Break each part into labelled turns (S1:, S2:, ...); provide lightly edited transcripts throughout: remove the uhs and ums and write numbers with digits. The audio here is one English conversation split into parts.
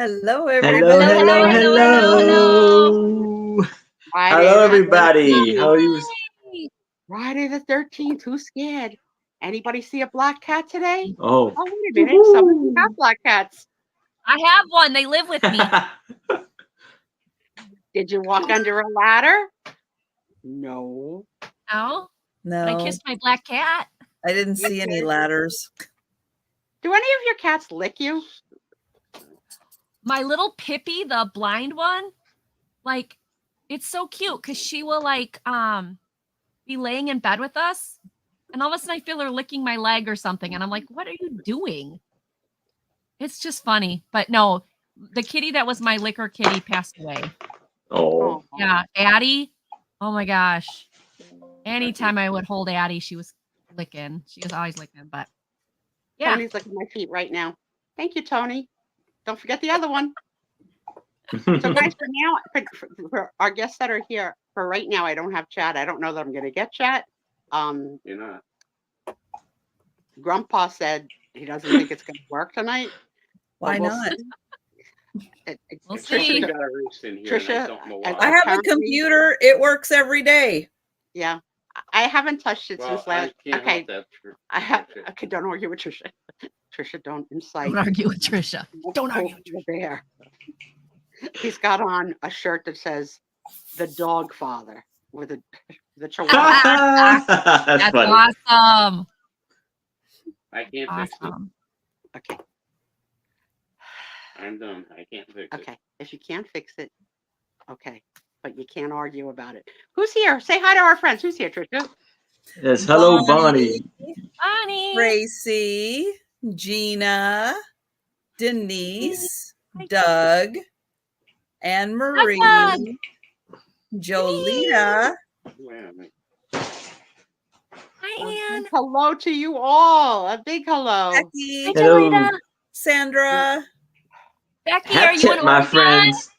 S1: Hello,
S2: Hello,
S1: everybody.
S2: hello,
S3: Hello.
S2: hello.
S3: Friday
S2: Hello,
S3: the
S2: everybody.
S3: 13th.
S2: How are you?
S3: Friday the 13th. Who's scared? Anybody see a black cat today?
S2: Oh.
S3: Oh, wait a minute. Some of you have black cats.
S4: I have one. They live with me.
S3: Did you walk under a ladder? No.
S4: No,
S1: No,
S4: but I kissed my black cat.
S1: I didn't see any ladders.
S3: Do any of your cats lick you?
S4: My little Pippi, the blind one, like, it's so cute because she will be laying in bed with us, and all of a sudden I feel her licking my leg or something, and I'm like, "What are you doing?" It's just funny, but no, the kitty that was my liquor kitty passed away.
S2: Oh.
S4: Yeah, Addie. Oh my gosh. Anytime I would hold Addie, she was licking. She was always licking, but yeah.
S3: Tony's licking my feet right now. Thank you, Tony. Don't forget the other one. So, guys, for now, for our guests that are here, for right now, I don't have chat. I don't know that I'm going to get chat.
S5: You're not.
S3: Grandpa said he doesn't think it's going to work tonight.
S1: Why
S3: we'll
S1: not?
S4: We'll
S3: Trisha,
S4: see.
S5: Got a roost in here.
S3: Trisha,
S5: and I don't know why.
S1: I have a
S3: apparently-
S1: computer. It works every day.
S3: Yeah, I haven't touched it
S5: Well,
S3: since last.
S5: I can't
S3: Okay,
S5: help that.
S3: I have.
S5: Trisha.
S3: Okay, don't argue with Trisha. Trisha, don't incite.
S4: Don't argue with Trisha. Don't argue with
S3: the bear. He's got on a shirt that says "The Dog Father" with the chihuahua.
S2: That's funny.
S4: awesome.
S5: I can't fix it.
S4: Awesome.
S3: Okay,
S5: I'm done. I can't fix it.
S3: okay. If you can't fix it, okay, but you can't argue about it. Who's here? Say hi to our friends. Who's here, Trisha?
S2: Yes, hello, Bonnie.
S4: Bonnie.
S1: Tracy, Gina, Denise, Doug, Anne Marie,
S4: Doug.
S1: Jolita.
S5: Wait a minute.
S4: Hi, Ann.
S3: Hello to you all. A big hello.
S1: Becky,
S4: Hi,
S2: Hello.
S4: Jolita.
S1: Sandra.
S4: Becky, are you
S2: Hatchet,
S4: in
S2: my
S4: Oregon?
S2: friends.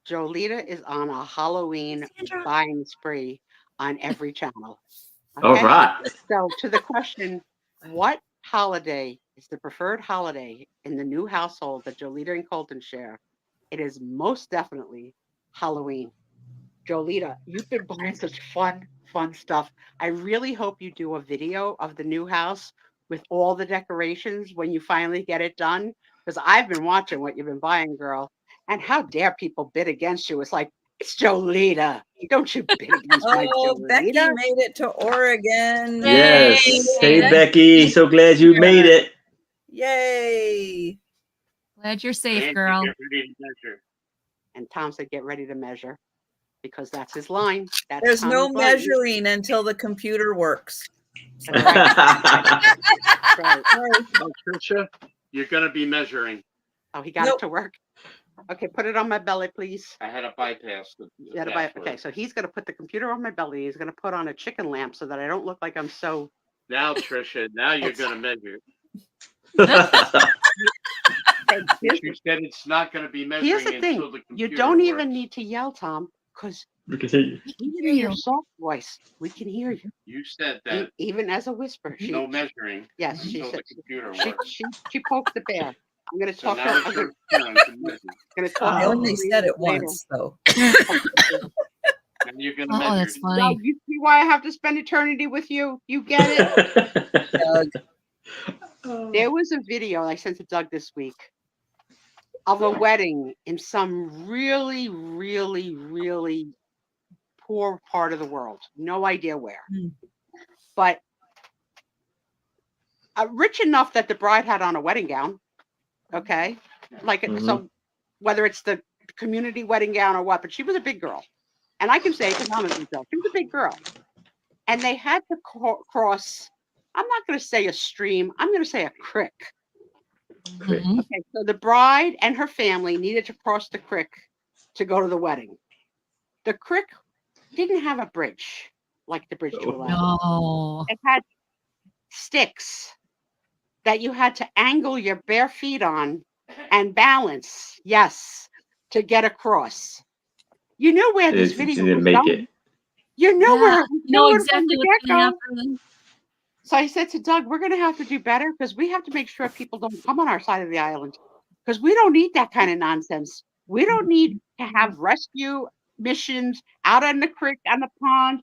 S3: Jolita is on a Halloween
S4: Sandra.
S3: buying spree on every channel.
S2: All
S3: Okay?
S2: right.
S3: So to the question, what holiday is the preferred holiday in the new household that Jolita and Colton share? It is most definitely Halloween. Jolita, you've been buying such fun stuff. I really hope you do a video of the new house with all the decorations when you finally get it done. Because I've been watching what you've been buying, girl. And how dare people bid against you? It's like, it's Jolita. Don't you bid against my
S1: Oh, Becky
S3: Jolita.
S1: made it to Oregon.
S2: Yes. Hey,
S4: Yay.
S2: Becky. So glad you made it.
S1: Yay.
S4: Glad you're safe,
S5: And
S4: girl.
S5: get ready to measure.
S3: And Tom said, get ready to measure. Because that's his line. That's
S1: There's no
S3: Tom's line.
S1: measuring until the computer works.
S3: That's right. That's right.
S5: Oh, Trisha, you're going to be measuring.
S3: Oh, he got
S1: Nope.
S3: it to work. Okay, put it on my belly, please.
S5: I had to bypass the
S3: Yeah, to buy,
S5: password.
S3: okay, so he's gonna put the computer on my belly. He's gonna put on a chicken lamp so that I don't look like I'm so.
S5: Now, Trisha, now you're going to measure.
S3: Here's,
S5: You said it's not going to be measuring
S3: here's the
S5: until
S3: thing.
S5: the computer
S3: You don't even
S5: works.
S3: need to yell, Tom, because
S2: We can hear you.
S3: even in your soft voice, we can hear you.
S5: You said
S3: E-
S5: that
S3: Even as a whisper. She,
S5: no measuring
S3: yes, she
S5: until
S3: said.
S5: the computer
S3: She,
S5: works.
S3: she poked the bear. I'm gonna
S5: So
S3: talk.
S5: now
S3: I'm
S5: it's
S3: gonna,
S5: your turn to measure.
S3: gonna talk.
S1: I
S2: Oh.
S1: only
S3: to
S1: said it
S3: later.
S1: once, though.
S5: Now you're going to
S4: Oh,
S5: measure.
S4: that's
S3: Now
S4: funny.
S3: you see why I have to spend eternity with you. You get it.
S1: Doug.
S3: There was a video I sent to Doug this week of a wedding in some really, really, really poor part of the world. No idea where.
S1: Hmm.
S3: But rich enough that the bride had on a wedding gown. Okay. Like, so whether it's the community wedding gown or what, but she was a big girl. And I can say, because I'm a big girl, she was a big girl. And they had to cross, I'm not going to say a stream, I'm going to say a creek.
S4: Mhm.
S3: Okay, so the bride and her family needed to cross the creek to go to the wedding. The creek didn't have a bridge like the bridge to Aladdin.
S4: No.
S3: It had sticks that you had to angle your bare feet on and balance, yes, to get across. You know where this
S2: It
S3: video
S2: didn't
S3: was
S2: make
S3: going.
S2: it.
S3: You know
S4: Yeah,
S3: where.
S4: you know
S3: from
S4: exactly
S3: the
S4: what's going to
S3: get-go.
S4: happen.
S3: So I said to Doug, we're going to have to do better because we have to make sure people don't come on our side of the island because we don't need that kind of nonsense. We don't need to have rescue missions out on the creek, on the pond.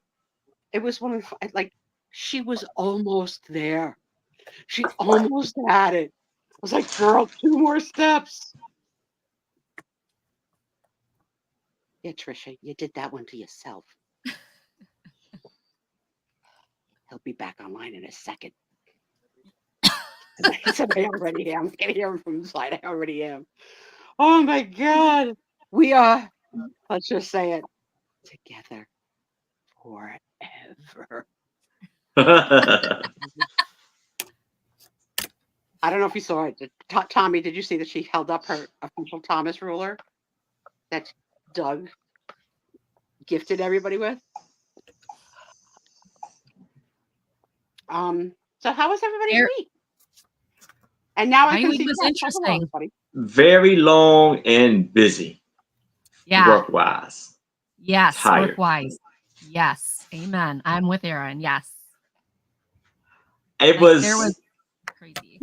S3: It was one of like she was almost there. She almost had it. I was like, girl, 2 more steps. Yeah, Trisha, you did that one to yourself. He'll be back online in a second. I said, I already am. I can hear him from the side. I already am. Oh my God. We are, let's just say it, together forever. I don't know if you saw it. Tommy, did you see that she held up her official Thomas ruler that Doug gifted everybody with? So how was everybody's
S4: Very-
S3: week? And now I
S4: My
S3: can
S4: week
S3: see
S4: was
S3: Kat.
S4: interesting.
S3: Hello, everybody.
S2: Very long and busy,
S4: Yeah.
S2: work-wise.
S4: Yes.
S2: Tired.
S4: Work-wise. Yes. Amen. I'm with Aaron. Yes.
S2: It
S4: Like, there was crazy.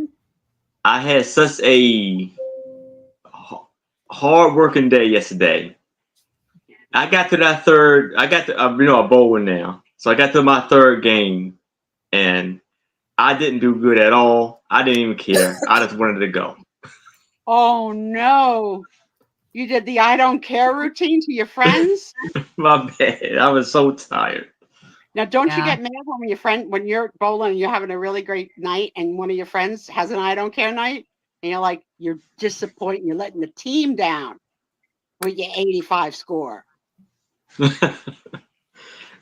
S2: I had such a hard working day yesterday. I got to that third. I got to a bowler now, so I got to my third game, and I didn't do good at all. I didn't even care. I just wanted to go.
S3: Oh no. You did the I don't care routine to your friends?
S2: My bad. I was so tired.
S3: Now don't you
S4: Yeah.
S3: get mad when you're bowling and you're having a really great night and one of your friends has an I don't care night and you're like, you're disappointed, you're letting the team down with your 85 score.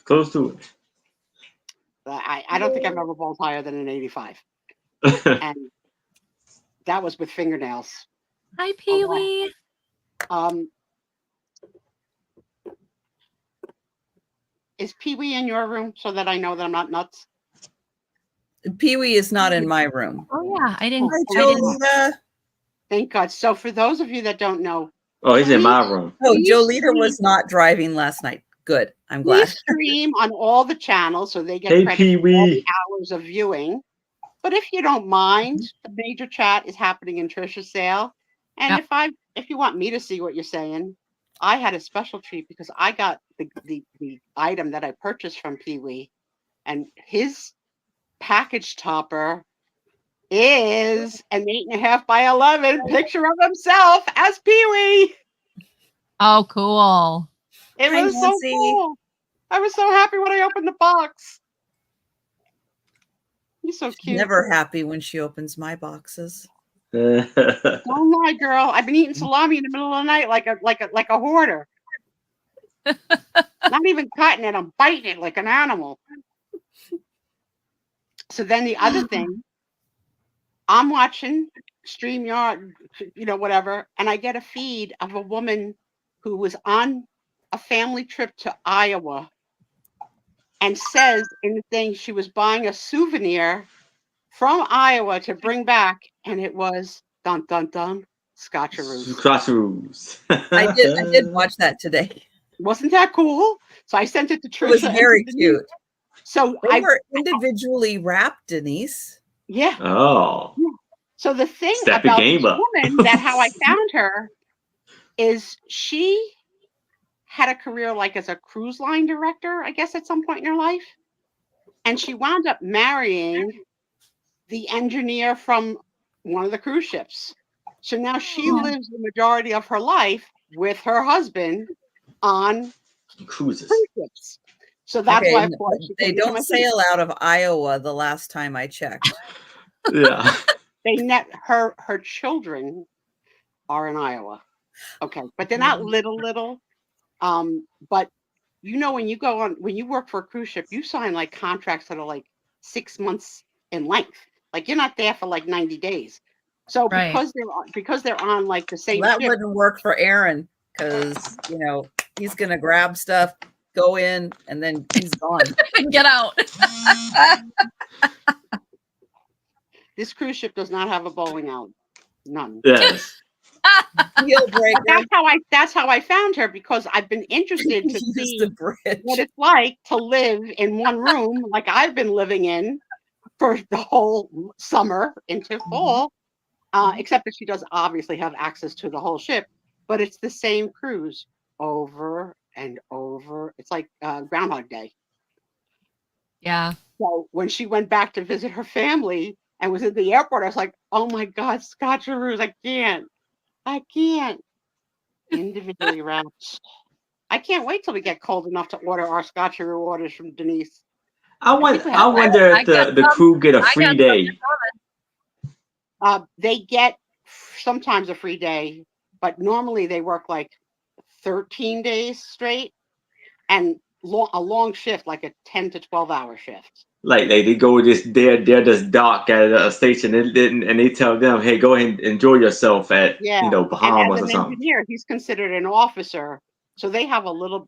S2: Close to
S3: I don't think I've ever bowled higher than an 85.
S2: it.
S3: And that was with fingernails.
S4: Hi, Pee Wee.
S3: Is Pee Wee in your room so that I know that I'm not nuts?
S1: Pee Wee is not in my room.
S4: Oh yeah, I didn't.
S1: Hi,
S4: I didn't.
S1: Jolita.
S3: Thank God. So for those of you that don't know,
S2: Oh, he's in my room.
S1: Oh,
S3: Please
S1: Jolita
S3: stream.
S1: was not driving last night. Good. I'm
S3: please
S1: glad.
S3: stream on all the channels so they get
S2: Hey,
S3: credit
S2: Pee
S3: for all the
S2: Wee.
S3: hours of viewing. But if you don't mind, the major chat is happening in Trisha's sale. And
S4: Yep.
S3: if you want me to see what you're saying, I had a special treat because I got the item that I purchased from Pee Wee, and his package topper is an 8.5 by 11 picture of himself as Pee Wee.
S4: Oh, cool.
S3: It
S1: Hi,
S3: was so
S1: Nancy.
S3: cool. I was so happy when I opened the box. He's so cute.
S1: Never happy when she opens my boxes.
S3: Don't lie, girl. I've been eating salami in the middle of the night like a hoarder. Not even cutting it, I'm biting it like an animal. So then the other thing, I'm watching StreamYard, whatever, and I get a feed of a woman who was on a family trip to Iowa and says in the thing she was buying a souvenir from Iowa to bring back, and it was dun dun dun Scotcheroos.
S2: Scotcheroos.
S1: I did watch that today.
S3: Wasn't that cool? So I sent it to Trisha.
S1: It was
S3: and
S1: very
S3: to Denise.
S1: cute.
S3: So
S1: They were individually wrapped, Denise.
S3: yeah.
S2: Oh.
S3: So the thing
S2: Step your
S3: about
S2: game
S3: this
S2: up.
S3: woman that how I found her is she had a career like as a cruise line director, I guess, at some point in her life. And she wound up marrying the engineer from one of the cruise ships. So now she lives the majority of her life with her husband on
S2: Cruises.
S3: cruise ships. So that's
S1: Okay,
S3: why, of course, she
S1: they
S3: came to my
S1: don't
S3: feed.
S1: sail out of Iowa the last time I checked.
S2: Yeah.
S3: They her children are in Iowa. Okay, but they're not little. But when you work for a cruise ship, you sign like contracts that are like 6 months in length. Like you're not there for like 90 days. So
S4: Right.
S3: because they're on like the same
S1: That
S3: ship,
S1: wouldn't work for Aaron because he's gonna grab stuff, go in, and then he's gone.
S4: Get out.
S3: this cruise ship does not have a bowling alley. None.
S2: Yes.
S1: Deal breaker.
S3: That's how I found her, because I've been interested to
S1: Use
S3: see
S1: the bridge.
S3: what it's like to live in one room like I've been living in for the whole summer into fall. except that she does obviously have access to the whole ship, but it's the same cruise over and over. It's like Groundhog Day.
S4: Yeah.
S3: So when she went back to visit her family and was in the airport, I was like, oh my God, Scotcheroos, I can't. Individually wrapped. I can't wait till we get cold enough to order our Scotcheroo orders from Denise.
S2: I
S3: think we
S2: I
S3: have-
S2: wonder
S4: I
S2: if
S4: got
S2: the
S4: some.
S2: crew get a
S4: I got
S2: free
S4: some
S2: day.
S3: They get sometimes a free day, but normally they work like 13 days straight and a long shift, like a 10 to 12-hour shift.
S2: Like they go they're just dock at a station and they tell them, hey, go ahead and enjoy yourself at
S3: Yeah. And
S2: Bahamas
S3: as
S2: or
S3: an
S2: something.
S3: engineer, he's considered an officer. So they have a little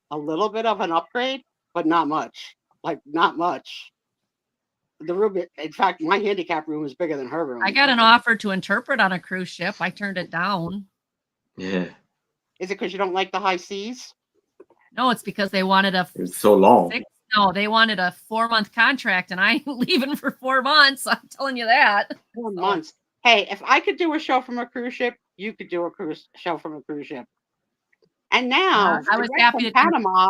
S3: bit of an upgrade, but not much. Like not much. The room, in fact, my handicap room is bigger than her room.
S4: I got an offer to interpret on a cruise ship. I turned it down.
S2: Yeah,
S3: Is it because you don't like the high seas?
S4: No, it's because they wanted a
S2: it's so long.
S4: they wanted a 4-month contract, and I ain't leaving for 4 months. I'm telling you that.
S3: 4 months. Hey, if I could do a show from a cruise ship, you could do a show from a cruise ship. And now,
S4: I was
S3: direct
S4: happy
S3: from
S4: to
S3: Panama.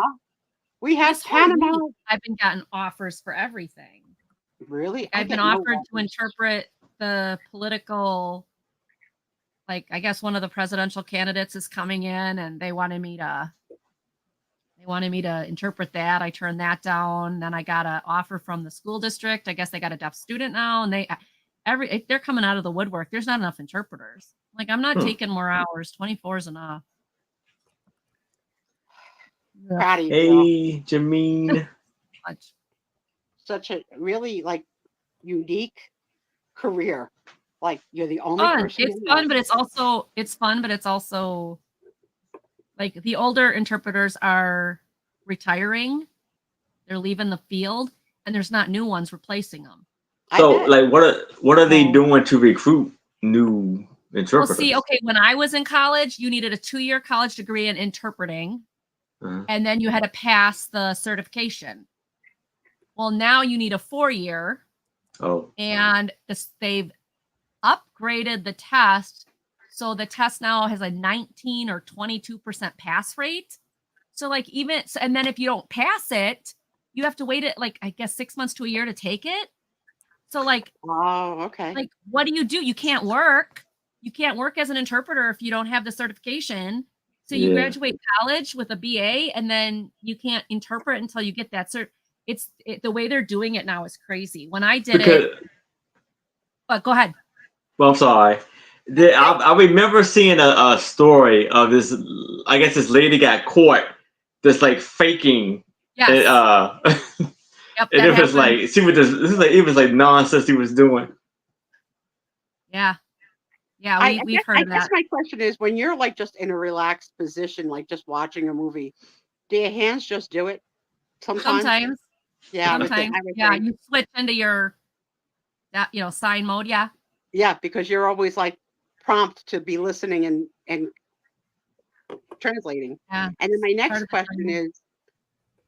S3: We have
S4: This whole
S3: Panama.
S4: week, I've been getting offers for everything.
S3: Really?
S4: I've been
S3: get no
S4: offered to
S3: offers.
S4: interpret the political, like I guess one of the presidential candidates is coming in, and they wanted me to interpret that. I turned that down. Then I got an offer from the school district. I guess they got a deaf student now, and they're coming out of the woodwork. There's not enough interpreters. Like I'm not taking more hours. 24 is enough.
S3: Proud of you, girl.
S2: Hey, Jameen.
S4: Much.
S3: Such a really like unique career. Like you're the only
S4: Fun.
S3: person.
S4: It's fun, but it's also like the older interpreters are retiring. They're leaving the field, and there's not new ones replacing them.
S2: So,
S3: bet.
S2: like, what are they
S4: Oh.
S2: doing to recruit new
S4: Well,
S2: interpreters?
S4: see, okay, when I was in college, you needed a 2-year college degree in interpreting,
S2: Uh-huh.
S4: and then you had to pass the certification. Well, now you need a 4-year,
S2: Oh,
S4: and they've upgraded the test. So the test now has a 19 or 22% pass rate. So like and then if you don't pass it, you have to wait it like I guess 6 months to a year to take it. So like,
S3: Oh, okay.
S4: like what do? You can't work. You can't work as an interpreter if you don't have the certification. So you
S2: Yeah.
S4: graduate college with a BA, and then you can't interpret until you get that cert. The way they're doing it now is crazy. When I did it, but go ahead.
S2: Well, I'm sorry. I remember seeing a story of this. I guess this lady got caught just like faking.
S4: Yes.
S2: It,
S4: Yep,
S2: and
S4: that
S2: it was
S4: happened.
S2: like she was just. This is like it was like nonsense he was doing.
S4: Yeah. Yeah, we've heard
S3: I
S4: of
S3: guess
S4: that.
S3: my question is, when you're like just in a relaxed position, like just watching a movie, do your hands just do it?
S4: Sometimes.
S3: Yeah.
S4: Sometimes. Yeah, you switch into your sign mode. Yeah.
S3: Yeah, because you're always like prompt to be listening and translating.
S4: Yeah.
S3: And then my
S4: Part
S3: next
S4: of the
S3: question
S4: training.
S3: is,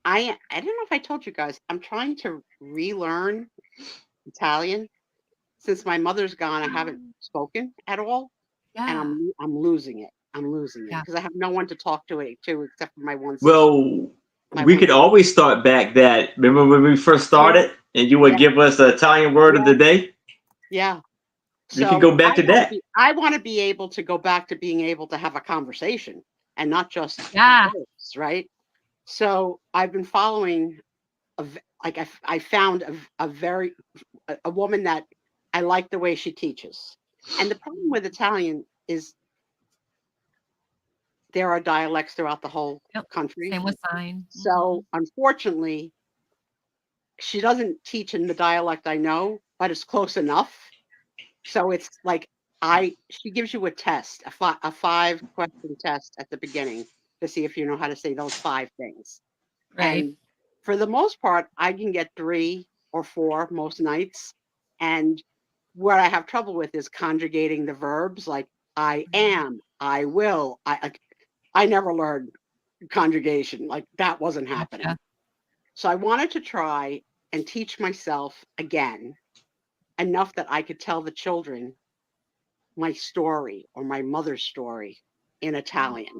S3: I don't know if I told you guys, I'm trying to relearn Italian. Since my mother's gone, I haven't spoken at all, and
S4: Yeah.
S3: I'm losing it. I'm losing it
S4: Yeah.
S3: because I have no one to talk to except for my one sister.
S2: Well,
S3: My
S2: we
S3: one
S2: could
S3: sister.
S2: always start back that. Remember when we first started, and you would
S3: Yeah.
S2: give us the Italian word of the day.
S3: Yeah.
S2: We can go back to that.
S3: I want to be able to go back to being able to have a conversation and not just
S4: Yeah.
S3: words, right? So I've been following, I found a woman that I like the way she teaches. And the problem with Italian is there are dialects throughout the whole
S4: Yep.
S3: country.
S4: Same with sign.
S3: So unfortunately, she doesn't teach in the dialect I know, but it's close enough. So it's like she gives you a test, a 5-question test at the beginning to see if you know how to say those 5 things.
S4: Right.
S3: And for the most part, I can get 3 or 4 most nights. And what I have trouble with is conjugating the verbs like I am, I will. I never learned conjugation. Like that wasn't happening.
S4: Gotcha.
S3: So I wanted to try and teach myself again enough that I could tell the children my story or my mother's story in Italian.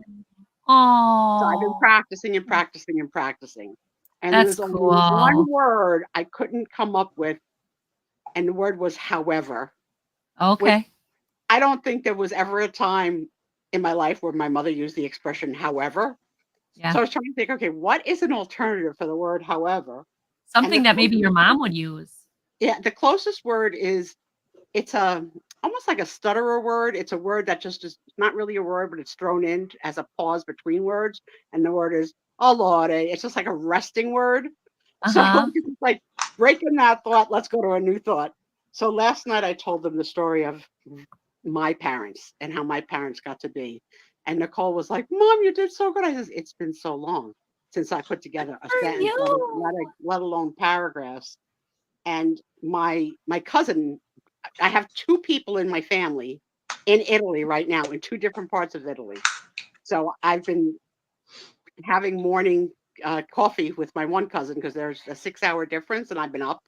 S4: Oh,
S3: So I've been practicing and practicing and practicing. And
S4: That's
S3: there was
S4: cool.
S3: only one word I couldn't come up with, and the word was however.
S4: Okay.
S3: I don't think there was ever a time in my life where my mother used the expression however.
S4: Yeah.
S3: So I was trying to think, okay, what is an alternative for the word however?
S4: Something
S3: the
S4: that maybe your
S3: closest-
S4: mom would use.
S3: Yeah, the closest word is it's a almost like a stutterer word. It's a word that just is not really a word, but it's thrown in as a pause between words. And the word is allora. It's just like a resting word. So
S4: Uh-huh.
S3: it's like breaking that thought, let's go to a new thought. So last night I told them the story of my parents and how my parents got to be. And Nicole was like, Mom, you did so good. I said, it's been so long since I put together a
S4: For
S3: sentence,
S4: you.
S3: let alone paragraphs. And my cousin, I have two people in my family in Italy right now, in two different parts of Italy. So I've been having morning coffee with my one cousin because there's a 6-hour difference and I've been up.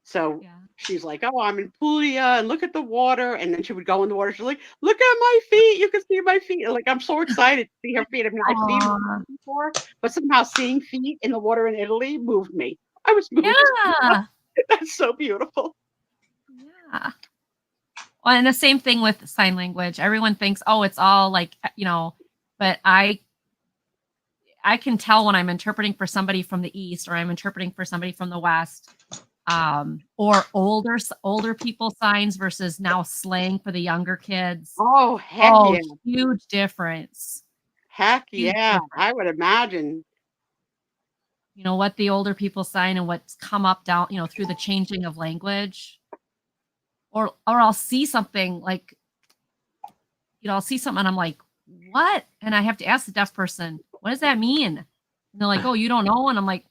S3: So
S4: Yeah.
S3: she's like, oh, I'm in Puglia and look at the water. And then she would go in the water. She's like, look at my feet. You can see my feet. And like, I'm so excited to see her feet. I mean, I've seen
S4: Aw.
S3: them before, but somehow seeing feet in the water in Italy moved me. I was moved.
S4: Yeah.
S3: That's so beautiful.
S4: Yeah. Well, and the same thing with sign language. Everyone thinks, oh, it's all like, but I can tell when I'm interpreting for somebody from the East or I'm interpreting for somebody from the West, or older people signs versus now slang for the younger kids.
S3: Oh, heck
S4: Oh,
S3: yeah.
S4: huge difference.
S3: Heck
S4: Huge
S3: yeah.
S4: difference.
S3: I would imagine.
S4: What the older people sign and what's come up down, through the changing of language. Or I'll see something like, I'll see something and I'm like, what? And I have to ask the deaf person, what does that mean? And they're like, oh, you don't know? And I'm like,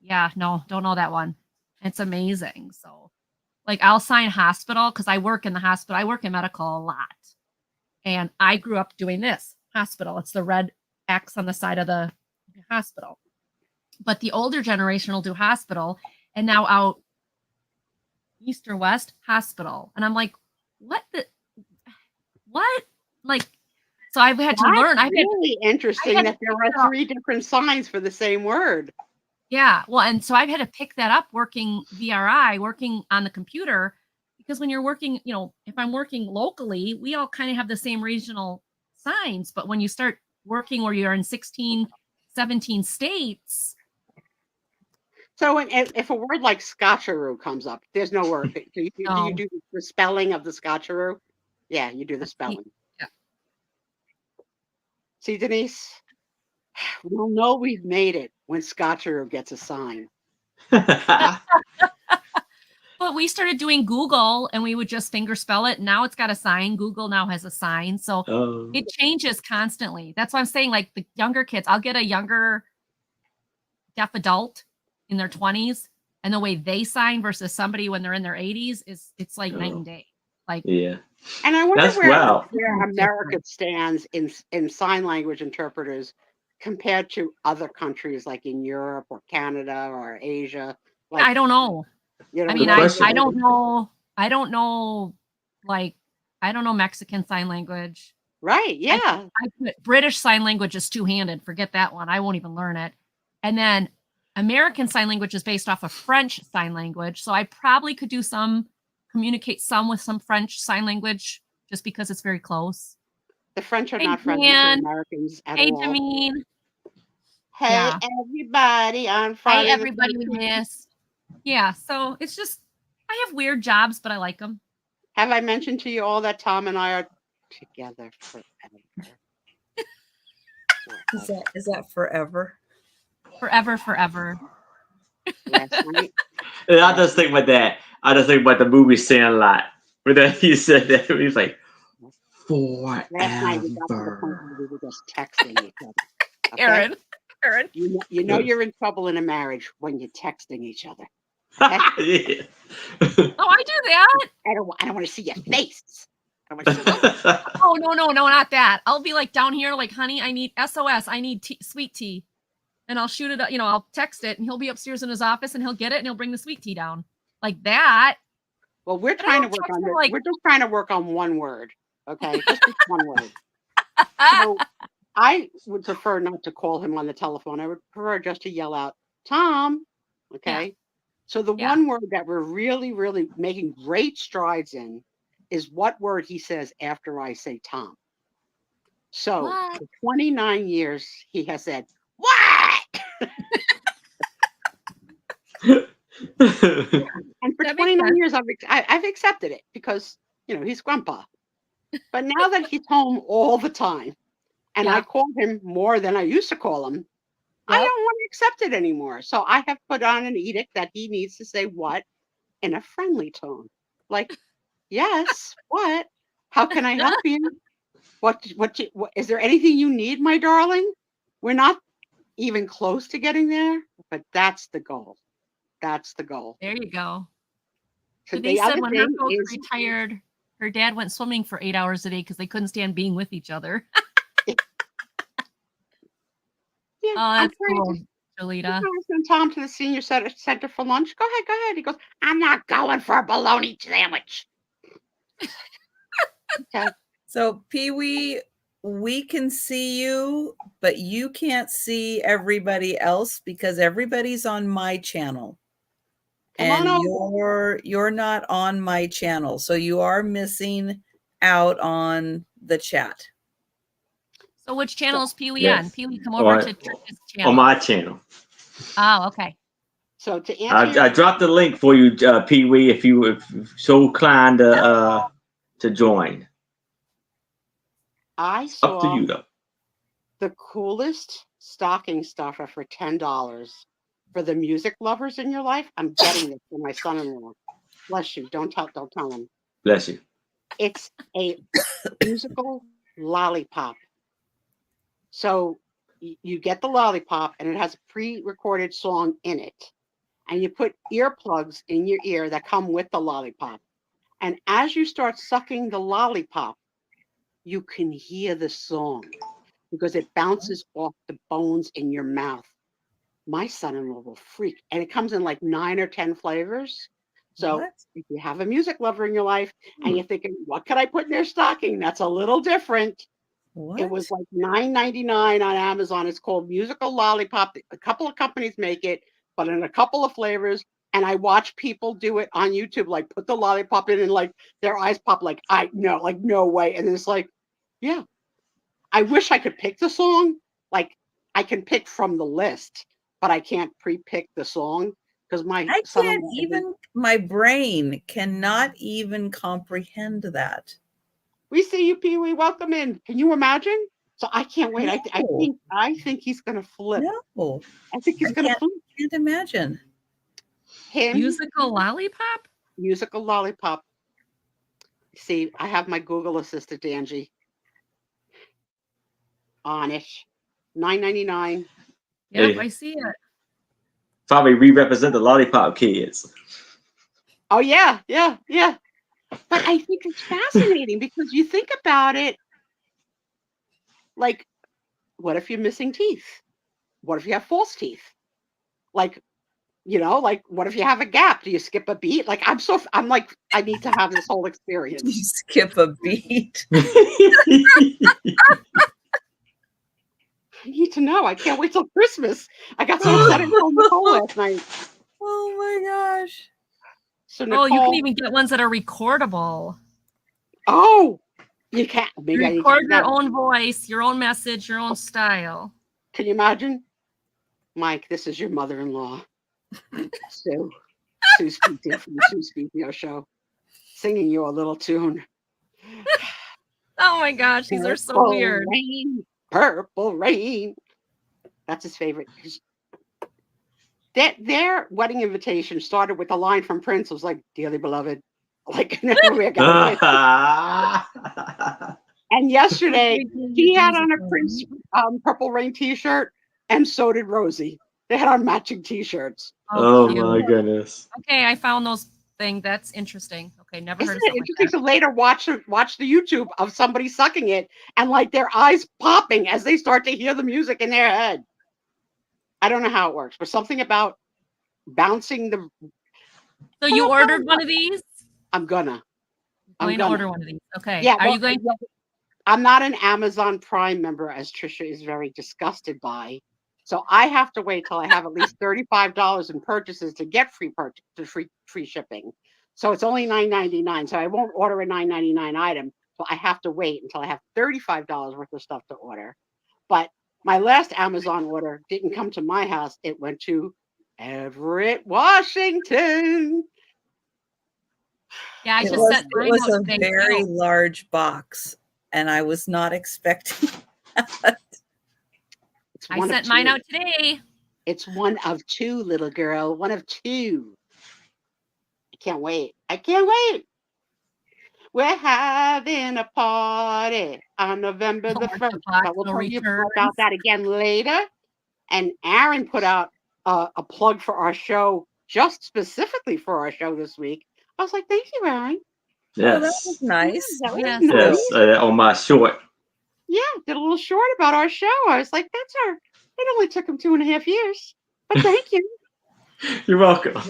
S4: yeah, no, don't know that one. It's amazing. So like I'll sign hospital because I work in the hospital. I work in medical a lot. And I grew up doing this hospital. It's the red X on the side of the hospital. But the older generation will do hospital. And now out East or West, hospital. And I'm like, what? Like, so I've had to learn.
S3: That's really interesting
S4: had
S3: that
S4: to
S3: there
S4: pick it
S3: are
S4: up.
S3: 3 different signs for the same word.
S4: Yeah. Well, and so I've had to pick that up working VRI, working on the computer, because when you're working, if I'm working locally, we all kind of have the same regional signs. But when you start working where you're in 16, 17 states.
S3: So if a word like scotcheroo comes up, there's no word. Do you do the spelling of the scotcheroo? Yeah, you do the spelling.
S4: Yeah.
S3: See, Denise, we'll know we've made it when scotcheroo gets a sign.
S4: But we started doing Google and we would just finger spell it. Now it's got a sign. Google now has a sign. So it changes constantly. That's why I'm saying, like, the younger kids, I'll get a younger deaf adult in their 20s and the way they sign versus somebody when they're in their 80s it's like night and day. Like,
S2: yeah.
S3: And I wonder
S2: That's
S3: where
S2: wow.
S3: America stands in sign language interpreters compared to other countries like in Europe or Canada or Asia. Like,
S4: I don't know. I mean, I don't know. I don't know. Like, I don't know Mexican sign language.
S3: Right. Yeah.
S4: British sign language is two-handed. Forget that one. I won't even learn it. And then American sign language is based off of French sign language. So I probably could communicate some with some French sign language just because it's very close.
S3: The French are not friendly to Americans at all.
S4: Hey, Jameen.
S3: Hey, everybody on Friday.
S4: Hey, everybody we missed. Yeah, so it's just, I have weird jobs, but I like them.
S3: Have I mentioned to you all that Tom and I are together forever?
S1: Is that forever?
S4: Forever.
S3: Last night.
S2: And I just think about that. I just think about the movie Sandlot. When he said that, he was like, forever.
S3: Last night we got to the point where we were just texting each other. Okay?
S4: Aaron.
S3: You know you're in trouble in a marriage when you're texting each other.
S2: Yeah.
S4: Oh, I do that.
S3: I don't want to see your face. I don't want to see
S4: Oh, no, not that. I'll be like down here, like, honey, I need SOS. I need sweet tea. And I'll shoot it, I'll text it and he'll be upstairs in his office and he'll get it and he'll bring the sweet tea down. Like that.
S3: Well, we're
S4: But I
S3: trying to
S4: don't
S3: work
S4: text
S3: on
S4: him,
S3: this.
S4: like-
S3: We're just trying to work on one word. Okay, just this one word. So I would prefer not to call him on the telephone. I would prefer just to yell out, Tom. Okay. So the
S4: Yeah.
S3: one word that we're really, really making great strides in is what word he says after I say Tom. So
S4: What?
S3: for 29 years, he has said, what? And for
S4: That makes
S3: 29
S4: sense.
S3: years, I've accepted it because, he's grandpa. But now that he's home all the time and I
S4: Yeah.
S3: call him more than I used to call him, I
S4: Yep.
S3: don't want to accept it anymore. So I have put on an edict that he needs to say what in a friendly tone. Like, yes, what? How can I help you? What is there anything you need, my darling? We're not even close to getting there, but that's the goal. That's the goal.
S4: There you go.
S3: So
S4: They
S3: the
S4: said
S3: other
S4: when her
S3: thing
S4: folks
S3: is,
S4: retired, her dad went swimming for 8 hours a day because they couldn't stand being with each other.
S3: yeah,
S4: Oh,
S3: I'm
S4: that's
S3: trying
S4: cool,
S3: to
S4: Jolita.
S3: send Tom to the senior center for lunch. Go ahead. He goes, I'm not going for a bologna sandwich. Okay.
S1: So Pee Wee, we can see you, but you can't see everybody else because everybody's on my channel.
S3: Come on
S1: And
S3: over.
S1: you're not on my channel. So you are missing out on the chat.
S4: So which channel is Pee Wee
S2: Yes.
S4: on? Pee Wee, come over
S2: On-
S4: to Trisha's channel.
S2: On my channel.
S4: Oh, okay.
S3: So to answer
S2: I dropped the link for you, Pee Wee, if you so inclined to join.
S3: I
S2: Up to
S3: saw
S2: you though.
S3: the coolest stocking stuffer for $10 for the music lovers in your life. I'm getting this for my son-in-law. Bless you. Don't tell him.
S2: Bless you.
S3: It's a musical lollipop. So you get the lollipop and it has a pre-recorded song in it. And you put earplugs in your ear that come with the lollipop. And as you start sucking the lollipop, you can hear the song because it bounces off the bones in your mouth. My son-in-law will freak. And it comes in like 9 or 10 flavors. So
S1: What?
S3: if you have a music lover in your life and you're thinking, what could I put in their stocking? That's a little different.
S1: What?
S3: It was like $9.99 on Amazon. It's called Musical Lollipop. A couple of companies make it, but in a couple of flavors. And I watch people do it on YouTube, like put the lollipop in and like their eyes pop like, no way. And it's like, yeah. I wish I could pick the song. Like I can pick from the list, but I can't pre-pick the song because my
S1: I
S3: son
S1: can't even, my brain cannot even comprehend that.
S3: We see you, Pee Wee. Welcome in. Can you imagine? So I can't wait.
S1: No.
S3: I think he's gonna flip.
S1: No,
S3: I think he's gonna flip.
S1: can't imagine.
S3: Him,
S4: Musical lollipop?
S3: musical lollipop. See, I have my Google assistant, Angie, on it. $9.99.
S4: Yep,
S2: Hey.
S4: I see it.
S2: Probably re-represent the lollipop kids.
S3: Oh yeah. But I think it's fascinating because you think about it, like, what if you're missing teeth? What if you have false teeth? Like, what if you have a gap? Do you skip a beat? Like, I'm like, I need to have this whole
S1: You
S3: experience.
S1: skip a beat.
S3: I need to know. I can't wait till Christmas. I got so upset at Nicole last night.
S1: Oh my gosh.
S3: So Nicole,
S4: Oh, you can even get ones that are recordable.
S3: you can't.
S4: You
S3: Maybe I need to
S4: record
S3: do
S4: your
S3: that.
S4: own voice, your own message, your own style.
S3: Can you imagine? Mike, this is your mother-in-law, Sue Spitio from the Sue Spitio Show, singing you a little tune.
S4: Oh my gosh, these are so
S3: Purple
S4: weird.
S3: Rain, purple rain. That's his favorite. Their wedding invitation started with a line from Prince. It was like, "Dearly beloved," like we're gonna. And yesterday he had on a Prince Purple Rain T-shirt, and so did Rosie. They had on matching T-shirts.
S2: Oh
S4: cute.
S2: my goodness.
S4: Okay, I found those things. That's interesting. Okay, never
S3: Isn't
S4: heard of
S3: it
S4: something
S3: interesting
S4: like
S3: to later watch the YouTube of somebody sucking it and like their eyes popping as they start to hear the music in their head? I don't know how it works, but something about bouncing the.
S4: that. So you ordered one of these?
S3: I'm gonna.
S4: Going to order one of these. Okay.
S3: Yeah.
S4: Are
S3: well,
S4: you going?
S3: I'm not an Amazon Prime member, as Trisha is very disgusted by. So I have to wait till I have at least $35 in purchases to get free shipping. So it's only $9.99. So I won't order a $9.99 item. So I have to wait until I have $35 worth of stuff to order. But my last Amazon order didn't come to my house. It went to Everett, Washington.
S4: Yeah, I
S1: It
S4: just
S1: was,
S4: sent
S1: it
S4: mine
S1: was
S4: out
S1: a
S4: today,
S1: very
S4: too.
S1: large box, and I was not expecting that.
S3: It's
S4: I
S3: one of
S4: sent mine
S3: two.
S4: out today.
S3: It's one of two, little girl. One of two. I can't wait. I can't wait. We're having a party on November the
S4: Mark
S3: 1st.
S4: Fox
S3: But we'll
S4: no
S3: tell you
S4: returns.
S3: about that again later. And Aaron put out a plug for our show, just specifically for our show this week. I was like, thank you, Aaron.
S1: Oh, that was
S2: Yes.
S1: nice.
S3: That was
S4: Yes.
S3: nice.
S2: Yes. On my short.
S3: Yeah, did a little short about our show. I was like, that's our, it only took him 2.5 years. But thank you.
S2: You're welcome.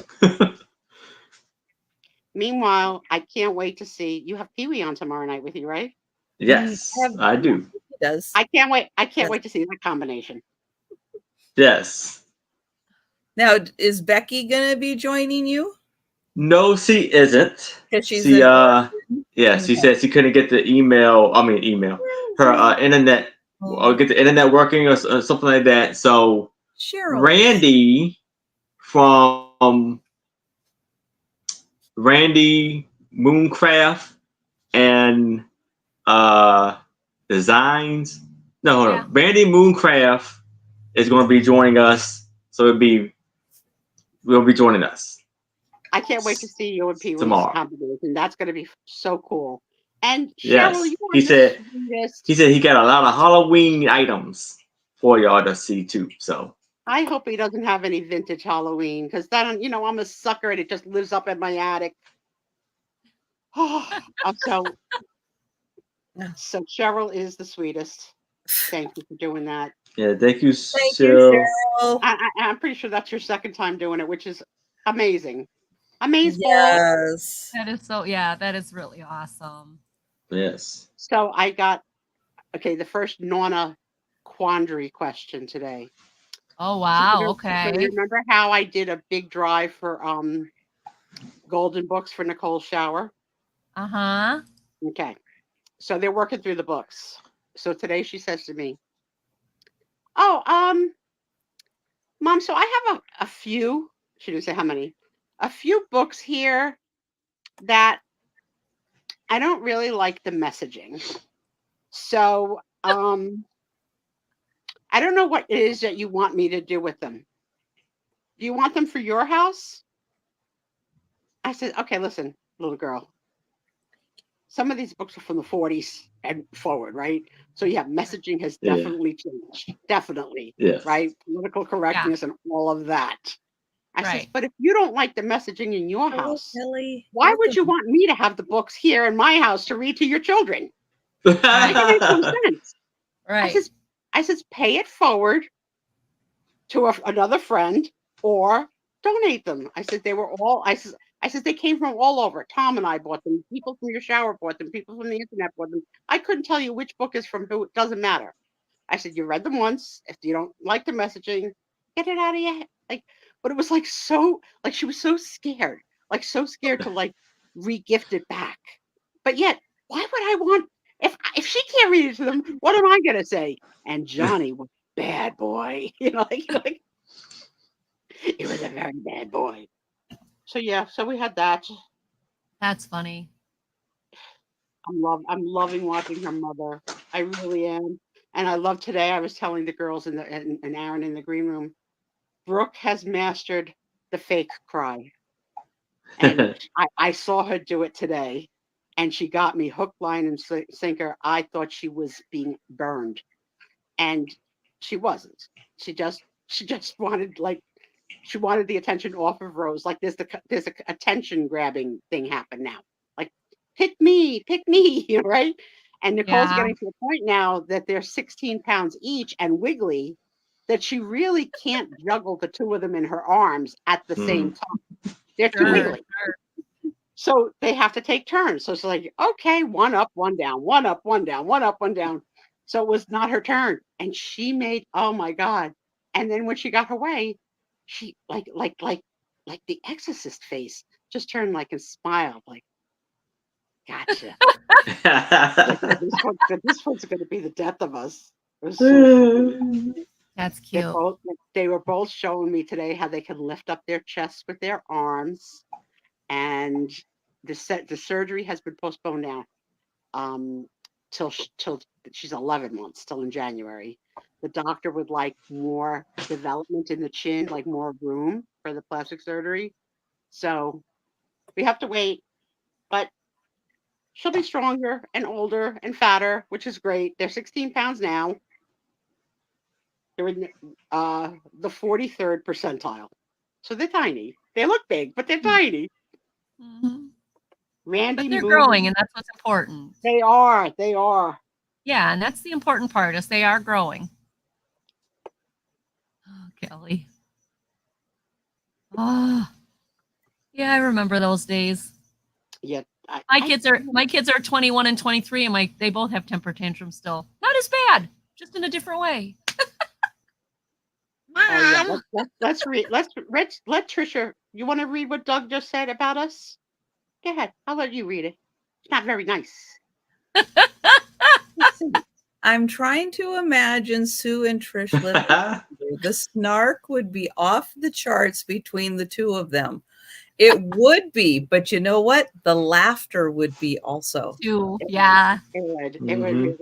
S3: Meanwhile, I can't wait to see, you have Pee Wee on tomorrow night with you, right?
S2: Yes, I do.
S1: He does.
S3: I can't wait. I can't
S1: Yes.
S3: wait to see that combination.
S2: Yes.
S1: Now, is Becky gonna be joining you?
S2: No, she isn't.
S1: Because she's
S2: She
S1: in
S2: yeah, she said she couldn't get the email. Her internet or get the internet working or something like that. So
S1: Cheryl.
S2: Randy from Randy Mooncraft and Designs. No, hold
S4: Yeah.
S2: on. Randy Mooncraft is going to be joining us. So will be joining us.
S3: I can't wait to see you and Pee Wee's
S2: Tomorrow.
S3: combination. That's going to be so cool. And
S2: Yes.
S3: Cheryl, you are
S2: He
S3: the
S2: said-
S3: sweetest.
S2: He said he got a lot of Halloween items for y'all to see too. So
S3: I hope he doesn't have any vintage Halloween because then, I'm a sucker and it just lives up in my attic. So Cheryl is the sweetest. Thank you for doing that.
S2: yeah, thank you,
S1: Thank
S2: Cheryl.
S1: you, Cheryl.
S3: I'm pretty sure that's your second time doing it, which is amazing. Amazing.
S1: Yes.
S4: That is so, yeah, that is really awesome.
S2: Yes.
S3: So I got, the first Nonna quandary question today.
S4: Oh, wow.
S3: So
S4: Okay.
S3: remember how I did a big drive for Golden Books for Nicole Shower?
S4: Uh-huh.
S3: Okay. So they're working through the books. So today she says to me, "Oh, Mom, so I have a few," she didn't say how many, "a few books here that I don't really like the messaging. So, I don't know what it is that you want me to do with them. Do you want them for your house?" I said, "Okay, listen, little girl. Some of these books are from the 40s and forward, right? So yeah, messaging has
S2: Yeah.
S3: definitely changed. Definitely.
S2: Yes.
S3: Right? Political correctness and all of that." I said,
S4: Right.
S3: "But if you don't like the messaging in your house,
S1: Kelly.
S3: why would you want me to have the books here in my house to read to your children?" Make some sense.
S4: Right.
S3: I says, pay it forward to another friend or donate them. I said, they were all, I said, they came from all over. Tom and I bought them. People from your shower bought them. People from the internet bought them. I couldn't tell you which book is from who. It doesn't matter. I said, you read them once. If you don't like the messaging, get it out of your head. But it was she was so scared, to re-gift it back. But yet, why would I want, if she can't read it to them, what am I gonna say? And Johnny was a bad boy, he was a very bad boy. So yeah, so we had that.
S4: That's funny.
S3: I'm loving watching her mother. I really am. And I love today. I was telling the girls and Aaron in the green room, Brooke has mastered the fake cry. And I saw her do it today. And she got me hook, line, and sinker. I thought she was being burned. And she wasn't. She just wanted she wanted the attention off of Rose. Like there's a attention grabbing thing happen now. Like pick me, right? And Nicole's
S4: Yeah.
S3: getting to the point now that they're 16 pounds each and wiggly, that she really can't juggle the two of them in her arms at the same time. They're too
S4: Sure,
S3: wiggly.
S4: sure.
S3: So they have to take turns. So it's like, okay, one up, one down, one up, one down, one up, one down. So it was not her turn. And she made, oh my God. And then when she got her way, she like the exorcist face just turned like and smiled, like, gotcha. This one's gonna be the death of us. It was so funny.
S4: That's cute.
S3: They were both showing me today how they can lift up their chests with their arms, and the surgery has been postponed now till she's 11 months, till in January. The doctor would like more development in the chin, like more room for the plastic surgery. So we have to wait, but she'll be stronger and older and fatter, which is great. They're 16 pounds now. They're in the 43rd percentile. So they're tiny. They look big, but they're tiny.
S4: Mhm.
S3: Randy
S4: But they're
S3: moved.
S4: growing, and that's what's important.
S3: They are. They are.
S4: Yeah, and that's the important part is they are growing. Oh, Kelly. Oh, yeah, I remember those days.
S3: Yeah.
S4: My kids are 21 and 23, and they both have temper tantrums still. Not as bad, just in a different way.
S3: Oh, yeah. Let's read. Let Trisha. You want to read what Doug just said about us? Go ahead. I'll let you read it. It's not very nice.
S1: I'm trying to imagine Sue and Trish living together. The snark would be off the charts between the two of them. It would be, but you know what? The laughter would be also.
S4: Too. Yeah.
S3: It would. It would
S2: Mhm.
S3: really.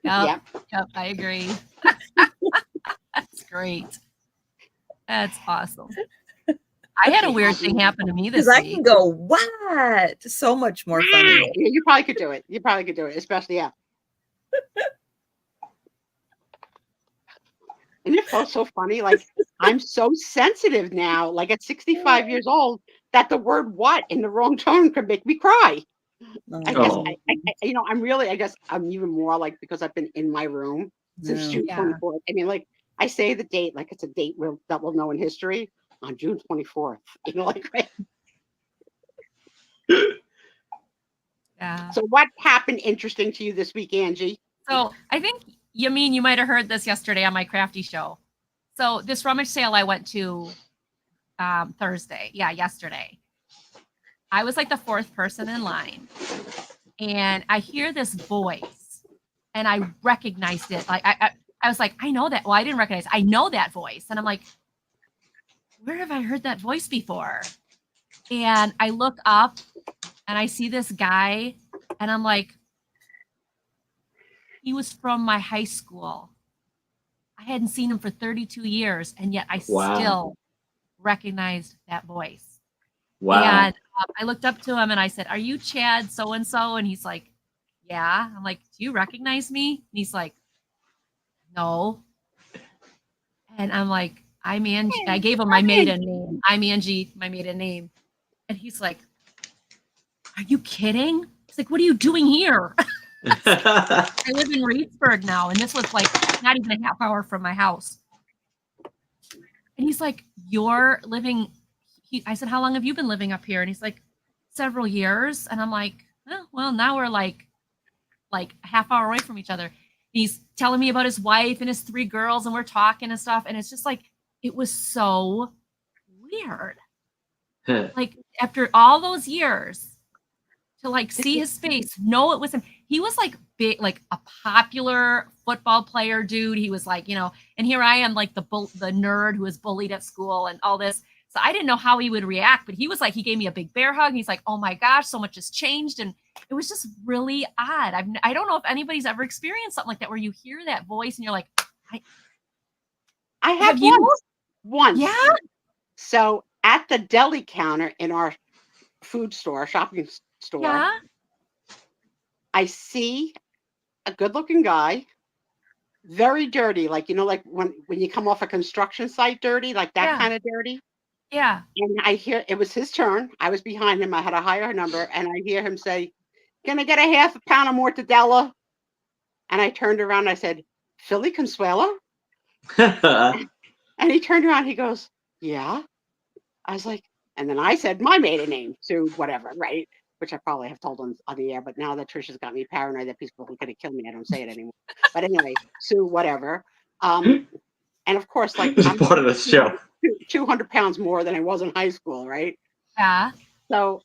S4: Yep.
S3: Yep.
S4: Yep. I agree. That's great. That's awesome. I had a weird thing happen to me this
S1: Because I
S4: week.
S1: can go, what? So much more funny.
S3: Yeah, you probably could do it. You probably could do it, especially yeah. And it felt so funny. Like I'm so sensitive now, like at 65 years old, that the word "what" in the wrong tone could make me cry. I guess
S2: Oh.
S3: I guess I'm even more like because I've been in my room since
S1: Yeah.
S3: June
S4: Yeah.
S3: 24th. I mean, like I say the date like it's a date that we'll know in history on June 24th. You know, like
S4: Yeah.
S3: so. What happened interesting to you this week, Angie?
S4: So I think you might have heard this yesterday on my crafty show. So this rummage sale I went to Thursday. Yeah, yesterday. I was like the fourth person in line. And I hear this voice and I recognized it. Like I was like, I know that. Well, I didn't recognize. I know that voice. And I'm like, where have I heard that voice before? And I look up and I see this guy and I'm like, he was from my high school. I hadn't seen him for 32 years, and yet I
S2: Wow.
S4: still recognized that voice.
S2: Wow.
S4: And I looked up to him and I said, "Are you Chad so-and-so?" And he's like, "Yeah." I'm like, "Do you recognize me?" And he's like, "No." And I'm like, "I'm Angie." I gave him my maiden name. I'm Angie, my maiden name. And he's like, "Are you kidding?" He's like, "What are you doing here?" I live in Reedsburg now, and this was like not even a half hour from my house. And he's like, "You're living." I said, "How long have you been living up here?" And he's like, "Several years." And I'm like, "Oh, well, now we're like a half hour away from each other." He's telling me about his wife and his 3 girls, and we're talking and stuff. And it's just like, it was so weird. Like after all those years, to like see his face, know it was him. He was like big, like a popular football player dude. He was like, and here I am, like the nerd who was bullied at school and all this. So I didn't know how he would react, but he was like, he gave me a big bear hug. He's like, "Oh my gosh, so much has changed." And it was just really odd. I don't know if anybody's ever experienced something like that where you hear that voice and you're like,
S3: I have
S4: you?
S3: once.
S4: Yeah.
S3: So at the deli counter in our food store, shopping store,
S4: Yeah.
S3: I see a good-looking guy, very dirty, like like when you come off a construction site, dirty, like that
S4: Yeah.
S3: kind of dirty.
S4: Yeah.
S3: And I hear it was his turn. I was behind him. I had a higher number, and I hear him say, "Can I get a half a pound of mortadella?" And I turned around. And I said, "Philly Consuela?" And he turned around. He goes, "Yeah." I was like, And then I said my maiden name, Sue, whatever, right? Which I probably have told on the air, but now that Trisha's got me paranoid that people are going to kill me, I don't say it anymore. But anyway, Sue, whatever. And of course, like
S2: It's
S3: I'm
S2: part of the show.
S3: 200 pounds more than I was in high school, right?
S4: Yeah.
S3: So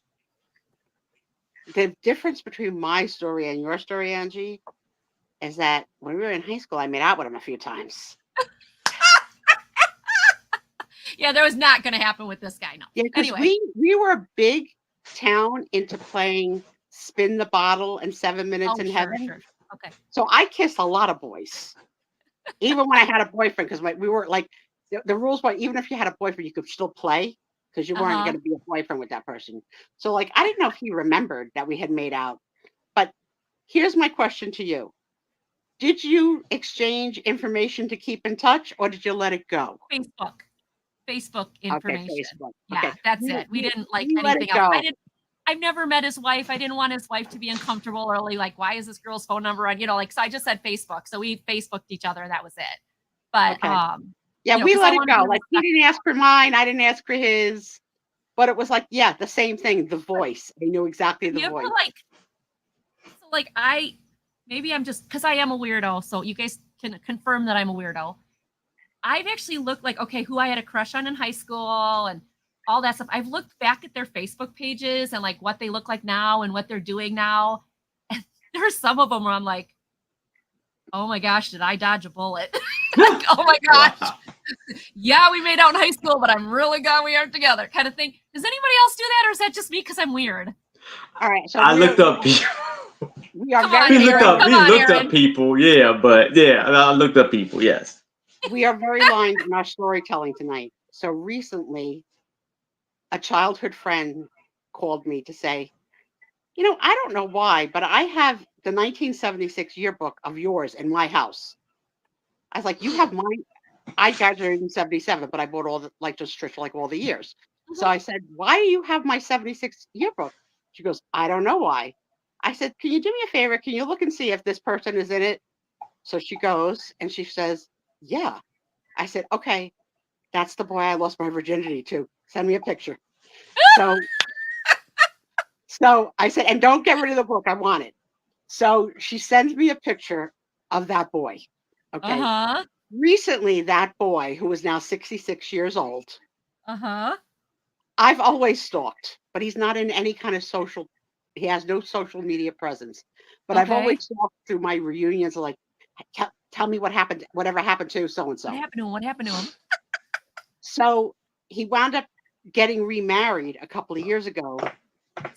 S3: the difference between my story and your story, Angie, is that when we were in high school, I made out with him a few times.
S4: Yeah, that was not going to happen with this guy. No.
S3: Yeah, because
S4: Anyway.
S3: we were a big town into playing spin the bottle and 7 minutes in heaven.
S4: Sure. Okay.
S3: So I kissed a lot of boys, even when I had a boyfriend, because we were like, the rules were even if you had a boyfriend, you could still play because you weren't going to be a boyfriend with that person. So like, I didn't know if he remembered that we had made out. But here's my question to you. Did you exchange information to keep in touch, or did you let it go?
S4: Facebook information.
S3: Okay, Facebook.
S4: Yeah,
S3: Okay.
S4: that's it. We didn't like
S3: let
S4: anything
S3: it
S4: else.
S3: go.
S4: I've never met his wife. I didn't want his wife to be uncomfortable or like, why is this girl's phone number on, so I just said Facebook. So we Facebooked each other and that was it. But
S3: Okay.
S4: yeah,
S3: we let it go. Like he didn't ask for mine, I didn't ask for his. But it was like, yeah, the same thing. The voice. I knew exactly the voice.
S4: Maybe I'm just because I am a weirdo. So you guys can confirm that I'm a weirdo. I've actually looked like, okay, who I had a crush on in high school and all that stuff. I've looked back at their Facebook pages and like what they look like now and what they're doing now. And there's some of them where I'm like, oh my gosh, did I dodge a bullet? Like, oh my gosh. Wow. Yeah, we made out in high school, but I'm really glad we aren't together kind of thing. Does anybody else do that or is that just me because I'm weird?
S3: All right. So
S2: I looked up people.
S3: We are
S2: we looked up people. Yeah, but yeah, I looked up people. Yes.
S3: We are very lined in our storytelling tonight. So recently, a childhood friend called me to say, I don't know why, but I have the 1976 yearbook of yours in my house. I was like, you have mine. I graduated in 77, but I bought all all the years. Mm-hmm. So I said, why do you have my 76 yearbook? She goes, I don't know why. I said, can you do me a favor? Can you look and see if this person is in it? So she goes and she says, yeah. I said, okay, that's the boy I lost my virginity to. Send me a picture. So I said, and don't get rid of the book. I want it. So she sends me a picture of that boy. Okay.
S4: Uh-huh.
S3: Recently, that boy, who is now 66 years old,
S4: uh-huh,
S3: I've always stalked, but he's not in any kind of he has no social media presence. But okay. I've always stalked through my reunions, like, tell me whatever happened to so-and-so.
S4: What happened to him?
S3: So he wound up getting remarried a couple of years ago,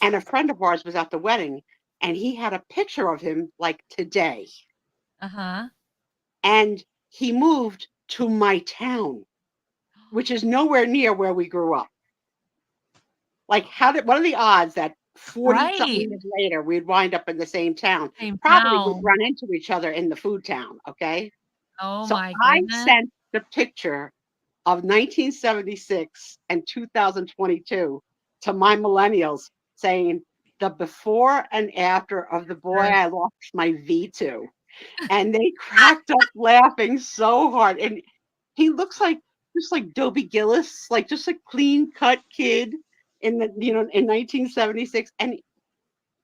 S3: and a friend of ours was at the wedding, and he had a picture of him like today.
S4: Uh-huh.
S3: And he moved to my town, which is nowhere near where we grew up. Like, what are the odds that 40-something years later we'd wind up in the same town? Probably would run into each other in the food town, okay?
S4: Oh,
S3: so
S4: my goodness.
S3: I sent the picture of 1976 and 2022 to my millennials saying the before and after of the boy I lost my V to. And they cracked up laughing so hard. And he looks like just like Dobie Gillis, like just a clean cut kid in 1976. And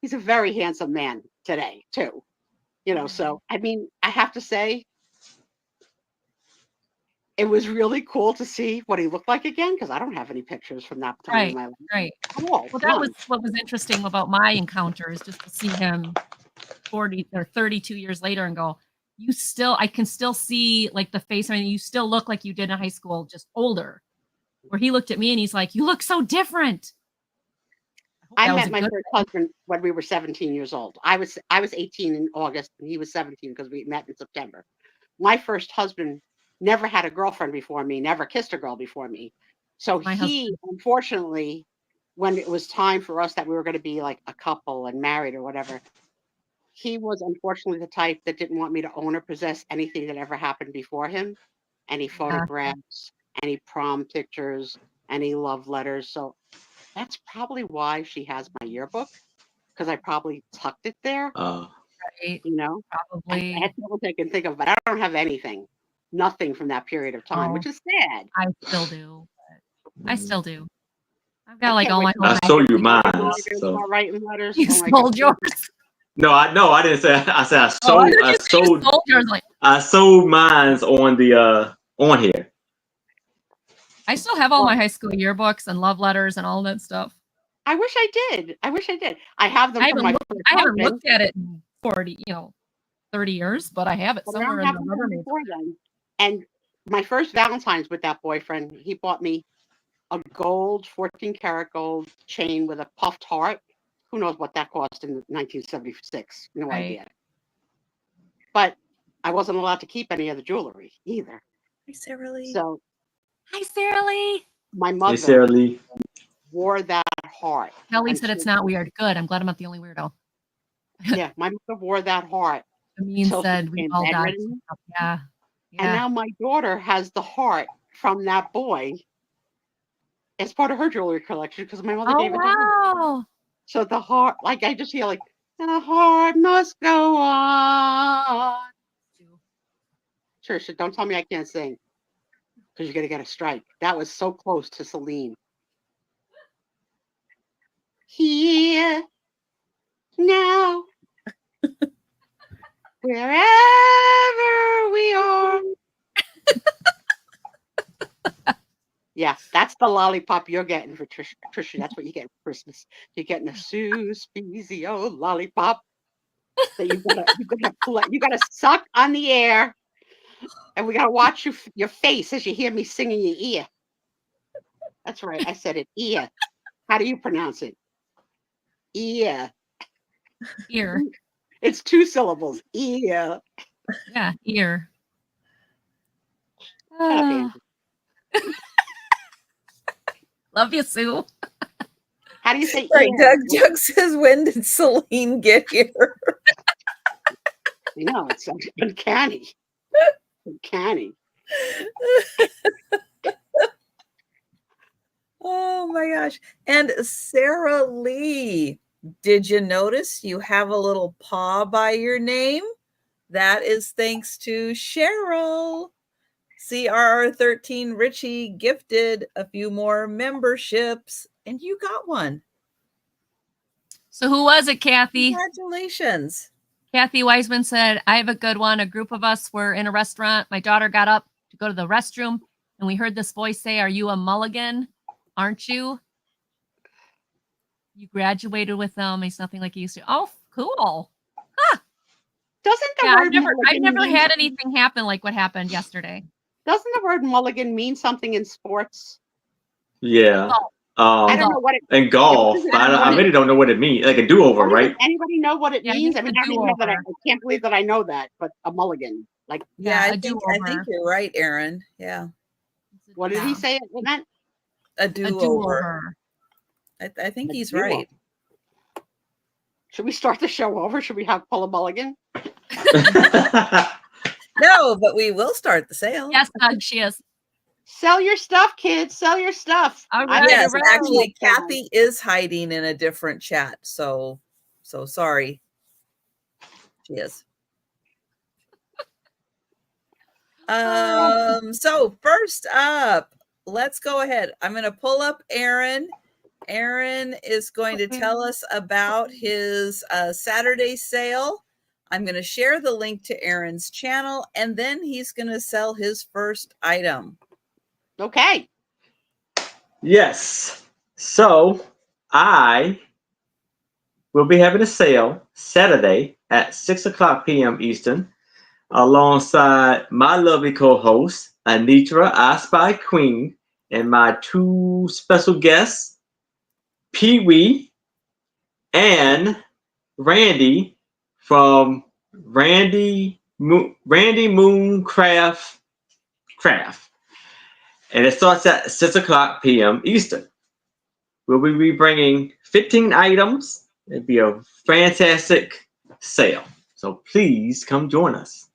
S3: he's a very handsome man today too. So I mean, I have to say it was really cool to see what he looked like again, because I don't have any pictures from that time in my life.
S4: Right.
S3: Well,
S4: that was what was interesting about my encounter, is just to see him 40 or 32 years later and go, I can still see like the face. I mean, you still look like you did in high school, just older. Where he looked at me and he's like, you look so different.
S3: I met my first husband when we were 17 years old. I was 18 in August and he was 17 because we met in September. My first husband never had a girlfriend before me, never kissed a girl before me. So unfortunately, when it was time for us that we were going to be like a couple and married or whatever, he was unfortunately the type that didn't want me to own or possess anything that ever happened before him. Any photographs, any prom pictures, any love letters. So that's probably why she has my yearbook, because I probably tucked it there.
S4: Right.
S3: Probably. I can think of, but I don't have anything. Nothing from that period of time, which is sad.
S4: I still do. I've got like all my
S2: I
S4: whole
S2: sold you
S3: Mine.
S2: mine. So
S3: Writing letters.
S4: You
S3: Oh my
S4: sold
S3: God.
S4: yours.
S2: no, I didn't say. I said I
S4: Oh, I
S2: sold.
S4: thought
S2: I
S4: you said you
S2: sold.
S4: sold yours. Like,
S2: I sold mines on the on here.
S4: I still have all my high school yearbooks and love letters and all that stuff.
S3: I wish I did. I have them
S4: I
S3: from
S4: haven't,
S3: my
S4: looked, I haven't
S3: husband,
S4: looked at it in 40, 30 years, but I have it
S3: but I
S4: somewhere
S3: don't
S4: in
S3: have
S4: the
S3: them from
S4: Rubbermaid.
S3: before then. And my first Valentine's with that boyfriend, he bought me a gold 14 karat gold chain with a puffed heart. Who knows what that cost in 1976? No
S4: Right.
S3: idea. But I wasn't allowed to keep any of the jewelry either.
S1: Hi, Sarah Lee.
S3: So
S4: Hi, Sarah Lee.
S3: my
S2: Hey,
S3: mother
S2: Sarah Lee.
S3: wore that heart.
S4: Kelly said it's not weird. Good. I'm glad I'm not the only weirdo.
S3: Yeah, my mother wore that heart.
S4: Amin
S3: Till she
S4: said we
S3: became
S4: all died.
S3: bedridden.
S4: Yeah.
S3: And
S4: Yeah.
S3: now my daughter has the heart from that boy as part of her jewelry collection because my mother
S4: Oh,
S3: gave it to her.
S4: wow.
S3: So the heart, like I just feel like the heart must go on. Trisha, don't tell me I can't sing because you're gonna get a strike. That was so close to Celine. Here, now, wherever we are. Yeah, that's the lollipop you're getting for Trisha. Trisha, that's what you get for Christmas. You're getting a Suspizio lollipop that you gotta suck on the air, and we gotta watch your face as you hear me sing in your ear. That's right, I said it. Ear. How do you pronounce it? Ear.
S4: Ear.
S3: It's 2 syllables. Ear.
S4: Yeah, ear.
S3: Shut up, Angie.
S4: Love you, Sue.
S3: How do you say
S1: Right,
S3: ear?
S1: Doug says, when did Celine get here?
S3: You know, it's uncanny. Uncanny.
S1: Oh my gosh. And Sarah Lee, did you notice you have a little paw by your name? That is thanks to Cheryl. CRR13 Richie gifted a few more memberships, and you got one.
S4: So who was it, Kathy?
S1: Congratulations.
S4: Kathy Wiseman said, I have a good one. A group of us were in a restaurant. My daughter got up to go to the restroom, and we heard this voice say, are you a mulligan? Aren't you? You graduated with them. He's nothing like he used to. Oh, cool.
S3: Doesn't the
S4: Yeah,
S3: word
S4: I've never
S3: mulligan mean-
S4: had anything happen like what happened yesterday.
S3: Doesn't the word mulligan mean something in sports?
S2: Yeah.
S3: I don't know what it
S2: And golf.
S3: It
S2: But I really don't know what it means. Like a do-over, right?
S3: Does anybody know what it
S4: Yeah,
S3: means?
S4: it's
S3: I mean,
S4: a
S3: I don't even know that I
S4: do-over.
S3: can't believe that I know that, but a mulligan. Like,
S1: Yeah,
S4: Yeah,
S1: I
S4: a
S1: think
S4: do-over.
S1: you're right, Aaron. Yeah.
S3: what did he say it meant?
S1: A
S4: A
S1: do-over.
S4: do-over.
S1: I think
S3: A
S1: he's
S3: do-over.
S1: right.
S3: Should we start the show over? Should we have pull a mulligan?
S1: No, but we will start the sale.
S4: Yes, Doug, she is.
S3: Sell your stuff, kids. Sell your stuff.
S4: All
S3: I
S4: right,
S3: don't
S1: Yes,
S3: know.
S1: actually, Kathy is hiding in a different chat. So sorry. She is. So first up, let's go ahead. I'm going to pull up Aaron. Aaron is going to tell us about his Saturday sale. I'm going to share the link to Aaron's channel, and then he's going to sell his first item.
S3: Okay.
S2: Yes. So I will be having a sale Saturday at 6:00 p.m. Eastern, alongside my lovely co-host Anitra I Spy Queen and my 2 special guests, Pee Wee and Randy from Randy Moon Craft. And it starts at 6:00 p.m. Eastern. We'll be bringing 15 items. It'd be a fantastic sale. So please come join us.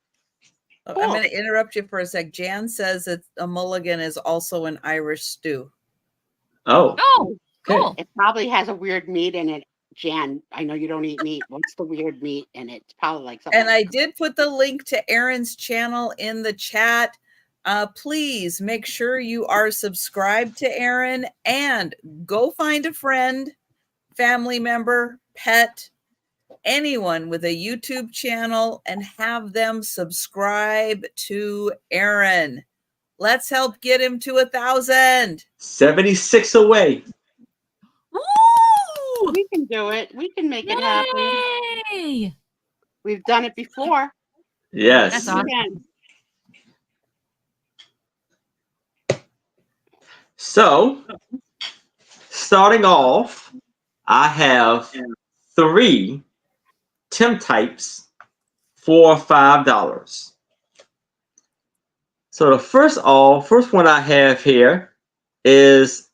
S1: I'm
S3: Cool.
S1: going to interrupt you for a sec. Jan says that a mulligan is also an Irish stew.
S2: Oh,
S4: Oh, cool.
S3: It probably has a weird meat in it. Jan, I know you don't eat meat. What's the weird meat in it? It's probably like something.
S1: And I did put the link to Aaron's channel in the chat. Please make sure you are subscribed to Aaron and go find a friend, family member, pet, anyone with a YouTube channel and have them subscribe to Aaron. Let's help get him to 1,000.
S2: 76 away.
S4: Woo!
S3: We can do it. We can make it happen.
S4: Yay!
S3: We've done it before.
S2: Yes.
S4: That's awesome.
S3: Again.
S2: So, starting off, I have 3 Tim types for $5. So the first one I have here is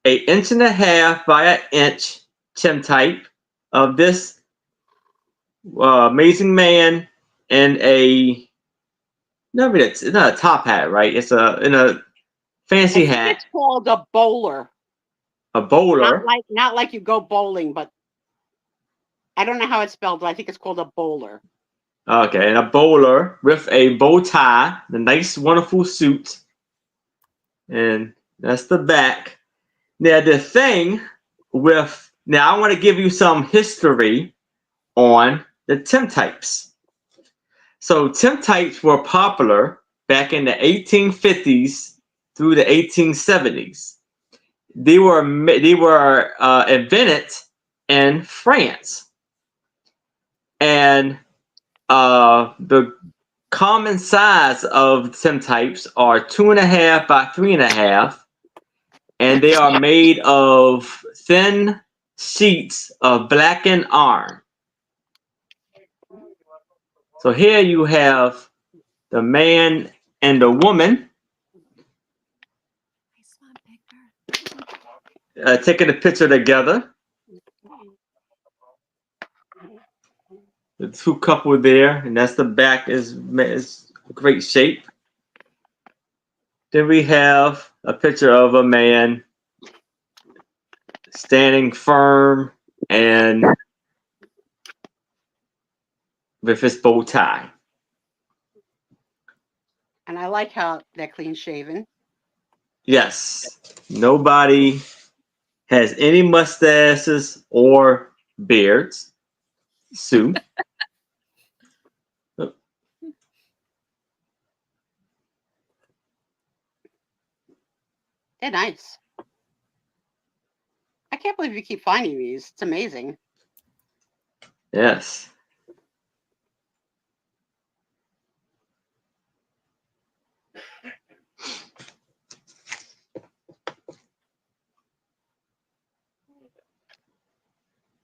S2: an 1.5 by 1 inch Tim type of this amazing man in a it's not a top hat, right? It's in a fancy
S3: I think
S2: hat,
S3: it's called a bowler.
S2: a bowler.
S3: Not like you go bowling, but I don't know how it's spelled, but I think it's called a bowler.
S2: Okay, and a bowler with a bow tie, the nice, wonderful suit, and that's the back. Now the thing now I want to give you some history on the Tim types. So Tim types were popular back in the 1850s through the 1870s. They were invented in France, and the common size of Tim types are 2.5 by 3.5, and they are made of thin sheets of blackened iron. So here you have the man and the woman taking a picture together. The 2 couple there, and that's the back is great shape. Then we have a picture of a man standing firm and with his bow tie.
S3: And I like how they're clean shaven.
S2: Yes, nobody has any mustaches or beards. Sue.
S3: They're nice. I can't believe you keep finding these. It's amazing.
S2: Yes.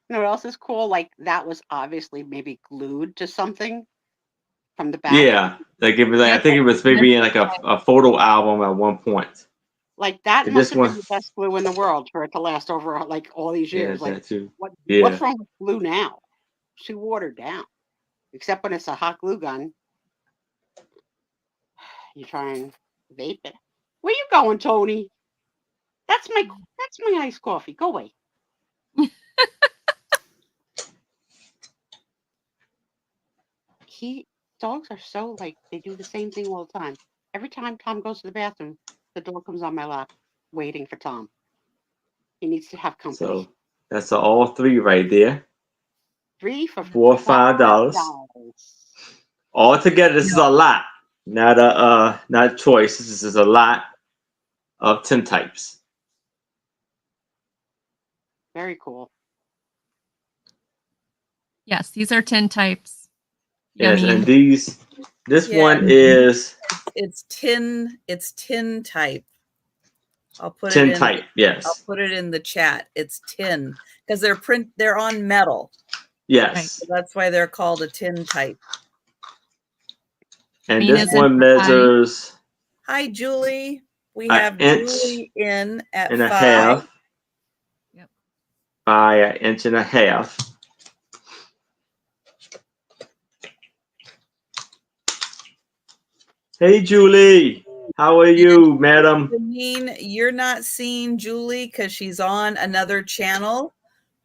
S3: You know what else is cool? Like that was obviously maybe glued to something from the back.
S2: Yeah, like it was. I think it was maybe in like a photo album at one point.
S3: Like that
S2: And
S3: must
S2: this
S3: have been
S2: one-
S3: the best glue in the world for it to last over like all these
S2: Yeah,
S3: years. Like
S2: that too.
S3: what's
S2: Yeah.
S3: wrong with glue now? She watered down. Except when it's a hot glue gun. You try and vape it. Where you going, Tony? That's my iced coffee. Go away. Dogs are so like they do the same thing all the time. Every time Tom goes to the bathroom, the dog comes on my lap, waiting for Tom. He needs to have company.
S2: So that's all 3 right there.
S3: 3 for
S2: $4 or $5. All together, this is a lot. Not a choice. This is a lot of Tim types.
S3: Very cool.
S4: Yes, these are tin types.
S2: Yes,
S4: Yummy.
S2: and this
S1: Yeah.
S2: one is
S1: It's tin type. I'll put
S2: tin
S1: it in.
S2: type. Yes.
S1: I'll put it in the chat. It's tin because they're on metal.
S2: Yes.
S1: So that's why they're called a tin type.
S2: And
S4: Green
S2: this
S4: is in
S2: one
S4: for
S2: measures
S1: Hi, Julie. We
S2: An
S1: have
S2: inch
S1: Julie in at
S2: and a
S1: 5.
S2: half
S4: Yep.
S2: by 1.5 inches. Hey, Julie. How are you, madam?
S1: Janine, you're not seeing Julie because she's on another channel.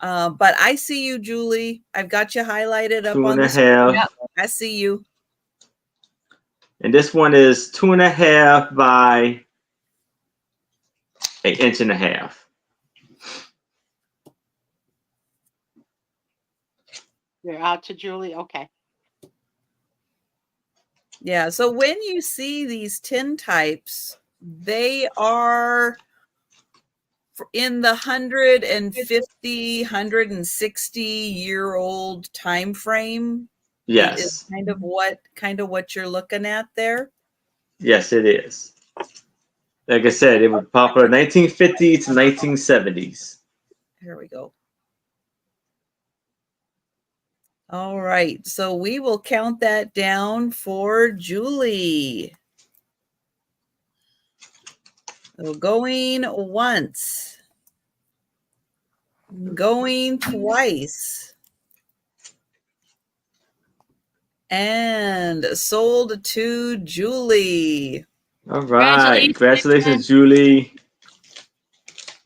S1: But I see you, Julie. I've got you highlighted up on the screen.
S2: 2.5.
S4: Yep.
S1: I see you.
S2: And this one is 2.5 by 1.5 inches.
S3: You're out to Julie? Okay.
S1: Yeah. So when you see these tin types, they are in the 150, 160-year-old time frame.
S2: Yes.
S1: Is kind of what you're looking at there.
S2: Yes, it is. Like I said, it was popular 1950s to 1970s.
S1: Here we go. All right. So we will count that down for Julie. So going once. Going twice. And sold to Julie.
S2: All right. Congratulations, Julie.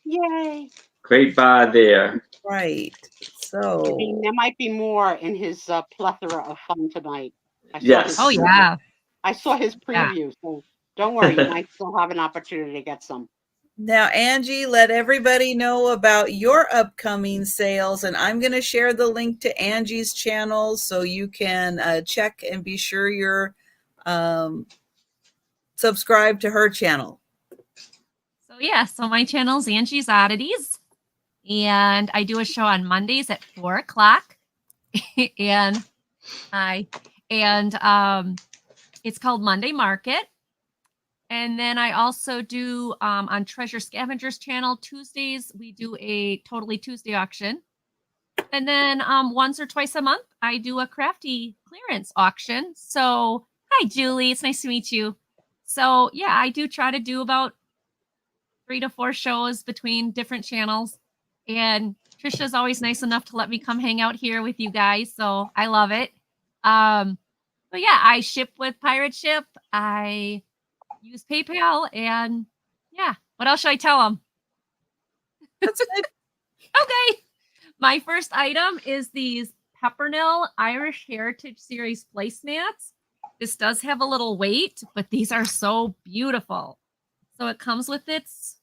S3: Yay.
S2: Great buy there.
S1: Right.
S3: I
S1: So
S3: mean, there might be more in his plethora of fun tonight.
S2: Yes.
S4: Oh yeah.
S3: I saw his
S4: Yeah.
S3: preview, so don't worry, you might still have an opportunity to get some.
S1: now, Angie, let everybody know about your upcoming sales, and I'm going to share the link to Angie's channel so you can check and be sure you're subscribed to her channel.
S4: So yeah, so my channel's Angie's Oddities, and I do a show on Mondays at 4:00, and it's called Monday Market. And then I also do on Treasure Scavengers channel Tuesdays, we do a Totally Tuesday auction. And then once or twice a month, I do a crafty clearance auction. So hi, Julie. It's nice to meet you. So yeah, I do try to do about 3 to 4 shows between different channels. And Trisha's always nice enough to let me come hang out here with you guys. So I love it. But yeah, I ship with Pirate Ship. I use PayPal, and yeah, what else should I tell them?
S1: That's good.
S4: Okay. My first item is these Peppermill Irish Heritage Series placemats. This does have a little weight, but these are so beautiful. So it comes with its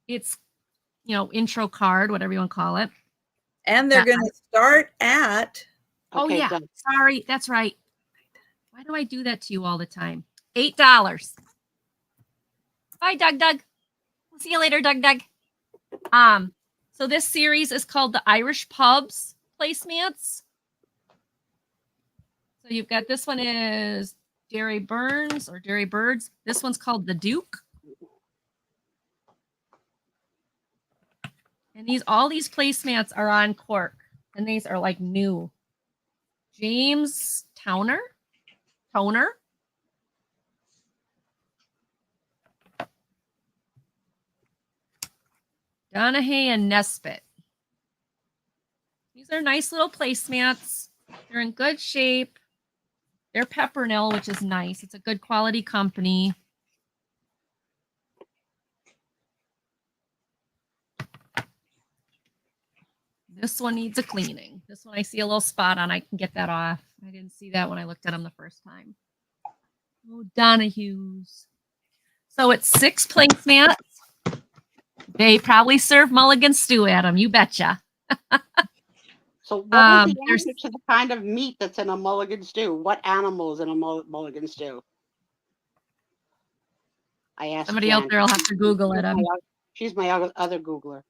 S4: intro card, whatever you want to call it.
S1: And they're going to start at
S4: Oh
S3: Okay,
S4: yeah,
S3: done.
S4: sorry, that's right. Why do I do that to you all the time? $8. Bye, Doug. I'll see you later, Doug. So this series is called the Irish Pubs placemats. So you've got this one is Jerry Burns or Jerry Birds. This one's called the Duke. And all these placemats are on cork, and these are like new. James Toner. Donahue and Nesbitt. These are nice little placemats. They're in good shape. They're Peppermill, which is nice. It's a good quality company. This one needs a cleaning. This one I see a little spot on. I can get that off. I didn't see that when I looked at them the first time. Oh, Donahue's. So it's 6 placemats. They probably serve mulligan stew at them. You betcha.
S3: So what is the
S4: there's-
S3: answer to the kind of meat that's in a mulligan stew? What animal is in a mulligan stew? I asked
S4: Somebody out
S3: Jan.
S4: there will have to Google it.
S3: She's my other Googler.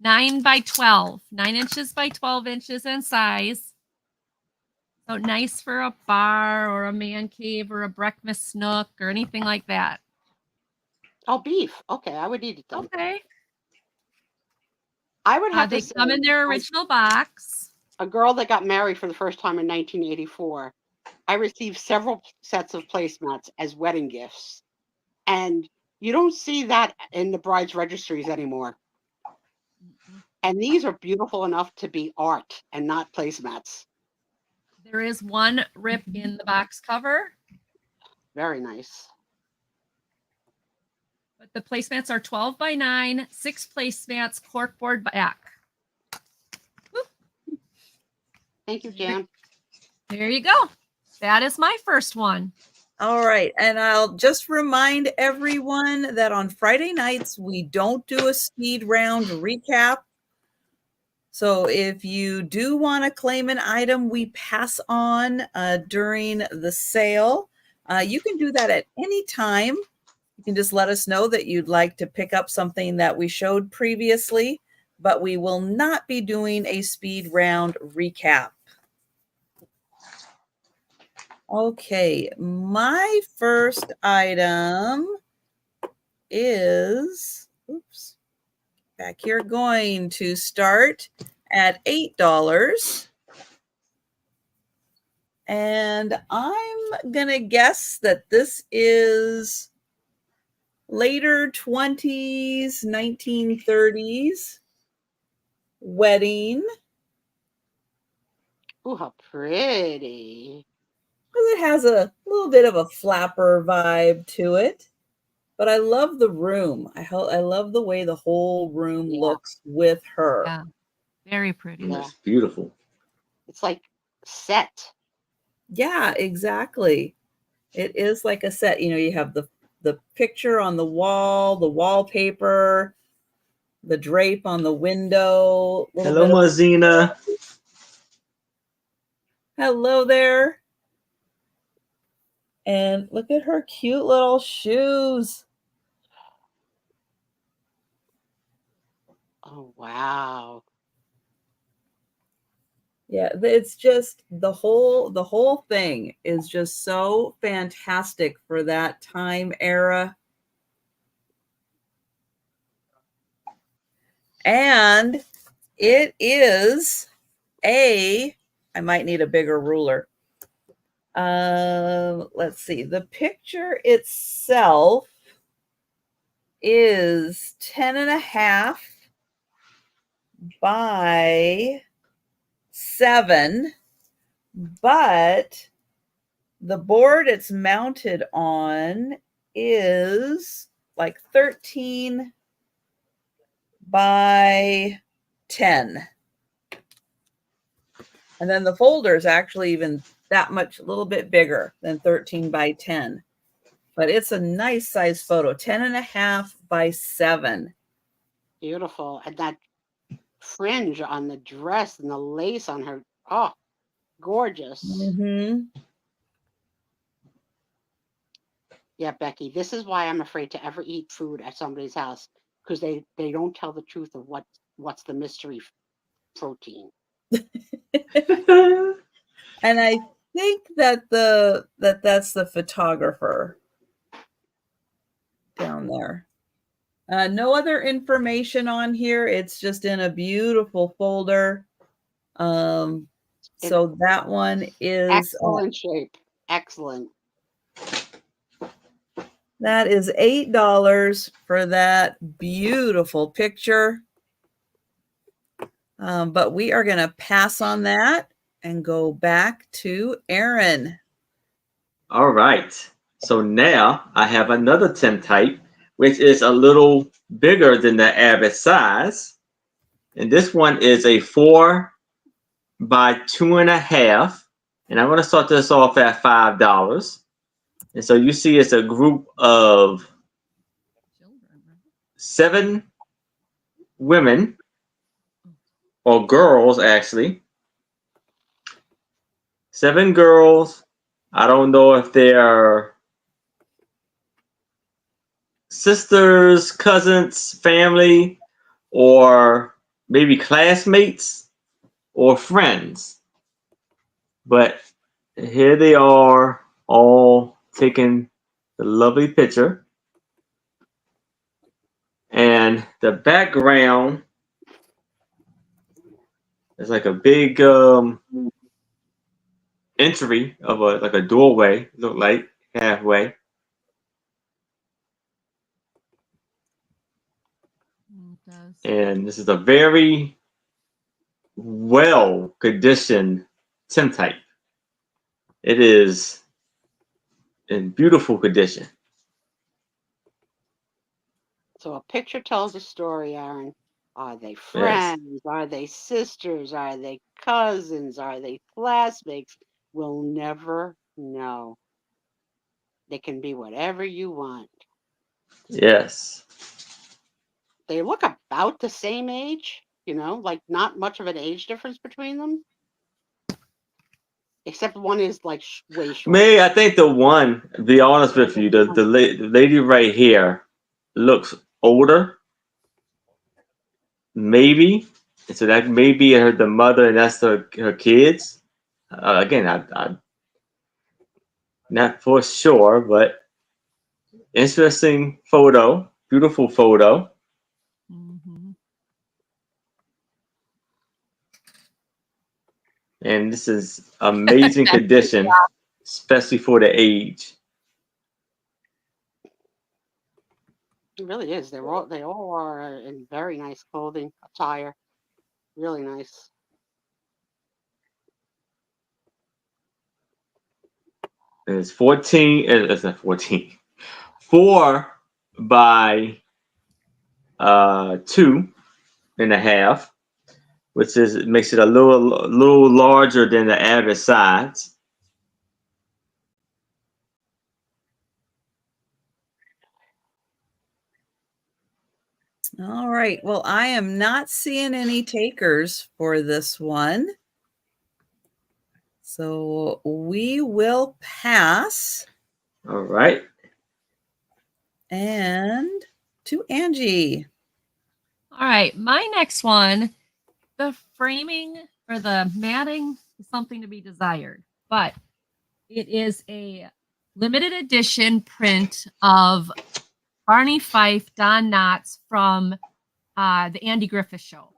S4: 9 by 12, 9 inches by 12 inches in size. So nice for a bar or a man cave or a breakfast nook or anything like that.
S3: Oh, beef. Okay, I would eat it then.
S4: Okay.
S3: I would have
S4: They
S3: to
S4: come
S3: say,
S4: in their original box.
S3: a girl that got married for the first time in 1984, I received several sets of placemats as wedding gifts. And you don't see that in the bride's registries anymore. And these are beautiful enough to be art and not placemats.
S4: There is one rip in the box cover,
S3: Very nice.
S4: but the placemats are 12 by 9, 6 placemats, corkboard back.
S3: Thank you, Jan.
S4: There you go. That is my first one.
S1: All right. And I'll just remind everyone that on Friday nights, we don't do a speed round recap. So if you do want to claim an item we pass on during the sale, you can do that at any time. You can just let us know that you'd like to pick up something that we showed previously, but we will not be doing a speed round recap. Okay, my first item is, oops, back here, going to start at $8. And I'm going to guess that this is later 20s, 1930s wedding.
S3: Ooh, how pretty.
S1: It has a little bit of a flapper vibe to it. But I love the room. I love the way the whole room looks with her.
S4: Yeah. Very pretty.
S3: Yeah.
S2: It's beautiful.
S3: It's like set.
S1: Yeah, exactly. It is like a set. You know, you have the picture on the wall, the wallpaper, the drape on the window.
S2: Hello, Mazina.
S1: Hello there. And look at her cute little shoes.
S3: Oh, wow.
S1: Yeah, it's just the whole thing is just so fantastic for that time era. And it is I might need a bigger ruler. Let's see. The picture itself is 10.5 by 7, but the board it's mounted on is like 13 by 10. And then the folder is actually even that much, a little bit bigger than 13 by 10. But it's a nice size photo, 10.5 by 7.
S3: Beautiful. And that fringe on the dress and the lace on her. Oh, gorgeous.
S1: Mm-hmm.
S3: Yeah, Becky, this is why I'm afraid to ever eat food at somebody's house, because they don't tell the truth of what's the mystery protein.
S1: And I think that that's the photographer down there. No other information on here. It's just in a beautiful folder. So that one is
S3: excellent shape. Excellent.
S1: That is $8 for that beautiful picture. But we are going to pass on that and go back to Aaron.
S2: All right. So now I have another tintype, which is a little bigger than the average size. And this one is a 4 by 2.5. And I'm going to start this off at $5. And so you see it's a group of 7 women, or girls actually. 7 girls. I don't know if they're sisters, cousins, family, or maybe classmates or friends. But here they are, all taking the lovely picture. And the background is like a big entry of a doorway, look like halfway.
S4: It does.
S2: And this is a very well conditioned tintype. It is in beautiful condition.
S3: So a picture tells a story, Aaron. Are they friends? Yes. Are they sisters? Are they cousins? Are they classmates? We'll never No. They can be whatever you want.
S2: Yes.
S3: They look about the same age, like not much of an age difference between them. Except one is like way shorter.
S2: May I think the one, to be honest with you, the lady right here looks older. Maybe. So that may be the mother and that's her kids. Again, I not for sure, but interesting photo. Beautiful photo.
S4: Mhm.
S2: And this is amazing condition, especially for the age.
S3: It really is. They all are in very nice clothing, attire. Really nice.
S2: And it's 14. It's not 14. 4 by 2.5, which makes it a little larger than the average size.
S1: All right. Well, I am not seeing any takers for this one. So we will pass.
S2: All right.
S1: And to Angie.
S4: All right, my next one, the framing or the matting is something to be desired, but it is a limited edition print of Barney Fife, Don Knotts from the Andy Griffith Show.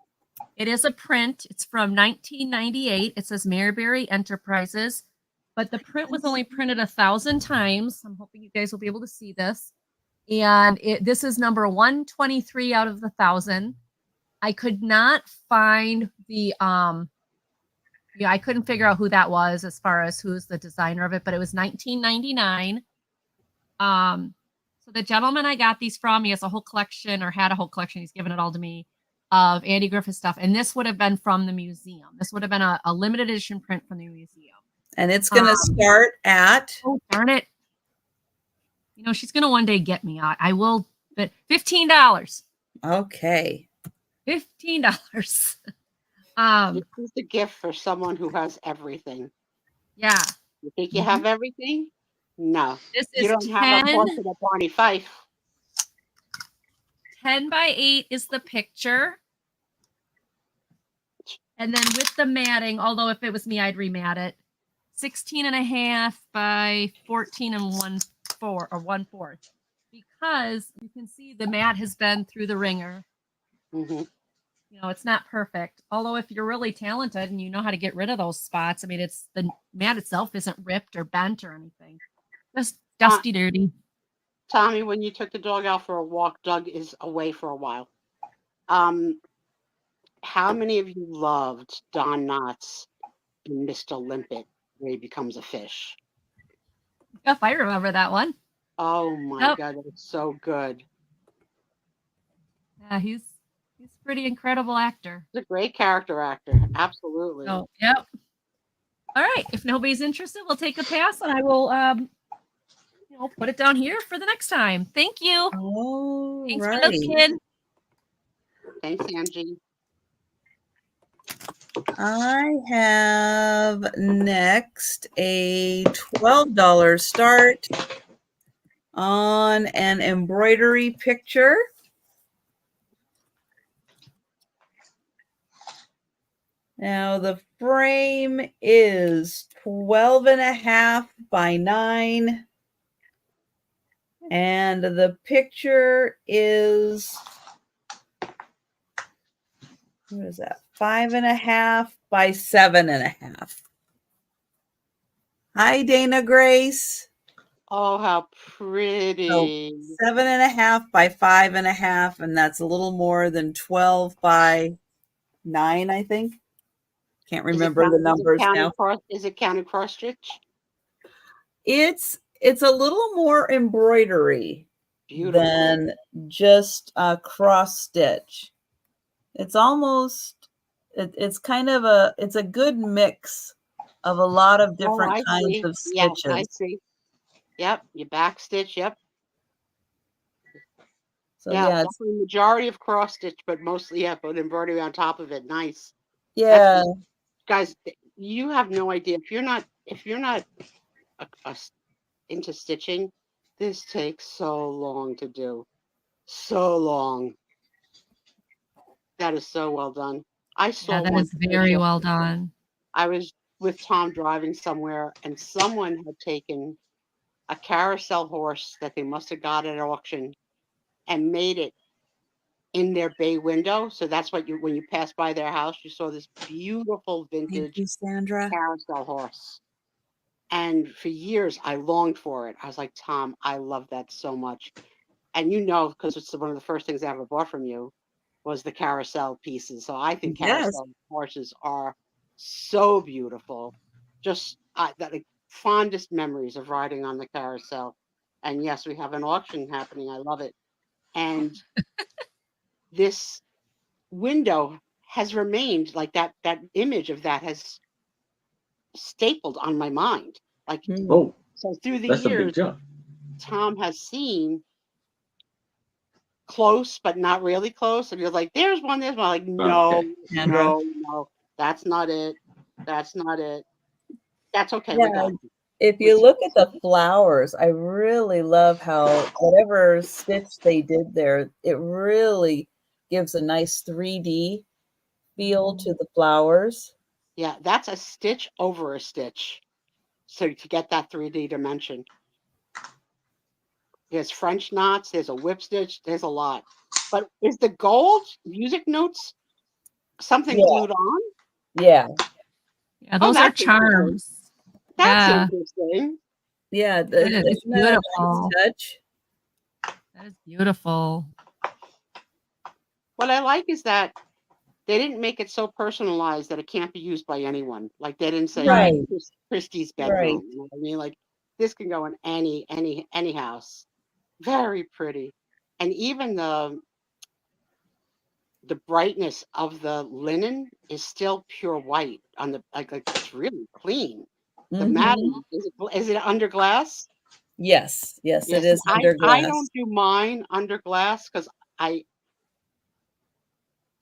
S4: It is a print. It's from 1998. It says Maryberry Enterprises, but the print was only printed 1,000 times. I'm hoping you guys will be able to see this. And this is number 123 out of the 1,000. I could not find the I couldn't figure out who that was as far as who's the designer of it, but it was 1999. So the gentleman I got these from, he has a whole collection or had a whole collection. He's given it all to me of Andy Griffith stuff. And this would have been from the museum. This would have been a limited edition print from the museum.
S1: And it's going to start at.
S4: Oh, darn it. She's going to one day get me. I will, but $15.
S1: Okay.
S4: $15.
S3: This is a gift for someone who has everything.
S4: Yeah.
S3: You think you have everything? No.
S4: This is
S3: you don't
S4: 10,
S3: have a portrait of Barney Fife.
S4: 10 by 8 is the picture. And then with the matting, although if it was me, I'd remat it. 16.5 by 14 and 1/4. Because you can see the mat has been through the ringer.
S3: Mm-hmm.
S4: It's not perfect. Although if you're really talented and you know how to get rid of those spots, I mean, it's the mat itself isn't ripped or bent or anything. Just dusty, dirty.
S3: Tommy, when you took the dog out for a walk, Doug is away for a while. How many of you loved Don Knotts in Mr. Limpet, where he becomes a fish?
S4: If I remember that one.
S3: Oh my God, that was so good.
S4: Yeah, he's a pretty incredible actor.
S3: He's a great character actor. Absolutely.
S4: Oh, yep. All right. If nobody's interested, we'll take a pass and I will put it down here for the next time. Thank you.
S1: Oh,
S4: thanks for looking.
S3: Thanks, Angie.
S1: I have next a $12 start on an embroidery picture. Now the frame is 12.5 by 9. And the picture is, what is that? 5.5 by 7.5. Hi, Dana Grace.
S3: Oh, how pretty.
S1: So 7.5 by 5.5, and that's a little more than 12 by 9, I think. Can't remember the numbers now.
S3: Is it counted cross stitch?
S1: It's a little more embroidery than just a cross stitch. It's almost, it's kind of it's a good mix of a lot of
S3: Oh,
S1: different
S3: I
S1: kinds
S3: see.
S1: of
S3: Yes, I
S1: stitches.
S3: see. Yep, you back stitch. Yep.
S1: So
S3: Yeah,
S1: yeah, it's,
S3: definitely majority of cross stitch, but mostly, yeah, but embroidery on top of it. Nice.
S1: yeah,
S3: Guys, you have no idea. If you're not into stitching, this takes so long to do. So long. That is so well done. I saw
S4: Yeah, that
S3: one
S4: is very
S3: picture.
S4: well done.
S3: I was with Tom driving somewhere, and someone had taken a carousel horse that they must have got at auction and made it in their bay window. So that's what you, when you pass by their house, you saw this beautiful
S1: thank
S3: vintage
S1: you, Sandra.
S3: carousel horse. And for years, I longed for it. I was like, Tom, I love that so much. And you know, because it's one of the first things I ever bought from you was the carousel pieces. So I think
S1: Yes.
S3: carousel horses are so beautiful. Just that like, fondest memories of riding on the carousel. And yes, we have an auction happening. I love it. And this window has remained like that image of that has stapled on my mind. Like,
S1: Hmm.
S2: Oh,
S3: so through the
S2: that's a big
S3: years,
S2: jump.
S3: Tom has seen close, but not really close. And you're like, there's one, there's one. Like, no,
S2: Okay.
S1: Sandra.
S3: no, that's not it. That's not it. That's okay.
S1: Yeah,
S3: We got it.
S1: if you look at the flowers, I really love how whatever stitch they did there, it really gives a nice 3D feel to the flowers.
S3: Yeah, that's a stitch over a stitch. So to get that 3D dimension. There's French knots, there's a whip stitch, there's a lot. But is the gold music notes something
S1: Yeah.
S3: glued on?
S1: Yeah,
S4: Yeah, those are
S3: that's interesting.
S4: charms.
S3: That's
S4: Yeah,
S3: interesting.
S1: yeah,
S4: it is
S1: isn't that a nice
S4: beautiful.
S1: touch?
S4: That is beautiful.
S3: What I like is that they didn't make it so personalized that it can't be used by anyone. Like they didn't say
S1: Right.
S3: Christie's
S1: Right.
S3: bedroom. You know what I mean? Like this can go in any house. Very pretty. And even the brightness of the linen is still pure white on the like it's really clean. The
S1: Mhm.
S3: matting is it under glass?
S1: Yes, yes, it
S3: Yes.
S1: is under
S3: I
S1: glass.
S3: don't do mine under glass because I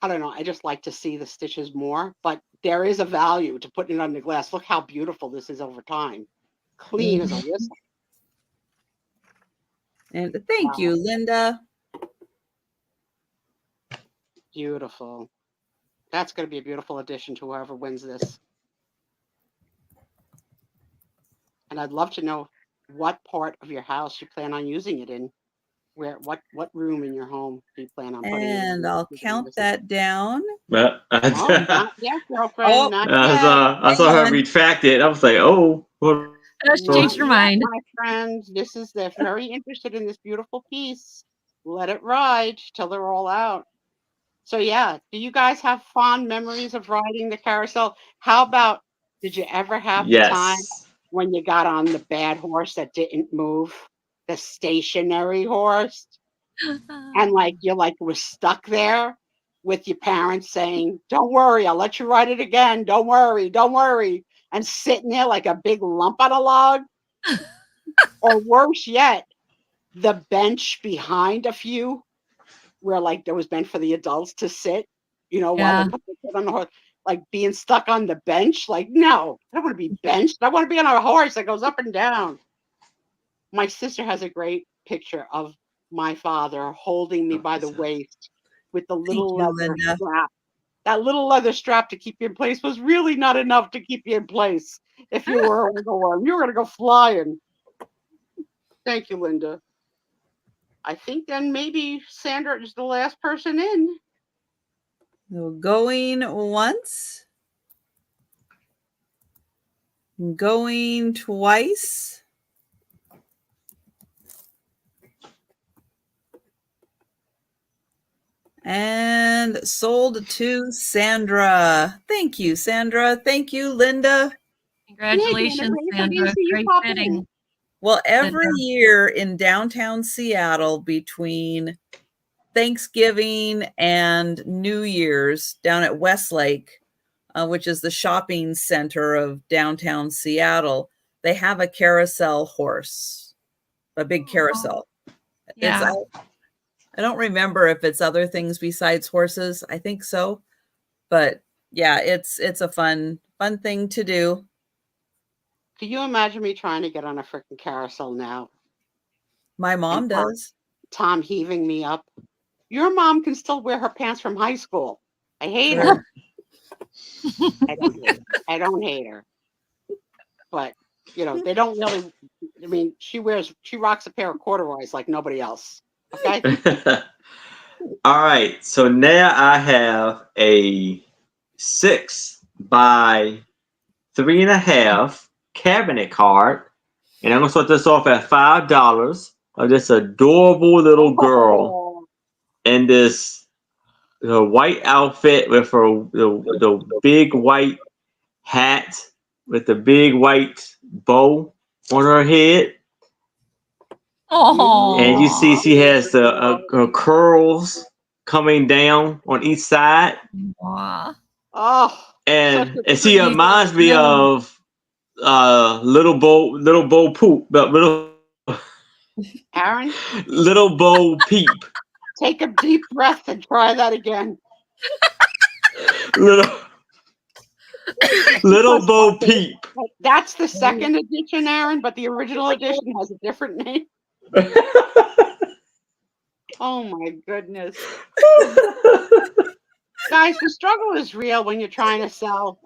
S3: don't know. I just like to see the stitches more, but there is a value to putting it under glass. Look how beautiful this is over time. Clean as a
S1: Mhm.
S3: whistle.
S1: And thank
S3: Wow.
S1: you, Linda.
S3: Beautiful. That's going to be a beautiful addition to whoever wins this. And I'd love to know what part of your house you plan on using it in. Where what room in your home do you plan on putting it in?
S1: And I'll count that down.
S2: But
S3: Oh, not yet, girlfriend.
S1: Oh,
S3: Not
S2: I
S3: yet.
S2: saw
S1: Hang
S2: her
S1: on.
S2: retract it. I was like, oh, well,
S4: Just
S3: Not
S4: changed your
S3: yet,
S4: mind.
S3: my friends. They're very interested in this beautiful piece. Let it ride till they're all out. So yeah, do you guys have fond memories of riding the carousel? How about, did you ever have the time
S2: yes.
S3: when you got on the bad horse that didn't move, the stationary horse, and like you like was stuck there with your parents saying, "Don't worry, I'll let you ride it again. Don't worry, don't worry," and sitting there like a big lump on a log, or worse yet, the bench behind a few where like there was meant for the adults to sit, while they
S4: Yeah.
S3: put the kid on the horse, like being stuck on the bench. Like, no, I don't want to be benched. I want to be on a horse that goes up and down. My sister has a great picture of my father holding me by the waist with the
S1: Thank
S3: little
S1: you,
S3: leather
S1: Linda.
S3: strap. That little leather strap to keep you in place was really not enough to keep you in place. If you were a wiggle worm, you were going to go flying. Thank you, Linda. I think then maybe Sandra is the last person in.
S1: So going once, going twice. And sold to Sandra. Thank you, Sandra. Thank you, Linda.
S4: Congratulations,
S3: Hey, Jennifer, I didn't
S4: Sandra.
S3: see you
S4: Great
S3: pop
S4: bidding.
S3: in.
S1: Well, every
S4: Linda.
S1: year in downtown Seattle between Thanksgiving and New Year's down at Westlake, which is the shopping center of downtown Seattle, they have a carousel horse, a big carousel.
S4: Yeah.
S1: I don't remember if it's other things besides horses. I think so. But yeah, it's a fun thing to do.
S3: Can you imagine me trying to get on a freaking carousel now?
S1: My mom
S3: And Tom-
S1: does.
S3: Tom heaving me up. Your mom can still wear her pants from high school. I hate
S1: Sure.
S3: her. I don't hate her. But they don't really. I mean, she rocks a pair of corduroys like nobody else. Okay.
S2: All right. So now I have a 6 by 3.5 cabinet card, and I'm gonna start this off at $5 of this adorable little girl
S3: Oh,
S2: in this white outfit with the big white hat with the big white bow on her head,
S4: Oh.
S2: and you see she has her curls coming down on each side,
S3: oh,
S2: and
S3: such a
S2: she
S3: pretty
S2: reminds me
S4: little-
S2: of little Bo Poop, but
S3: Aaron,
S2: little Bo Peep,
S3: take a deep breath and try that again.
S2: little Bo Peep.
S3: That's the second edition, Aaron, but the original edition has a different name. Oh my goodness. Guys, the struggle is real when you're trying to sell.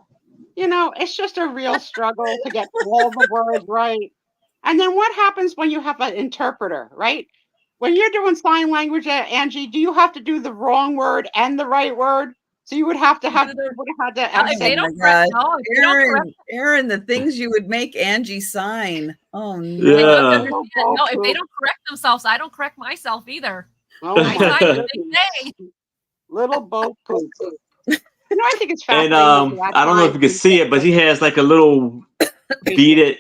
S3: It's just a real struggle to get all the words right. And then what happens when you have an interpreter, right? When you're doing sign language, Angie, do you have to do the wrong word and the right word? So you would have to have
S4: If they
S1: Oh
S4: don't
S1: my
S4: correct,
S1: God.
S4: no, if they don't correct,
S1: Aaron, the things you would make Angie sign. Oh no.
S4: they don't
S2: Yeah.
S4: understand. No, if they don't correct themselves, I don't correct myself either.
S3: Oh
S4: I
S3: my
S4: sign what
S3: goodness.
S4: they say.
S3: Little Bo Poop. I think it's
S2: And
S3: fascinating. that
S2: I don't know if you can see it, but she has like a little beaded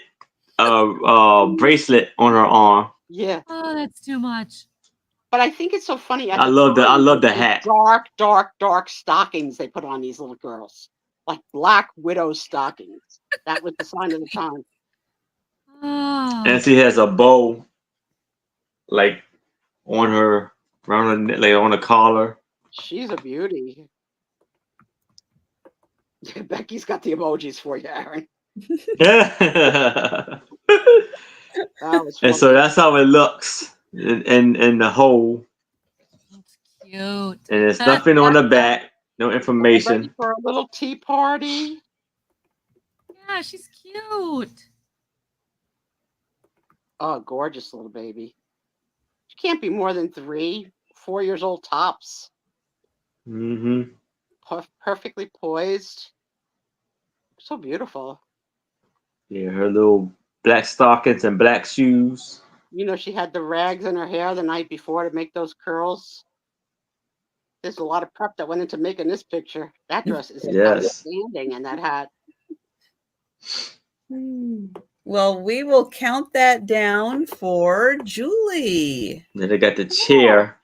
S2: bracelet on her arm.
S3: Yeah.
S4: Oh, that's too much.
S3: But I think it's so funny.
S2: I love the
S3: the
S2: hat.
S3: Dark stockings they put on these little girls, like Black Widow stockings. That was the sign of the time.
S4: Oh.
S2: And she has a bow, like on her, around her, like on the collar.
S3: She's a beauty. Becky's got the emojis for you, Aaron.
S2: And
S3: That was
S2: so
S3: funny.
S2: that's how it looks in the whole.
S4: That's cute.
S2: And there's nothing on the back, no
S3: Ready
S2: information.
S3: for a little tea party.
S4: Yeah, she's cute.
S3: Oh, gorgeous little baby. She can't be more than 3, 4 years old tops.
S2: Hmm.
S3: Perfectly poised. So beautiful.
S2: Yeah, her little black stockings and black shoes.
S3: She had the rags in her hair the night before to make those curls. There's a lot of prep that went into making this picture. That dress is
S2: Yes.
S3: outstanding, and that hat.
S1: Well, we will count that down for Julie.
S2: Then they got the chair.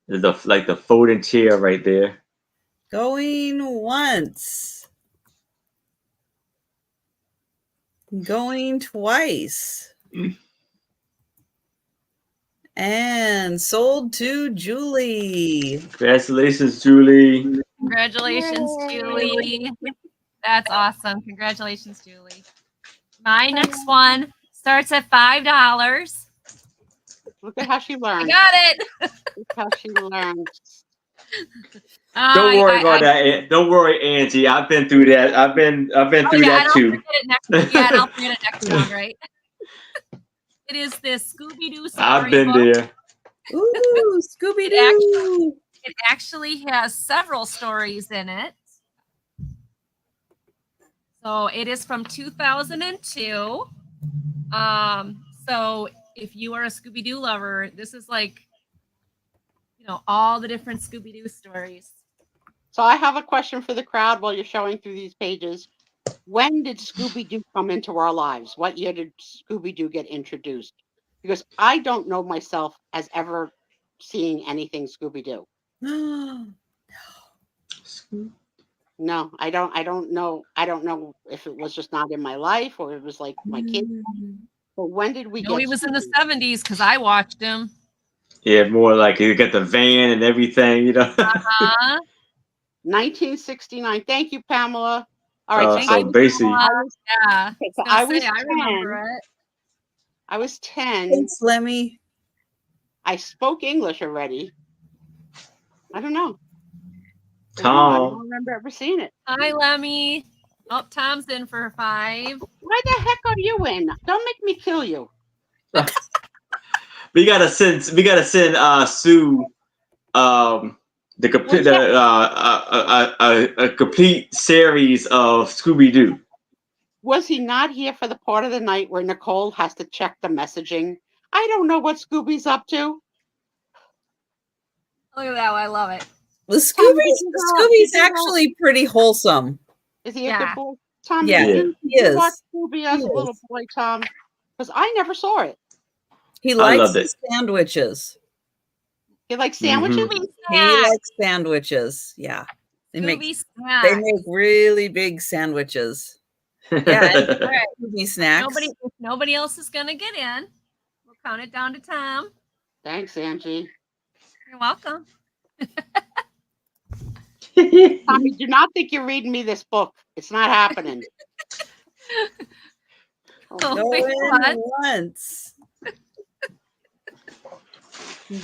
S2: There's the folding chair right there.
S1: Going once. Going twice. And sold to Julie.
S2: Congratulations, Julie.
S4: Congratulations,
S3: Yay.
S4: Julie. That's awesome. Congratulations, Julie. My next one starts at $5.
S3: Look at how she
S4: I
S3: learns.
S4: got it.
S3: Look how she learns.
S2: Don't worry about that. Don't worry, Angie. I've been through that. I've been through that too.
S4: I'll forget it next time, right? It is this Scooby-Doo story
S2: I've been
S4: book.
S2: there.
S1: Ooh, Scooby Doo.
S4: It actually has several stories in it. So it is from 2002. So if you are a Scooby-Doo lover, this is like, all the different Scooby-Doo stories.
S3: So I have a question for the crowd while you're showing through these pages. When did Scooby-Doo come into our lives? What year did Scooby-Doo get introduced? Because I don't know myself as ever seeing anything Scooby-Doo. No, I don't know. I don't know if it was just not in my life or it was like my kid. But when did we
S4: No,
S3: get
S4: he was in the
S3: Scooby?
S4: 70s because I watched him.
S2: Yeah, more like you got the van and everything, you know.
S3: 1969. Thank you, Pamela. All right, so
S4: Thank
S2: So
S4: you,
S2: basically,
S3: I
S4: Pamela.
S3: was
S4: Yeah.
S3: okay, so
S4: I
S3: I
S4: was gonna
S3: was
S4: say, I
S3: 10.
S4: remember it.
S3: I was 10.
S1: Thanks, Lemmy.
S3: I spoke English already. I don't know. I
S2: Tom,
S3: don't remember ever seeing it.
S4: Hi, Lemmy. Oh, Tom's in for 5.
S3: Why the heck are you in? Don't make me kill you.
S2: we gotta send Sue the complete a complete series of Scooby Doo.
S3: Was he not here for the part of the night where Nicole has to check the messaging? I don't know what Scooby's up to.
S4: Look at that. I love it.
S1: The
S3: Tommy, did you go-
S1: Scooby's
S3: did you go-
S1: actually pretty wholesome.
S3: Is he a
S4: Yeah.
S3: good boy? Tommy,
S1: Yeah,
S3: did
S1: he
S3: you
S1: is.
S3: watch Scooby as
S1: He
S3: a little
S1: is.
S3: boy, Tom? Because I never saw it.
S1: He
S2: I
S1: likes
S2: loved
S1: his sandwiches.
S3: You like sandwiches?
S2: Mhm.
S4: Scooby
S1: He
S4: snack.
S1: likes sandwiches. Yeah. They make
S4: Scooby snack.
S1: they make really big sandwiches. Yeah, and
S4: All right.
S1: Scooby snacks.
S4: If nobody else is gonna get in, we'll count it down to Tom.
S3: Thanks, Angie.
S4: You're welcome.
S3: Tommy, do not think you're reading me this book. It's not happening.
S4: Oh my
S1: Going
S4: God.
S1: once.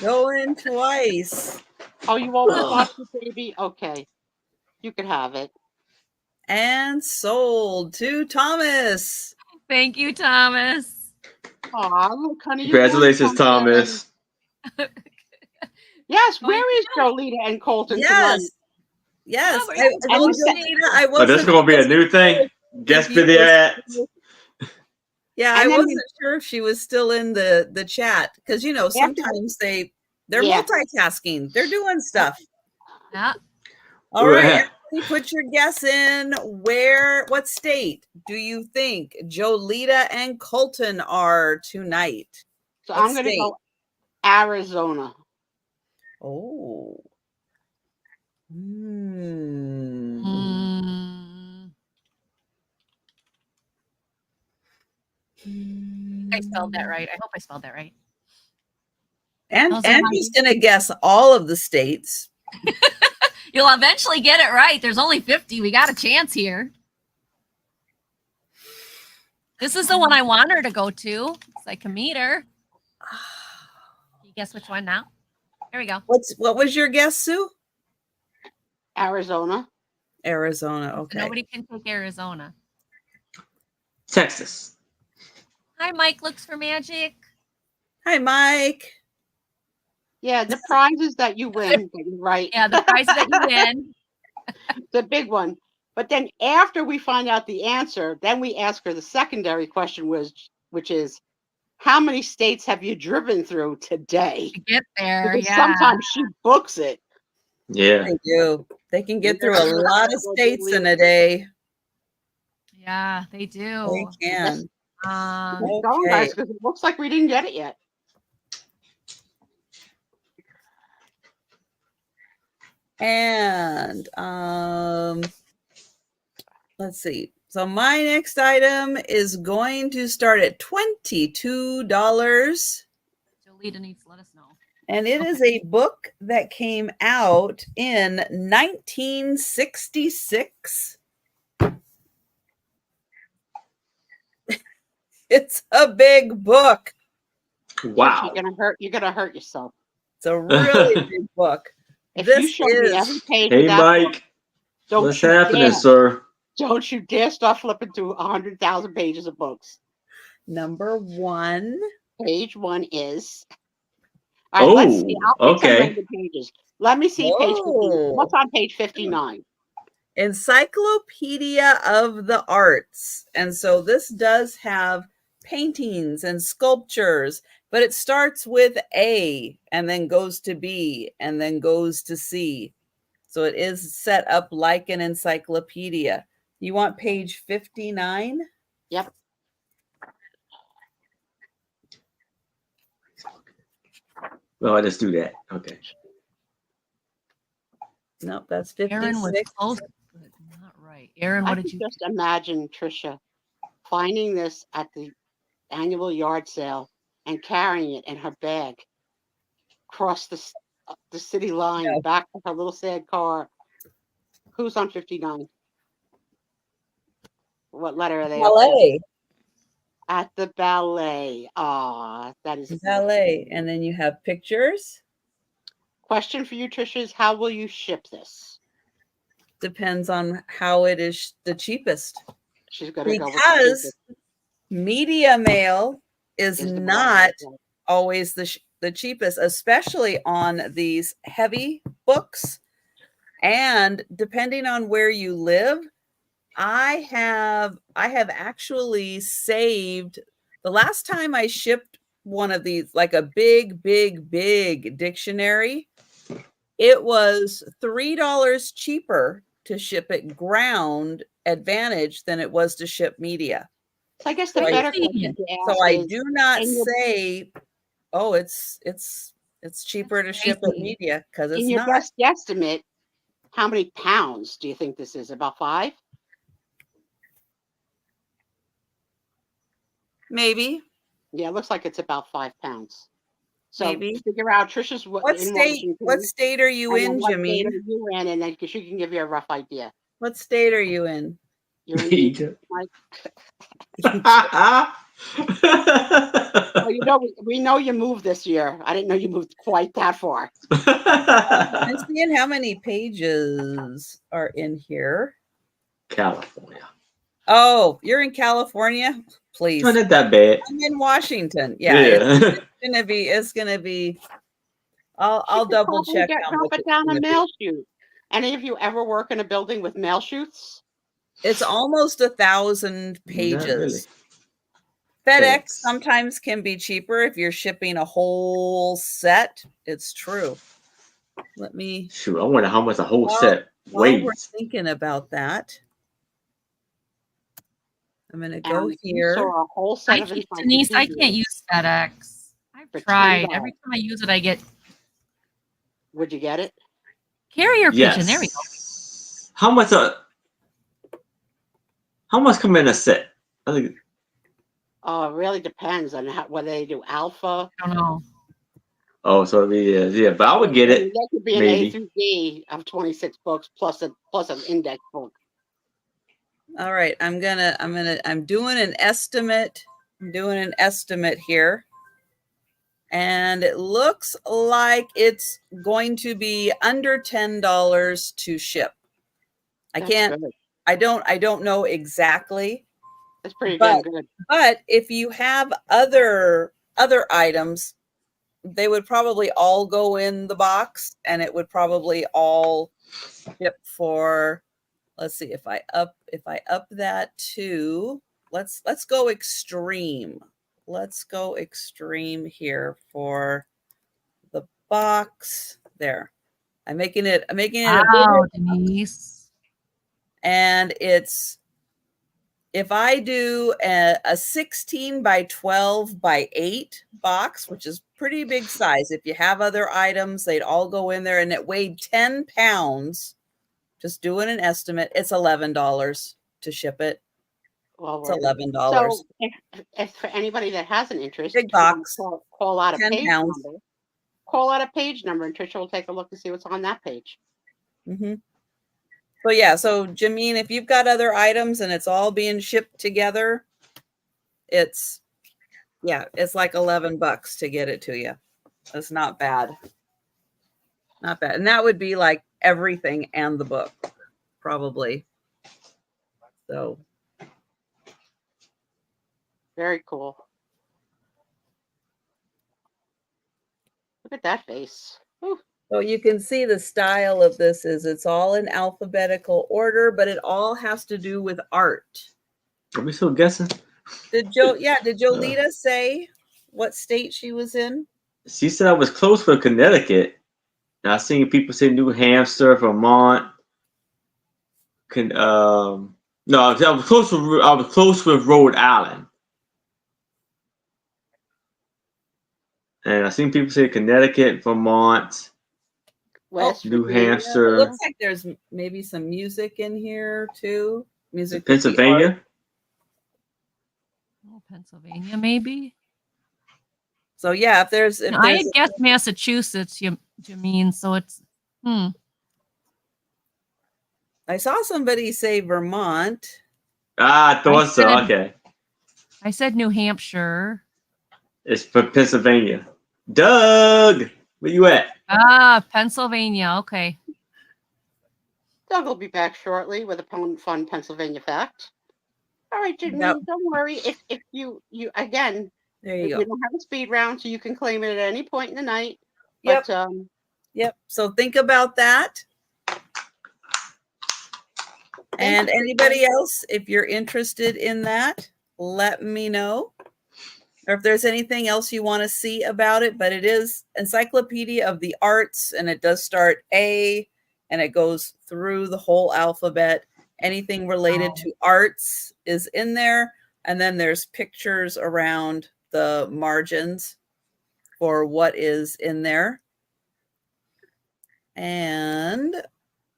S1: Going twice.
S3: Oh, you almost lost it, baby? Okay. You could have it.
S1: And sold to Thomas.
S4: Thank you, Thomas.
S3: Aw, look, honey. you
S2: Congratulations,
S3: won something.
S2: Thomas.
S3: Yes,
S4: Oh,
S3: where is Jolita and Colton
S1: Yes.
S3: tonight?
S1: Yes.
S4: Oh,
S1: I
S4: we're
S1: told
S3: gonna
S1: Jolita I
S2: Oh,
S1: wasn't.
S2: this is gonna be a new thing. Guest
S1: you
S2: video
S1: were-
S2: ads.
S1: Yeah,
S3: And
S1: I
S3: then
S1: wasn't sure if she was still in the chat because sometimes they're
S3: Yeah.
S1: multitasking. They're doing stuff.
S4: Yeah.
S1: All right, everybody put your guess in. What state do you think Jolita and Colton are tonight?
S3: So
S1: What
S3: I'm going to
S1: state?
S3: go Arizona.
S1: Oh.
S4: I spelled that right. I hope I spelled that right.
S1: And
S4: Those are
S1: Andrew's gonna guess all of the states.
S4: You'll eventually get it right. There's only 50. We got a chance here. This is the one I want her to go to, so I can meet her. You guess which one now? Here we go.
S1: What was your guess, Sue?
S3: Arizona.
S1: Arizona. Okay.
S4: Nobody can take Arizona.
S2: Texas.
S4: Hi, Mike looks for magic.
S1: Hi, Mike.
S3: Yeah, the prizes that you win, right?
S4: Yeah, the prize that you win.
S3: The big one. But then after we find out the answer, then we ask her the secondary question, which is, how many states have you driven through today?
S4: To get there,
S3: Because
S4: yeah.
S3: sometimes she books it.
S2: Yeah.
S1: They do. They can get through a lot of states in a day.
S4: Yeah, they
S1: They
S4: do.
S1: can.
S3: Keep going,
S1: Okay.
S3: guys, because it looks like we didn't get it yet.
S1: And let's see. So my next item is going to start at $22.
S4: Jolita needs to let us know.
S1: And it is a book that came out in 1966. It's a big book.
S2: Wow.
S3: You're gonna hurt yourself.
S1: It's a really big book.
S3: If you
S1: This
S3: show me every
S1: is
S3: page
S2: Hey,
S3: of that book,
S2: Mike.
S3: don't
S2: What's
S3: you
S2: happening,
S3: dare,
S2: sir?
S3: don't you dare start flipping through 100,000 pages of books.
S1: number 1.
S3: Page 1 is. All right, let's see. I'll pick some
S2: okay.
S3: random pages. Let me see page 50.
S1: Whoa.
S3: What's on page 59?
S1: Encyclopedia of the Arts. And so this does have paintings and sculptures, but it starts with A and then goes to B and then goes to C. So it is set up like an encyclopedia. You want page 59?
S3: Yep.
S2: Well, I just do that. Okay.
S1: Nope, that's
S4: Aaron was
S1: 56.
S4: close. right. Aaron,
S3: I
S4: what
S3: could
S4: did you?
S3: just imagine Trisha finding this at the annual yard sale and carrying it in her bag across the city line
S1: Yeah.
S3: back to her little sad car. Who's on 59? What letter are they up there?
S1: Ballet.
S3: At the ballet. Ah, that is
S1: Ballet. And then you have pictures.
S3: Question for you, Trisha, is how will you ship this?
S1: Depends on how it is the cheapest.
S3: She's gonna go with the
S1: Because
S3: cheapest.
S1: media mail is
S3: Is the
S1: not
S3: ballet.
S1: always the cheapest, especially on these heavy books. And depending on where you live, I have actually saved the last time I shipped one of these, like a big dictionary, it was $3 cheaper to ship it ground Advantage than it was to ship media.
S3: So I guess the
S1: So I-
S3: better question to
S1: So
S3: ask
S1: I
S3: is,
S1: do not
S3: in your-
S1: say, oh, it's cheaper to ship at
S4: crazy.
S1: media, because it's
S3: in your
S1: not.
S3: best guesstimate, how many pounds do you think this is? About 5?
S1: Maybe.
S3: Yeah, it looks like it's about 5 pounds. So
S1: Maybe.
S3: figure out Trisha's
S1: What
S3: in
S1: state?
S3: Washington,
S1: What state are you
S3: and then
S1: in,
S3: what state
S1: Jimmy?
S3: are you in, and then she can give you a rough idea.
S1: What state are you in?
S3: You're in
S2: Egypt.
S3: Mike. Oh, you know, we know you moved this year. I didn't know you moved quite that far.
S1: I'm seeing how many pages are in here.
S2: California.
S1: Oh, you're in California? Please.
S2: It's not that bad.
S1: I'm in Washington. Yeah. It's gonna be I'll
S3: She could
S1: double
S3: probably
S1: check
S3: get
S1: how
S3: drop
S1: much
S3: it
S1: it's
S3: down a
S1: gonna be.
S3: mail chute. Any of you ever work in a building with mail chutes?
S1: It's almost 1,000 pages.
S2: Not really.
S1: FedEx
S2: FedEx.
S1: sometimes can be cheaper if you're shipping a whole set. It's true. Let me
S2: Shoot, I wonder how much a whole
S1: Well,
S2: set
S1: while we're
S2: weighs.
S1: thinking about that, I'm gonna go
S3: And you
S1: here.
S3: saw a whole set of
S4: Denise, I can't
S3: encyclopedias.
S4: use FedEx. I've
S3: For
S4: tried.
S3: $10.
S4: Every time I use it, I get
S3: Would you get it?
S4: carrier pigeon. There we go.
S2: Yes. How much come in a set? I think
S3: Oh, it really depends on whether they do alpha.
S4: I don't know.
S2: oh, so yeah, but I would get
S3: I
S2: it.
S3: mean, that could be an
S2: maybe.
S3: A through D of 26 books plus an index book.
S1: All right, I'm doing an estimate. I'm doing an estimate here. And it looks like it's going to be under $10 to ship.
S3: That's
S1: can't
S3: good.
S1: I don't know exactly,
S3: That's pretty
S1: but-
S3: damn good.
S1: but if you have other items, they would probably all go in the box, and it would probably all ship for, let's see, if I up that to, let's go extreme. Let's go extreme here for the box. There. I'm making it a
S4: Wow, Denise.
S1: and it's, if I do a 16 by 12 by 8 box, which is pretty big size, if you have other items, they'd all go in there, and it weighed 10 pounds, just doing an estimate, it's $11 to ship it.
S3: Well,
S1: It's
S3: we're-
S1: $11.
S3: So if for anybody that has an interest,
S1: Big
S3: if you wanna
S1: box.
S3: call out a
S1: 10
S3: page
S1: pounds.
S3: number. Call out a page number, and Trisha will take a look and see what's on that page.
S1: Mm-hmm. So yeah, so Jameen, if you've got other items and it's all being shipped together, it's like $11 to get it to you. That's not bad. Not bad. And that would be like everything and the book, probably. So
S3: Very cool. Look at that face. Whew.
S1: so you can see the style of this is it's all in alphabetical order, but it all has to do with art.
S2: Are we still guessing?
S1: Did Jolita say what state she was in?
S2: She said I was close for Connecticut. And I seen people say New Hampshire, Vermont. No, I was close with Rhode Island. And I seen people say Connecticut, Vermont,
S3: West
S2: New
S3: Virginia.
S1: It
S2: Hampshire,
S1: looks like there's maybe some music in here too. Music, could be art.
S2: Pennsylvania.
S4: Oh, Pennsylvania, maybe.
S1: So yeah, if there's
S4: No, I had guessed Massachusetts. You mean so? It's
S1: I saw somebody say Vermont.
S2: Ah, I thought so.
S4: said-
S2: Okay.
S4: I said New Hampshire.
S2: It's for Pennsylvania. Doug, where you at?
S4: Ah, Pennsylvania. Okay.
S3: Doug will be back shortly with a fun Pennsylvania fact. All right, Jimmy,
S1: Yep.
S3: don't worry. If you again,
S1: There you
S3: we
S1: go.
S3: don't have a speed round, so you can claim it at any point in the night.
S1: Yep.
S3: But
S1: Yep. So think about that. And
S3: you.
S1: anybody else, if you're interested in that, let me know. Or if there's anything else you want to see about it, but it is Encyclopedia of the Arts, and it does start A, and it goes through the whole alphabet. Anything related to arts is in there, and then there's pictures around the margins for what is in there. And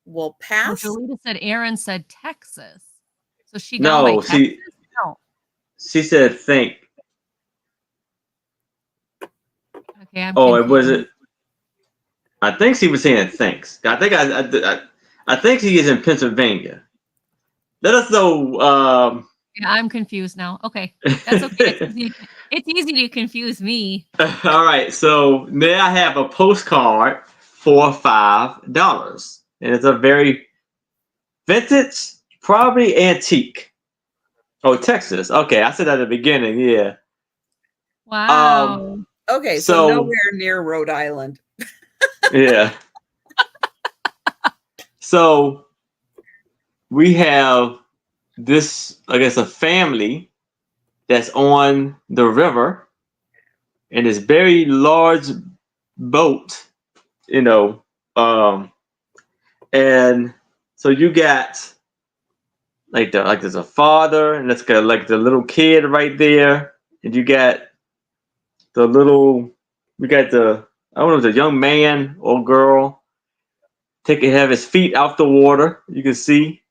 S1: we'll
S4: Oh,
S1: pass.
S4: Jolita said Aaron said Texas. So she got by
S2: No,
S4: Texas? No.
S2: she said think.
S4: Okay, I'm
S2: Oh, it was
S4: confused.
S2: it. I think she was saying thanks. I think he is in Pennsylvania. Let us know.
S4: Yeah, I'm confused now. Okay. That's okay. It's easy to confuse me.
S2: All right, so now I have a postcard for $5, and it's a very vintage, probably antique. Oh, Texas. Okay, I said that at the beginning. Yeah.
S4: Wow.
S1: Okay, so
S2: So-
S1: nowhere near Rhode Island.
S2: Yeah. So we have this, I guess, a family that's on the river in this very large boat, and so you got like there's a father, and that's got like the little kid right there, and you got the I don't know if it's a young man or girl have his feet out the water. You can see.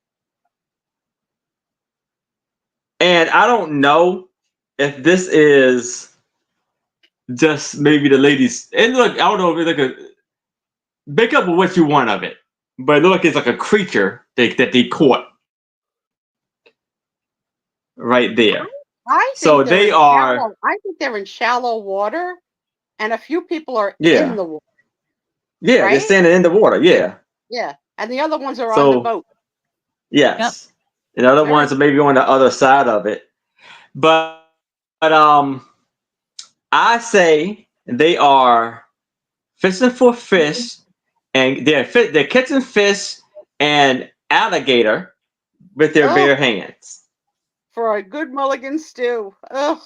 S2: And I don't know if this is just maybe the ladies. And look, I don't know if it's like make up what you want of it, but it looks like it's like a creature that they caught right there.
S3: I think
S2: So
S3: they're
S2: they
S3: in
S2: are-
S3: shallow- I think they're in shallow water, and a few people are
S2: Yeah.
S3: in the water.
S2: Yeah, they're
S3: Right?
S2: standing in the water. Yeah.
S3: Yeah, and the other ones are on
S2: So-
S3: the boat.
S2: Yes. And the other
S3: Very-
S2: ones are maybe on the other side of it. But I say they are fishing for fish, and they're catching fish and alligator with their
S3: Oh.
S2: bare hands.
S3: For a good mulligan stew. Ugh.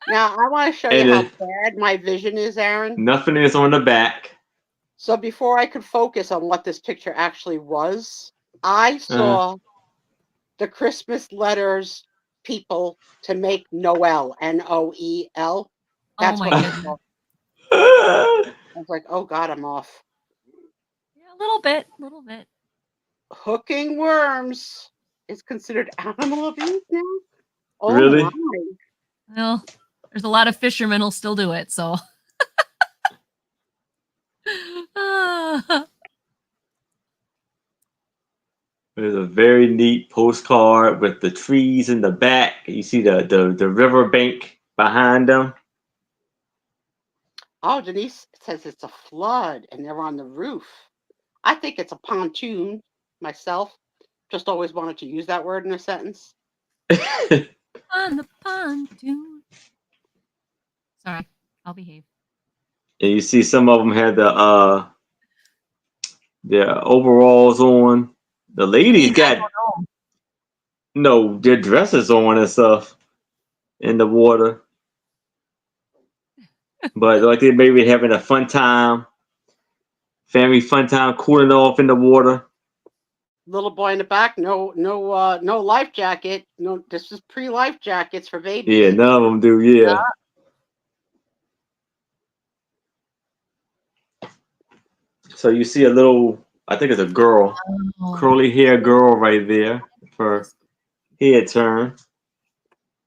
S3: Now I want to show
S2: And
S3: you how
S2: it-
S3: bad my vision is, Aaron.
S2: Nothing is on the back.
S3: So before I could focus on what this picture actually was, I saw the Christmas letters people to make Noel, Noel. That's
S4: my
S3: what I
S4: goodness.
S3: saw. I was like, oh God, I'm off.
S4: Yeah, a little bit.
S3: Hooking worms is considered animal abuse now? Oh
S2: Really?
S3: my.
S4: Well, there's a lot of fishermen who'll still do it, so.
S2: There's a very neat postcard with the trees in the back. You see the river bank behind them.
S3: Oh, Denise says it's a flood and they're on the roof. I think it's a pontoon myself. Just always wanted to use that word in a sentence.
S4: On the pontoon. Sorry, I'll behave.
S2: And you see some of them had their overalls on. The ladies got their dresses on and stuff in the water. But like they maybe having a fun time. Family fun time, cooling off in the water.
S3: Little boy in the back, no life jacket. No, this is pre-life jackets for babies.
S2: Yeah, none of them do. Yeah. So you see a little, I think it's a girl,
S4: Oh,
S2: curly hair girl right there for head turn.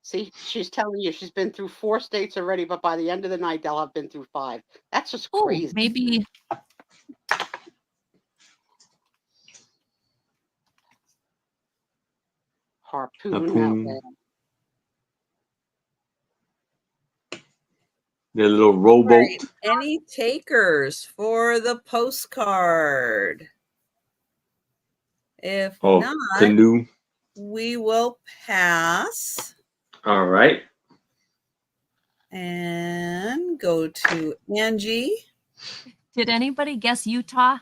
S3: See, she's telling you she's been through 4 states already, but by the end of the night, they'll have been through 5. That's just
S4: oh,
S3: crazy.
S4: maybe
S3: Harpoon.
S2: Harpoon.
S3: Outland.
S2: The little
S1: All
S2: rowboat.
S1: right. Any takers for the postcard? If
S2: Oh,
S1: not,
S2: canoe.
S1: we will pass
S2: All right.
S1: and go to Angie.
S4: did anybody guess Utah?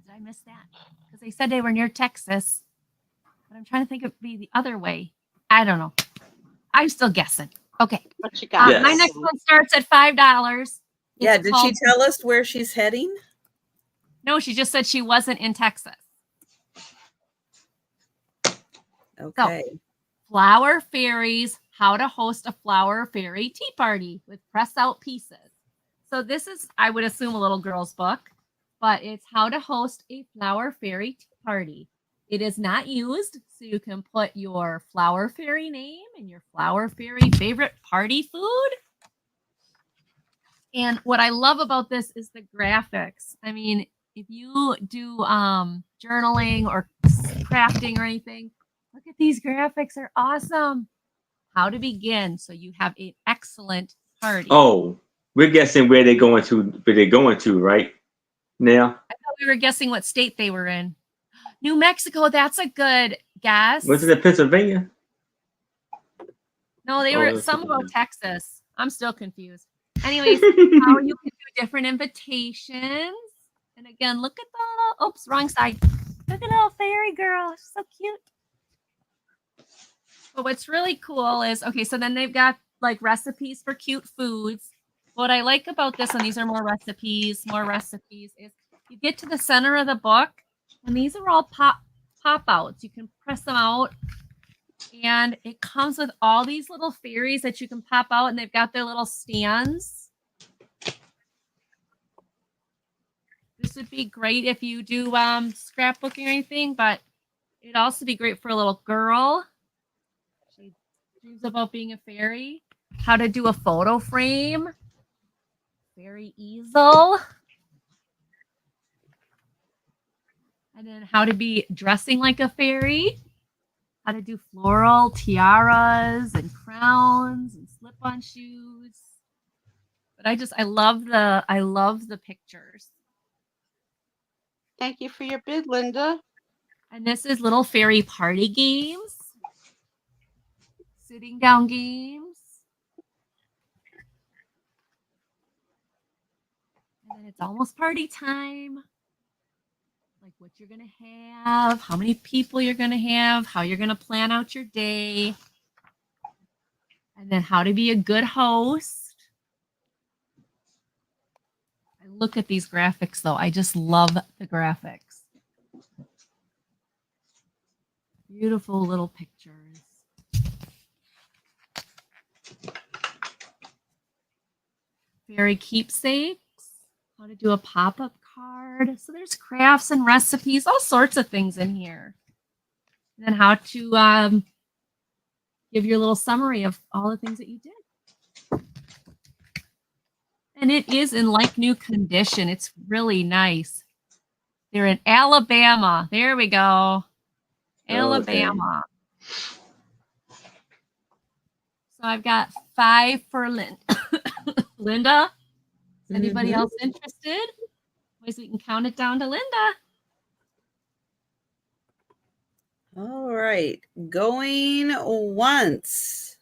S4: Did I miss that? Because they said they were near Texas. But I'm trying to think it would be the other way. I don't know. I'm still guessing. Okay.
S3: What you got?
S2: Yes.
S4: My next one starts at $5.
S1: Yeah,
S4: It's
S1: did
S4: called-
S1: she tell us where she's heading?
S4: No, she just said she wasn't in Texas.
S1: Okay.
S4: Flower Fairies, How to Host a Flower Fairy Tea Party with press out pieces. So this is, I would assume, a little girl's book, but it's how to host a flower fairy tea party. It is not used, so you can put your flower fairy name and your flower fairy favorite party food. And what I love about this is the graphics. I mean, if you do journaling or crafting or anything, look at these graphics. They're awesome. How to begin so you have an excellent party.
S2: Oh, we're guessing where they're going to, right? Now,
S4: I thought we were guessing what state they were in. New Mexico, that's a good guess.
S2: was it in Pennsylvania?
S4: No, they
S2: Oh,
S4: were
S2: that's
S4: some about
S2: Pennsylvania.
S4: Texas. I'm still confused. Anyways, how you can do different invitations. And again, look at the little, oops, wrong side. Look at little fairy girl. She's so cute. But what's really cool is, okay, so then they've got like recipes for cute foods. What I like about this, and these are more recipes, is you get to the center of the book, and these are all pop outs. You can press them out, and it comes with all these little fairies that you can pop out, and they've got their little stands. This would be great if you do scrapbooking or anything, but it'd also be great for a little girl. She dreams about being a fairy. How to do a photo frame. Fairy easel. And then how to be dressing like a fairy. How to do floral tiaras and crowns and slip-on shoes. But I love the pictures.
S3: Thank you for your bid, Linda.
S4: And this is little fairy party games. Sitting down games. And then it's almost party time. Like what you're going to have, how many people you're going to have, how you're going to plan out your day. And then how to be a good host. I look at these graphics though. I just love the graphics. Beautiful little pictures. Fairy keepsakes. How to do a pop-up card. So there's crafts and recipes, all sorts of things in here. And then how to give your little summary of all the things that you did. And it is in like new condition. It's really nice. They're in Alabama. There we go. Alabama. So I've got 5 for Linda. Is anybody else interested? Otherwise, we can count it down to Linda.
S1: All right. Going once.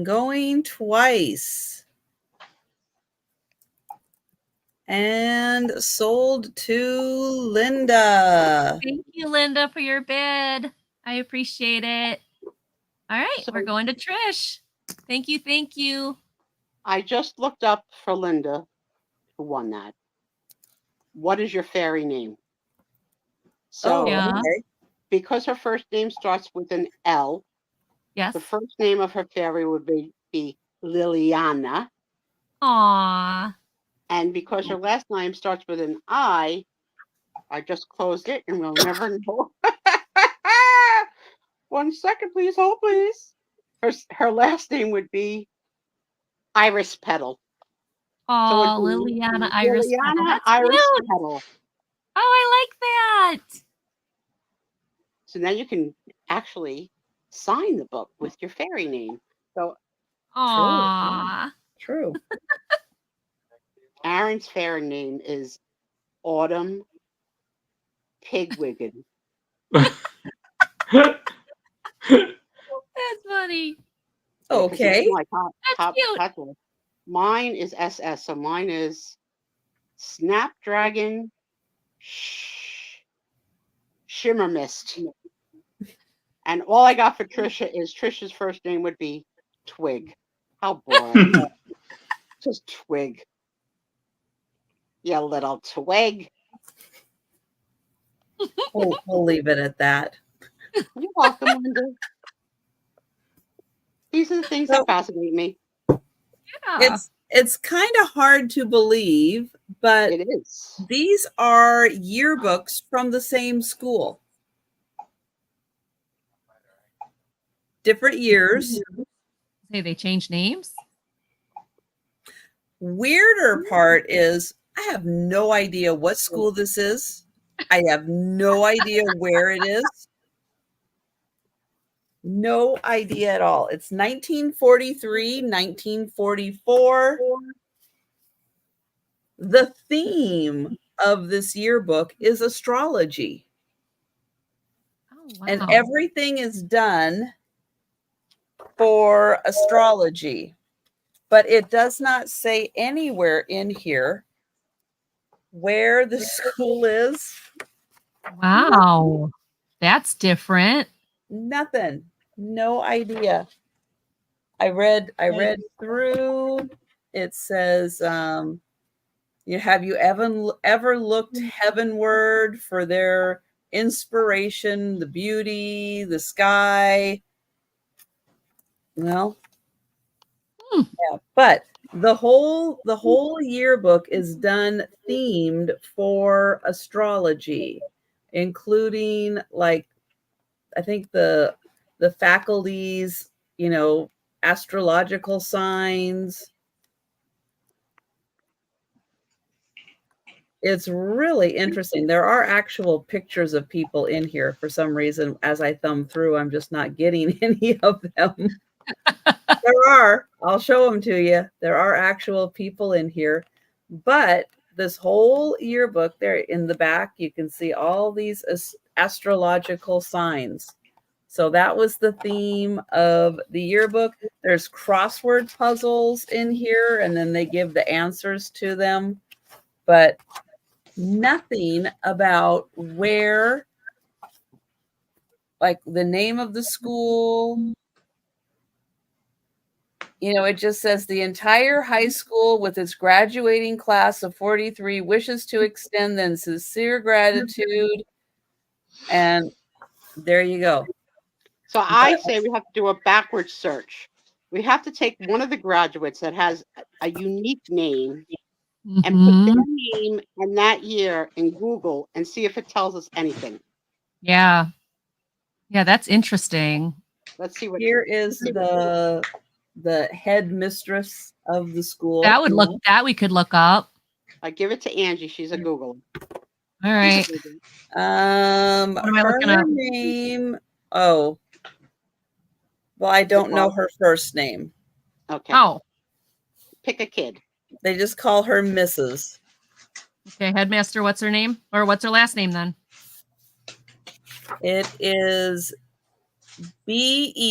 S1: Going twice. And sold to Linda.
S4: Thank you, Linda, for your bid. I appreciate it. All right,
S3: So-
S4: we're going to Trish. Thank you, thank you.
S3: I just looked up for Linda, who won that. What is your fairy name? So,
S4: yeah.
S1: okay.
S3: because her first name starts with an L,
S4: Yes.
S3: the first name of her fairy would be Liliana.
S4: Aw.
S3: And because your last name starts with an I just closed it and we'll never know. 1 second, please. Hold, please. Her last name would be Iris Petal. So it'd
S4: Oh,
S3: be
S4: Liliana Iris Petal.
S3: Liliana
S4: That's
S3: Iris
S4: cute.
S3: Petal.
S4: Oh, I like that.
S3: So now you can actually sign the book with your fairy name. So
S4: Aw.
S1: True.
S3: Aaron's fairy name is Autumn Pigwiggen.
S4: That's funny.
S3: Yeah, 'cause he's
S1: Okay.
S3: my top
S4: cute.
S3: one. Mine is SS, so mine is Snapdragon Shimmer Mist. And all I got for Trisha is Trisha's first name would be Twig. How boring. Just Twig. You little twig.
S1: We'll leave it at that.
S3: You're welcome, Linda. These are the things
S1: So-
S3: that fascinate me.
S4: Yeah.
S1: It's kind of hard to believe, but
S3: It is.
S1: these are yearbooks from the same school. Different years.
S4: Say they changed names.
S1: Weirder part is I have no idea what school this is. I have no idea where it is. No idea at all. It's 1943, 1944. The theme of this yearbook is astrology,
S4: Oh, wow.
S1: and everything is done for astrology, but it does not say anywhere in here where the school is.
S4: Wow. That's different.
S1: Nothing. No idea. I read through. It says, have you ever looked heavenward for their inspiration, the beauty, the sky? Well, yeah, but the whole yearbook is done themed for astrology, including like I think the faculties, astrological signs. It's really interesting. There are actual pictures of people in here for some reason. As I thumb through, I'm just not getting any of them. There are. I'll show them to you. There are actual people in here. But this whole yearbook there in the back, you can see all these astrological signs. So that was the theme of the yearbook. There's crossword puzzles in here, and then they give the answers to them. But nothing about where, like the name of the school. It just says the entire high school with its graduating class of 43 wishes to extend their sincere gratitude. And there you go.
S3: So I say we have to do a backward search. We have to take one of the graduates that has a unique name and put their name and that year in Google and see if it tells us anything.
S4: Yeah. Yeah, that's interesting.
S3: Let's see what
S1: Here is the headmistress of the school.
S4: That we could look up.
S3: I give it to Angie. She's a Googler.
S4: All right.
S1: What am I
S4: looking up?
S1: Name. Oh. Well, I don't know her first name.
S3: Okay.
S4: Oh,
S3: Pick a kid.
S1: They just call her Mrs.
S4: okay. Headmaster, what's her name? Or what's her last name then?
S1: It is Bessire.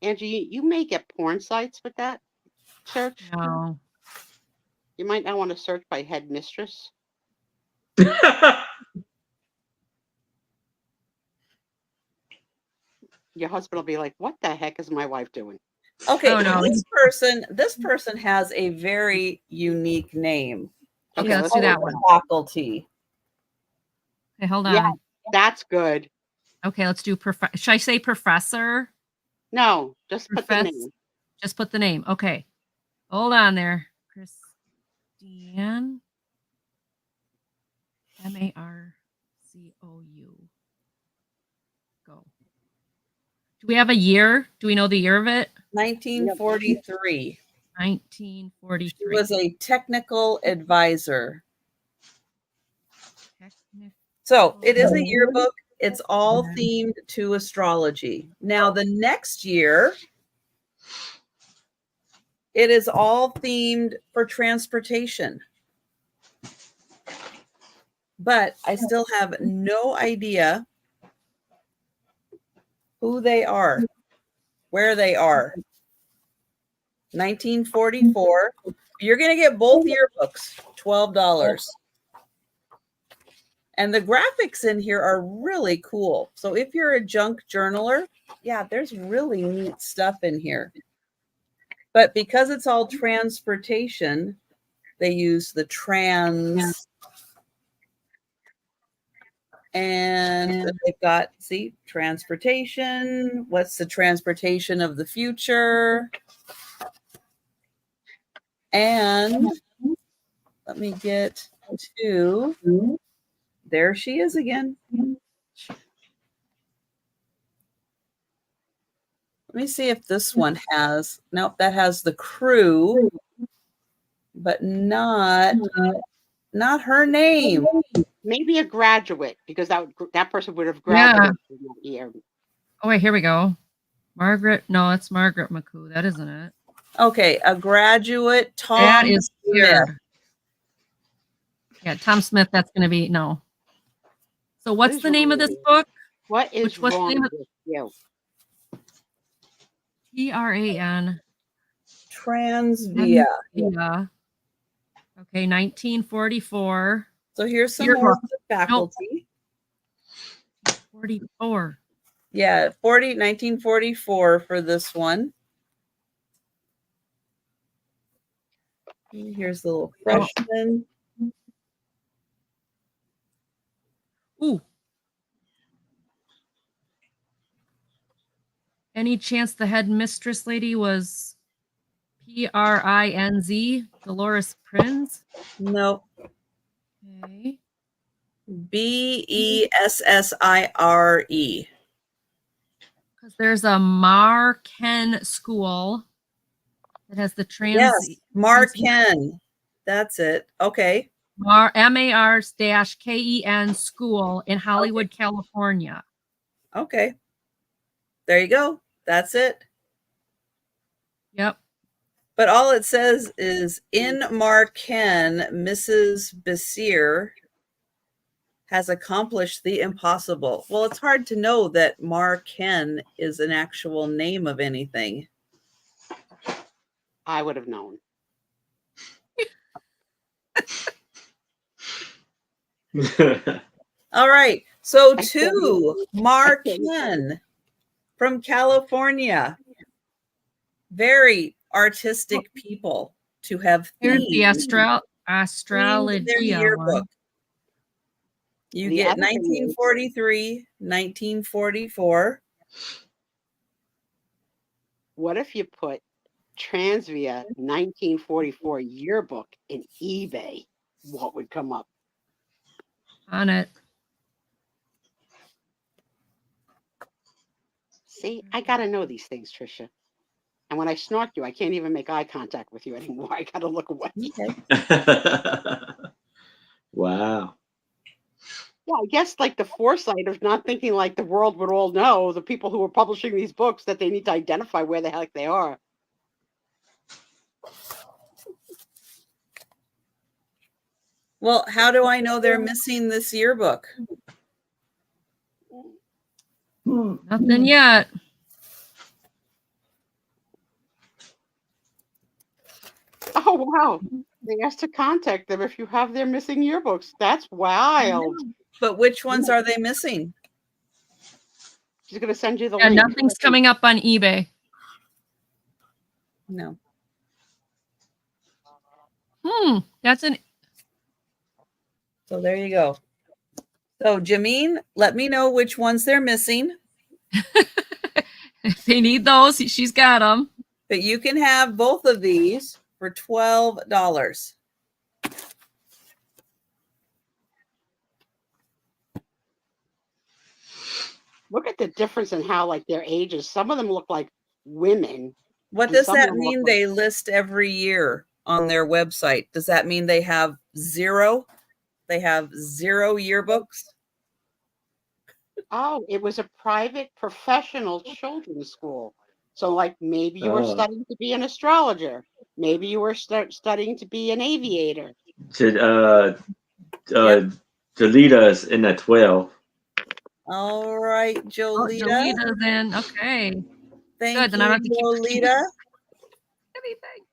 S3: Angie, you may get porn sites with that search.
S4: No.
S3: You might not want to search by headmistress. Your husband will be like, "What the heck is my wife doing?"
S1: Okay,
S4: Oh, no.
S1: this person has a very unique name.
S3: Okay,
S4: let's do that one.
S1: Faculty.
S4: Okay, hold on.
S3: Yeah. That's good.
S4: Okay, let's do should I say professor?
S3: No, just put the
S4: Profess-
S3: name.
S4: Just put the name. Okay. Hold on there. Christiane. Marcou. Go. Do we have a year? Do we know the year of it?
S1: 1943.
S4: 1943.
S1: She was a technical advisor. So it is a yearbook. It's all themed to astrology. Now, the next year, it is all themed for transportation. But I still have no idea who they are, where they are. 1944. You're going to get both yearbooks, $12. And the graphics in here are really cool. So if you're a junk journaler, yeah, there's really neat stuff in here. But because it's all transportation, they use the trans. And they've got, see, transportation. What's the transportation of the future? And let me get to, there she is again. Let me see if this one has, nope, that has the crew, but not her name.
S3: Maybe a graduate, because that person would have graduated in that year.
S4: Oh, wait, here we go. Margaret. No, it's Margaret Marcou. That isn't it.
S1: Okay, a graduate, Tom
S4: That is weird.
S1: Smith.
S4: Yeah, Tom Smith. That's going to be, no. So what's the name of this book?
S3: What is
S4: What's the
S3: wrong
S4: name of
S3: with you?
S4: TRAN.
S1: Transvia.
S4: Yeah. Okay, 1944.
S1: So here's some
S4: Yearbook.
S1: more of the faculty.
S4: 44.
S1: Yeah, 1944 for this one. Here's the little freshman.
S4: Ooh. Any chance the headmistress lady was Prinz, Dolores Prinz?
S1: Nope.
S4: Okay.
S1: Bessire.
S4: Because there's a Marken school that has the trans.
S1: Yes, Marken. That's it. Okay.
S4: MAR-KEN school in Hollywood, California.
S1: Okay. There you go. That's it.
S4: Yep.
S1: But all it says is in Marken, Mrs. Bessire has accomplished the impossible. Well, it's hard to know that Marken is an actual name of anything.
S3: I would have known.
S1: All right. So to Marken from California. Very artistic people to have
S4: Here's the
S1: themed
S4: astrology
S1: their yearbook.
S4: one.
S1: You
S3: The
S1: get
S3: other thing is-
S1: 1943, 1944.
S3: What if you put Transvia 1944 yearbook in eBay? What would come up?
S4: On it.
S3: See, I gotta know these things, Trisha. And when I snark you, I can't even make eye contact with you anymore. I gotta look away.
S1: Okay.
S2: Wow.
S3: Yeah, I guess like the foresight of not thinking like the world would all know, the people who are publishing these books, that they need to identify where the heck they are.
S1: Well, how do I know they're missing this yearbook?
S4: Nothing yet.
S3: Oh, wow. They asked to contact them if you have their missing yearbooks. That's wild.
S1: But which ones are they missing?
S3: She's going to send you the
S4: Yeah,
S3: link.
S4: nothing's coming up on eBay.
S1: No.
S4: That's an.
S1: So there you go. So, Jameen, let me know which ones they're missing.
S4: If they need those, she's got them.
S1: But you can have both of these for $12.
S3: Look at the difference in how like their ages. Some of them look like women.
S1: What
S3: And
S1: does
S3: some of
S1: that
S3: them look
S1: mean?
S3: like-
S1: They list every year on their website. Does that mean they have zero? They have zero yearbooks?
S3: Oh, it was a private professional children's school. So like maybe you were
S2: Oh.
S3: studying to be an astrologer. Maybe you were studying to be an aviator.
S2: Jolita's in that 12.
S1: All right,
S4: Oh,
S1: Jolita.
S4: Jolita then. Okay.
S1: Thank
S4: Good, then I don't have to
S1: you,
S4: keep
S1: Jolita.
S4: Anything.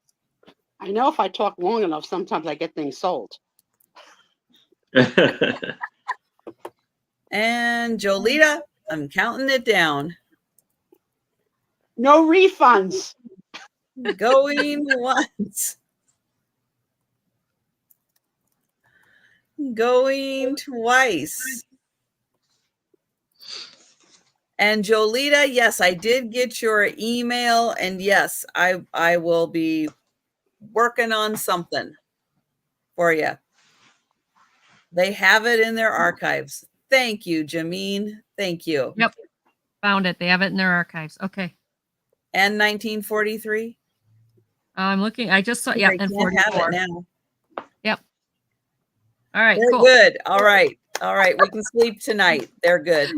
S3: I know if I talk long enough, sometimes I get things sold.
S1: And Jolita, I'm counting it down.
S3: No refunds.
S1: Going once. Going twice. And Jolita, yes, I did get your email, and yes, I will be working on something for you. They have it in their archives. Thank you, Jameen. Thank you.
S4: Yep. Found it. They have it in their archives. Okay.
S1: And 1943.
S4: I'm looking. I just saw. Yeah.
S1: They
S4: And
S1: can't have
S4: 44.
S1: it now.
S4: All right.
S1: They're
S4: Cool.
S1: good. All right. All right. We can sleep tonight. They're good.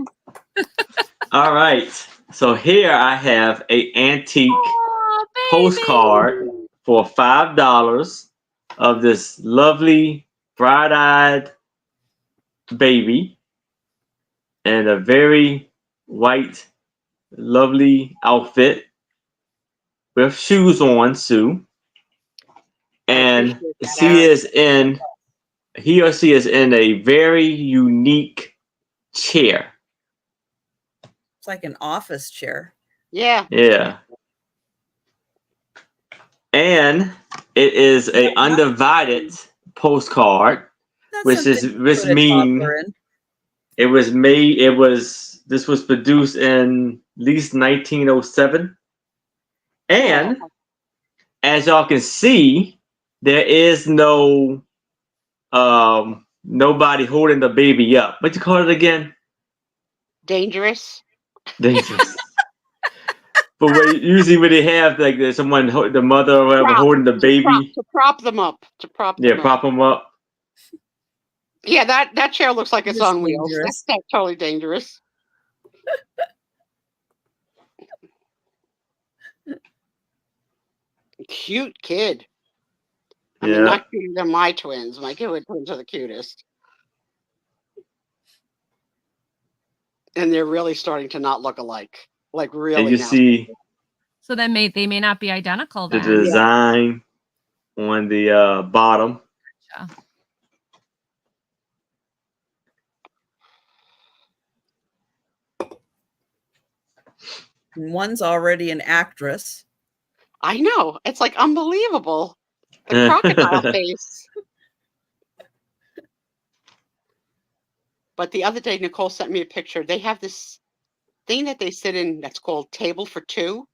S2: All right. So here I have a antique
S4: Aw, baby.
S2: postcard for $5 of this lovely bright-eyed baby in a very white, lovely outfit with shoes on, Sue. And
S3: appreciate that, Eric.
S2: he or she is in a very unique chair.
S1: It's like an office chair.
S3: Yeah.
S2: Yeah. And it is a undivided postcard,
S1: That's
S2: which
S1: something
S2: which
S1: to put a
S2: mean
S1: toddler in.
S2: this was produced in at least 1907. And as y'all can see, there is no nobody holding the baby up. What you call it again?
S3: Dangerous.
S2: Dangerous. But usually when they have like there's someone, the mother or whatever,
S3: Prop.
S2: holding the baby,
S3: To prop them up. To prop them
S2: yeah,
S3: up.
S2: prop them up.
S3: Yeah, that chair looks like it's
S1: Just
S3: on wheels.
S1: dangerous.
S3: That's totally dangerous. Cute kid. I mean,
S2: Yeah.
S3: not cuter than my twins. My twins are the cutest. And they're really starting to not look alike. Like
S2: And
S3: really
S2: you
S3: now.
S2: see
S4: So then they may not be identical
S2: the
S4: then.
S2: design on the bottom.
S4: Yeah.
S1: And one's already an actress.
S3: I know. It's like unbelievable. The crocodile face. But the other day, Nicole sent me a picture. They have this thing that they sit in that's called Table for Two.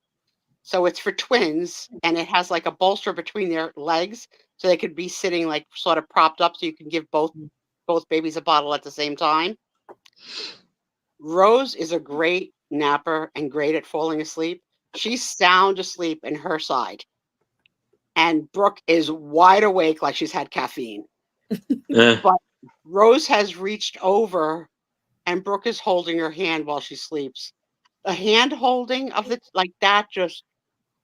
S3: So it's for twins, and it has like a bolster between their legs, so they could be sitting like sort of propped up, so you can give both babies a bottle at the same time. Rose is a great napper and great at falling asleep. She's sound asleep in her side, and Brooke is wide awake like she's had caffeine. Rose has reached over, and Brooke is holding her hand while she sleeps. The hand holding of it like that, just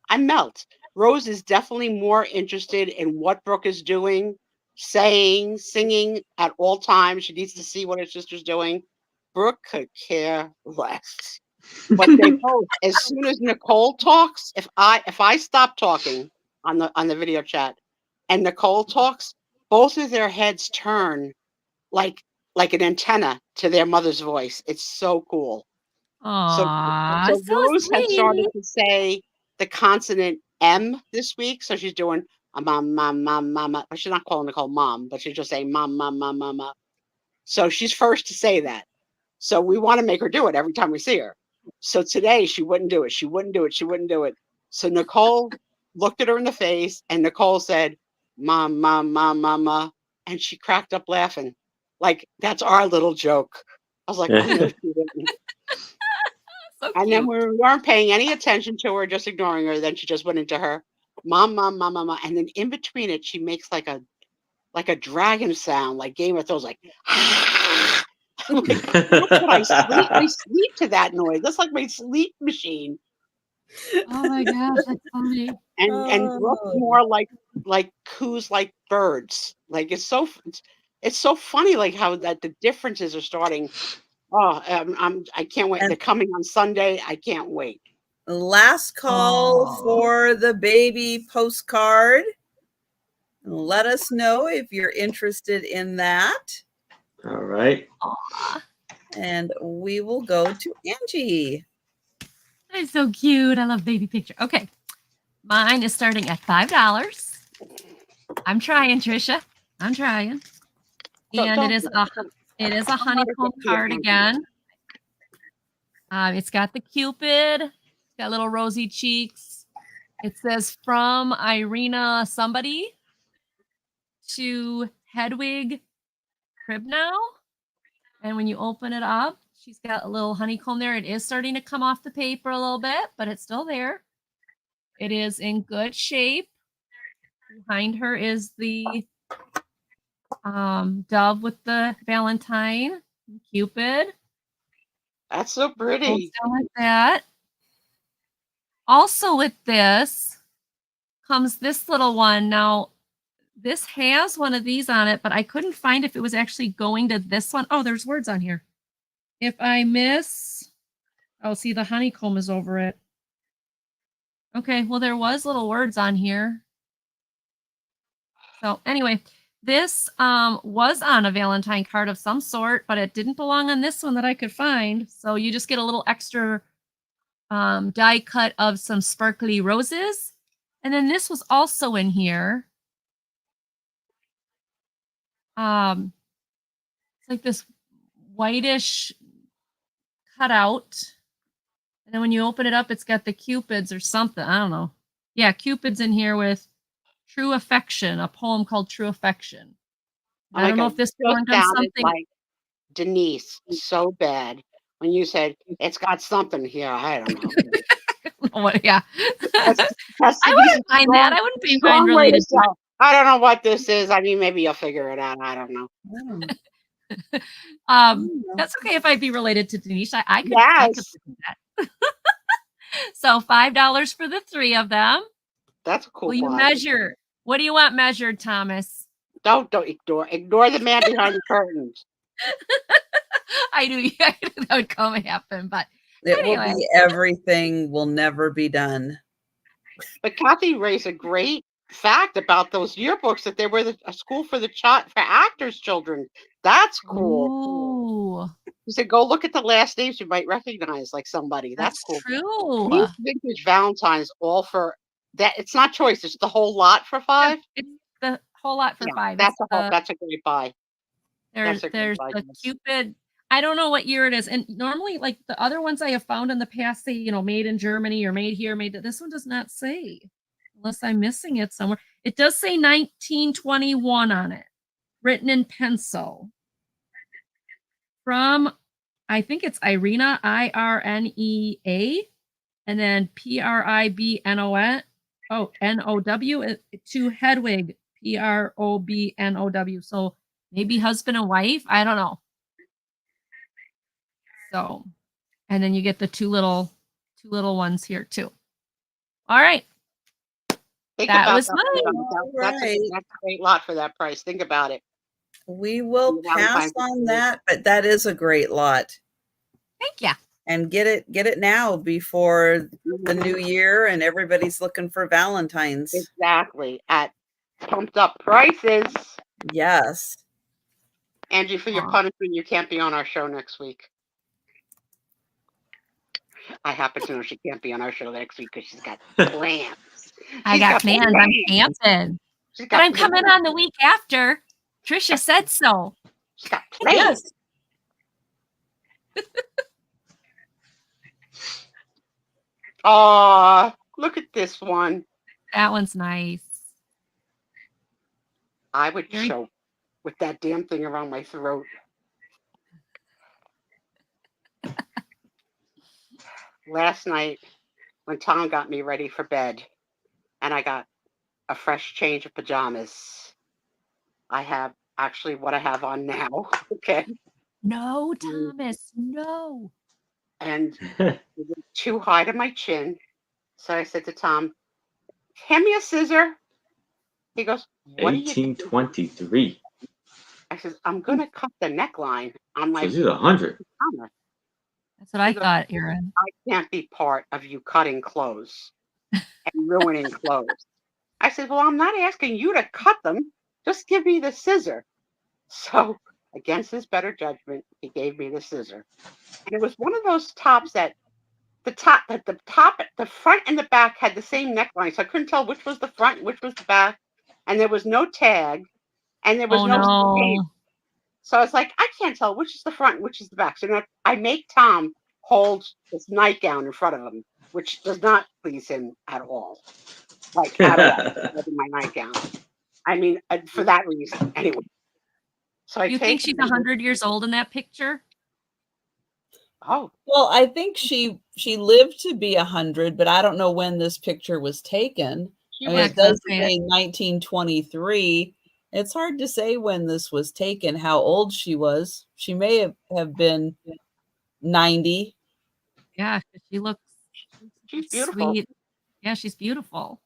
S3: I melt. Rose is definitely more interested in what Brooke is doing, saying, singing at all times. She needs to see what her sister's doing. Brooke could care less. But they both, as soon as Nicole talks, if I stop talking on the video chat and Nicole talks, both of their heads turn like an antenna to their mother's voice. It's so cool.
S4: Aww,
S3: So Rose has started
S4: sweet.
S3: to say the consonant M this week. So she's doing a mom, mom, mom, mama. But she's not calling Nicole mom, but she's just saying mom, mom, mom, mama. So she's first to say that. So we want to make her do it every time we see her. So today she wouldn't do it. She wouldn't do it. She wouldn't do it. So Nicole looked at her in the face and Nicole said, Mom, Mom, Mom, Mama. And she cracked up laughing. Like, that's our little joke. I was like, oh, no, she didn't.
S4: So
S3: And then
S4: cute.
S3: we weren't paying any attention to her, just ignoring her. Then she just went into her mom, mom, mom, mama. And then in between it, she makes like a dragon sound, like Game of Thrones, like, I'm like, that's what I sleep. We sleep to that noise. That's like my sleep machine.
S4: Oh my gosh, that's funny.
S3: And Brooke
S1: Oh.
S3: more like coos like birds. Like it's so funny, like how that the differences are starting. Oh, I can't wait.
S1: And-
S3: They're coming on Sunday. I can't wait.
S1: Last call
S4: Aw.
S1: for the baby postcard. Let us know if you're interested in that.
S2: All right.
S4: Aw,
S1: And we will go to Angie.
S4: that is so cute. I love baby picture. Okay. Mine is starting at $5. I'm trying, Trisha. I'm trying. And it is a honeycomb card again. It's got the Cupid. It's got little rosy cheeks. It says from Irina somebody to Hedwig Cribnow. And when you open it up, she's got a little honeycomb there. It is starting to come off the paper a little bit, but it's still there. It is in good shape. Behind her is the dove with the Valentine, Cupid.
S3: That's so pretty.
S4: Also with that. Also with this comes this little one. Now, this has one of these on it, but I couldn't find if it was actually going to this one. Oh, there's words on here. If I miss, oh, see, the honeycomb is over it. Okay, well, there was little words on here. So anyway, this was on a Valentine card of some sort, but it didn't belong on this one that I could find. So you just get a little extra die cut of some sparkly roses. And then this was also in here. It's like this whitish cutout. And then when you open it up, it's got the Cupids or something. I don't know. Yeah, Cupid's in here with True Affection, a poem called True Affection.
S3: Oh
S4: I
S3: my
S4: don't know
S3: God,
S4: if this
S3: you
S4: one does
S3: sounded
S4: something.
S3: like Denise so bad when you said it's got something here. I don't know.
S4: What, yeah.
S3: That's
S4: I wouldn't mind that. I wouldn't be mind related to it.
S3: I don't know what this is. I mean, maybe you'll figure it out. I don't know.
S1: I don't know.
S4: That's okay if I'd be related to Denise. I could
S3: Yes.
S4: do that. So $5 for the three of them.
S3: That's a cool.
S4: Will you
S3: plot.
S4: measure? What do you want measured, Thomas?
S3: Don't ignore the man behind the curtains.
S4: I knew that would come and happen, but
S1: It
S4: Anyway.
S1: will be everything will never be done.
S3: But Kathy raised a great fact about those yearbooks that they were a school for actors' children. That's cool.
S4: Ooh,
S3: She said, go look at the last names you might recognize, like somebody. That's cool.
S4: true.
S3: These vintage Valentines all for that. It's not choice. It's the whole lot for $5.
S4: It's the whole lot for
S3: Yeah,
S4: $5.
S3: that's a great buy.
S4: There's
S3: a great
S4: the
S3: idea.
S4: Cupid. I don't know what year it is. And normally, like the other ones I have found in the past, say, made in Germany or made here, this one does not say, unless I'm missing it somewhere. It does say 1921 on it, written in pencil. From, I think it's Irina, Irnea, and then Pribnon. Oh, Now to Hedwig, Probnow. So maybe husband and wife. I don't know. So, and then you get the two little ones here too. All right.
S3: Think
S4: That
S3: about
S4: was
S3: that.
S1: mine.
S3: That's a great lot for that price. Think about it.
S1: We will
S3: Yeah,
S1: pass
S3: fine.
S1: on that, but that is a great lot.
S4: Thank you.
S1: And get it now before the new year and everybody's looking for Valentine's.
S3: Exactly. At pumped up prices.
S1: Yes.
S3: Angie, for your
S4: Aw.
S3: punishment, you can't be on our show next week. I happen to know she can't be on our show next week because she's got plans.
S4: I
S3: She's
S4: got plans. I'm
S3: plans.
S4: camping.
S3: She's
S4: But
S3: got
S4: I'm coming
S3: plans.
S4: on the week after. Trisha said so.
S3: She's got planes.
S1: Yes.
S3: Aw, look at this one.
S4: That one's nice.
S3: I would
S4: Very-
S3: choke with that damn thing around my throat. Last night, when Tom got me ready for bed, and I got a fresh change of pajamas, I have actually what I have on now. Okay.
S4: No, Thomas, no.
S3: And it was too high to my chin. So I said to Tom, hand me a scissor. He goes, what are you doing?
S2: 1823.
S3: I says, I'm going to cut the neckline on my
S2: So this is 100.
S3: pajama.
S4: That's what I
S3: He goes,
S4: thought, Aaron.
S3: I can't be part of you cutting clothes and ruining clothes. I said, well, I'm not asking you to cut them. Just give me the scissor. So against his better judgment, he gave me the scissor. And it was one of those tops that the front and the back had the same neckline. So I couldn't tell which was the front and which was the back. And there was no tag. And there was
S4: Oh
S3: no tape.
S4: no.
S3: So it's like, I can't tell which is the front and which is the back. So now I make Tom hold this nightgown in front of him, which does not please him at all. Like, at all, holding my nightgown. I mean, for that reason, anyway. So I
S4: You think she's 100 years old in that picture?
S3: Oh,
S1: Well, I think she lived to be 100, but I don't know when this picture was taken. I mean,
S4: was-
S1: it does
S4: Yeah,
S1: say 1923. It's hard to say when this was taken, how old she was. She may have been 90.
S4: Yeah, 'cause she looks
S3: she's beautiful.
S4: sweet. Yeah, she's beautiful.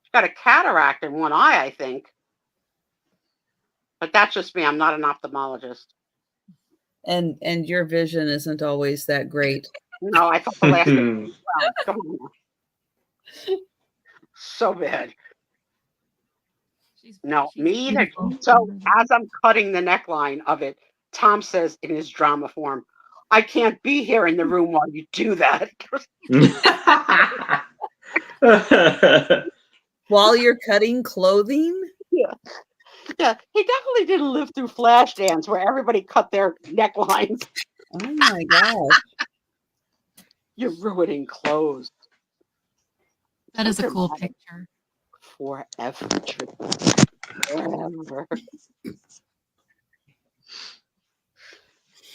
S3: She's got a cataract in one eye, I think. But that's just me. I'm not an ophthalmologist.
S1: And your vision isn't always that great.
S3: No, I thought the last one was well. Come on now. So bad.
S4: She's
S3: No,
S4: she's
S3: me either.
S4: beautiful.
S3: So as I'm cutting the neckline of it, Tom says in his drama form, I can't be here in the room while you do that.
S1: While you're cutting clothing?
S3: Yeah, he definitely didn't live through Flashdance where everybody cut their necklines.
S1: Oh my gosh.
S3: You're ruining clothes.
S4: That is a
S3: So
S4: cool
S3: dramatic.
S4: picture.
S3: Forever. Forever.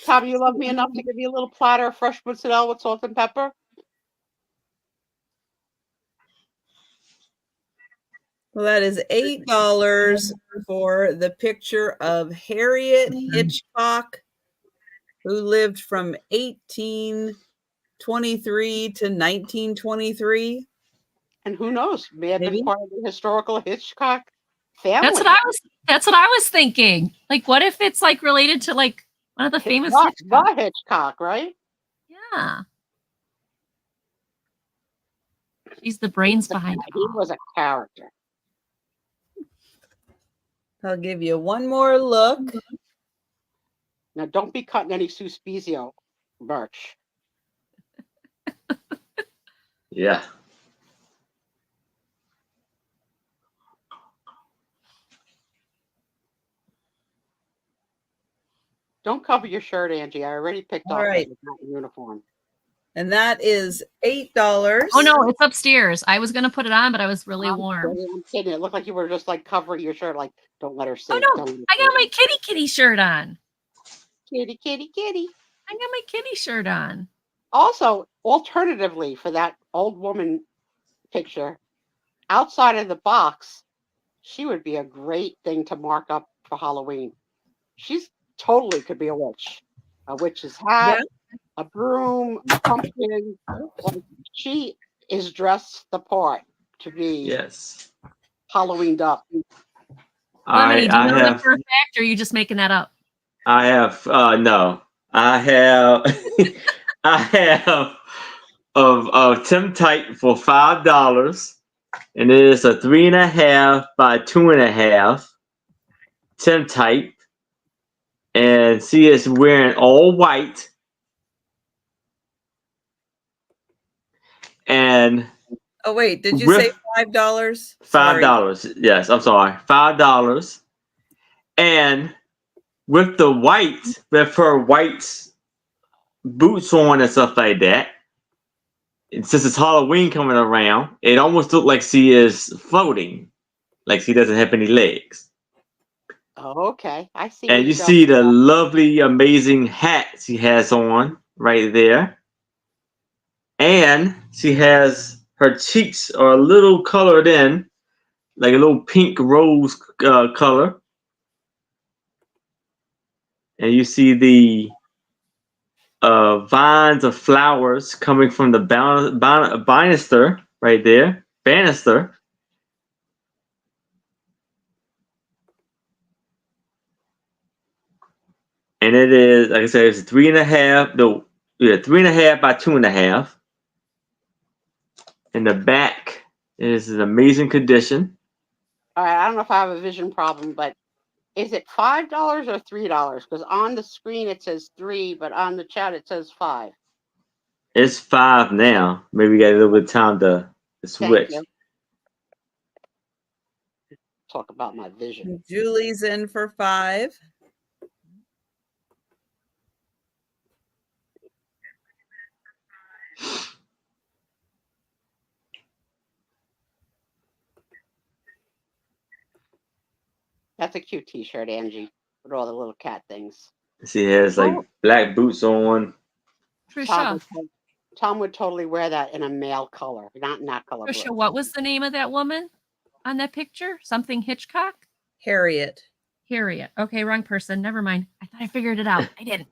S3: Tom, you love me enough to give you a little platter of fresh mozzarella with salt and pepper?
S1: Well, that is $8 for the picture of Harriet Hitchcock, who lived from 1823 to 1923.
S3: And who knows? May have
S1: Maybe.
S3: been part of the historical Hitchcock family.
S4: That's what I was thinking. Like, what if it's like related to like one of the famous Hitchcock?
S3: The Hitchcock, right?
S4: Yeah. She's the brains behind it
S3: He
S4: all.
S3: was a character.
S1: I'll give you one more look.
S3: Now, don't be cutting any Suspizio merch.
S2: Yeah.
S3: Don't cover your shirt, Angie. I already picked
S1: All
S3: up
S1: right.
S3: that it's not in uniform.
S1: And that is $8.
S4: Oh no, it's upstairs. I was gonna put it on, but I was really
S3: I'm
S4: warm.
S3: kidding, I'm kidding. It looked like you were just like covering your shirt, like, don't let her see.
S4: Oh no,
S3: Don't let her
S4: I got
S3: see.
S4: my kitty shirt on.
S3: Kitty, kitty, kitty.
S4: I got my kitty shirt on.
S3: Also, alternatively, for that old woman picture, outside of the box, she would be a great thing to mark up for Halloween. She's totally could be a witch's hat, a broom, a pumpkin. Like, she is dressed the part to be
S2: Yes.
S3: Halloweened up.
S4: Lemony, do you
S2: I
S4: know that
S2: have
S4: for a fact, or are you just making that up?
S2: no. I have I have of Tim Tight for $5. And it is a 3.5 by 2.5 Tim Tight. And she is wearing all white. And
S1: Oh, wait. Did you
S2: With-
S1: say $5?
S2: $5. Yes, I'm sorry. $5. And with the white, with her white boots on and stuff like that. And since it's Halloween coming around, it almost looks like she is floating, like she doesn't have any legs.
S3: Oh, okay. I see.
S2: And
S3: where
S2: you
S3: you're
S2: see
S3: going
S2: the
S3: with
S2: lovely, amazing hat she has on right there. And she has her cheeks are a little colored in, like a little pink rose color. And you see the vines of flowers coming from the banister right there. Banister. And it is, like I said, it's 3.5. No, yeah, 3.5 by 2.5. In the back, it is in amazing condition.
S3: All right. I don't know if I have a vision problem, but is it $5 or $3? Because on the screen it says 3, but on the chat it says 5.
S2: It's 5 now. Maybe we got a little bit of time to
S3: Thank
S2: switch.
S3: you. Talk about my vision.
S1: Julie's in for 5.
S3: That's a cute T-shirt, Angie, with all the little cat things.
S2: She has like
S4: Oh.
S2: black boots on.
S4: Trisha,
S3: Tom would totally wear that in a male color, not in that color.
S4: Trisha,
S3: blue.
S4: what was the name of that woman on that picture? Something Hitchcock?
S1: Harriet.
S4: Harriet. Okay, wrong person. Never mind. I thought I figured it out. I didn't.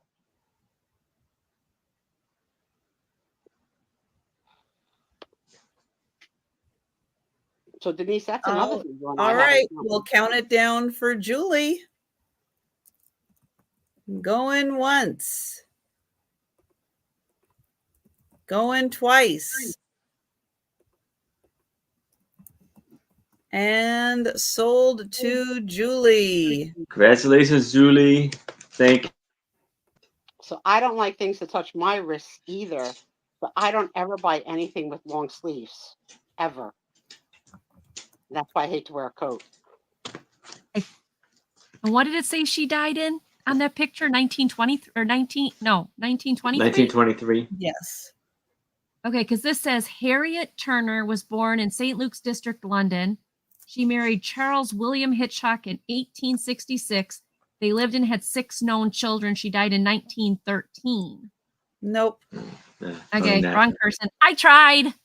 S3: So Denise, that's another thing.
S1: All right, we'll count it down for Julie. Going once. Going twice. And sold to Julie.
S2: Congratulations, Julie. Thank you.
S3: So I don't like things to touch my wrists either, but I don't ever buy anything with long sleeves, ever. That's why I hate to wear a coat.
S4: And what did it say she died in on that picture? 1920 or 1923?
S2: 1923.
S1: Yes.
S4: Okay, because this says Harriet Turner was born in St. Luke's District, London. She married Charles William Hitchcock in 1866. They lived and had 6 known children. She died in 1913.
S1: Nope.
S4: Okay, wrong person. I tried.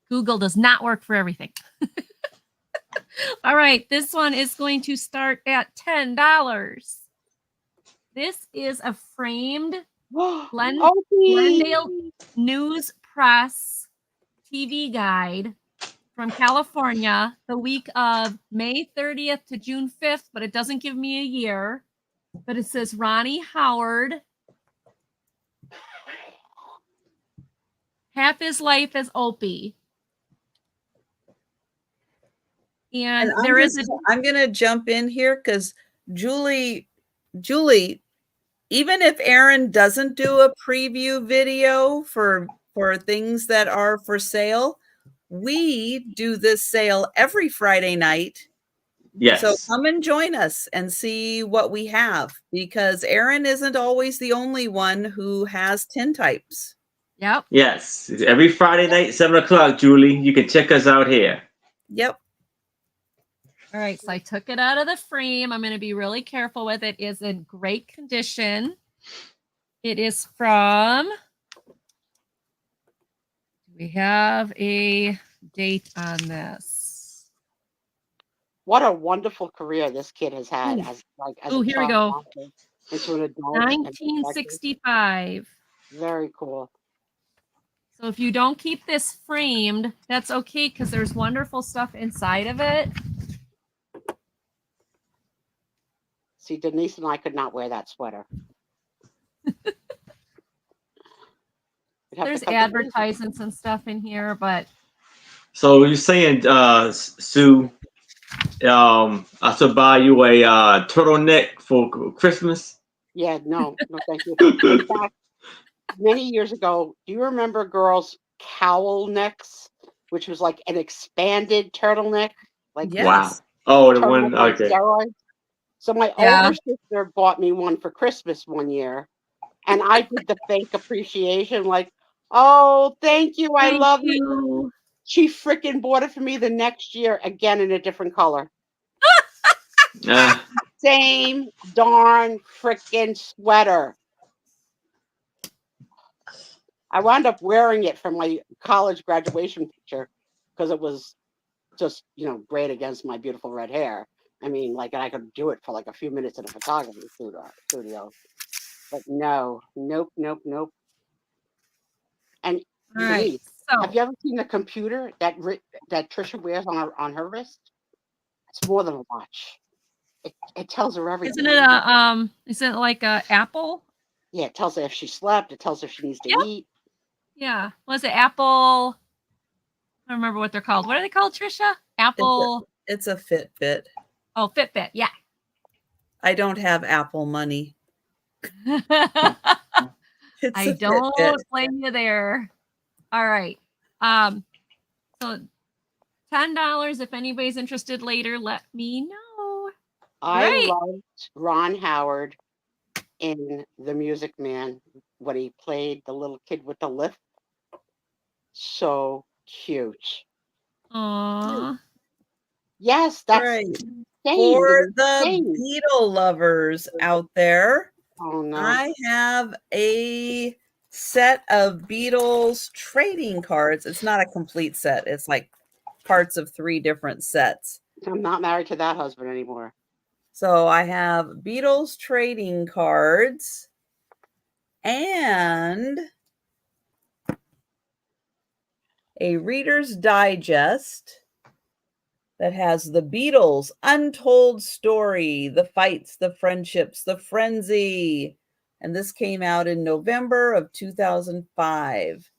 S4: Google does not work for everything. All right, this one is going to start at $10. This is a framed Glendale News Press TV guide from California, the week of May 30th to June 5th, but it doesn't give me a year. But it says Ronnie Howard, half his life as Opie. And
S1: And
S4: there is
S1: I'm gonna jump in here because Julie, even if Aaron doesn't do a preview video for things that are for sale, we do this sale every Friday night.
S2: Yes.
S1: So come and join us and see what we have, because Aaron isn't always the only one who has tintypes.
S4: Yep.
S2: Yes. Every Friday night, 7 o'clock, Julie. You can check us out here.
S1: Yep.
S4: All right, so I took it out of the frame. I'm going to be really careful with it. It is in great condition. It is from, we have a date on this.
S3: What a wonderful career this kid has had as
S4: Oh, here we go.
S3: Into an adult.
S4: 1965.
S3: Very cool.
S4: So if you don't keep this framed, that's okay, because there's wonderful stuff inside of it.
S3: See, Denise and I could not wear that sweater.
S4: There's advertisements and stuff in here, but
S2: So you're saying, Sue, I should buy you a turtleneck for Christmas?
S3: Yeah, no, thank you. In fact, many years ago, do you remember girls' cowl necks, which was like an expanded turtleneck? Like
S1: Yes.
S2: Wow. Oh, the one.
S3: turtleneck on
S2: Okay.
S3: steroids? So my
S4: Yeah.
S3: older sister bought me one for Christmas one year, and I did the fake appreciation, like, "Oh, thank you, I
S4: Thank
S3: love it."
S4: you.
S3: She freaking bought it for me the next year, again in a different color.
S2: Uh,
S3: Same darn freaking sweater. I wound up wearing it for my college graduation picture because it was just, great against my beautiful red hair. I mean, like, I could do it for like a few minutes in a photography studio. But no, nope, nope, nope. And
S4: All right.
S3: Denise, have
S4: So
S3: you ever seen the computer that Trisha wears on her wrist? It's more than a watch. It tells her everything.
S4: isn't it like a Apple?
S3: Yeah, it tells her if she slept. It tells her if she needs to
S4: Yep.
S3: eat.
S4: Yeah. Was it Apple? I don't remember what they're called. What are they called, Trisha? Apple.
S1: It's a Fitbit.
S4: Oh, Fitbit. Yeah.
S1: I don't have Apple money. It's
S4: I
S1: a
S4: don't
S1: Fitbit.
S4: blame you there. All right. So $10 if anybody's interested later, let me know.
S3: I
S4: Right.
S3: loved Ron Howard in The Music Man when he played the little kid with the lift. So cute.
S4: Aww.
S3: Yes, that's
S1: Right.
S3: insane.
S1: For
S3: It's
S1: the
S3: insane.
S1: Beatle lovers out there,
S3: Oh no.
S1: I have a set of Beatles trading cards. It's not a complete set. It's like parts of 3 different sets.
S3: I'm not married to that husband anymore.
S1: So I have Beatles trading cards and a Reader's Digest that has the Beatles' untold story, the fights, the friendships, the frenzy. And this came out in November of 2005.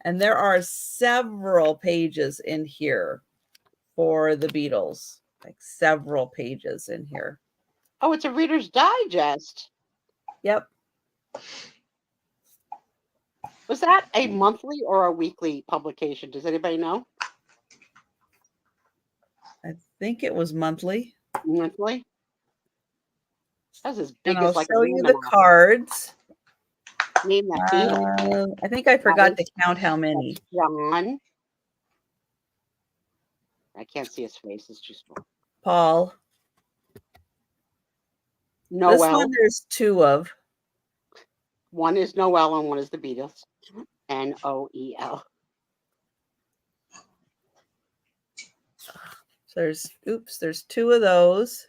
S1: And there are several pages in here for the Beatles, like several pages in here.
S3: Oh, it's a Reader's Digest.
S1: Yep.
S3: Was that a monthly or a weekly publication? Does anybody know?
S1: I think it was monthly.
S3: Monthly? That's as big
S1: And I'll
S3: as like
S1: show
S3: a
S1: you the
S3: almanac.
S1: cards.
S3: Name that Beatle.
S1: I think I forgot to count how many.
S3: John. I can't see his face. It's too small.
S1: Paul.
S3: Noel.
S1: This one there's 2 of.
S3: One is Noel and one is the Beatles. Noel.
S1: So there's 2 of those.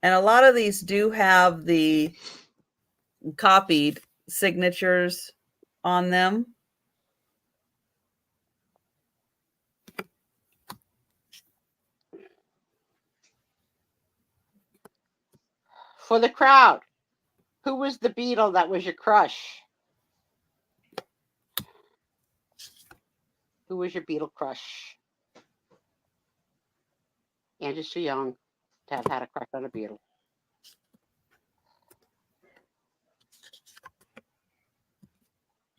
S1: And a lot of these do have the copied signatures on them.
S3: For the crowd, who was the Beatle that was your crush? Who was your Beatle crush? Andrew's too young to have had a crush on a Beatle.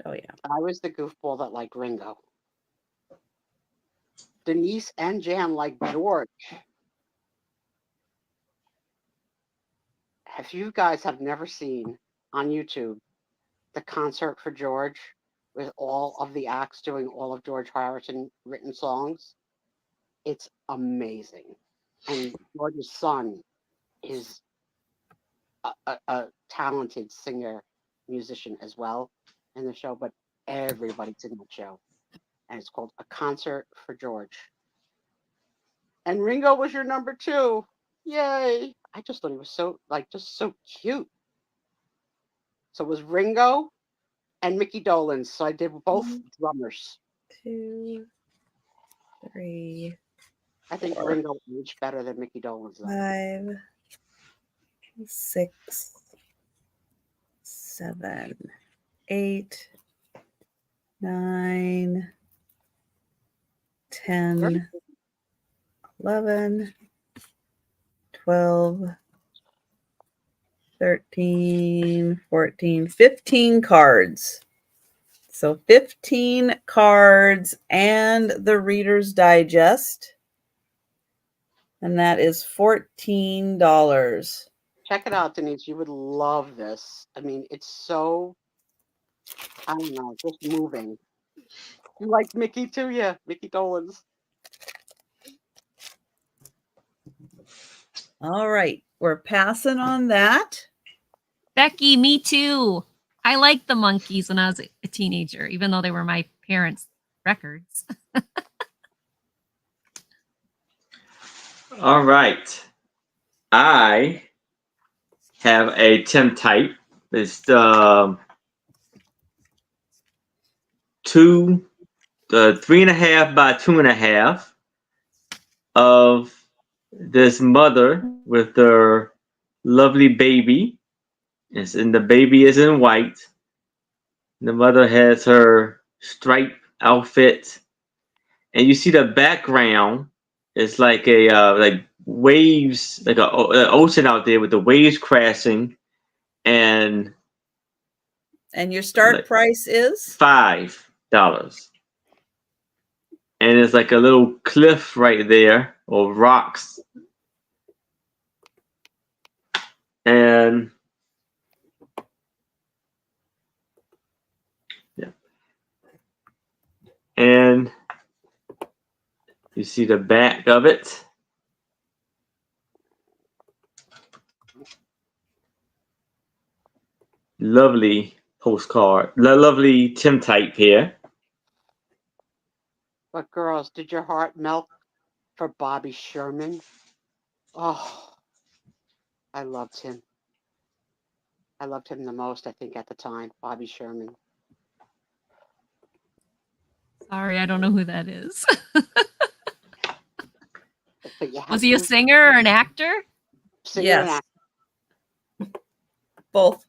S1: Oh, yeah.
S3: I was the goofball that liked Ringo. Denise and Jan liked George. If you guys have never seen on YouTube the concert for George with all of the acts doing all of George Harrison written songs, it's amazing. And George's son is a talented singer, musician as well in the show, but everybody's in that show. And it's called A Concert for George. And Ringo was your number 2. Yay. I just thought he was so cute. So it was Ringo and Mickey Dolenz. So I did both drummers.
S1: 2, 3,
S3: I think Ringo aged better than Mickey Dolenz.
S1: 5, 6, 7, 8, 9, 10, 11, 12, 13, 14, 15 cards. So 15 cards and the Reader's Digest. And that is $14.
S3: Check it out, Denise. You would love this. I mean, it's so, I don't know, just moving. You like Mickey too? Yeah, Mickey Dolenz.
S1: All right. We're passing on that.
S4: Becky, me too. I liked the monkeys when I was a teenager, even though they were my parents' records.
S2: All right. I have a Tim type. It's 3.5 by 2.5 of this mother with their lovely baby. And the baby is in white. The mother has her striped outfit, and you see the background. It's like a like waves, like an ocean out there with the waves crashing, and
S1: your start
S2: like
S1: price is?
S2: $5. And it's like a little cliff right there, or rocks. And yeah. And you see the back of it. Lovely postcard. Lovely Tim type here.
S3: But girls, did your heart melt for Bobby Sherman? Oh, I loved him. I loved him the most, I think, at the time, Bobby Sherman.
S4: Sorry, I don't know who that is.
S3: But you have
S4: Was he a
S3: to
S4: singer or an actor?
S3: sing it and
S1: Yes.
S3: act.
S1: Both.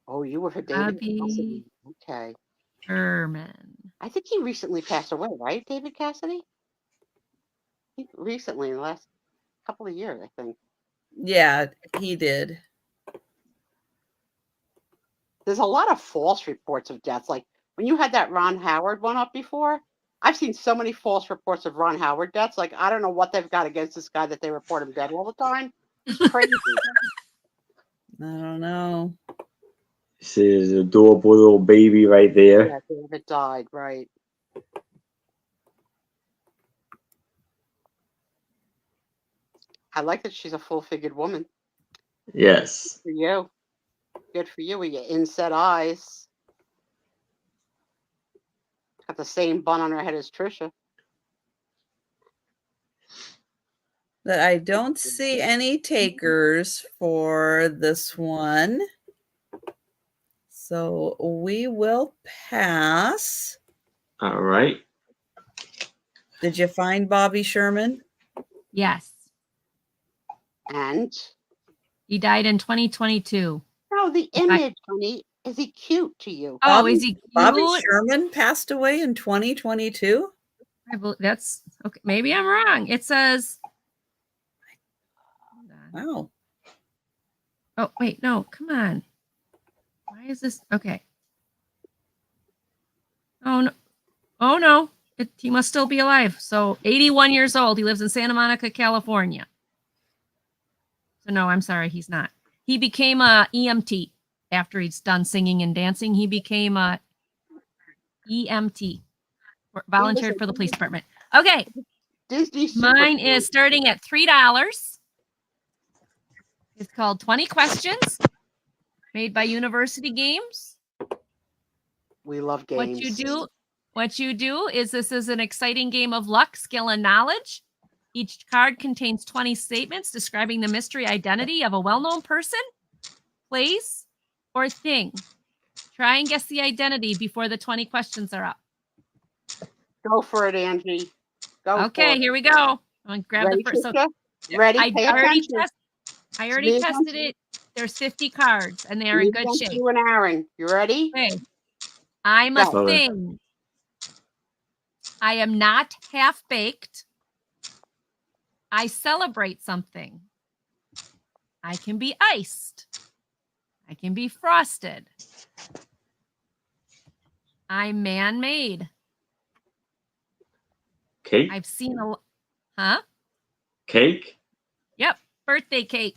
S3: Oh, you were for David
S4: Bobby
S3: Cassidy. Okay.
S4: Sherman.
S3: I think he recently passed away, right, David Cassidy? Recently, in the last couple of years, I think.
S1: Yeah, he did.
S3: There's a lot of false reports of deaths. Like when you had that Ron Howard one up before, I've seen so many false reports of Ron Howard deaths. Like, I don't know what they've got against this guy that they report him dead all the time. It's crazy.
S1: I don't know.
S2: See his adorable little baby right there.
S3: Yeah, David died, right. I like that she's a full-figured woman.
S2: Yes.
S3: For you. Good for you with your inset eyes. Got the same bun on her head as Trisha.
S1: But I don't see any takers for this one. So we will pass.
S2: All right.
S1: Did you find Bobby Sherman?
S4: Yes.
S3: And
S4: He died in 2022.
S3: no, the image, honey, is he cute to you?
S4: Oh, is he cute?
S1: Bobby Sherman passed away in 2022?
S4: That's okay. Maybe I'm wrong. It says.
S1: Wow.
S4: Oh, wait, no, come on. Why is this? Okay. Oh, no. Oh, no. He must still be alive. So 81 years old. He lives in Santa Monica, California. So no, I'm sorry. He's not. He became a EMT after he's done singing and dancing. He became a EMT, volunteered for the police department. Okay.
S3: Disney
S4: Mine is starting at $3. It's called 20 Questions, made by University Games.
S3: We love games.
S4: What you do is this is an exciting game of luck, skill, and knowledge. Each card contains 20 statements describing the mystery identity of a well-known person, place, or thing. Try and guess the identity before the 20 questions are up.
S3: Go for it, Angie. Go.
S4: Okay, here we go. I'm gonna grab
S3: Ready,
S4: the first.
S3: Trisha? Ready?
S4: I already tested it. There's 50 cards, and they are in good shape.
S3: You and Aaron, you ready?
S4: Okay. I'm a
S2: Go.
S4: thing. I am not half-baked. I celebrate something. I can be iced. I can be frosted. I'm man-made.
S2: Cake.
S4: I've seen a... Huh?
S2: Cake?
S4: Yep, birthday cake.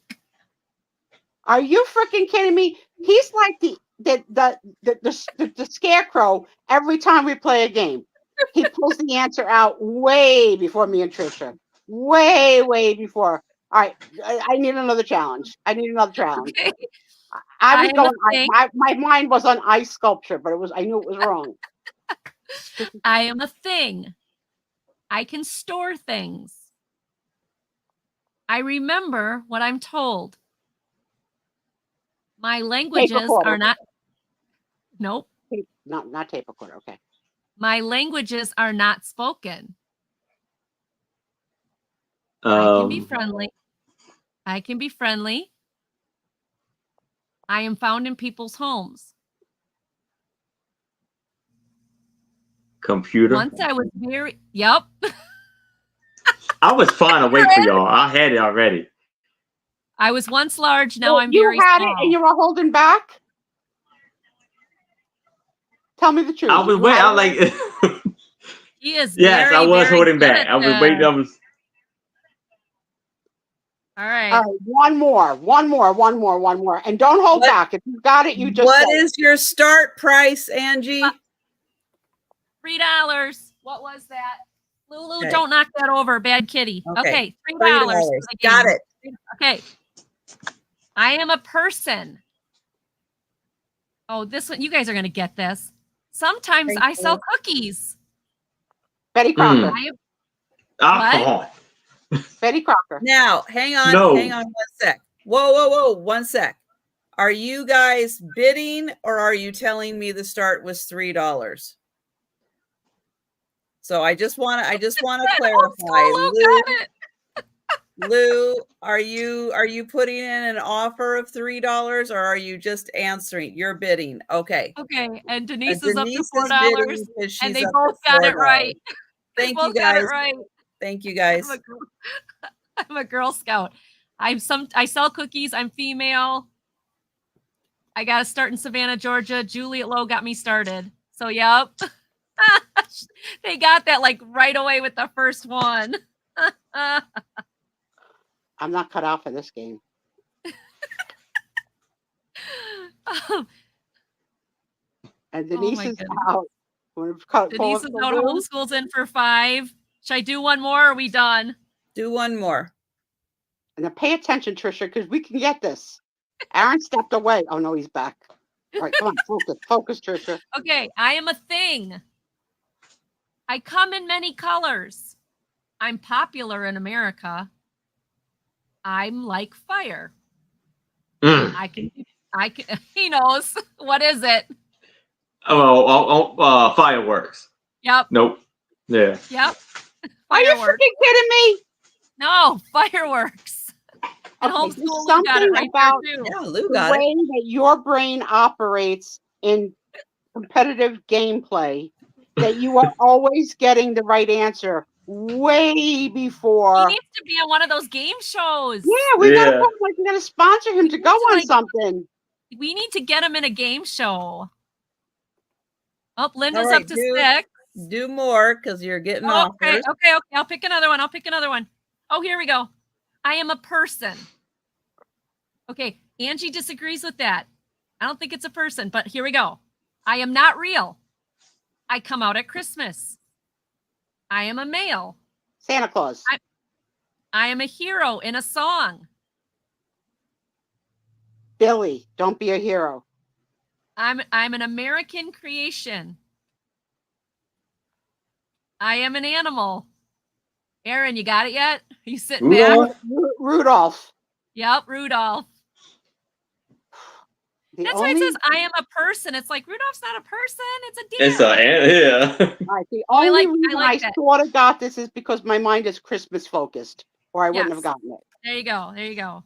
S3: Are you freaking kidding me? He's like the scarecrow every time we play a game. He pulls the answer out way before me and Trisha. Way before. All right, I need another challenge. I need another challenge.
S4: Okay.
S3: I was
S4: I'm
S3: going.
S4: a thing.
S3: My mind was on ice sculpture, but I knew it was wrong.
S4: I am a thing. I can store things. I remember what I'm told. My languages
S3: recorder.
S4: are not. Nope.
S3: Not tape recorder. Okay.
S4: My languages are not spoken. I can be friendly. I can be friendly. I am found in people's homes.
S2: Computer.
S4: Once I was very. Yep.
S2: I was trying to wait for y'all. I had it already.
S4: I was once large. Now I'm
S3: you
S4: very
S3: had
S4: small.
S3: it and you were holding back. Tell me the truth.
S2: I was waiting. I like.
S4: He is.
S2: Yes,
S4: very,
S2: I was
S4: very
S2: holding
S4: good
S2: back.
S4: at
S2: I was waiting. I
S4: this.
S2: was.
S4: All right.
S3: All right, one more, and don't hold
S1: What-
S3: back. If you got it, you just
S1: What
S3: say it.
S1: is your start price, Angie?
S4: $3. What was that? Lulu,
S1: Okay.
S4: don't knock that over. Bad kitty.
S1: Okay.
S4: Okay, $3.
S1: $3.
S4: for the
S1: Got
S4: game.
S1: it.
S4: Okay. I am a person. Oh, this one, you guys are going to get this. Sometimes
S1: Thank
S4: I sell
S1: you.
S4: cookies.
S3: Betty Crocker.
S4: I am,
S2: Ah,
S4: What?
S2: come on.
S3: Betty Crocker.
S1: Now, hang on
S2: No.
S1: 1 sec. Whoa, 1 sec. Are you guys bidding or are you telling me the start was $3? So I just want to
S4: Old
S1: clarify.
S4: school Lou got it.
S1: Lou, are you putting in an offer of $3 or are you just answering? You're bidding. Okay.
S4: Okay, and Denise is up to
S1: Denise
S4: $4,
S1: is bidding because she's
S4: and they
S1: up to
S4: both got it
S1: $4.
S4: right. They
S1: Thank you
S4: both got it
S1: guys.
S4: right.
S1: Thank you guys.
S4: I'm a Girl Scout. I sell cookies. I'm female. I got to start in Savannah, Georgia. Juliet Lowe got me started. So, yep. They got that like right away with the first one.
S3: I'm not cut out for this game. And Denise
S4: my
S3: is
S4: goodness.
S3: out.
S4: Denise is out. Homeschool's in for 5. Should I do one more or are we done?
S1: Do one more.
S3: And now pay attention, Trisha, because we can get this. Aaron stepped away. Oh no, he's back. All right, come on, focus, Trisha.
S4: Okay, I am a thing. I come in many colors. I'm popular in America. I'm like fire.
S2: Mm.
S4: I can, he knows. What is it?
S2: Fireworks.
S4: Yep,
S2: Nope. Yeah.
S4: yep.
S3: Are you
S4: Fireworks.
S3: freaking kidding me?
S4: No, fireworks. And
S3: Okay,
S4: homeschool
S3: there's
S4: Lou got it
S3: something
S4: right
S3: about
S4: there too.
S1: Yeah, Lou
S3: The
S1: got it.
S3: way that your brain operates in competitive gameplay, that you are always getting the right answer way
S4: He
S3: before.
S4: needs to be on one of those game shows.
S3: Yeah, we gotta
S2: Yeah.
S3: we gotta sponsor him to
S4: need
S3: go
S4: to,
S3: on
S4: like,
S3: something.
S4: We need to get him in a game show. Oh, Linda's
S1: All right,
S4: up to
S1: do-
S4: 6.
S1: Do more because you're getting
S4: Oh, okay,
S1: offers.
S4: okay. I'll pick another one. Oh, here we go. I am a person. Okay, Angie disagrees with that. I don't think it's a person, but here we go. I am not real. I come out at Christmas. I am a male.
S3: Santa Claus.
S4: I am a hero in a song.
S3: Billy, don't be a hero.
S4: I'm an American creation. I am an animal. Aaron, you got it yet? Are you sitting
S2: Rudolph?
S4: back?
S3: Rudolph.
S4: Yep, Rudolph.
S3: The
S4: That's
S3: only,
S4: why it says I am a person. It's like Rudolph's not a person. It's a deer.
S2: It's yeah.
S3: all right, the
S4: Oh, I
S3: only
S4: like
S3: reason I
S4: that.
S3: sort of got this is because my mind is Christmas focused, or I wouldn't
S4: Yes.
S3: have gotten it.
S4: There you go. There you go.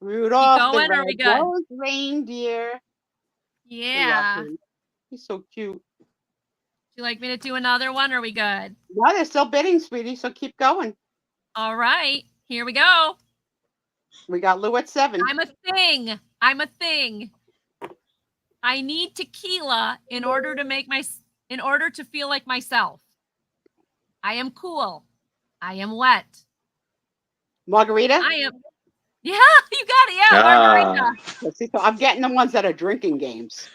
S3: Rudolph
S4: going,
S3: the
S4: or are we
S3: red-nosed reindeer. I love
S4: Yeah.
S3: him. He's so cute.
S4: Would you like me to do another one? Or are we good?
S3: No, they're still bidding, sweetie, so keep going.
S4: All right. Here we go.
S3: We got Lou at 7.
S4: I'm a thing. I'm a thing. I need tequila in order to feel like myself. I am cool. I am wet.
S3: Margarita?
S4: I am. Yeah, you got it. Yeah, margarita.
S3: Let's see, so I'm getting the ones that are drinking games.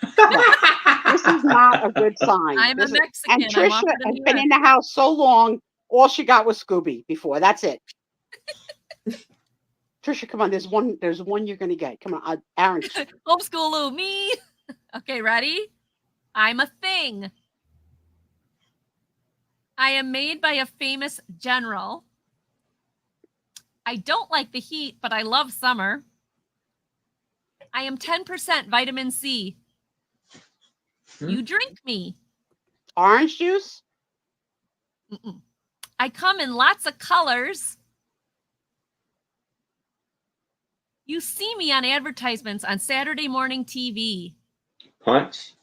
S3: This is not a good sign.
S4: I'm a
S3: This is-
S4: Mexican.
S3: and
S4: I'm
S3: Trisha
S4: offered in
S3: has
S4: the
S3: been
S4: US.
S3: in the house so long, all she got was Scooby before. That's it. Trisha, come on. There's one you're gonna get. Come on, Aaron.
S4: Homeschool Lou, me. Okay, ready? I'm a thing. I am made by a famous general. I don't like the heat, but I love summer. I am 10% vitamin C. You drink me.
S3: Orange juice?
S4: Mm-mm. I come in lots of colors. You see me on advertisements on Saturday morning TV.
S2: Punch.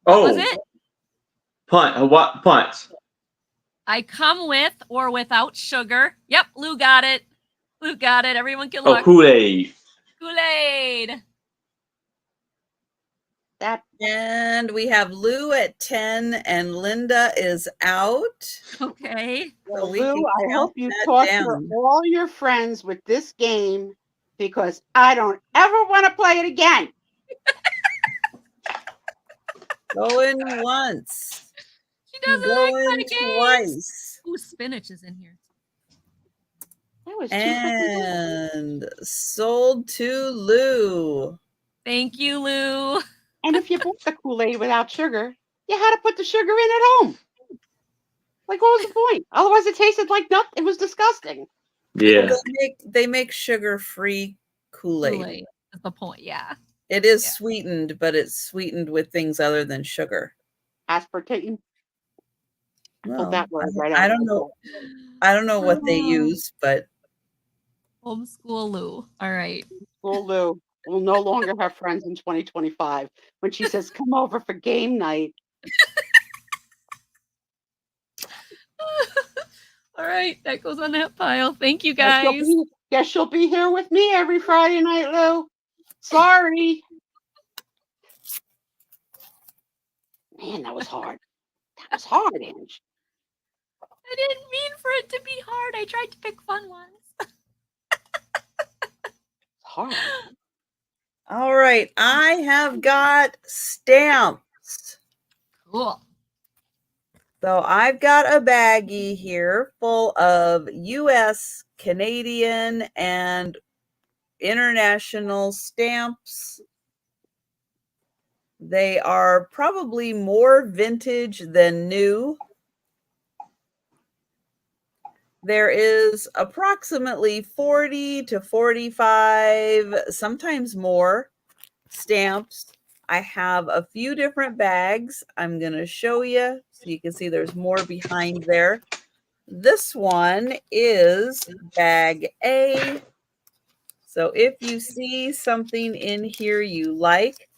S4: What was it?
S2: What punch?
S4: I come with or without sugar. Yep, Lou got it. Lou got it. Everyone can
S2: Oh,
S4: look.
S2: Kool-Aid.
S4: Kool-Aid.
S3: That
S1: And we have Lou at 10 and Linda is out.
S4: Okay.
S1: So we
S3: Lou,
S1: can
S3: I
S1: count
S3: hope you
S1: that
S3: torture
S1: down.
S3: all your friends with this game because I don't ever want to play it again.
S1: Going once.
S4: She doesn't like
S1: Going
S4: fun games.
S1: twice.
S4: Ooh, spinach is in here.
S3: That was too freaking good.
S1: And sold to Lou.
S4: Thank you, Lou.
S3: And if you bought the Kool-Aid without sugar, you had to put the sugar in at home. Like, what was the point? Otherwise, it tasted like nothing. It was disgusting.
S2: Yeah.
S1: They make sugar-free Kool-Aid.
S4: Kool-Aid is the point. Yeah.
S1: It is
S4: Yeah.
S1: sweetened, but it's sweetened with things other than sugar.
S3: Aspartame.
S1: Well,
S3: Pulled that word right out.
S1: I don't know. I don't know what they use, but
S4: Homeschool Lou. All right.
S3: Well, Lou will no longer have friends in 2025 when she says, "Come over for game night."
S4: All right. That goes on that pile. Thank you,
S3: Guess
S4: guys.
S3: she'll be here with me every Friday night, Lou. Sorry. Man, that was hard. That was hard, Ange.
S4: I didn't mean for it to be hard. I tried to pick fun ones.
S3: It's hard.
S1: all right. I have got stamps.
S4: Cool.
S1: So I've got a baggie here full of US, Canadian, and international stamps. They are probably more vintage than new. There is approximately 40 to 45, sometimes more, stamps. I have a few different bags. I'm going to show you so you can see there's more behind there. This one is bag A. So if you see something in here you like,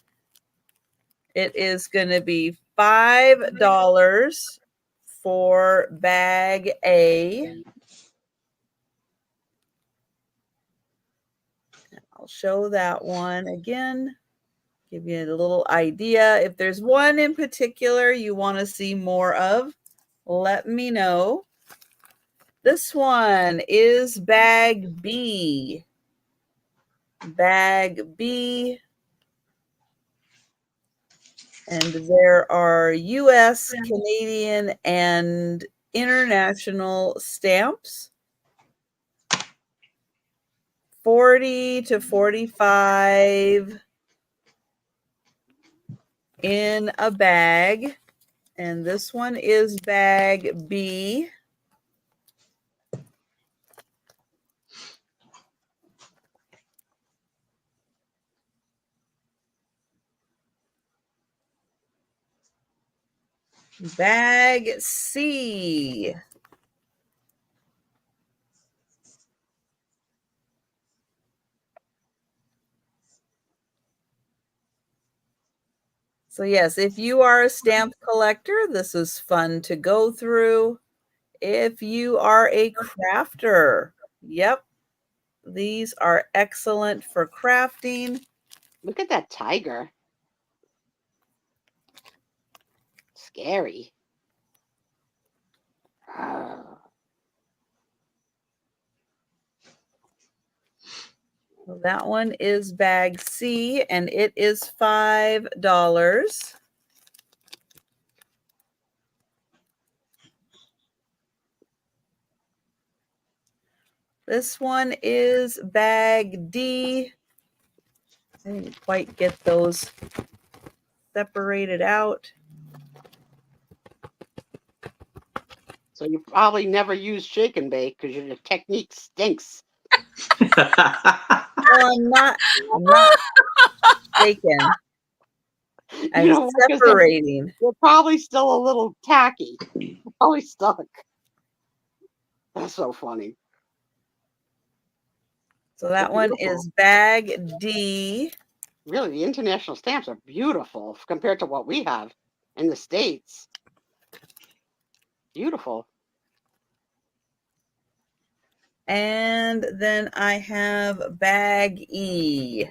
S1: it is going to be $5 for bag A. I'll show that one again. Give you a little idea. If there's one in particular you want to see more of, let me know. This one is bag B. Bag B. And there are US, Canadian, and international stamps. 40 to 45 in a bag. And this one is bag B. Bag C. So yes, if you are a stamp collector, this is fun to go through. If you are a crafter, yep, these are excellent for crafting.
S3: Look at that tiger. Scary.
S1: So that one is bag C, and it is $5. This one is bag D. I didn't quite get those separated out.
S3: So you probably never use shake and bake because your technique stinks.
S1: Well, I'm not shaking. I'm
S3: know, because
S1: separating.
S3: they're probably still a little tacky. Probably stuck. That's so funny.
S1: So that one is bag D.
S3: Really, the international stamps are beautiful compared to what we have in the States. Beautiful.
S1: And then I have bag E.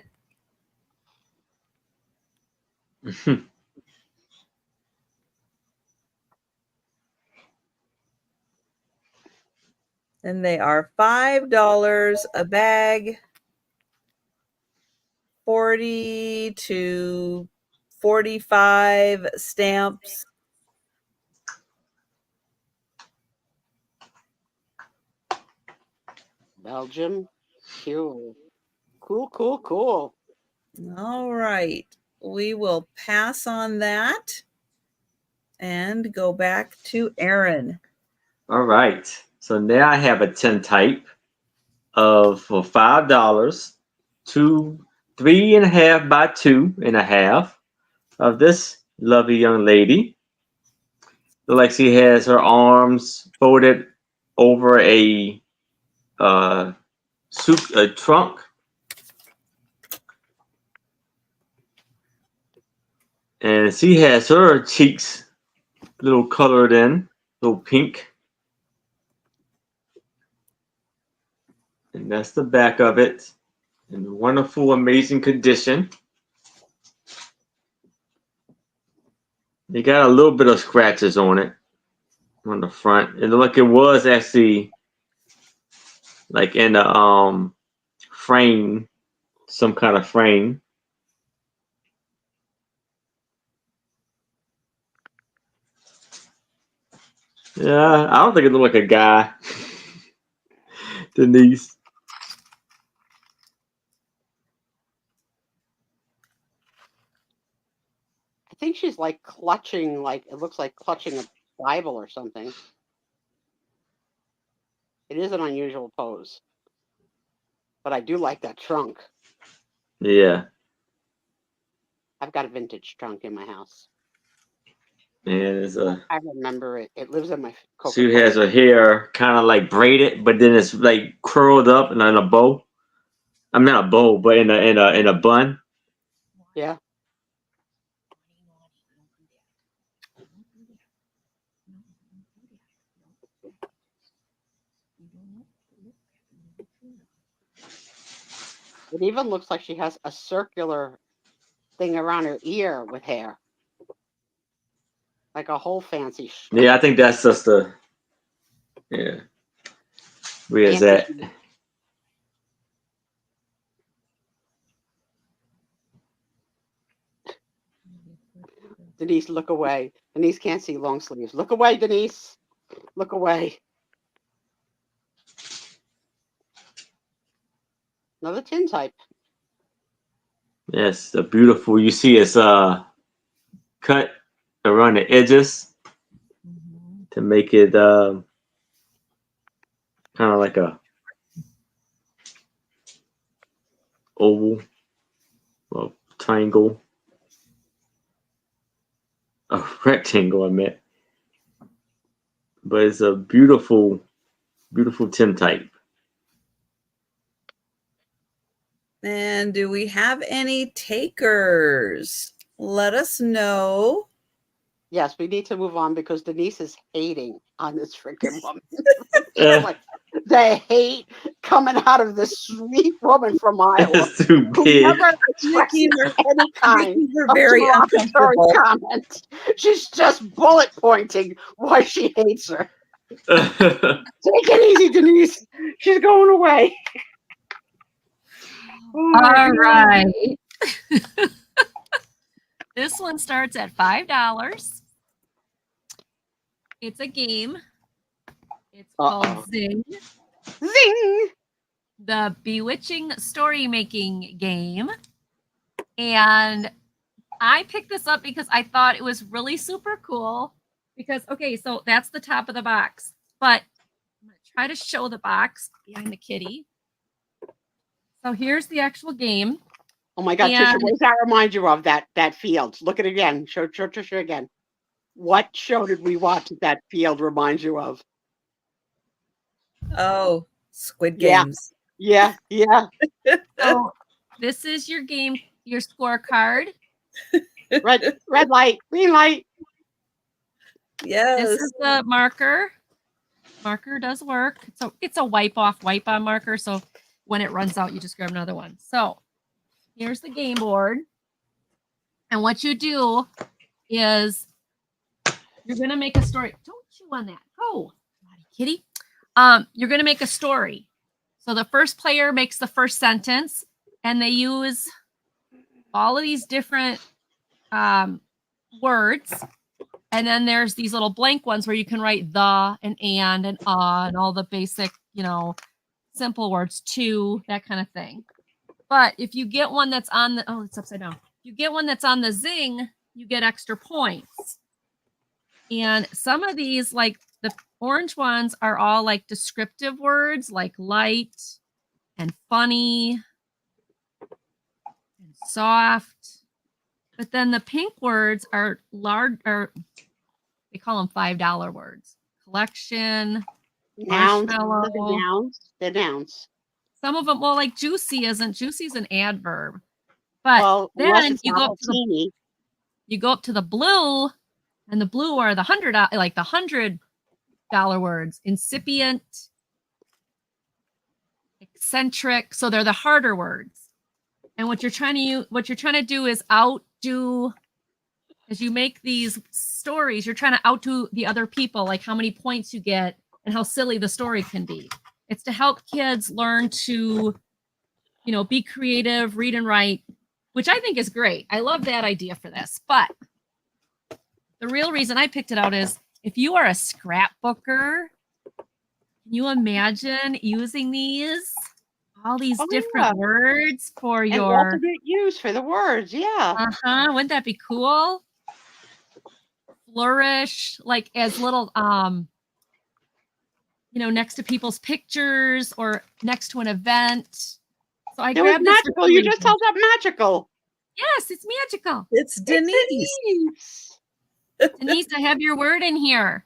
S1: And they are $5 a bag, 40 to 45 stamps.
S3: Belgium. Cool. Cool.
S1: All right. We will pass on that and go back to Aaron.
S2: All right. So now I have a tintype for $5, 3.5 by 2.5 of this lovely young lady. Look like she has her arms folded over a trunk. And she has her cheeks a little colored in, a little pink. And that's the back of it in wonderful, amazing condition. They got a little bit of scratches on it on the front. It looked like it was actually like in a frame, some kind of frame. Yeah, I don't think it looked like a guy. Denise.
S3: I think she's like clutching, like it looks like clutching a Bible or something. It is an unusual pose. But I do like that trunk.
S2: Yeah.
S3: I've got a vintage trunk in my house.
S2: And it's
S3: I remember it. It lives in my
S2: she has her hair kind of like braided, but then it's like curled up and in a bow. I'm not a bow, but in a bun.
S3: Yeah. It even looks like she has a circular thing around her ear with hair. Like a whole fancy.
S2: Yeah, I think that's just the. Yeah. Where is that?
S3: Denise, look away. Denise can't see long sleeves. Look away, Denise. Look away. Another tintype.
S2: Yes, a beautiful. You see, it's cut around the edges to make it kind of like a oval, well, triangle, a rectangle. I meant, but it's a beautiful, beautiful tintype.
S1: And do we have any takers? Let us know.
S3: Yes, we need to move on because Denise is hating on this freaking woman. Like, the hate coming out of this sweet woman from Iowa.
S2: It's too big.
S3: Who never expresses any kind of
S1: very
S3: derogatory
S1: uncomfortable.
S3: comment. She's just bullet pointing why she hates her. Take it easy, Denise. She's going away.
S4: All right. This one starts at $5. It's a game. It's called Zing,
S3: Zing!
S4: the Bewitching Story Making Game. And I picked this up because I thought it was really super cool. Because, okay, so that's the top of the box. But I'm going to try to show the box behind the kitty. So here's the actual game.
S3: Oh my God, Trisha,
S4: And-
S3: what does that remind you of, that field? Look at it again. Show Trisha again. What show did we watch that that field reminds you of?
S1: Oh, Squid
S3: Yeah.
S1: Games.
S3: Yeah, yeah.
S4: So this is your game, your scorecard.
S3: Red light, green light.
S1: Yes.
S4: This is the marker. Marker does work. So it's a wipe on marker. So when it runs out, you just grab another one. So here's the game board. And what you do is you're going to make a story. Don't chew on that. Go, naughty kitty. You're going to make a story. So the first player makes the first sentence, and they use all of these different words. And then there's these little blank ones where you can write the and all the basic, simple words, to, that kind of thing. But if you get one that's on the, it's upside down. You get one that's on the Zing, you get extra points. And some of these, like the orange ones, are all like descriptive words like light and funny and soft. But then the pink words are large, or they call them $5 words. Collection,
S3: Nouns.
S4: marshmallow.
S3: The nouns.
S4: Some of them, well, like juicy's an adverb. But
S3: Well, unless
S4: then
S3: it's
S4: you go up to the
S3: teeny.
S4: you go up to the blue, and the blue are the $100 words. Incipient, eccentric. So they're the harder words. And what you're trying to do is outdo, as you make these stories, you're trying to outdo the other people, like how many points you get and how silly the story can be. It's to help kids learn to, be creative, read and write, which I think is great. I love that idea for this. But the real reason I picked it out is if you are a scrapbooker, can you imagine using all these different words for
S3: And
S4: your
S3: alternate use for the words, yeah.
S4: Wouldn't that be cool? Flourish, like as little next to people's pictures or next to an event. So I
S3: It was
S4: grabbed this for
S3: magical.
S4: two
S3: You just
S4: reasons.
S3: held up magical.
S4: Yes, it's magical.
S1: It's Denise.
S3: Denise.
S4: Denise, I have your word in here.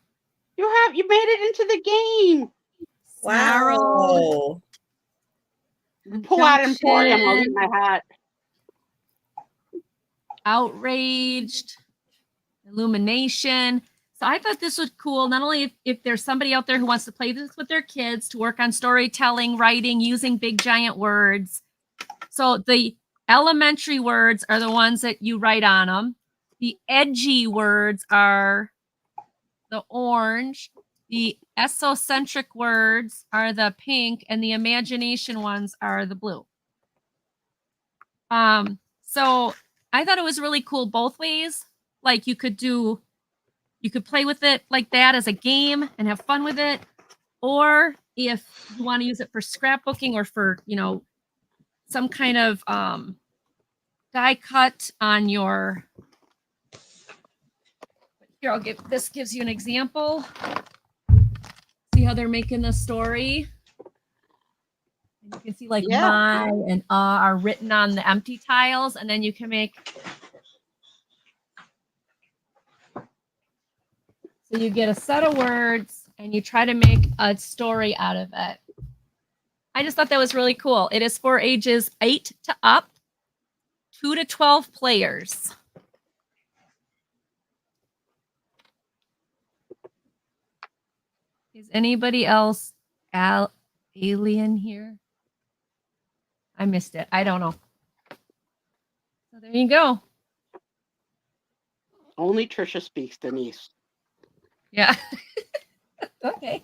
S3: You made it into the game.
S1: Wow.
S3: Pull out Emporium. I'll eat my hat.
S4: Outraged, illumination. So I thought this was cool. Not only if there's somebody out there who wants to play this with their kids, to work on storytelling, writing, using big giant words. So the elementary words are the ones that you write on them. The edgy words are the orange. The esocentric words are the pink, and the imagination ones are the blue. So I thought it was really cool both ways. Like you could play with it like that as a game and have fun with it. Or if you want to use it for scrapbooking or for, some kind of die cut on your. Here, this gives you an example. See how they're making the story? And you can see like my and are written on the empty tiles, and then you can make. So you get a set of words and you try to make a story out of it. I just thought that was really cool. It is for ages 8 to up, 2 to 12 players. Is anybody else alien here? I missed it. I don't know. So there you go.
S3: Only Trisha speaks, Denise.
S4: Yeah. Okay.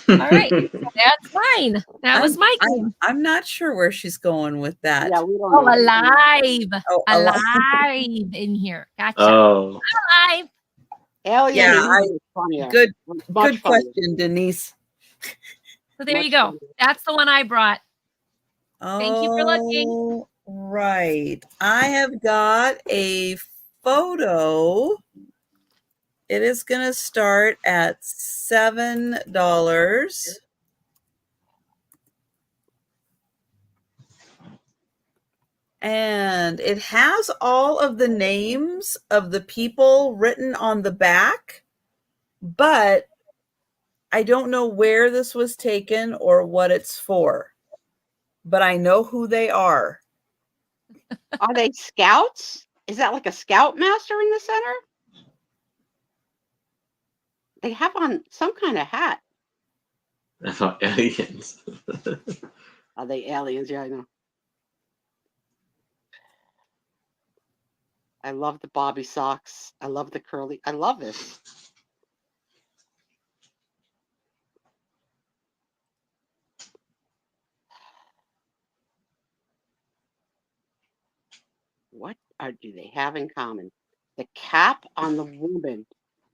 S4: All right. That's mine. That was my game.
S1: I'm not sure where she's going with that.
S3: Yeah, we don't
S4: Oh,
S3: know.
S4: alive.
S1: Oh,
S4: Alive in here. Gotcha.
S2: Oh,
S4: Alive.
S3: Alien
S1: Yeah,
S3: is funnier.
S1: good
S3: It's much
S1: good
S3: funnier.
S1: question, Denise.
S4: So there
S3: Much
S4: you go.
S3: funnier.
S4: That's the one I brought. Thank you for looking.
S1: Oh, right. I have got a photo. It is going to start at $7. And it has all of the names of the people written on the back, but I don't know where this was taken or what it's for. But I know who they are.
S3: Are they scouts? Is that like a scoutmaster in the center? They have on some kind of hat.
S2: that's not aliens.
S3: Are they aliens? Yeah, I know. I love the bobby socks. I love the curly. I love this. What do they have in common? The cap on the woman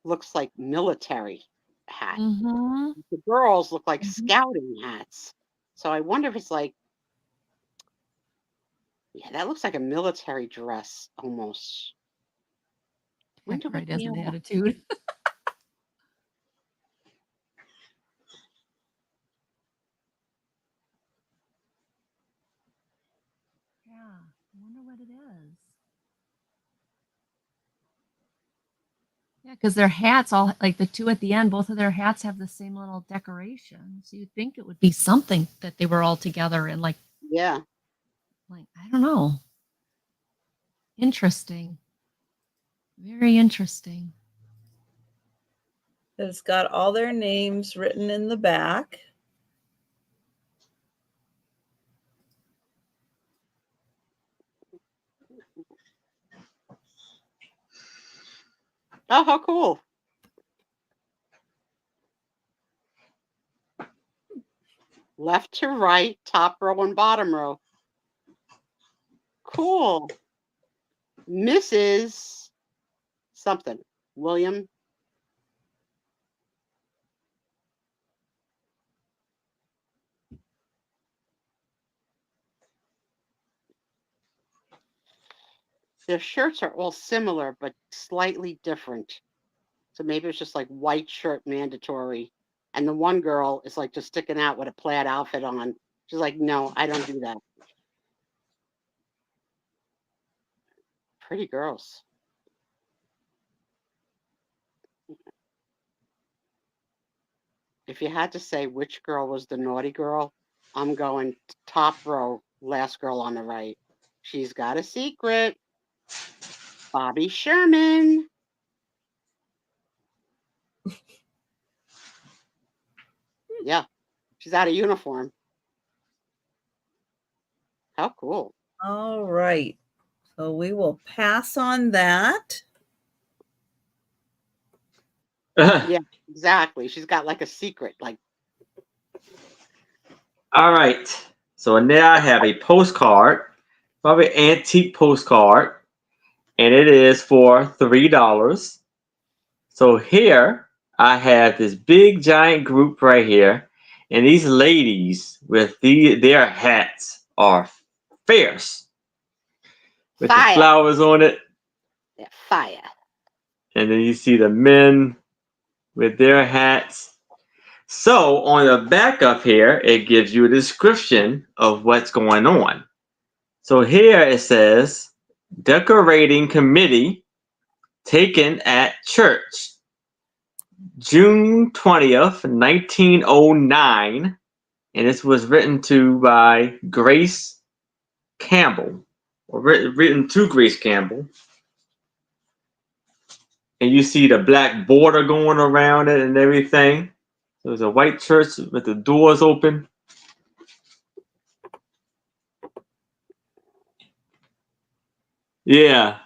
S3: looks like military hat.
S4: Mm-hmm.
S3: The girls look like
S4: Mhm.
S3: scouting hats. So I wonder if it's like, yeah, that looks like a military dress almost. Wonder
S4: Right,
S3: what
S4: has
S3: they
S4: an
S3: are.
S4: attitude. Yeah, I wonder what it is. Yeah, because their hats all like the two at the end, both of their hats have the same little decoration. So you'd think it would be something that they were all together in, like
S3: Yeah.
S4: I don't know. Interesting. Very interesting.
S1: It's got all their names written in the back.
S3: Oh, how cool. Left to right, top row and bottom row. Cool. Mrs. something. William. Their shirts are all similar, but slightly different. So maybe it's just like white shirt mandatory. And the one girl is like just sticking out with a plaid outfit on. She's like, no, I don't do that. Pretty girls. If you had to say which girl was the naughty girl, I'm going top row, last girl on the right. She's got a secret. Bobby Sherman. Yeah, she's out of uniform. How cool.
S1: All right. So we will pass on that.
S3: Yeah, exactly. She's got like a secret. Like,
S2: All right. So now I have a postcard, probably antique postcard, and it is for $3. So here I have this big giant group right here, and these ladies with their hats are fierce with the
S3: fire.
S2: flowers on it,
S3: Yeah, fire.
S2: and then you see the men with their hats. So on the back up here, it gives you a description of what's going on. So here it says, decorating committee taken at church, June 20th, 1909. And this was written to by Grace Campbell, or written to Grace Campbell. And you see the black border going around it and everything. So there's a white church with the doors open. Yeah.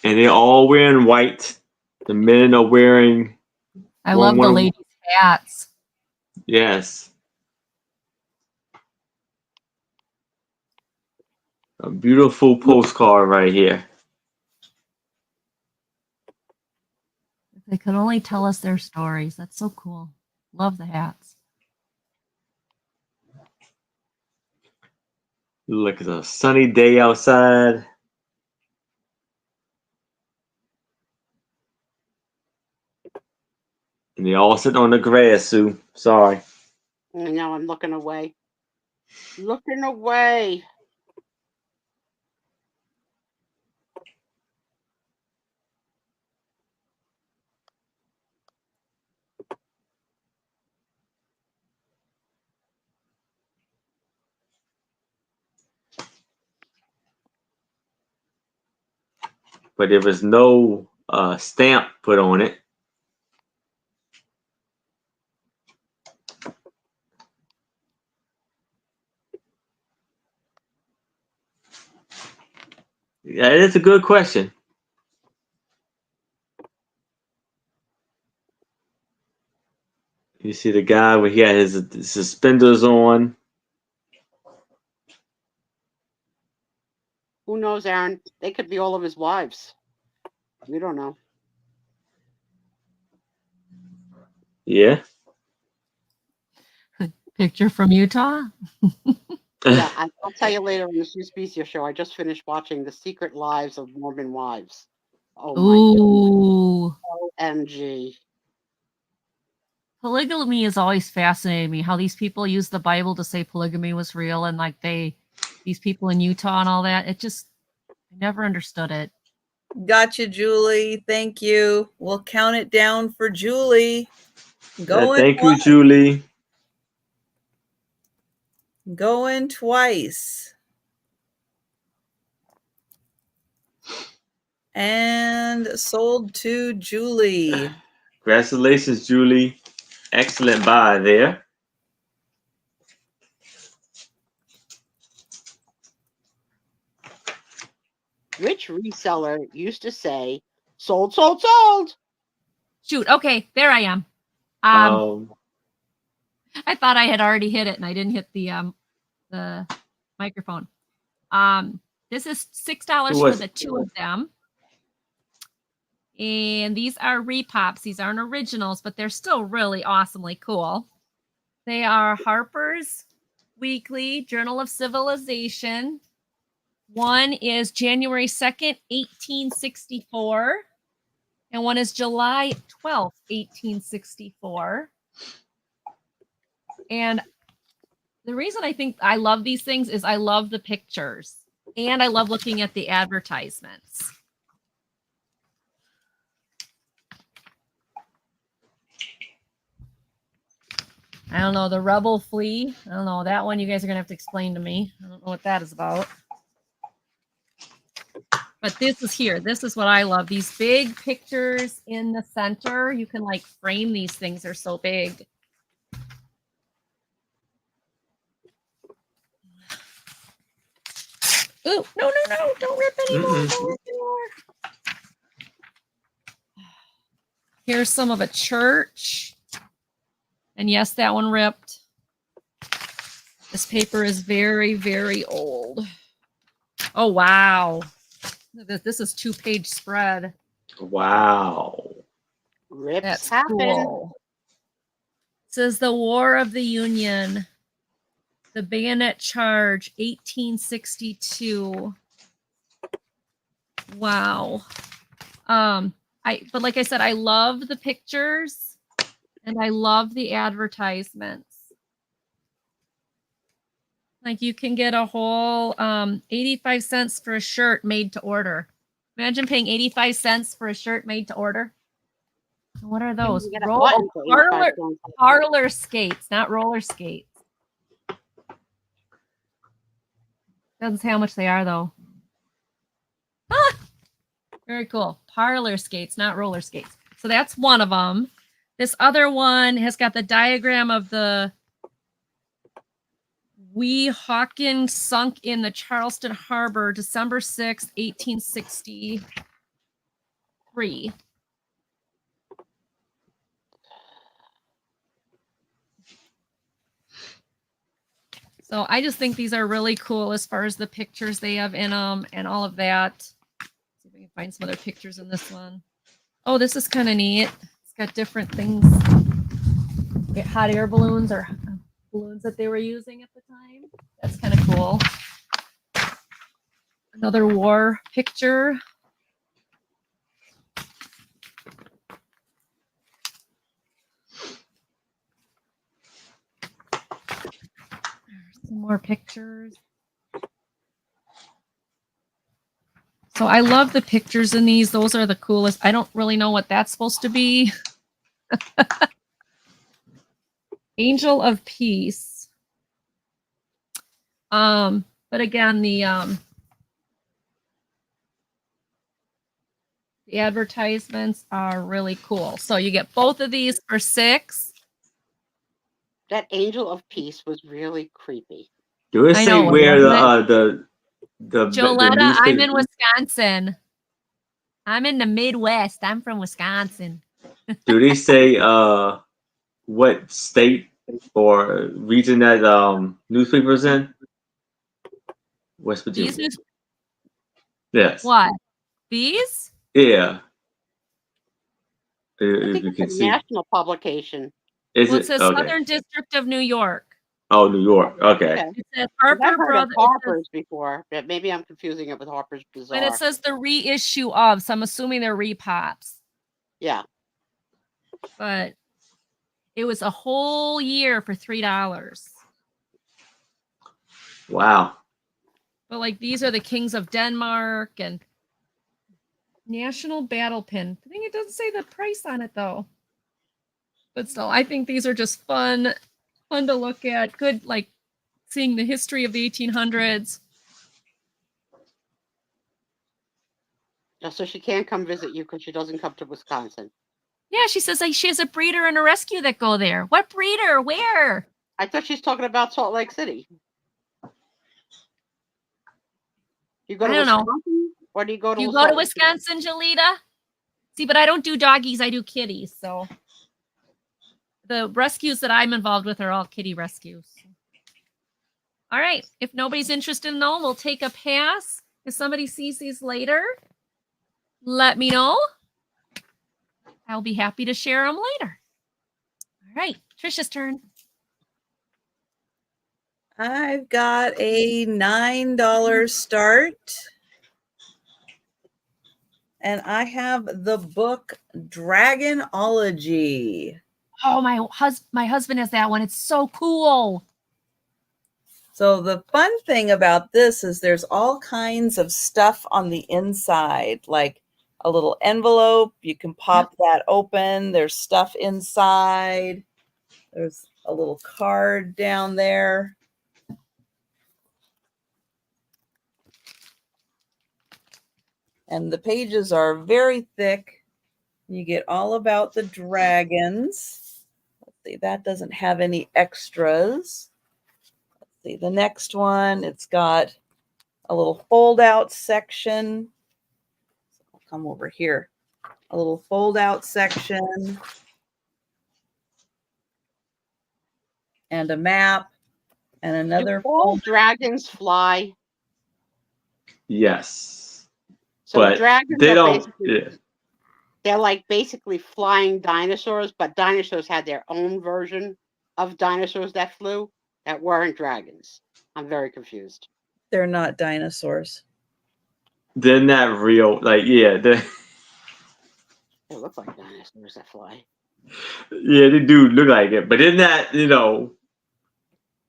S2: And they're all wearing white. The men are wearing
S4: I
S2: One-
S4: love the
S2: one-
S4: ladies' hats.
S2: Yes. A beautiful postcard right here.
S4: If they could only tell us their stories. That's so cool. Love the hats.
S2: Look at a sunny day outside. And they all sitting on the grass, Sue. Sorry.
S3: And now I'm looking away. Looking away.
S2: But there was no stamp put on it. Yeah, it is a good question. You see the guy where he had his suspenders on.
S3: Who knows, Aaron? They could be all of his wives. We don't know.
S2: Yeah.
S4: Picture from Utah.
S3: Yeah, I'll tell you later on the Suspicia show. I just finished watching The Secret Lives of Mormon Wives. Oh my
S4: Ooh.
S3: goodness. OMG.
S4: Polygamy has always fascinated me. How these people use the Bible to say polygamy was real, and like these people in Utah and all that. It just, I never understood it.
S1: Gotcha, Julie. Thank you. We'll count it down for Julie. Going
S2: Thank you,
S1: once,
S2: Julie.
S1: going twice. And sold to Julie.
S2: Congratulations, Julie. Excellent buy there.
S3: Which reseller used to say, sold, sold, sold?
S4: Shoot. Okay, there I am. I thought I had already hit it, and I didn't hit the microphone. This is $6 for the two of them. And these are repops. These aren't originals, but they're still really awesomely cool. They are Harper's Weekly, Journal of Civilization. One is January 2nd, 1864. And one is July 12th, 1864. And the reason I think I love these things is I love the pictures. And I love looking at the advertisements. I don't know, the Rebel Flea. I don't know, that one you guys are going to have to explain to me. I don't know what that is about. But this is here. This is what I love. These big pictures in the center. You can like frame these things. They're so big. Ooh, no, no, no. Don't rip anymore. Don't rip anymore. Here's some of a church. And yes, that one ripped. This paper is very, very old. Oh, wow. This is 2-page spread.
S2: Wow.
S3: Rips
S4: That's
S3: happen.
S4: cool. It says the War of the Union. The Bayonet Charge, 1862. Wow. But like I said, I love the pictures and I love the advertisements. Like you can get a whole 85 cents for a shirt made to order. Imagine paying 85 cents for a shirt made to order. What are those?
S3: You get a button for 85 cents.
S4: Parlor skates, not roller skates. Doesn't say how much they are though. Ah! Very cool. Parlor skates, not roller skates. So that's one of them. This other one has got the diagram of the Weehawken sunk in the Charleston Harbor, December 6th, 1863. So I just think these are really cool as far as the pictures they have in them and all of that. Let's see if we can find some other pictures in this one. Oh, this is kind of neat. It's got different things. Get hot air balloons or balloons that they were using at the time. That's kind of cool. Another war picture. Some more pictures. So I love the pictures in these. Those are the coolest. I don't really know what that's supposed to be. Angel of Peace. But again, the advertisements are really cool. So you get both of these for $6.
S3: That Angel of Peace was really creepy.
S2: Do it
S4: I
S2: say
S4: know,
S2: where
S4: wasn't
S2: the
S4: Joletta, I'm in
S2: newspaper?
S4: Wisconsin. I'm in the Midwest. I'm from Wisconsin.
S2: Do they say what state or region that newspaper's in? West Virginia.
S4: These is
S2: Yes.
S4: what? These?
S2: Yeah.
S3: I
S2: If
S3: think
S2: you
S3: it's
S2: can
S3: a
S2: see.
S3: national publication.
S2: Is
S4: Well, it
S2: it
S4: says
S2: okay?
S4: Southern District of New York.
S2: Oh, New York. Okay.
S3: Okay.
S4: It says
S3: 'Cause I've
S4: Harper
S3: heard
S4: Brothers.
S3: of Harper's before, but maybe I'm confusing it with Harper's Bazaar.
S4: And it says the reissue of, so I'm assuming they're repops.
S3: Yeah.
S4: But it was a whole year for $3.
S2: Wow.
S4: But like these are the Kings of Denmark and National Battle Pin. I think it doesn't say the price on it though. But still, I think these are just fun to look at. Good, like seeing the history of the 1800s.
S3: So she can't come visit you because she doesn't come to Wisconsin.
S4: Yeah, she says like, she has a breeder and a rescue that go there. What breeder? Where?
S3: I thought she's talking about Salt Lake City. You go to
S4: I don't know.
S3: Wisconsin, or do you go to?
S4: Do you go
S3: Salt
S4: to
S3: Lake City?
S4: Wisconsin, Jolita? See, but I don't do doggies. I do kitties. So the rescues that I'm involved with are all kitty rescues. All right. If nobody's interested in them, we'll take a pass. If somebody sees these later, let me know. I'll be happy to share them later. All right. Trisha's turn.
S1: I've got a $9 start. And I have the book Dragonology.
S4: Oh, my husband has that one. It's so cool.
S1: So the fun thing about this is there's all kinds of stuff on the inside, like a little envelope. You can pop that open. There's stuff inside. There's a little card down there. And the pages are very thick. You get all about the dragons. Let's see, that doesn't have any extras. Let's see, the next one, it's got a little fold-out section. So I'll come over here. A little fold-out section. And a map. And another
S3: Do all
S1: fold.
S3: dragons fly?
S2: Yes.
S3: So
S2: But
S3: dragons
S2: they
S3: are
S2: don't.
S3: basically,
S2: Yeah.
S3: they're like basically flying dinosaurs, but dinosaurs had their own version of dinosaurs that flew that weren't dragons. I'm very confused.
S1: They're not dinosaurs.
S2: They're not real. Like yeah.
S3: They look like dinosaurs that fly.
S2: Yeah, they do look like it, but they're not. You know.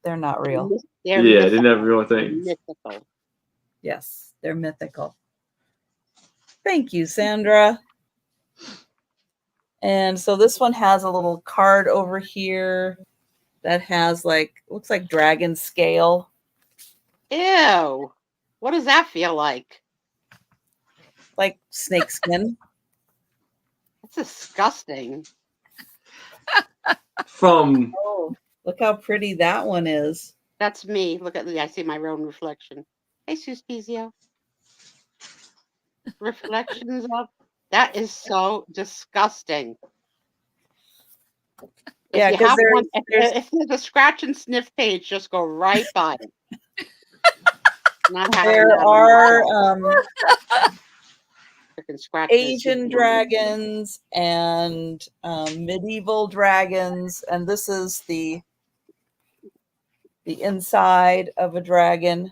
S1: They're not real.
S3: They're
S2: Yeah, they're not
S3: mythical.
S2: real things.
S3: Mythical.
S1: Yes, they're mythical. Thank you, Sandra. And so this one has a little card over here that has like, looks like dragon scale.
S3: Ew. What does that feel like?
S1: Like snakeskin.
S3: That's disgusting.
S2: From
S1: Oh, look how pretty that one is.
S3: That's me. Look at me. I see my own reflection. Hey, Suspizio. Reflections of that is so disgusting.
S1: Yeah,
S3: you
S1: 'cause
S3: have
S1: there's-
S3: one,
S1: there's-
S3: if there's a scratch and sniff page, just go right by it. Not having
S1: There
S3: that on
S1: are
S3: freaking scratch and
S1: Asian
S3: sniff.
S1: dragons and medieval dragons, and this is the inside of a dragon.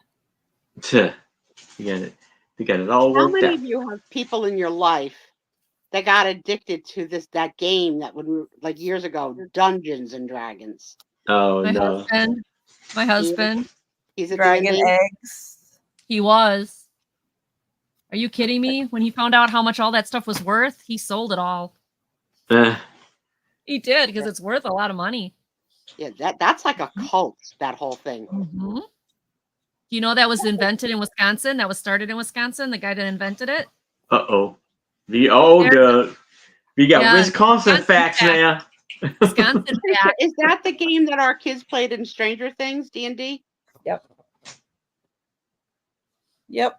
S2: You got it. You got it all
S3: How
S2: worked
S3: many
S2: out.
S3: of you have people in your life that got addicted to that game that would like years ago, Dungeons and Dragons?
S2: Oh
S4: My
S2: no.
S4: husband. My husband.
S3: He's a
S1: Dragon
S3: D&D.
S1: eggs.
S4: He was. Are you kidding me? When he found out how much all that stuff was worth, he sold it all. He did because it's worth a lot of money.
S3: Yeah, that's like a cult, that whole thing.
S4: Mm-hmm. Do you know that was invented in Wisconsin? That was started in Wisconsin. The guy that invented it.
S2: Uh-oh. We got
S4: Yeah,
S2: Wisconsin
S4: Wisconsin
S2: facts
S4: facts.
S2: now.
S4: Wisconsin fact.
S3: Is that the game that our kids played in Stranger Things, D&D?
S1: Yep,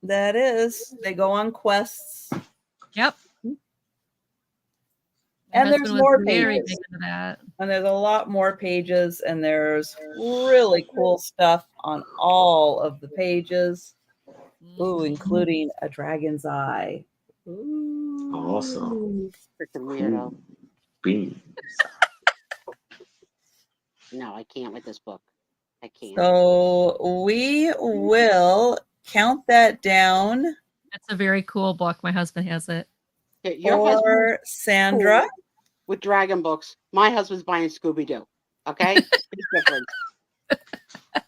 S1: that is. They go on quests.
S4: Yep. My
S1: And there's
S4: husband was
S1: more
S4: very
S1: pages.
S4: big into that.
S1: And there's a lot more pages, and there's really cool stuff on all of the pages. Ooh, including a dragon's eye. Ooh.
S2: Awesome.
S3: Freaking weirdo.
S2: Beans.
S3: No, I can't with this book. I can't.
S1: So we will count that down
S4: That's a very cool book. My husband has it.
S3: Your husband
S1: for Sandra.
S3: with dragon books. My husband's buying Scooby-Doo. Okay? Big difference.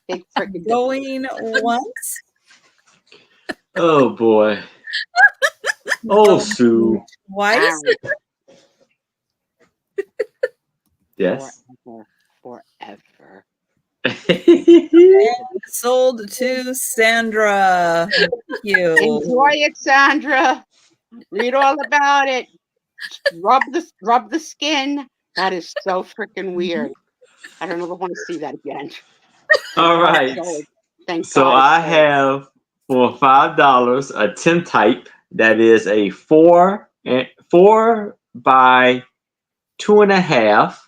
S3: Big freaking difference.
S1: Going once.
S2: Oh boy. Oh Sue.
S1: Twice.
S2: Yes.
S3: Forever.
S1: Sold to Sandra. Thank you.
S3: Enjoy it, Sandra. Read all about it. Rub the skin. That is so freaking weird. I don't ever want to see that again.
S2: All right.
S3: Thank
S2: So
S3: God.
S2: I have for $5 a tintype that is a 4 by 2.5.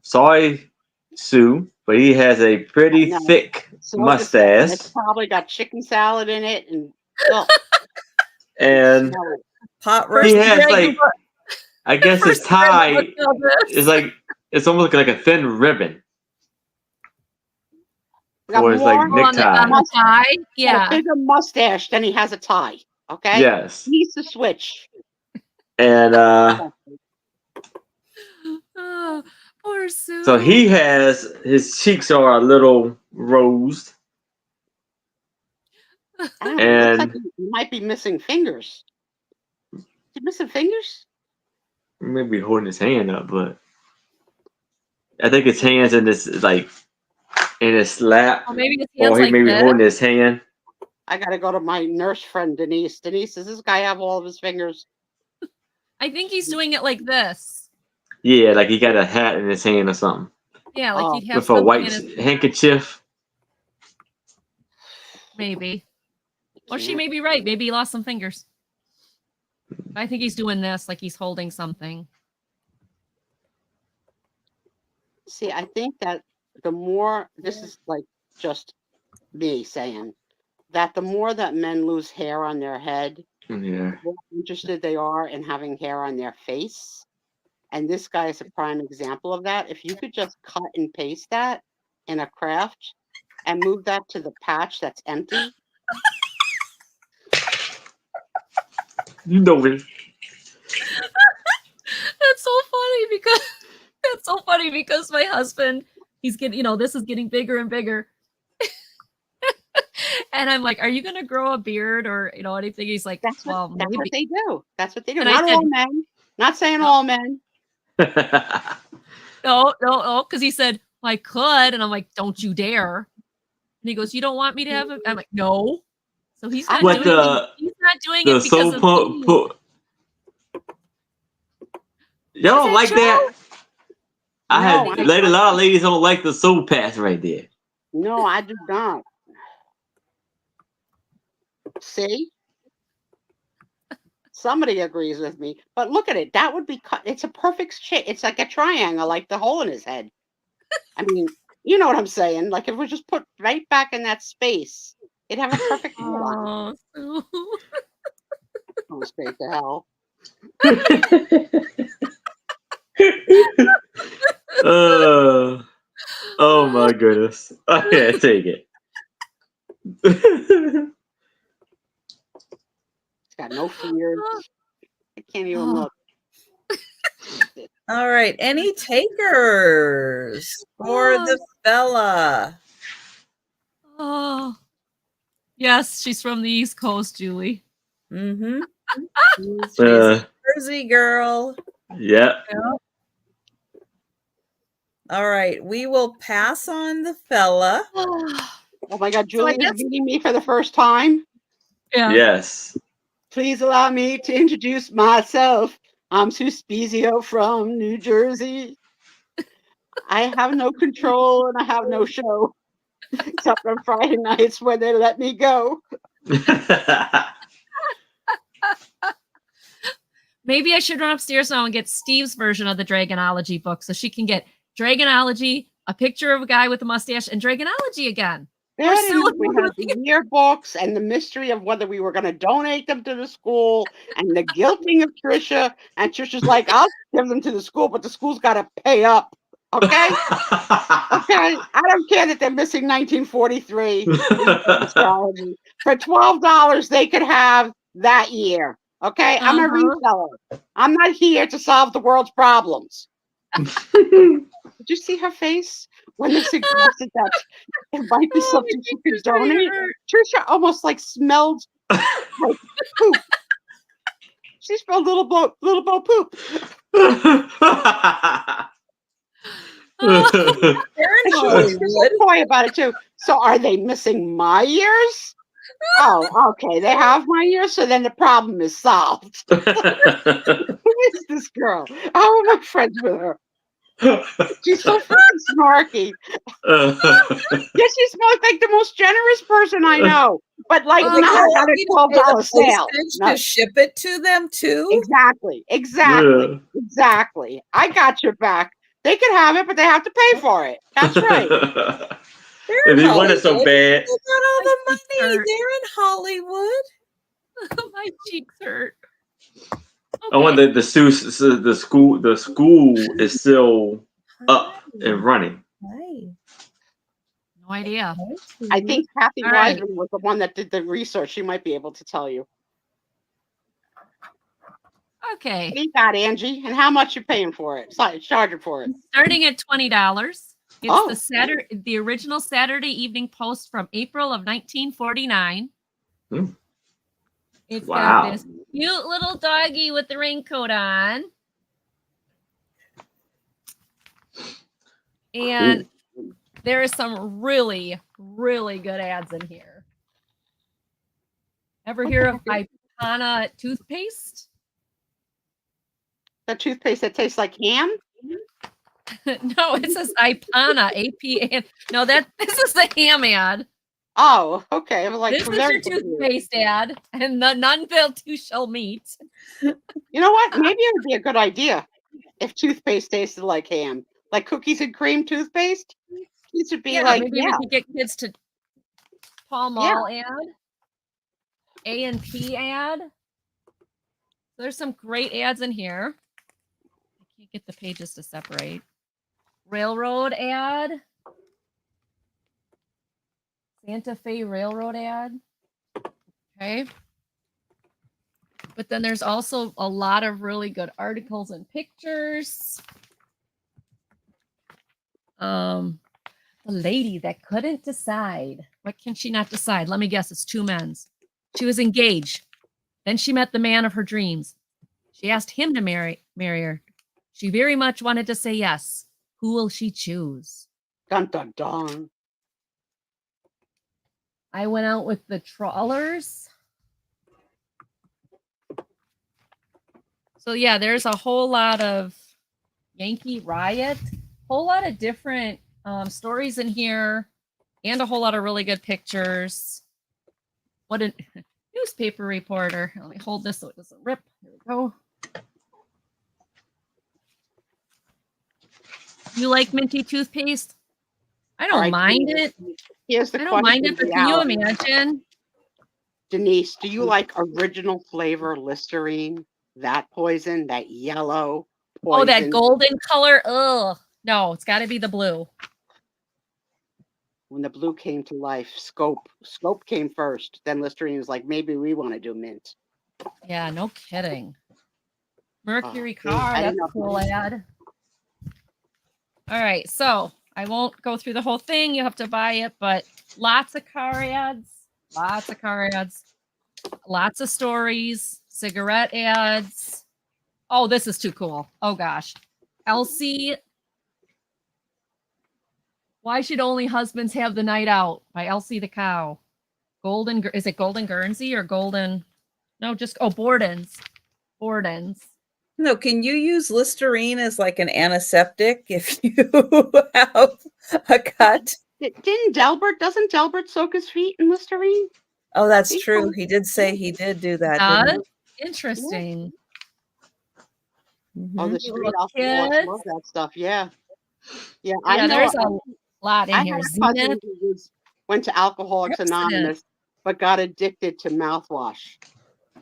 S2: Sorry, Sue, but he has a pretty
S3: No.
S2: thick mustache.
S3: It's probably got chicken salad in it and
S2: And
S1: Pot
S2: he
S1: roast.
S2: has
S4: Dragon
S2: like,
S4: book.
S2: I guess his
S4: First time I
S2: tie
S4: looked at this.
S2: is like, it's almost like a thin ribbon. Or it's like
S4: On the
S2: necktie.
S4: tie.
S3: a
S4: Yeah.
S3: bigger mustache than he has a tie. Okay?
S2: Yes.
S3: He needs to switch.
S2: And
S4: Oh, poor Sue.
S2: so he has, his cheeks are a little rosed.
S3: I don't know, it looks like
S2: And
S3: he might be missing fingers. Is he missing fingers?
S2: maybe holding his hand up, but I think his hands in this like in his lap,
S4: Or maybe his hands
S2: or he
S4: like
S2: may be
S4: this.
S2: holding his hand.
S3: I gotta go to my nurse friend Denise. Denise, does this guy have all of his fingers?
S4: I think he's doing it like this.
S2: Yeah, like he got a hat in his hand or something
S4: Yeah, like
S3: Oh.
S4: he'd have
S2: with a
S4: something
S2: white
S4: in his
S2: handkerchief.
S4: maybe. Or she may be right. Maybe he lost some fingers. I think he's doing this like he's holding something.
S3: See, I think that the more, this is like just me saying, that the more that men lose hair on their head,
S2: Yeah.
S3: the more interested they are in having hair on their face. And this guy is a prime example of that. If you could just cut and paste that in a craft and move that to the patch that's empty.
S2: You know it.
S4: That's so funny because my husband, he's getting, this is getting bigger and bigger. And I'm like, are you gonna grow a beard or anything? He's like,
S3: That's
S4: well,
S3: what
S4: maybe.
S3: they do. That's what they do.
S4: And I
S3: Not
S4: said-
S3: all men. Not saying
S4: No.
S3: all men.
S4: No, because he said, well, I could. And I'm like, don't you dare. And he goes, you don't want me to have it? I'm like, no. So he's not
S2: What
S4: doing it. He's not doing
S2: the
S4: it because
S2: soul
S4: of
S2: pump
S4: me.
S2: put. Y'all don't like that? I
S3: No,
S2: had
S3: I-
S2: a lot of ladies don't like the soul patch right there.
S3: No, I do not. See? Somebody agrees with me. But look at it. That would be it's a perfect shape. It's like a triangle, like the hole in his head. I mean, you know what I'm saying? Like if we just put right back in that space, it'd have a perfect hairline.
S4: Oh, Sue.
S3: Oh, straight to hell.
S2: Oh my goodness. I can't take it.
S3: It's got no fear. I can't even look.
S1: All right. Any takers for the fella?
S4: Oh, yes, she's from the East Coast, Julie.
S1: Mm-hmm. She's a Jersey girl.
S2: Yeah.
S1: All right. We will pass on the fella.
S3: Oh my God,
S4: So I
S3: Julie is
S4: guess-
S3: meeting me for the first time.
S4: Yeah.
S2: Yes.
S3: Please allow me to introduce myself. I'm Sue Spezio from New Jersey. I have no control and I have no show. Except on Friday nights where they let me go.
S4: Maybe I should run upstairs now and get Steve's version of the Dragonology book so she can get Dragonology, a picture of a guy with a mustache, and Dragonology again.
S3: There it is. We have the yearbooks and the mystery of whether we were going to donate them to the school and the guilting of Trisha. And Trisha's like, I'll give them to the school, but the school's got to pay up. Okay? Okay? I don't care that they're missing 1943 astrology. For $12, they could have that year. Okay? I'm a reseller. I'm not here to solve the world's problems. Did you see her face when they suggested that it might be something she could donate? Trisha almost like smelled like poop. She smelled little boat poop.
S1: They're in
S3: She was so
S1: Hollywood.
S3: coy about it too. So are they missing my ears? Oh, okay. They have my ears, so then the problem is solved. Who is this girl? How am I friends with her? She's so freaking snarky. Yeah, she smells like the most generous person I know. But like
S1: Oh,
S3: not at a $12 sale. No.
S1: To ship it to them too.
S3: Exactly. I got your back. They could have it, but they have to pay for it. That's right.
S2: If you want it so bad.
S1: They got all the money. They're in Hollywood.
S4: My cheeks hurt.
S2: I wonder the school is still up and running.
S1: Hi.
S4: No idea.
S3: I think Kathy
S4: All right.
S3: Wiseman was the one that did the research. She might be able to tell you.
S4: Okay.
S3: What do you got, Angie? And how much you paying for it? Charging for it?
S4: Starting at $20. It's
S3: Oh.
S4: the original Saturday Evening Post from April of 1949. It's got this cute little doggy with the raincoat on. And there are some really, really good ads in here. Ever hear of Ipana toothpaste?
S3: The toothpaste that tastes like ham?
S4: No, it says Ipana, A-P-A-N. No, this is the ham ad.
S3: Oh, okay. I was like,
S4: This is your toothpaste ad, and the none fail two shall meet.
S3: You know what? Maybe it would be a good idea if toothpaste tasted like ham, like cookies and cream toothpaste. These would be like,
S4: maybe we could get kids to Paul Mall ad, A&P ad. There's some great ads in here. I can't get the pages to separate. Railroad ad. Santa Fe Railroad ad. Okay. But then there's also a lot of really good articles and pictures. The lady that couldn't decide. What can she not decide? Let me guess. It's two men's. She was engaged. Then she met the man of her dreams. She asked him to marry her. She very much wanted to say yes. Who will she choose?
S3: Dun dun dun.
S4: I went out with the trawlers. So yeah, there's a whole lot of Yankee Riot, whole lot of different stories in here, and a whole lot of really good pictures. Isn't newspaper reporter. Let me hold this so it doesn't rip. Here we go. You like minty toothpaste? I don't
S3: All right,
S4: mind
S3: Denise,
S4: it.
S3: Here's the
S4: I don't mind
S3: question
S4: it, but
S3: of the
S4: can you
S3: hour.
S4: imagine?
S3: Denise, do you like original flavor Listerine? That poison, that yellow poison.
S4: Oh, that golden color. Ugh. No, it's got to be the blue.
S3: When the blue came to life, Scope came first. Then Listerine was like, maybe we want to do mint.
S4: Yeah, no kidding. Mercury
S3: see,
S4: car.
S3: I
S4: That's
S3: didn't
S4: a
S3: know.
S4: cool ad. All right, so I won't go through the whole thing. You have to buy it, but lots of car ads, lots of car ads, lots of stories, cigarette ads. Oh, this is too cool. Oh gosh. Elsie. Why should only husbands have the night out? By Elsie the cow. Golden, is it Golden Guernsey or Golden? No, just Borden's. Borden's.
S1: No, can you use Listerine as like an antiseptic if you have a cut?
S3: Doesn't Delbert soak his feet in Listerine?
S1: Oh, that's
S3: He
S1: true.
S3: told-
S1: He did say he did do that. Didn't
S4: Interesting.
S1: he?
S3: Oh,
S1: Mhm.
S3: the street
S4: Little
S3: alcoholics
S4: kids.
S3: love that stuff. Yeah. Yeah,
S4: Yeah, there's a lot in
S3: I
S4: here.
S3: had a cousin
S4: Zenith.
S3: who went to Alcoholics
S4: Pepsodent.
S3: Anonymous, but got addicted to mouthwash.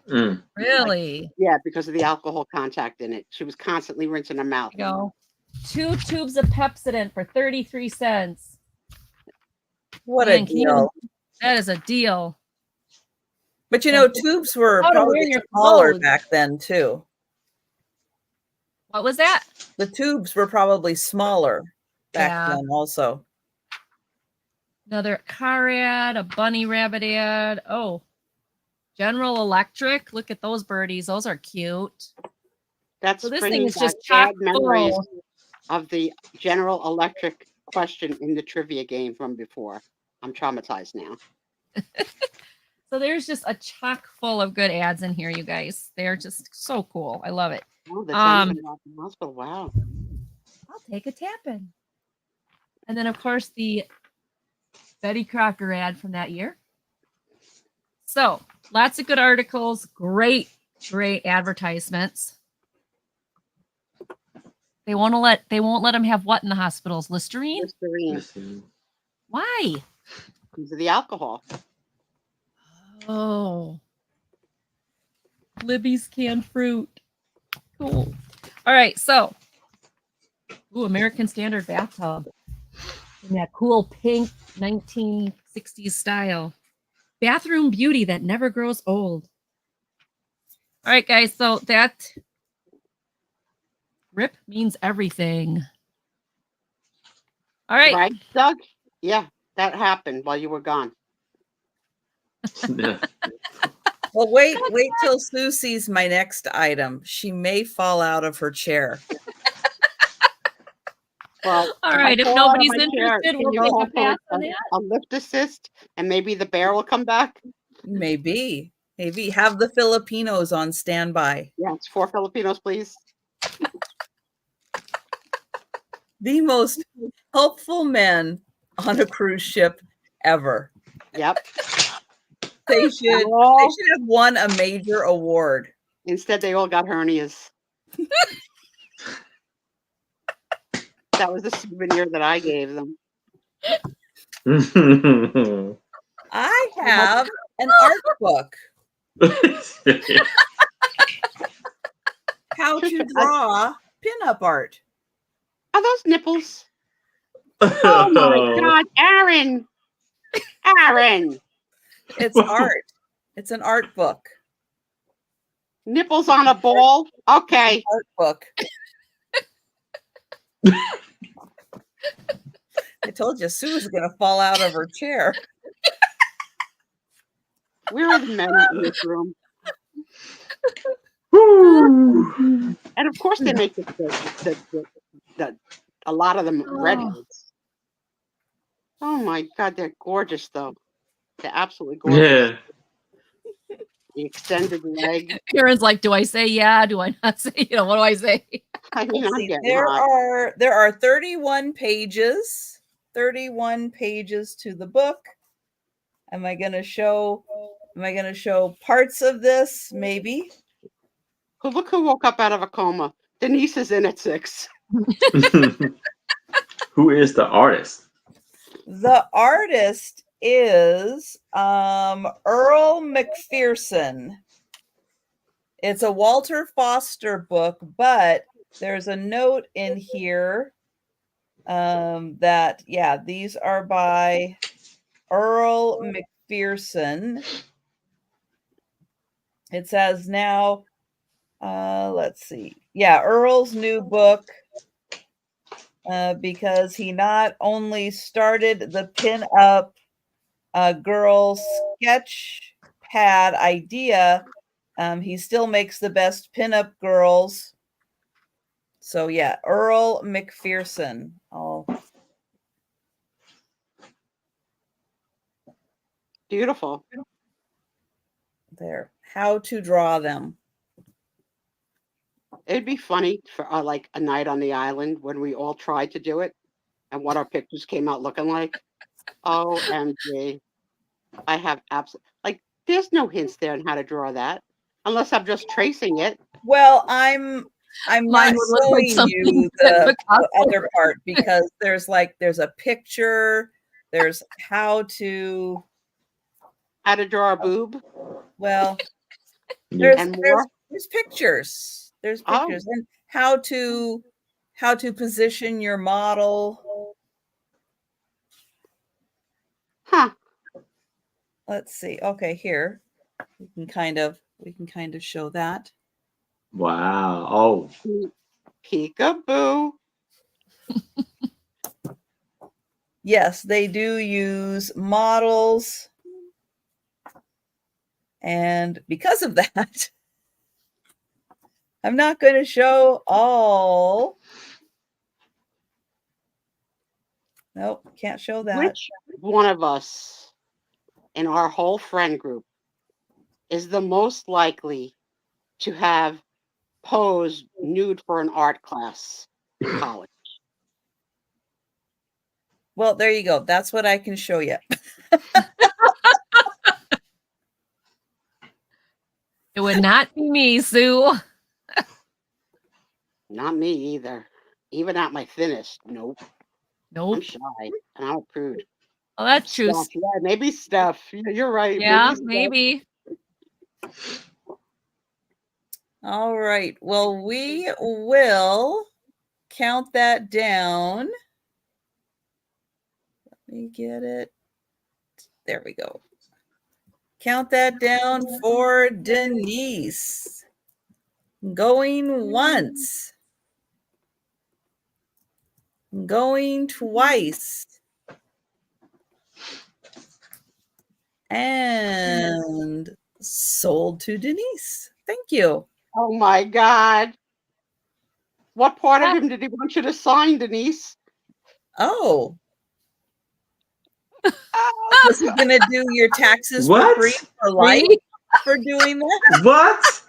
S2: Mm.
S4: Really?
S3: Yeah, because of the alcohol contact in it. She was constantly rinsing her mouth.
S4: There you go. 2 tubes of Pepsodent for 33 cents.
S1: What
S4: Man,
S1: a
S4: can you
S1: deal.
S4: That is a deal.
S1: But you know, tubes were
S4: How to wear
S1: probably
S4: your
S1: smaller
S4: clothes.
S1: back then too.
S4: What was that?
S1: The tubes were probably smaller back
S4: Yeah.
S1: then also.
S4: Another car ad, a bunny rabbit ad. Oh, General Electric. Look at those birdies. Those are cute.
S3: That's
S4: So this
S3: bringing
S4: thing is
S3: back
S4: just
S3: bad
S4: chock
S3: memories
S4: full.
S3: of the General Electric question in the trivia game from before. I'm traumatized now.
S4: So there's just a chock full of good ads in here, you guys. They're just so cool. I love it.
S3: Oh, the Johnson Johnson Hospital. Wow.
S4: I'll take a tap in. And then, of course, the Betty Crocker ad from that year. So lots of good articles, great advertisements. They won't let them have what in the hospitals? Listerine?
S3: Listerine.
S2: Listen.
S4: Why?
S3: Because of the alcohol.
S4: Oh. Libby's canned fruit. Cool. All right, so American Standard bathtub in that cool pink 1960s style. Bathroom beauty that never grows old. All right, guys, so that RIP means everything. All right.
S3: Right, Doug? Yeah, that happened while you were gone.
S2: Yeah.
S1: Well, wait till Sue sees my next item. She may fall out of her chair.
S3: Well,
S4: All right, if
S3: I fall out of
S4: nobody's
S3: my chair.
S4: interested,
S3: Can
S4: we'll
S3: you
S4: take a
S3: hold
S4: pass
S3: on
S4: on that.
S3: a lift assist, and maybe the bear will come back.
S1: Maybe have the Filipinos on standby.
S3: Yeah, it's 4 Filipinos, please.
S1: The most helpful men on a cruise ship ever.
S3: Yep.
S1: They should
S3: Well,
S1: have won a major award.
S3: instead, they all got hernias. That was the souvenir that I gave them.
S1: I have an art book. How to draw pinup art.
S3: Are those nipples? Oh my God, Aaron! Aaron!
S1: It's art. It's an art book.
S3: Nipples on a ball? Okay.
S1: Art book. I told you Sue's gonna fall out of her chair.
S3: Where are the men in this room? And of course, they make a lot of them redheads. Oh my God, they're gorgeous, though. They're absolutely gorgeous.
S2: Yeah.
S3: The extended leg.
S4: Karen's like, do I say yeah? Do I not say? What do I say?
S3: I mean, I'm getting
S1: There
S3: hot.
S1: are 31 pages. 31 pages to the book. Am I going to show Am I going to show parts of this? Maybe.
S3: Look who woke up out of a coma. Denise is in at 6.
S2: Who is the artist?
S1: The artist is Earl McPherson. It's a Walter Foster book, but there's a note in here that, yeah, these are by Earl McPherson. It says now, let's see. Yeah, Earl's new book, because he not only started the pin-up girl sketch pad idea, he still makes the best pin-up girls. So yeah, Earl McPherson.
S3: Beautiful.
S1: There. How to draw them.
S3: It'd be funny for like a night on the island when we all tried to do it and what our pictures came out looking like. OMG. I have absolutely, like, there's no hints there on how to draw that unless I'm just tracing it.
S1: Well, I'm
S4: Mine
S1: not
S4: would look like
S1: showing you
S4: something that
S1: the
S4: Picasso
S1: other part because there's a picture, there's how to,
S3: How to draw a boob
S1: well,
S2: Yeah.
S3: and more.
S1: there's pictures. There's
S3: Oh.
S1: pictures and how to position your model.
S3: Huh.
S1: Let's see. Okay, here. We can kind of show that.
S2: Wow. Oh.
S3: Peekaboo.
S1: Yes, they do use models. And because of that, I'm not going to show all. Nope, can't show that.
S3: Which one of us in our whole friend group is the most likely to have posed nude for an art class in college?
S1: Well, there you go. That's what I can show you.
S4: It would not be me, Sue.
S3: Not me either. Even at my thinnest. Nope. I'm
S4: Nope.
S3: shy and I'm a prude.
S4: Oh, that's true.
S3: Steph, yeah, maybe Steph. You're right.
S4: Yeah,
S3: Steph.
S4: maybe.
S1: All right. Well, we will count that down. Let me get it. There we go. Count that down for Denise. Going once. Going twice. And sold to Denise. Thank you.
S3: Oh my God. What part of him did he want you to sign, Denise?
S1: Oh,
S3: Oh,
S1: was he gonna do your taxes
S2: What?
S1: for free for life for doing that?
S2: What?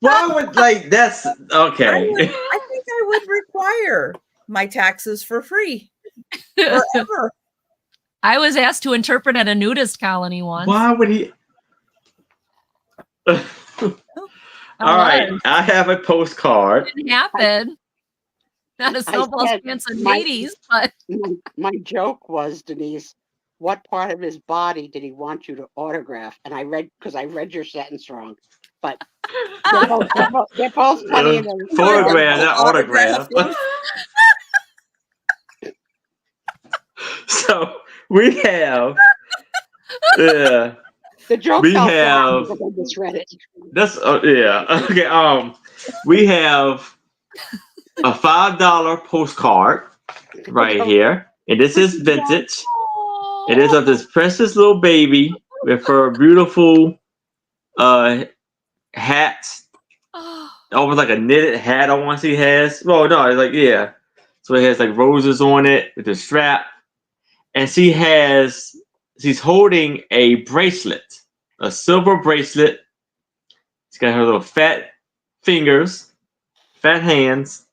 S2: Why would that's
S1: I
S2: okay?
S1: think I would require my taxes for free forever.
S4: I was asked to interpret at a nudist colony once.
S2: Why would he? All right, I have a postcard.
S4: It didn't happen. Not a snowball's
S3: said
S4: pants and
S3: my-
S4: ladies, but
S3: my joke was, Denise, what part of his body did he want you to autograph? And I read, because I read your sentence wrong. But they're both funny. in their-
S2: Photograph, not autograph. So we have, yeah,
S3: The joke
S2: we
S3: fell flat
S2: have-
S3: because I just read it.
S2: that's yeah. Okay, we have a $5 postcard right here, and this is vintage. It is of this precious little baby with her beautiful hat. Almost like a knitted hat I want to see has. Well, no, it's like, yeah. So it has like roses on it with the strap. And she's holding a bracelet, a silver bracelet. She's got her little fat fingers, fat hands.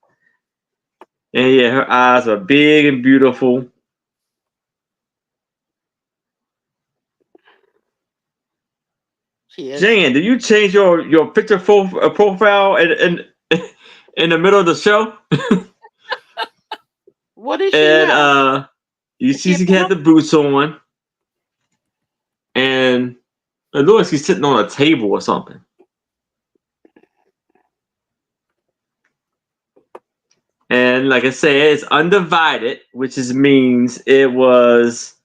S2: And yeah, her eyes are big and beautiful.
S3: She is.
S2: Jan, did you change your picture profile in the middle of the show?
S3: What is she
S2: And
S3: now?
S2: you
S3: Is she
S2: see
S3: a
S2: she had the boots on, and it looks like she's sitting on a table or something. And like I said, it's undivided, which means it was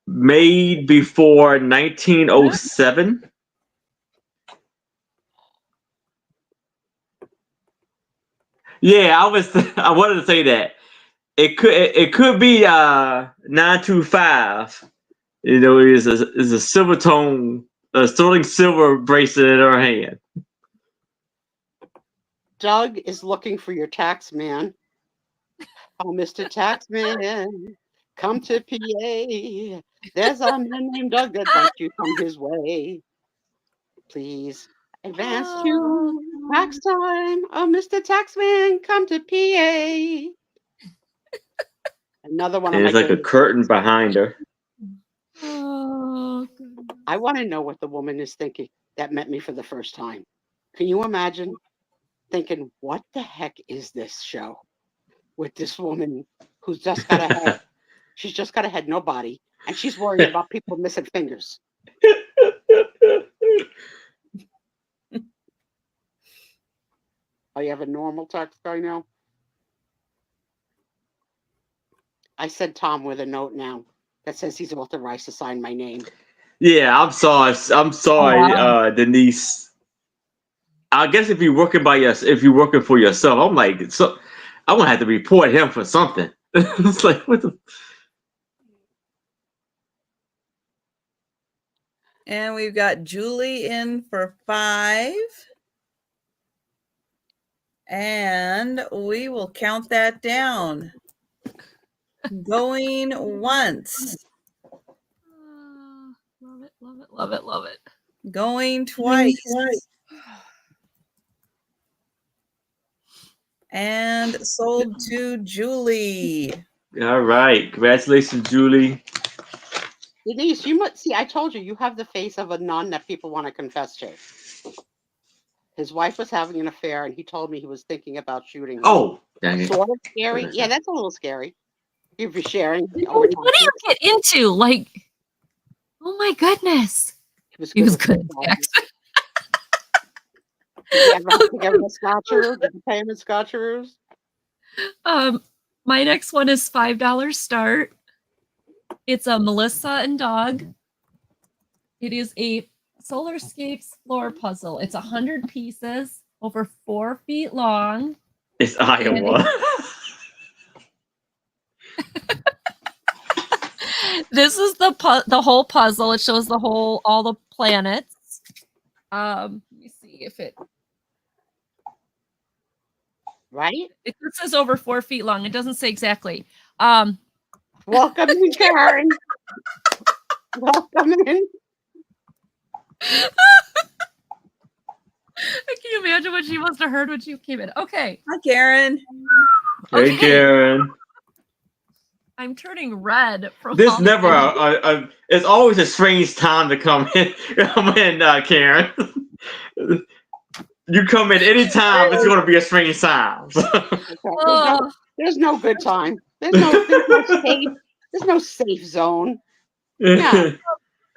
S2: made before 1907. Yeah, I wanted to say that. It could be 925. You know, is a silver tone, a sterling silver bracelet in her hand.
S3: Doug is looking for your tax man. Oh, Mr. Taxman, come to PA. There's a man named Doug that wants you come his way. Please advance to tax time. Oh, Mr. Taxman, come to PA. Another one
S2: And
S3: of
S2: it's
S3: my
S2: like a
S3: favorites.
S2: curtain behind her.
S4: Oh,
S3: I want to know what the woman is thinking that met me for the first time. Can you imagine thinking, what the heck is this show with this woman who's just got a head? She's just got a head, no body, and she's worried about people missing fingers. Oh, you have a normal text guy now? I sent Tom with a note now that says he's authorized to sign my name.
S2: Yeah, I'm sorry. Denise. I guess if you're working for yourself, I'm like, so I'm gonna have to report him for something. It's like, what the?
S1: And we've got Julie in for 5. And we will count that down. Going once.
S4: love it, love it, love it, love it.
S1: Going twice. And sold to Julie.
S2: All right, congratulations, Julie.
S3: Denise, you must see. I told you, you have the face of a nun that people want to confess to. His wife was having an affair, and he told me he was thinking about shooting her.
S2: Oh, dang it.
S3: Sort of scary. Yeah, that's a little scary. If you're sharing.
S4: What do you get into? Like, oh my goodness. He was good at sex.
S3: Did you ever have to give him a scotcheroo? Did you pay him a scotcheroos?
S4: My next one is $5 start. It's a Melissa and Dog. It is a Solarscapes floor puzzle. It's 100 pieces, over 4 feet long.
S2: It's Iowa.
S4: This is the whole puzzle. It shows all the planets. Let me see if it.
S3: Right?
S4: It says over 4 feet long. It doesn't say exactly.
S3: Welcome in, Karen. Welcome in.
S4: Can you imagine what she must have heard when she came in? Okay.
S1: Hi, Karen.
S2: Hey, Karen.
S4: I'm turning red from
S2: This
S4: all
S2: never. It's always a strange time to come in, Karen. You come in any time, it's going to be a strange time.
S3: Okay. There's no good time. There's no safe zone. Yeah.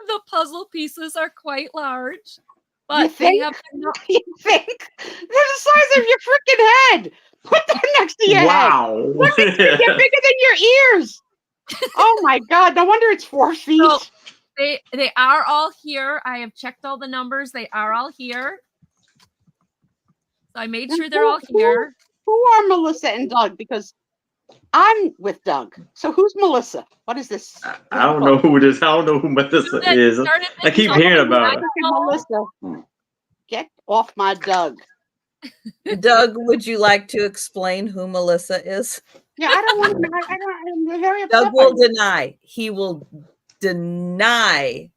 S4: The puzzle pieces are quite large,
S3: You
S4: but they
S3: think?
S4: have
S3: You think? They're the size of your freaking head. Put them next to your head.
S2: Wow.
S3: Look, they're bigger than your ears. Oh my God! No wonder it's 4 feet.
S4: So they are all here. I have checked all the numbers. They are all here. So I made sure they're all here.
S3: Who are Melissa and Doug? Because I'm with Doug. So who's Melissa? What is this?
S2: I don't know who it is. I don't know who Melissa is. I keep hearing about it.
S3: Melissa. Get off my Doug.
S1: Doug, would you like to explain who Melissa is?
S3: Yeah, I don't want to. I'm very upset.
S1: Doug will deny. He will deny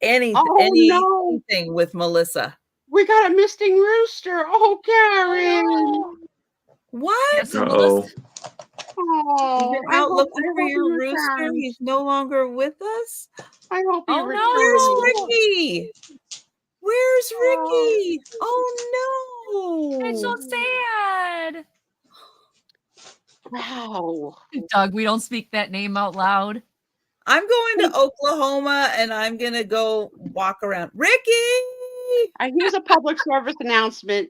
S1: anything with Melissa.
S3: We got a missing rooster. Oh, Karen.
S1: What?
S4: Yes,
S2: Uh-oh.
S3: Oh,
S1: You're out looking for your rooster. He's no longer with us.
S3: I hope he
S4: Oh,
S3: returns.
S1: Where's Ricky? Where's Ricky? Oh
S4: It's
S1: no.
S4: so sad.
S3: Wow.
S4: Doug, we don't speak that name out loud.
S1: I'm going to Oklahoma and I'm going to go walk around. Ricky!
S3: Here's a public service announcement.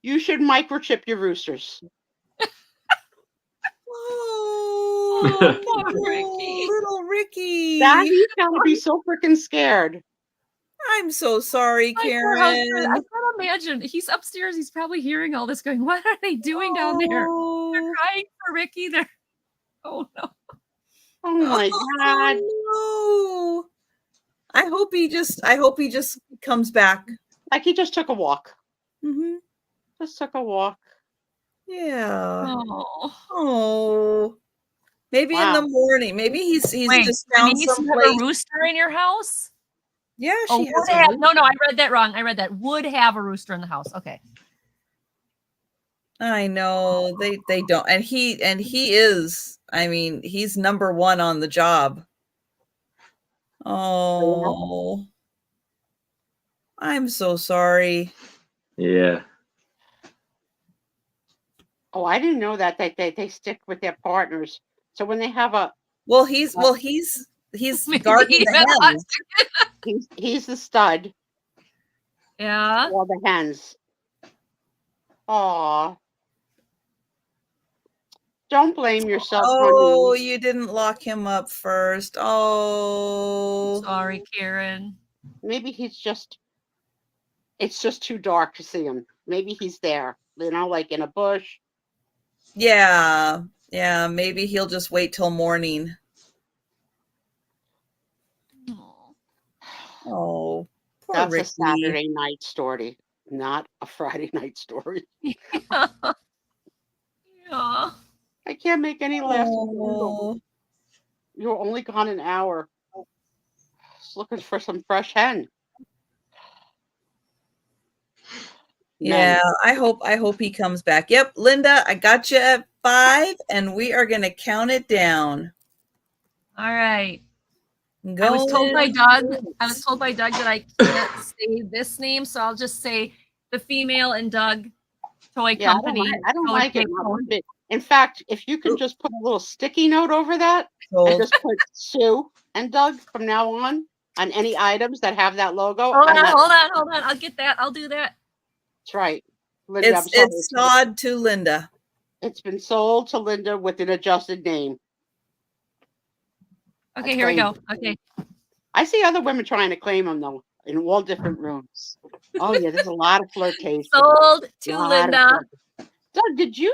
S3: You should microchip your roosters.
S1: Oh,
S4: Poor Ricky.
S1: little Ricky.
S3: Daddy's gonna be so freaking scared.
S1: I'm so sorry,
S4: My poor husband. I
S1: Karen.
S4: can't imagine. He's upstairs. He's probably hearing all this going, what are they doing down there? They're
S1: Oh,
S4: crying for Ricky. They're oh no.
S3: Oh my God.
S1: no. I hope he just comes back.
S3: Like he just took a walk.
S1: Hmm.
S3: Just took a walk.
S1: Yeah.
S4: Oh.
S1: Oh. Maybe in the
S3: Wow.
S1: morning. Maybe he's
S4: Wait,
S1: just found
S4: Denise, you
S1: some
S4: have
S1: place.
S4: a rooster in your house?
S1: Yeah,
S4: Oh,
S1: she has
S4: would
S1: a
S4: have,
S1: rooster.
S4: no, I read that wrong. I read that. Would have a rooster in the house. Okay.
S1: I know they don't, and he is. I mean, he's number one on the job. Oh, I'm so sorry.
S2: Yeah.
S3: Oh, I didn't know that they stick with their partners. So when they have a
S1: Well, he's
S4: Maybe
S1: guarding
S4: even
S1: the
S4: us.
S1: hens.
S3: he's the stud
S4: Yeah.
S3: or the hens. Aw. Don't blame yourself,
S1: Oh,
S3: honey.
S1: you didn't lock him up first. Oh,
S4: Sorry, Karen.
S3: Maybe it's just too dark to see him. Maybe he's there, like in a bush.
S1: yeah. Maybe he'll just wait till morning.
S4: Oh.
S1: Oh, poor
S3: That's
S1: Ricky.
S3: a Saturday night story, not a Friday night story.
S4: Yeah. Yeah.
S3: I can't make any less.
S1: Oh.
S3: You're only gone an hour. Just looking for some fresh hen.
S1: Yeah,
S3: Men.
S1: I hope he comes back. Yep, Linda, I got you at 5 and we are going to count it down.
S4: All right. I was told by Doug that I can't say this name, so I'll just say the female and Doug Toy
S3: Yeah,
S4: Company.
S3: I don't
S4: Toy
S3: like it
S4: Cake
S3: not
S4: Toy.
S3: one bit. In fact, if you can just put a little sticky note over that and just put Sue and Doug from now on any items that have that logo.
S4: Hold
S3: and
S4: on. I'll get that. I'll do that.
S3: That's right. Linda, I'm sorry.
S1: It's nod to Linda.
S3: It's been sold to Linda with an adjusted name.
S4: Okay,
S3: That's
S4: here we
S3: right.
S4: go. Okay.
S3: I see other women trying to claim them though in all different rooms. Oh yeah, there's a lot of flirtation.
S4: Sold to
S3: Lot of
S4: Linda.
S3: flirtation. Doug, did you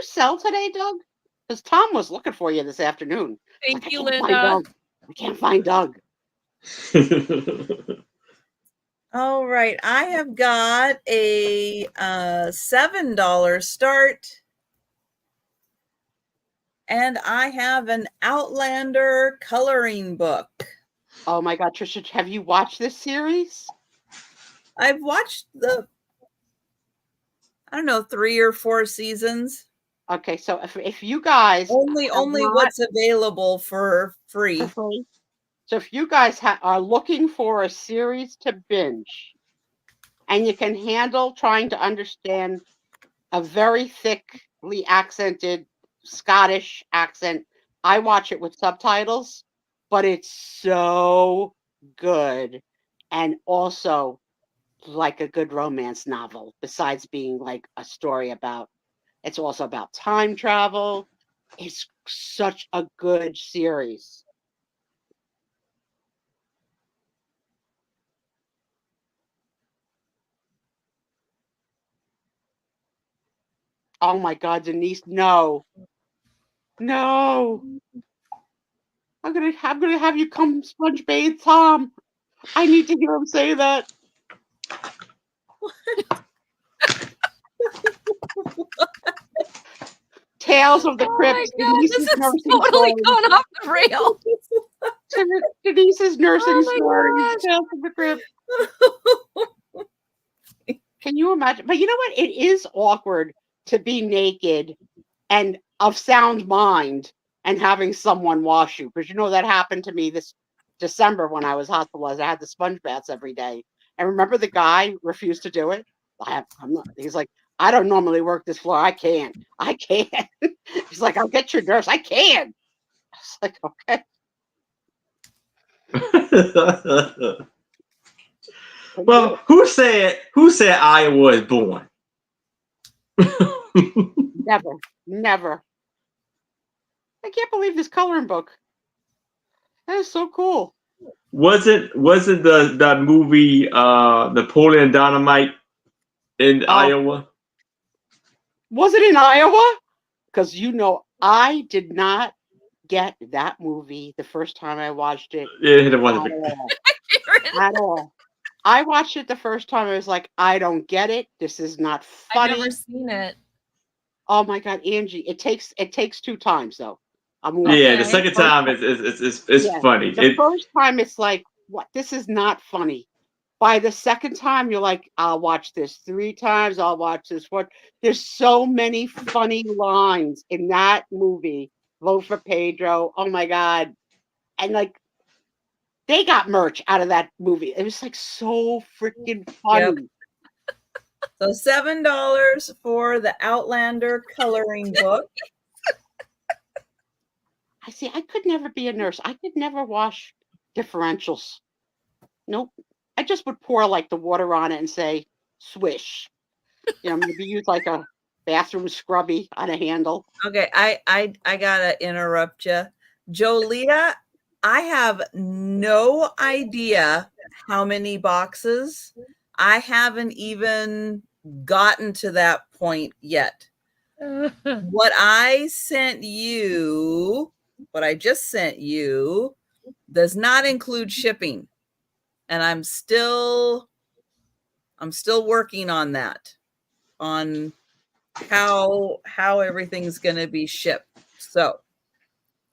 S3: sell today, Doug? Because Tom was looking for you this afternoon.
S4: Thank you,
S3: I can't find
S4: Linda.
S3: Doug. I can't find Doug.
S1: All right, I have got a $7 start. And I have an Outlander coloring book.
S3: Oh my God, Trisha, have you watched this series?
S1: I've watched the, I don't know, 3 or 4 seasons.
S3: Okay, so if you guys
S1: Only what's available for free.
S3: So if you guys are looking for a series to binge, and you can handle trying to understand a very thickly accented Scottish accent, I watch it with subtitles, but it's so good, and also like a good romance novel. Besides being like a story about, it's also about time travel. It's such a good series. Oh my God, Denise, no. I'm gonna have you come sponge bathe Tom. I need to hear him say that. Tales of the Crypt.
S4: Oh my God, this is totally gone off the rail.
S3: Denise's nursing
S4: Oh my
S3: stories.
S4: gosh.
S3: Tales of the Crypt. Can you imagine? But you know what? It is awkward to be naked and of sound mind and having someone wash you, because that happened to me this December when I was hospitalized. I had the sponge baths every day. And remember the guy refused to do it? I'm not. He's like, I don't normally work this floor. I can't. He's like, I'll get your nurse. I can't. I was like, okay.
S2: Well, who said Iowa was born?
S3: Never. I can't believe this coloring book. That is so cool.
S2: Wasn't the movie Napoleon Dynamite in Iowa?
S3: Was it in Iowa? Because I did not get that movie the first time I watched it
S2: It wasn't.
S3: at all. I watched it the first time. I was like, I don't get it. This is not
S4: I've
S3: funny.
S4: never seen it.
S3: Oh my God, Angie! It takes 2 times though.
S2: Yeah, the second time it's funny.
S3: The first time it's like, what? This is not funny. By the second time, you're like, I'll watch this 3 times. I'll watch this one. There's so many funny lines in that movie. Vote for Pedro. Oh my God. And like, they got merch out of that movie. It was like so freaking funny.
S1: Yep. So $7 for the Outlander coloring book.
S3: I could never be a nurse. I could never wash differentials. Nope. I just would pour like the water on it and say, swish. Maybe use like a bathroom scrubby on a handle.
S1: Okay, I gotta interrupt you. Jolita, I have no idea how many boxes. I haven't even gotten to that point yet. What I just sent you does not include shipping. And I'm still working on that, on how everything's going to be shipped. So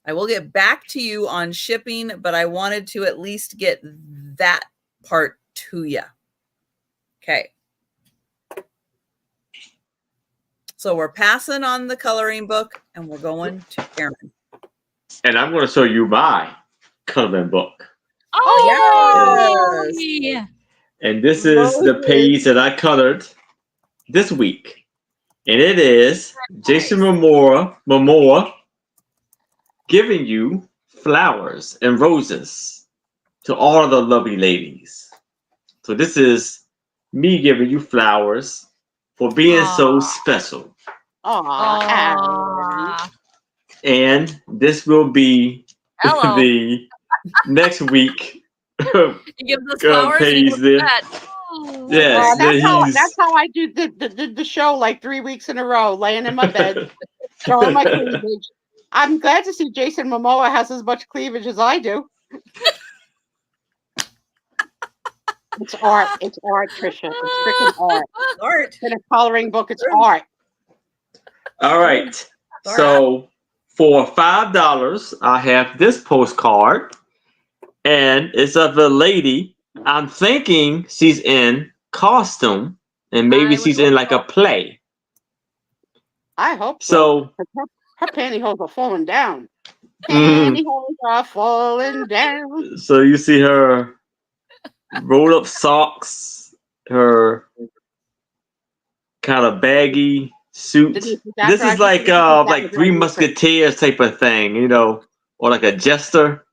S1: I will get back to you on shipping, but I wanted to at least get that part to you. Okay. So we're passing on the coloring book and we're going to Karen.
S2: And I'm going to show you my coloring book.
S4: Oh,
S1: yes.
S4: yeah.
S2: And this is the page that I colored this week. And it is Jason Momoa giving you flowers and roses to all the lovely ladies. So this is me giving you flowers for being so special.
S3: Aww.
S2: And this will be
S4: Hello.
S2: the next week.
S4: He gives us flowers and he goes to bed.
S2: Yes,
S3: that's how I do the show like 3 weeks in a row, laying in my bed, showing my cleavage. I'm glad to see Jason Momoa has as much cleavage as I do. It's art. It's art, Trisha. It's freaking art.
S1: Art.
S3: In a coloring book, it's art.
S2: All right. So for $5, I have this postcard, and it's of a lady. I'm thinking she's in costume, and maybe she's in like a play.
S3: I hope
S2: so.
S3: Her pantyhose are falling down. Pantyhose are falling down.
S2: So you see her rolled up socks, her kind of baggy suit. This is like Three Musketeers type of thing, or like a jester.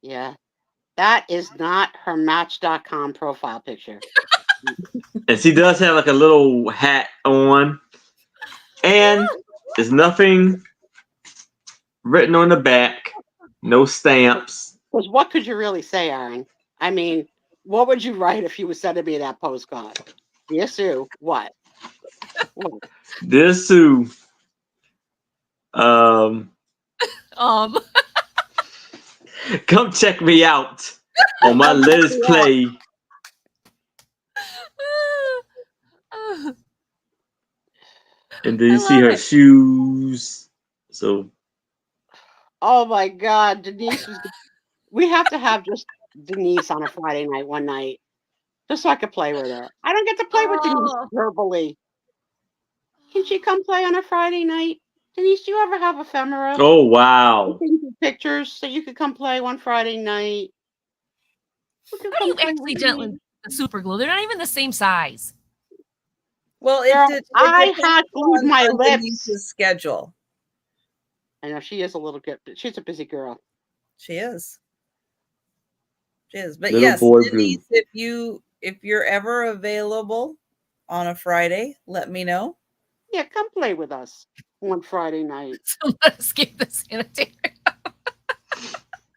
S3: Yeah. That is not her Match.com profile picture.
S2: And she does have like a little hat on. And there's nothing written on the back. No stamps.
S3: Because what could you really say, Aaron? I mean, what would you write if you were sending me that postcard? Dear Sue, what?
S2: Dear Sue, come check me out on my Liz Play. And then you see her shoes. So.
S3: Oh my God, Denise was. We have to have just Denise on a Friday night one night, just so I could play with her. I don't get to play with Denise verbally. Can she come play on a Friday night? Denise, do you ever have ephemera?
S2: Oh wow!
S3: pictures so you could come play one Friday night. We could
S4: How do you
S3: come play
S4: actually
S3: with
S4: did
S3: me.
S4: the super glue? They're not even the same size.
S1: Well,
S3: Girl,
S1: it
S3: I
S1: depends
S3: hot glued
S1: on
S3: my
S1: Denise's
S3: lips.
S1: schedule.
S3: I know she is a little good, but she's a busy girl.
S1: She is. She is. But
S2: Little
S1: yes,
S2: boy
S1: Denise,
S2: blue.
S1: if you're ever available on a Friday, let me know.
S3: Yeah, come play with us one Friday night.
S4: So let's escape the sanitary.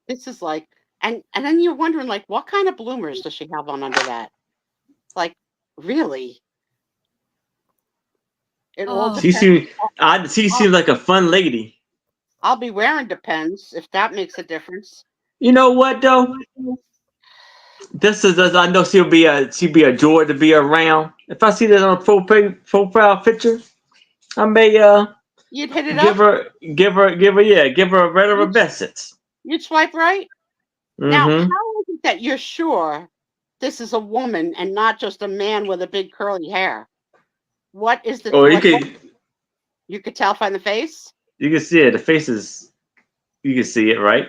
S3: This is like, and then you're wondering, like, what kind of bloomers does she have on under that? Like, really? It all
S4: Oh.
S2: She
S3: depends.
S2: seems like a fun lady.
S3: I'll be wearing Depends if that makes a difference.
S2: You know what though? This is I know she'll be a joy to be around. If I see that on a profile picture, I may
S3: You'd hit it
S2: give
S3: up.
S2: her a regular message.
S3: You'd swipe right. Now,
S2: Mm-hmm.
S3: how is it that you're sure this is a woman and not just a man with a big curly hair? What is the
S2: Or
S3: what? You could tell from the face.
S2: you can see it. The face is you can see it, right?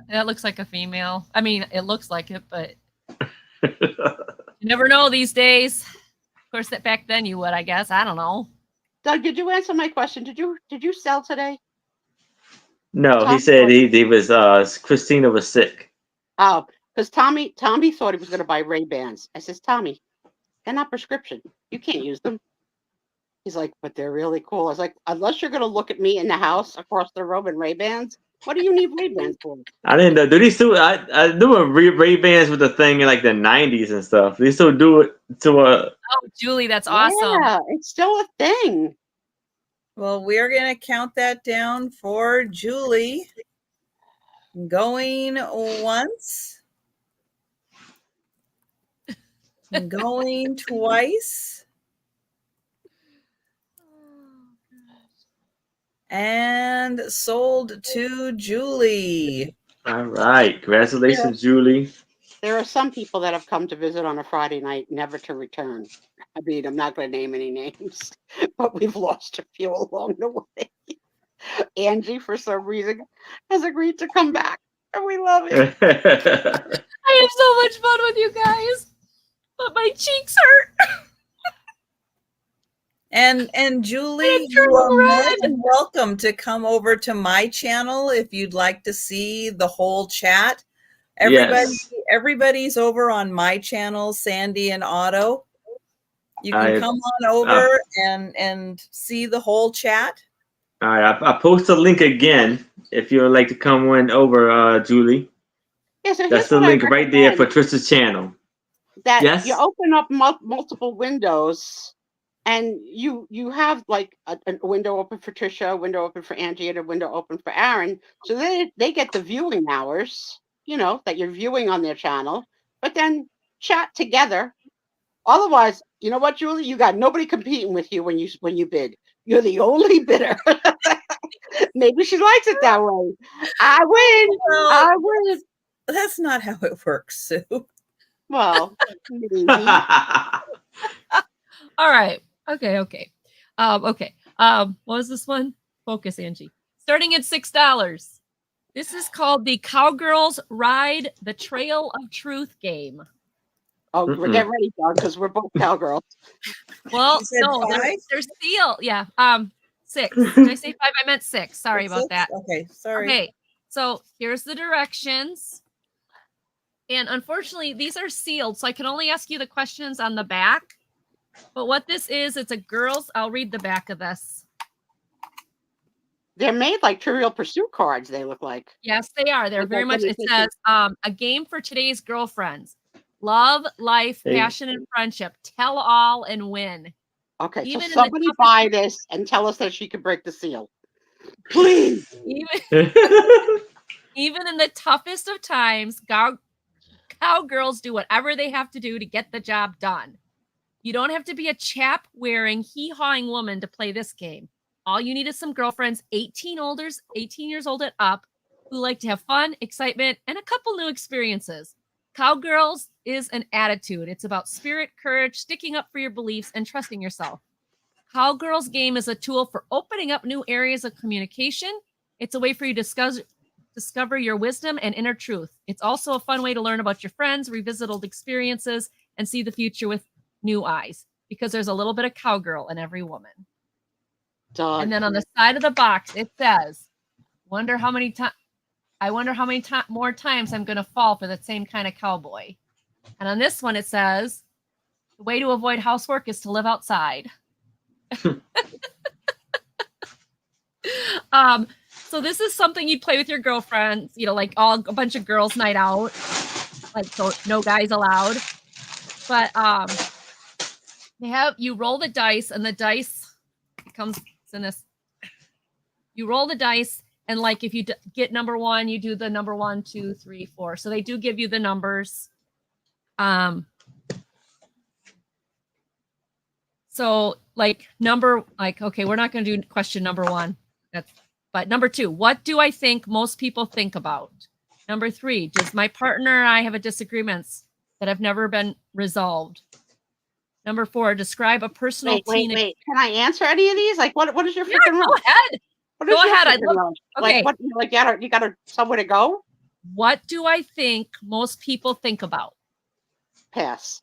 S4: That looks like a female. I mean, it looks like it, but you never know these days. Of course, that back then you would, I guess. I don't know.
S3: Doug, did you answer my question? Did you sell today?
S2: No, he
S3: Tom?
S2: said he was Christina was sick.
S3: Oh, because Tommy thought he was going to buy Ray-Bans. I says, Tommy, they're not prescription. You can't use them. He's like, but they're really cool. I was like, unless you're going to look at me in the house across the room in Ray-Bans, what do you need Ray-Bans for?
S2: I didn't know. Do they still? I knew Ray-Bans was the thing in like the '90s and stuff. They still do it to a.
S4: Oh, Julie, that's awesome.
S3: Yeah, it's still a thing.
S1: Well, we're going to count that down for Julie. Going once. Going twice. And sold to Julie.
S2: All right, congratulations, Julie.
S3: There are some people that have come to visit on a Friday night, never to return. I mean, I'm not going to name any names, but we've lost a few along the way. Angie, for some reason, has agreed to come back, and we love it.
S4: I have so much fun with you guys, but my cheeks hurt.
S1: And Julie,
S4: It's
S1: you are more
S4: red.
S1: than welcome to come over to my channel if you'd like to see the whole chat. Everybody's over on my channel, Sandy and Otto. You can come on over and see the whole chat.
S2: All right, I post a link again if you would like to come on over, Julie.
S3: Yeah, so
S2: That's the link right there for Trista's channel.
S3: That
S2: Yes?
S3: you open up multiple windows, and you have like a window open for Trisha, a window open for Angie, and a window open for Aaron. So they get the viewing hours, that you're viewing on their channel, but then chat together. Otherwise, you know what, Julie? You got nobody competing with you when you bid. You're the only bidder. Maybe she likes it that way. I win.
S1: Well,
S3: I win.
S1: That's not how it works, Sue.
S3: Well, maybe.
S4: All right. Okay. Okay. What was this one? Focus, Angie. Starting at $6. This is called the Cowgirls Ride the Trail of Truth game.
S3: Oh, get ready, Doug, because we're both cowgirls.
S4: Well, no, they're sealed. Yeah. 6. Did I say 5? I meant 6. Sorry about that.
S1: Okay, sorry.
S4: Okay. So here's the directions. And unfortunately, these are sealed, so I can only ask you the questions on the back. But what this is, it's a girls. I'll read the back of this.
S3: They're made like Trivial Pursuit cards, they look like.
S4: Yes, they are. They're very much, it says, a game for today's girlfriends. Love, life, passion, and friendship. Tell all and win.
S3: Okay,
S4: Even
S3: so somebody buy this and tell us that she can break the seal. Please.
S4: Even in the toughest of times, cowgirls do whatever they have to do to get the job done. You don't have to be a chap-wearing, hee-hawing woman to play this game. All you need is some girlfriends 18 years old and up who like to have fun, excitement, and a couple new experiences. Cowgirls is an attitude. It's about spirit, courage, sticking up for your beliefs, and trusting yourself. Cowgirls game is a tool for opening up new areas of communication. It's a way for you to discover your wisdom and inner truth. It's also a fun way to learn about your friends, revisit old experiences, and see the future with new eyes, because there's a little bit of cowgirl in every woman.
S3: Dog.
S4: And then on the side of the box, it says, wonder how many times more times I'm going to fall for that same kind of cowboy. And on this one, it says, the way to avoid housework is to live outside. So this is something you'd play with your girlfriends, like a bunch of girls' night out, like, so no guys allowed. But you roll the dice, and the dice comes in this. You roll the dice, and like if you get number one, you do the number 1, 2, 3, 4. So they do give you the numbers. So okay, we're not going to do question number 1. But number 2, what do I think most people think about? Number 3, does my partner and I have a disagreements that have never been resolved? Number 4, describe a personal
S3: Wait. Can I answer any of these? Like, what is your freaking
S4: Go
S3: role?
S4: ahead.
S3: What is
S4: Go
S3: your
S4: ahead.
S3: freaking role?
S4: Okay.
S3: Like, you got somewhere to go?
S4: What do I think most people think about?
S3: Pass.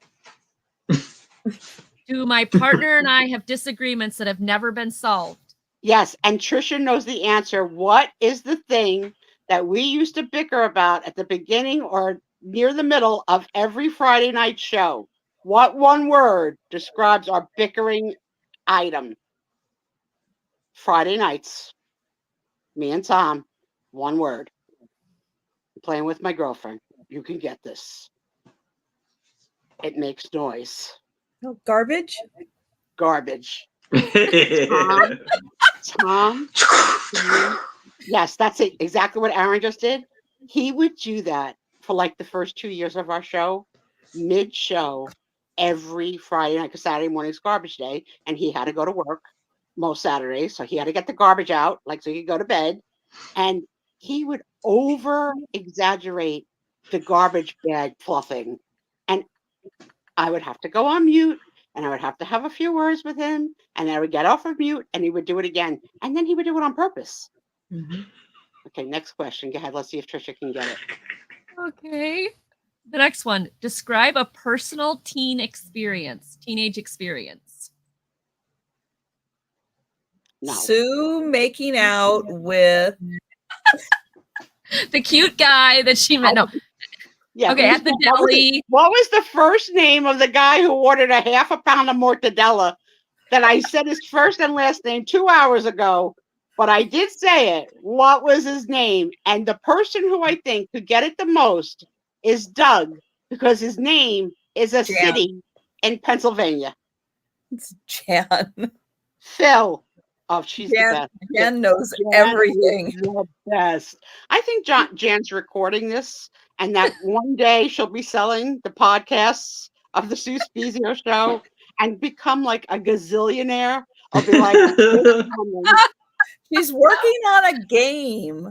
S4: Do my partner and I have disagreements that have never been solved?
S3: Yes, and Trisha knows the answer. What is the thing that we used to bicker about at the beginning or near the middle of every Friday night show? What one word describes our bickering item? Friday nights, me and Tom, one word. I'm playing with my girlfriend. You can get this. It makes noise.
S1: Oh, garbage?
S3: Garbage. Tom, yes, that's it. Exactly what Aaron just did. He would do that for like the first 2 years of our show, mid-show, every Friday night, because Saturday morning's garbage day, and he had to go to work most Saturdays, so he had to get the garbage out, like so he could go to bed, and he would over-exaggerate the garbage bag fluffing, and I would have to go on mute, and I would have to have a few words with him, and I would get off of mute, and he would do it again, and then he would do it on purpose.
S1: Mm-hmm.
S3: Okay, next question. Go ahead. Let's see if Trisha can get it.
S4: Okay. The next one. Describe a personal teenage experience.
S3: No.
S1: Sue making out with
S4: The cute guy that she met. No.
S3: Yeah.
S4: Okay, at the deli.
S3: What was the first name of the guy who ordered a half a pound of mortadella that I said his first and last name 2 hours ago, but I did say it. What was his name? And the person who I think could get it the most is Doug, because his name is a city in Pennsylvania.
S1: it's Jan.
S3: Phil. Oh, she's the best.
S1: Jan knows
S3: Jan
S1: everything.
S3: is the best. I think Jan's recording this, and that one day she'll be selling the podcasts of the Sue Spezio show and become like a gazillionaire. I'll be like,
S1: She's working on a game.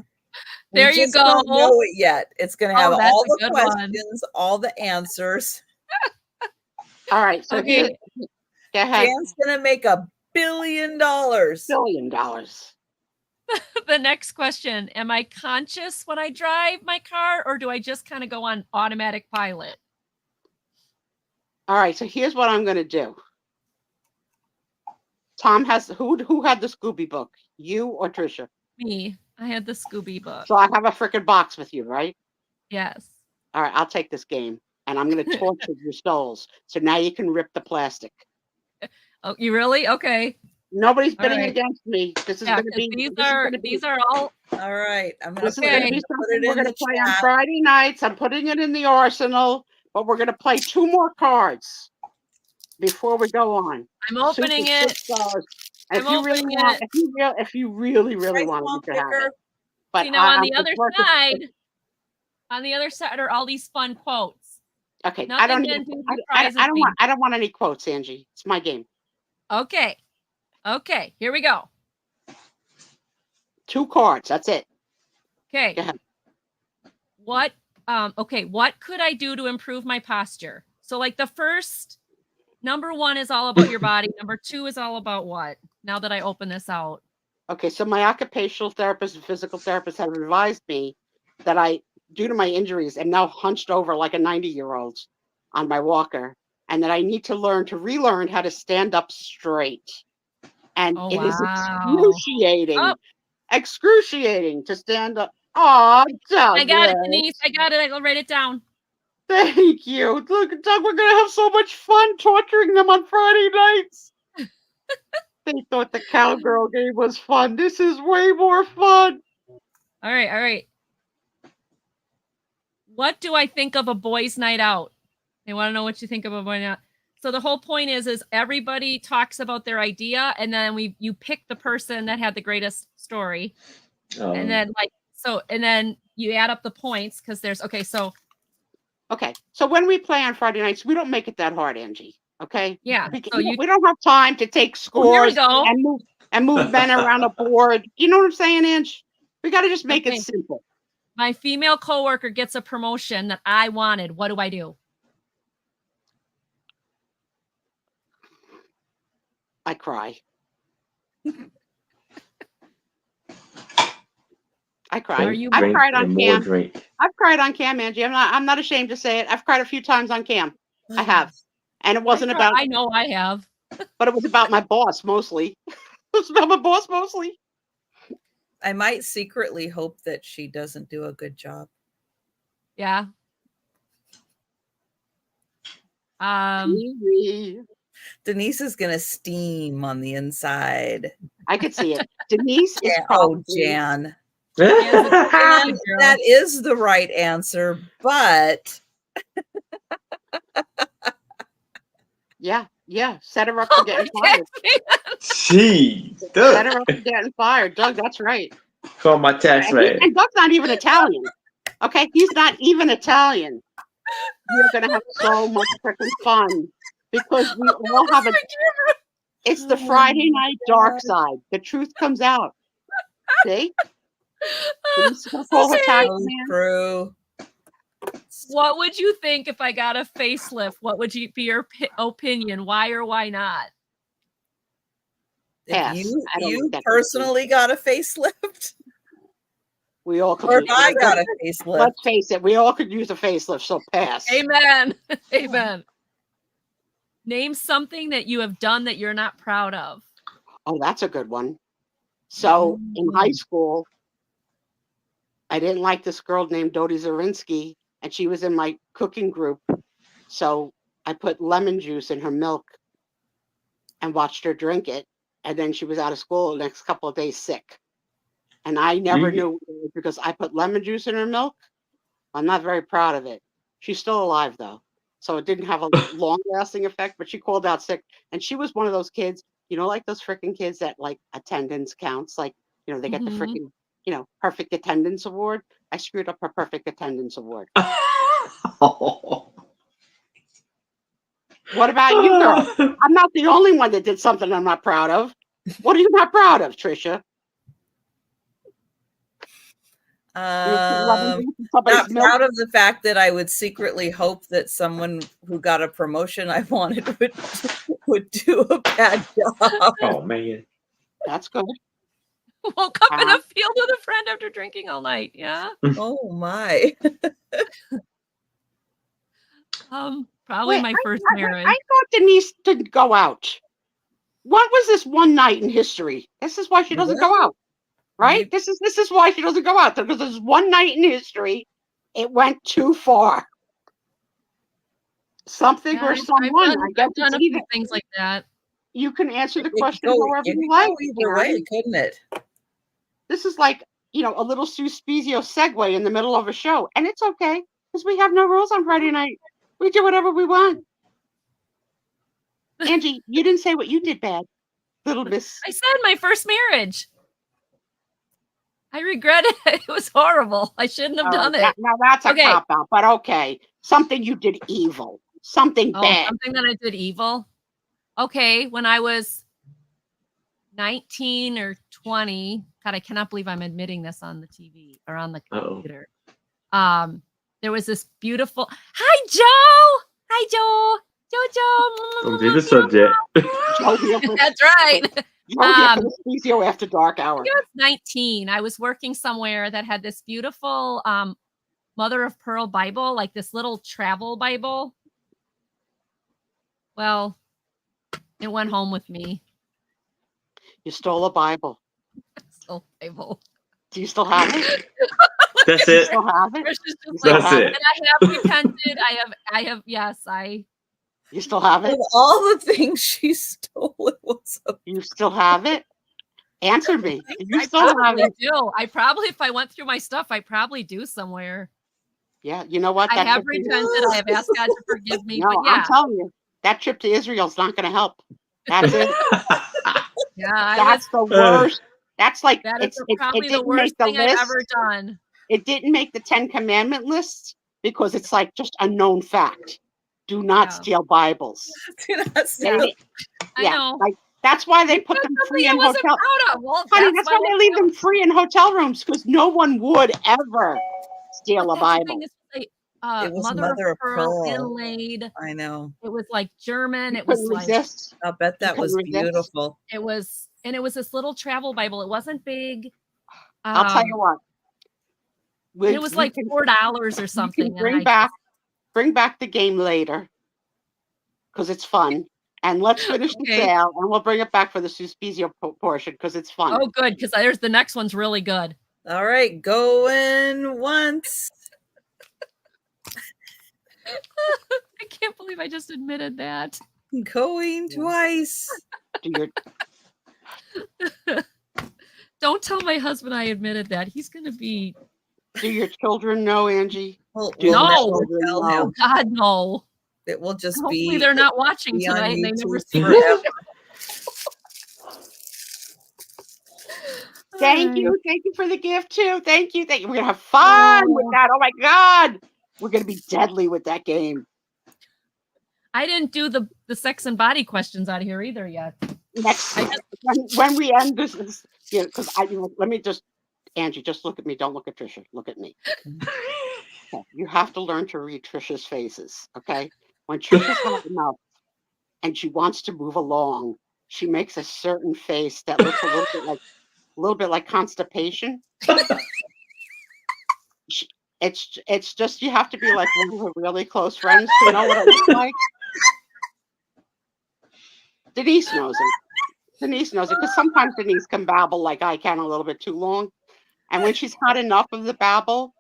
S1: We
S4: There you
S1: just
S4: go.
S1: Don't know it yet. It's going to have
S4: that's
S1: all
S4: a
S1: the
S4: good one.
S1: questions, all the answers.
S3: all right, so
S4: Okay.
S3: go ahead.
S1: Jan's going to make $1 billion.
S3: $1 billion.
S4: The next question. Am I conscious when I drive my car, or do I just kind of go on automatic pilot?
S3: All right, so here's what I'm going to do. Tom has who had the Scooby book? You or Trisha?
S4: Me. I had the Scooby book.
S3: So I have a freaking box with you, right?
S4: Yes.
S3: All right, I'll take this game, and I'm going to torture your souls. So now you can rip the plastic.
S4: Oh, you really? Okay.
S3: Nobody's
S4: All
S3: bidding
S4: right.
S3: against me. This is
S4: Yeah,
S3: going to
S4: 'cause
S3: be.
S4: these are all.
S1: All right. I'm going
S3: This
S1: to
S3: is going to be something we're going to play on Friday nights. I'm putting it in the arsenal, but we're going to play 2 more cards before we go on.
S4: I'm opening it.
S3: If you really want, if you really want it, you can have it. But
S4: See, now on the
S3: I'm
S4: other
S3: working-
S4: side, are all these fun quotes.
S3: Okay,
S4: Nothing
S3: I don't.
S4: to do with
S3: I
S4: prizes being-
S3: I don't want any quotes, Angie. It's my game.
S4: Okay. Okay. Here we go.
S3: 2 cards. That's it.
S4: Okay.
S3: Go ahead.
S4: What? Okay. What could I do to improve my posture? So, like the first number 1 is all about your body. Number 2 is all about what? Now that I open this out.
S3: Okay, so my occupational therapist and physical therapist have advised me that I, due to my injuries, am now hunched over like a 90-year-old on my walker, and that I need to relearn how to stand up straight. And
S4: Oh,
S3: it is
S4: wow.
S3: excruciating to stand up. Oh, Doug.
S4: I got it, Denise. I got it. I'll write it down.
S3: Thank you. Look, Doug, we're going to have so much fun torturing them on Friday nights. They thought the cowgirl game was fun. This is way more fun.
S4: All right. What do I think of a boys' night out? They want to know what you think of a boys' night out. So the whole point is everybody talks about their idea, and then you pick the person that had the greatest story, and then and then you add up the points because there's okay. So
S3: when we play on Friday nights, we don't make it that hard, Angie. Okay.
S4: Yeah.
S3: We don't have time to take scores and move men around a board. You know what I'm saying, Ange? We got to just make it simple.
S4: My female coworker gets a promotion that I wanted. What do I do?
S3: I cry. I cry. I've cried on cam. I've cried on cam, Angie. I'm not ashamed to say it. I've cried a few times on cam. I have. And it wasn't about.
S4: I know I have.
S3: But it was about my boss mostly. It was about my boss mostly.
S1: I might secretly hope that she doesn't do a good job.
S4: Yeah.
S1: Denise is gonna steam on the inside.
S3: I could see it. Denise is
S1: Jan. That is the right answer, but
S3: yeah. Set her up for getting fired.
S2: Jeez,
S3: set her up for getting fired. Doug, that's right.
S2: Call my tax man.
S3: And Doug's not even Italian. Okay, he's not even Italian. We're gonna have so much freaking fun because we all have it's the Friday night dark side. The truth comes out. See?
S1: True.
S4: What would you think if I got a facelift? What would be your opinion? Why or why not?
S1: If you personally got a facelift?
S3: We all could.
S1: Or if I got a facelift.
S3: Let's face it, we all could use a facelift, so pass.
S4: Amen. Amen. Name something that you have done that you're not proud of.
S3: Oh, that's a good one. So in high school, I didn't like this girl named Dodie Zarinsky, and she was in my cooking group. So I put lemon juice in her milk and watched her drink it. And then she was out of school the next couple of days sick. And I never knew because I put lemon juice in her milk. I'm not very proud of it. She's still alive, though. So it didn't have a long-lasting effect, but she called out sick. And she was one of those kids, like those freaking kids that like attendance counts. Like, they get the freaking, perfect attendance award. I screwed up her perfect attendance award. What about you, girl? I'm not the only one that did something I'm not proud of. What are you not proud of, Trisha?
S1: Not proud of the fact that I would secretly hope that someone who got a promotion I wanted would do a bad job.
S2: Oh man,
S3: that's good.
S4: Woke up in a field with a friend after drinking all night. Yeah.
S1: Oh my.
S4: Probably my first marriage.
S3: I thought Denise didn't go out. What was this one night in history? This is why she doesn't go out, right? This is why she doesn't go out, because there's one night in history. It went too far. Something or someone. I guess
S4: done a few things like that.
S3: You can answer the question however you like.
S1: Either way, couldn't it?
S3: This is like, a little Suspizio segue in the middle of a show, and it's okay because we have no rules on Friday night. We do whatever we want. Angie, you didn't say what you did bad, little miss.
S4: I said my first marriage. I regret it. It was horrible. I shouldn't have done it.
S3: Now that's a cop-out, but okay. Something you did evil. Something bad.
S4: Something that I did evil? Okay, when I was 19 or 20, God, I cannot believe I'm admitting this on the TV or on the computer. There was this beautiful. Hi, Joe. Hi, Joe. Joe.
S2: Don't do the subject.
S4: That's right.
S3: Oh, yeah,
S4: Um,
S3: for the Spezio after dark hour.
S4: I was 19. I was working somewhere that had this beautiful mother of pearl Bible, like this little travel Bible. Well, it went home with me.
S3: You stole a Bible.
S4: So Bible.
S3: Do you still have it?
S2: That's
S3: Do you
S2: it.
S3: still have it?
S4: Trish is
S3: You
S4: just
S3: still
S4: like,
S2: That's
S3: have
S2: it.
S4: and I have repented. I have, yes,
S3: You still have
S1: Of
S3: it?
S1: all the things she stole, it was a
S3: You still have it? Answer me. Do you
S4: I
S3: still have
S4: probably
S3: it?
S4: do. I probably, if I went through my stuff, I probably do somewhere.
S3: Yeah, you know what?
S4: I
S3: That
S4: have
S3: trip to-
S4: repented. I have asked God to forgive me.
S3: No,
S4: But
S3: I'm
S4: yeah,
S3: telling you, that trip to Israel's not going to help. That's it.
S4: yeah, I was.
S3: That's the worst. That's like
S4: That is
S3: it
S4: probably the
S3: didn't
S4: worst
S3: make the
S4: thing I've
S3: list.
S4: ever done.
S3: It didn't make the 10 Commandment list because it's like just a known fact. Do not
S4: Yeah.
S3: steal Bibles.
S1: do not
S3: They
S1: steal.
S3: didn't-
S4: I
S3: yeah,
S4: know.
S3: like that's why they put
S4: That's
S3: them
S4: something
S3: free
S4: I
S3: in
S4: wasn't
S3: hotel.
S4: proud of. Well,
S3: Honey, that's why
S4: my
S3: they leave them free in hotel rooms because no one would ever steal a
S4: That's the
S3: Bible.
S4: thing, is like,
S1: It was
S4: mother of pearl inlaid.
S1: I know.
S4: It was like German.
S3: You
S4: It was
S3: couldn't
S4: like
S3: resist.
S1: I'll bet that
S3: couldn't
S1: was
S3: resist.
S1: beautiful.
S4: it was, and it was this little travel Bible. It wasn't big.
S3: I'll tell you what.
S4: And it was like $4 or
S3: you
S4: something.
S3: can bring back the game later because it's fun. And let's finish the
S4: Okay.
S3: sale, and we'll bring it back for the Suspizio portion because it's fun.
S4: Oh, good, because there's the next one's really good.
S1: All right, going once.
S4: I can't believe I just admitted that.
S1: Going twice.
S3: Do your
S4: Don't tell my husband I admitted that. He's gonna be
S3: do your children know, Angie?
S1: We'll
S4: No.
S1: never tell
S3: No.
S1: him.
S4: God no.
S1: It will just
S4: Hopefully
S1: be
S4: they're not watching
S1: be on
S4: tonight and they never
S1: YouTube
S4: see
S1: forever.
S3: Thank you for the gift too. Thank you. We're gonna have fun with that. Oh my God, we're gonna be deadly with that game.
S4: I didn't do the sex and body questions out of here either yet.
S3: Next, when we end this, because let me just, Angie, just look at me. Don't look at Trisha. Look at me. Okay. You have to learn to read Trisha's faces. Okay, when Trisha's had enough and she wants to move along, she makes a certain face that looks a little bit like constipation. It's just you have to be like one of her really close friends to know what it looks like. Denise knows it. Denise knows it because sometimes Denise can babble like I can a little bit too long, and when she's had enough of the babble,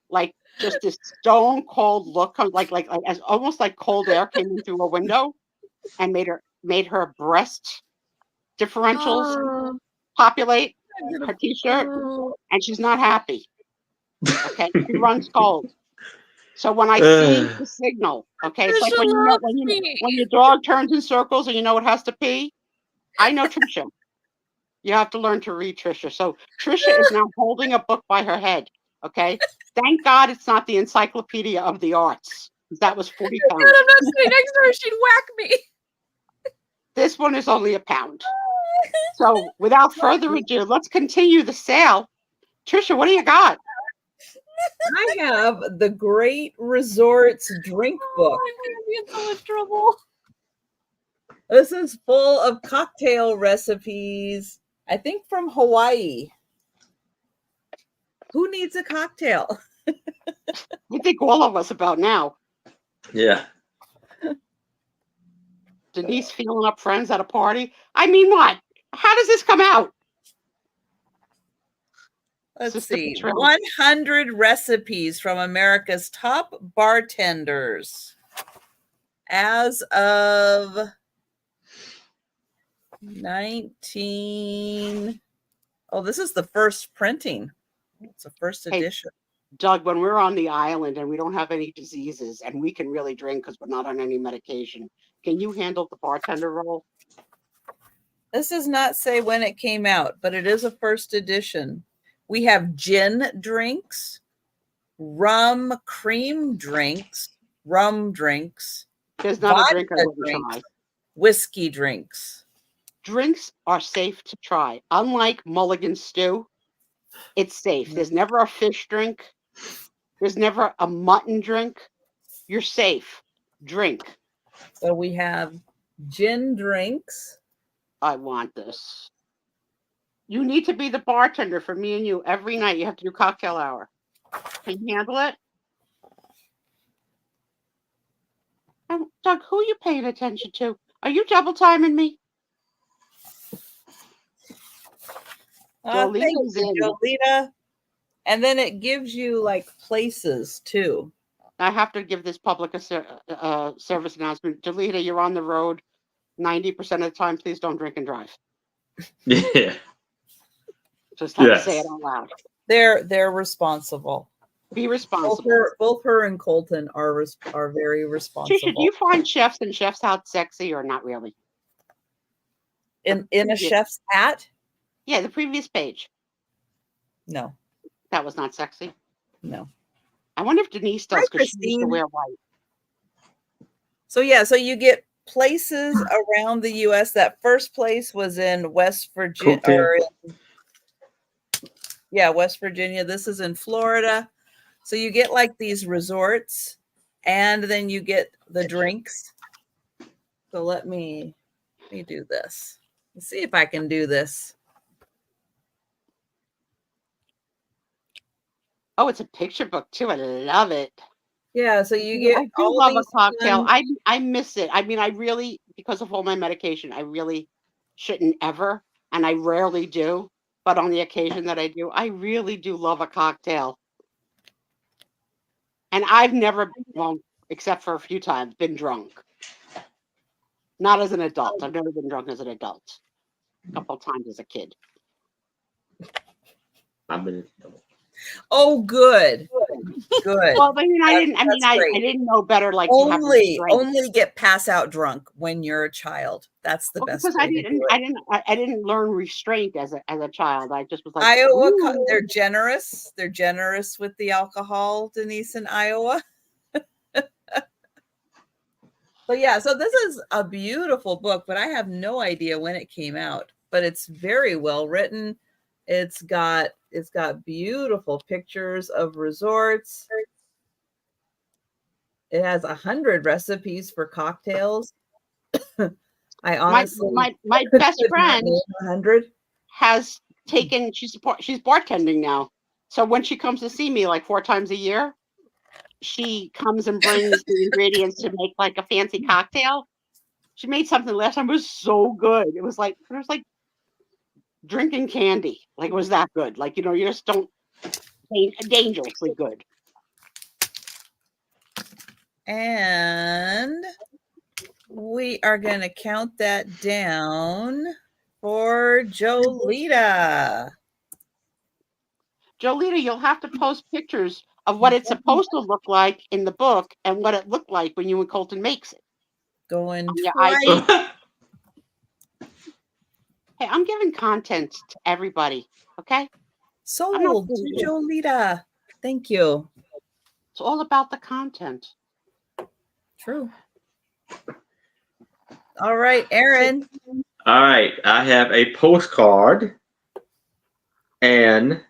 S3: like just this stone cold look comes like as almost like cold air came in through a window and made her breast differentials populate her t-shirt, and she's not happy. Okay, she runs cold. So when I see the signal, okay, it's like when your dog turns in circles and you know it has to pee. I know Trisha. You have to learn to read Trisha. So Trisha is now holding a book by her head. Okay, thank God it's not the Encyclopedia of the Arts. That was 40 pounds.
S4: God, I'm not sitting next to her. She'd whack me.
S3: This one is only £1. So without further ado, let's continue the sale. Trisha, what do you got?
S1: I have the Great Resorts Drink Book.
S4: I'm gonna be in so much trouble.
S1: This is full of cocktail recipes, I think from Hawaii. Who needs a cocktail?
S3: I think all of us about now.
S2: Yeah.
S3: Denise feeling up friends at a party. I mean, what? How does this come out?
S1: Let's
S3: Sister
S1: see.
S3: Patron.
S1: 100 recipes from America's top bartenders. As of 19. Oh, this is the first printing. It's the first
S3: Hey,
S1: edition.
S3: Doug, when we're on the island and we don't have any diseases and we can really drink because we're not on any medication, can you handle the bartender role?
S1: This does not say when it came out, but it is a first edition. We have gin drinks, rum cream drinks, rum drinks,
S3: There's not a
S1: vodka
S3: drink I wouldn't
S1: drinks,
S3: try.
S1: whiskey drinks.
S3: Drinks are safe to try. Unlike Mulligan Stew, it's safe. There's never a fish drink. There's never a mutton drink. You're safe. Drink.
S1: So we have gin drinks.
S3: I want this. You need to be the bartender for me and you every night. You have to do cocktail hour. Can you handle it? Doug, who are you paying attention to? Are you double timing me?
S1: Thank
S3: Jolita's
S1: you,
S3: in.
S1: Jolita. And then it gives you like places too.
S3: I have to give this public service announcement. Jolita, you're on the road 90% of the time. Please don't drink and drive.
S2: Yeah.
S3: Just have to say
S2: Yes.
S3: it out loud.
S1: They're responsible.
S3: Be responsible.
S1: Both her and Colton are very
S3: Trisha,
S1: responsible.
S3: do you find chefs and chef's hat sexy or not really?
S1: In a chef's hat?
S3: Yeah, the previous page.
S1: No,
S3: That was not sexy.
S1: no.
S3: I wonder if Denise does
S1: Hi,
S3: because she used to
S1: Christine.
S3: wear white.
S1: So yeah, so you get places around the U.S. That first place was in West Virginia. West Virginia. This is in Florida. So you get like these resorts, and then you get the drinks. So let me do this. Let's see if I can do this.
S3: Oh, it's a picture book too. I love it.
S1: Yeah, so you get
S3: I do
S1: all
S3: love a
S1: these
S3: cocktail.
S1: fun-
S3: I miss it. I mean, I really, because of all my medication, I really shouldn't ever, and I rarely do. But on the occasion that I do, I really do love a cocktail. And I've never, well, except for a few times, been drunk. Not as an adult. I've never been drunk as an adult. A couple of times as a kid.
S2: I've been.
S1: Oh, good. Good.
S3: Well, I mean, I
S1: That's great.
S3: didn't know better. Like to have
S1: Only get pass out drunk when you're a child. That's the best.
S3: Because
S1: way to do it.
S3: I didn't learn restraint as a child. I just was like,
S1: Iowa,
S3: "Ooh."
S1: they're generous. They're generous with the alcohol, Denise, in Iowa. So yeah, so this is a beautiful book, but I have no idea when it came out. But it's very well written. It's got beautiful pictures of resorts. It has 100 recipes for cocktails. I honestly,
S3: my best friend
S1: 100
S3: has taken. She's bartending now. So when she comes to see me like 4 times a year, she comes and brings the ingredients to make like a fancy cocktail. She made something last time. It was so good. It was like drinking candy. Like it was that good. Like, you just don't dangerously good.
S1: And we are going to count that down for Jolita.
S3: Jolita, you'll have to post pictures of what it's supposed to look like in the book and what it looked like when you and Colton makes it.
S1: Going
S3: twice. Hey, I'm giving content to everybody, okay?
S1: Sold to Jolita. Thank you.
S3: It's all about the content.
S1: True. All right, Aaron.
S2: All right, I have a postcard, and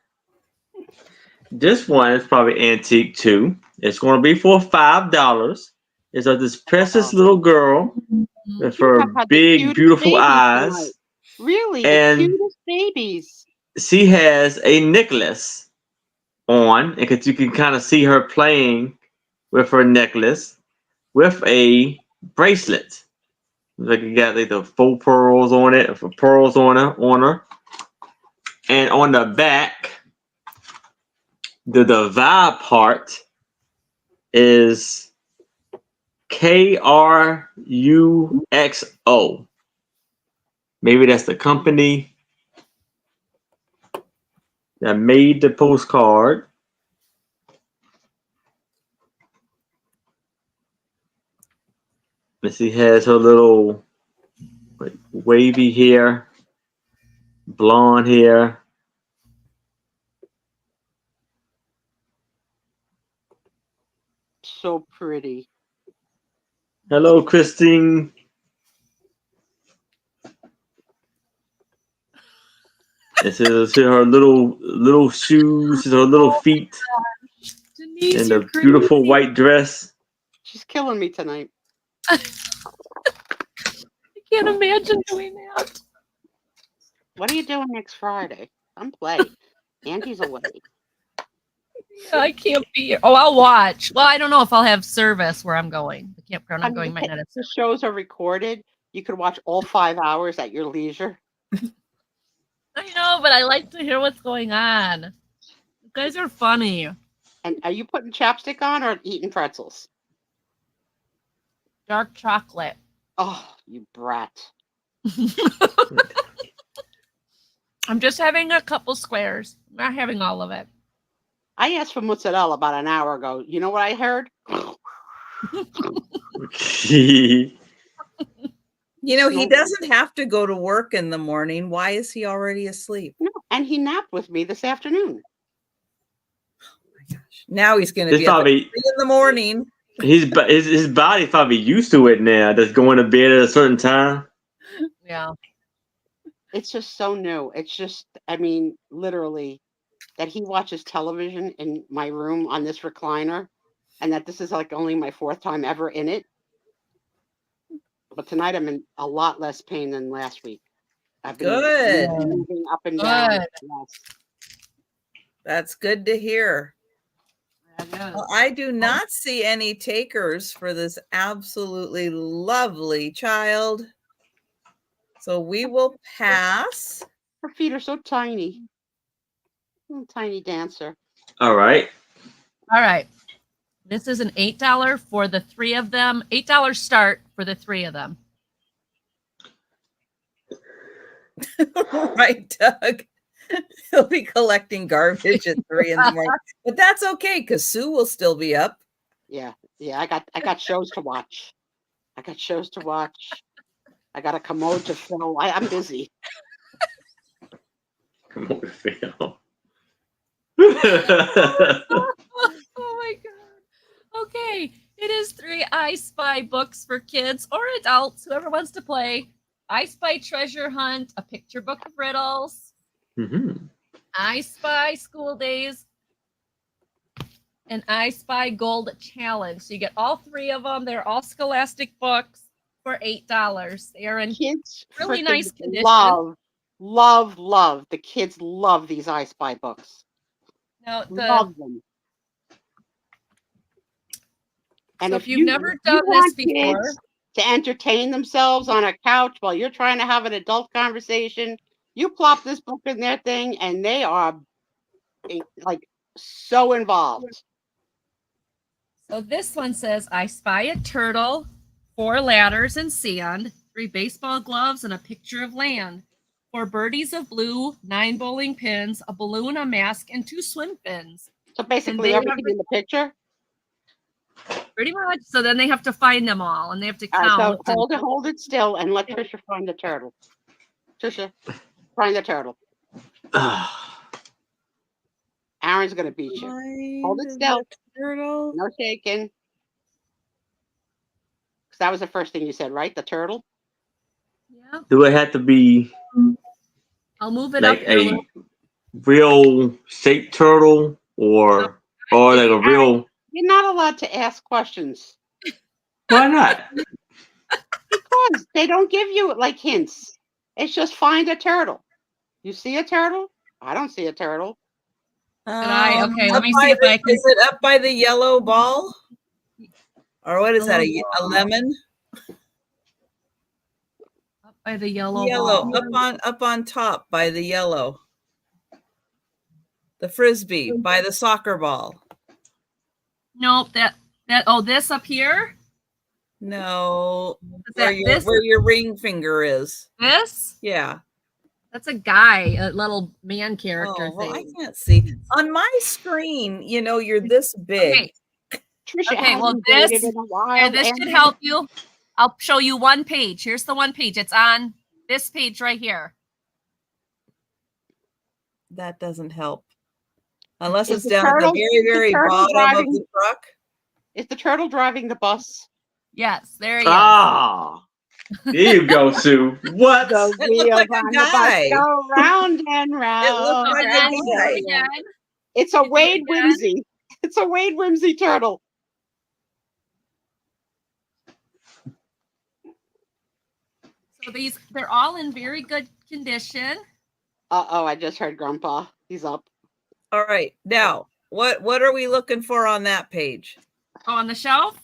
S2: this one is probably antique too. It's going to be for $5. It's of this precious little girl with her big, beautiful eyes.
S3: Tonight. Really,
S2: and
S3: the cutest babies.
S2: She has a necklace on, and you can kind of see her playing with her necklace with a bracelet. Like you got like the faux pearls on it, pearls on her, and on the back, the vibe part is KRUXO. Maybe that's the company that made the postcard. And she has her little like, wavy hair, blonde hair.
S3: So pretty.
S2: Hello, Christine. This is her little shoes, her little feet,
S4: Denise,
S2: and a beautiful white dress.
S3: She's killing me tonight.
S4: I can't imagine doing that.
S3: What are you doing next Friday? Come play. Angie's away.
S4: I can't be here. Oh, I'll watch. Well, I don't know if I'll have service where I'm going. The campground
S3: I
S4: I'm
S3: mean,
S4: going might not have
S3: the
S4: service.
S3: shows are recorded. You could watch all 5 hours at your leisure.
S4: I know, but I like to hear what's going on. You guys are funny.
S3: And are you putting chapstick on or eating pretzels?
S4: Dark chocolate.
S3: Oh, you brat.
S4: I'm just having a couple squares. I'm not having all of it.
S3: I asked for mozzarella about an hour ago. You know what I heard?
S1: You know, he
S3: No.
S1: doesn't have to go to work in the morning. Why is he already asleep?
S3: No, and he napped with me this afternoon.
S1: Now he's going to
S2: It's
S1: be up at
S2: probably
S1: 3 in the morning.
S2: his body's probably used to it now. That's going to bed at a certain time.
S4: Yeah.
S3: It's just so new. It's just, I mean, literally, that he watches television in my room on this recliner, and that this is like only my 4th time ever in it. But tonight I'm in a lot less pain than last week. I've been
S1: Good.
S3: moving up and down.
S4: Good.
S3: Yes.
S1: That's good to hear. Well, I do not see any takers for this absolutely lovely child. So we will pass.
S3: Her feet are so tiny. Little tiny dancer.
S2: All right.
S4: All right. This is an $8 for the 3 of them. $8 start for the 3 of them.
S1: Right, Doug? He'll be collecting garbage at 3 in the morning. But that's okay because Sue will still be up.
S3: Yeah, I got shows to watch. I got a commode to fill. I'm busy.
S2: Come on, Phil.
S4: Oh my god. Okay. It is 3 I Spy books for kids or adults, whoever wants to play. I Spy Treasure Hunt, a picture book of riddles.
S2: Mm-hmm.
S4: I Spy School Days, and I Spy Gold Challenge. So you get all 3 of them. They're all Scholastic books for $8. They are in
S3: Kids
S4: really
S3: freaking
S4: nice condition.
S3: love. The kids love these I Spy books.
S4: Now,
S3: Love them. And
S4: so
S3: if
S4: if you've never done this
S3: want
S4: before,
S3: kids to entertain themselves on a couch while you're trying to have an adult conversation, you plop this book in their thing, and they are like so involved.
S4: so this one says, I spy a turtle, 4 ladders and sand, 3 baseball gloves, and a picture of land, 4 birdies of blue, 9 bowling pins, a balloon, a mask, and 2 swim fins.
S3: So basically,
S4: they have
S3: everything in the picture.
S4: Pretty much. So then they have to find them all, and they have to
S3: All right,
S4: count.
S3: so hold it still, and let Trisha find the turtle. Trisha, find the turtle. Aaron's gonna beat you. Hold it still.
S1: Turtle.
S3: No shaking. Because that was the first thing you said, right? The turtle.
S4: Yeah.
S2: Do it have to be
S4: I'll move it
S2: like
S4: up here a
S2: a
S4: little.
S2: real shaped turtle or like a real?
S3: You're not allowed to ask questions
S2: Why not?
S3: because they don't give you like hints. It's just find a turtle. You see a turtle? I don't see a turtle.
S4: Okay, let
S1: up
S4: me
S1: by
S4: see if
S1: the-
S4: I can.
S1: Is it up by the yellow ball? Or what is that?
S4: Yellow
S1: A lemon?
S4: Up by the yellow
S1: Yellow.
S4: ball.
S1: Up on top by the yellow. The frisbee by the soccer ball.
S4: Nope, this up here?
S1: No.
S4: Is that this?
S1: Where your ring finger is.
S4: This?
S1: Yeah.
S4: That's a guy, a little man character
S1: Oh, well, I
S4: thing.
S1: can't see. On my screen, you're this big.
S4: Okay,
S3: Trisha
S4: Okay, well,
S3: hasn't dated
S4: this-
S3: in a while.
S4: here, this
S3: and-
S4: should help you. I'll show you one page. Here's the one page. It's on this page right here.
S1: That doesn't help. Unless
S3: Is
S1: it's
S3: the
S1: down at the
S3: turtle-
S1: very,
S3: is the
S1: very
S3: turtle
S1: bottom of
S3: driving-
S1: the truck.
S3: Is the turtle driving the bus?
S4: Yes, there he is.
S2: Ah, there you go, Sue. What?
S3: The
S1: It looked
S3: wheels
S1: like a
S3: on the
S1: guy.
S3: bus go round and round.
S1: It looked like a
S4: Again,
S1: guy.
S4: again.
S3: It's a
S4: Can you do it
S3: Wade
S4: again?
S3: Whimsy. It's a Wade Whimsy turtle.
S4: So they're all in very good condition.
S3: Uh-oh, I just heard Grandpa. He's up.
S1: All right. Now, what are we looking for on that page?
S4: Oh, on the shelf?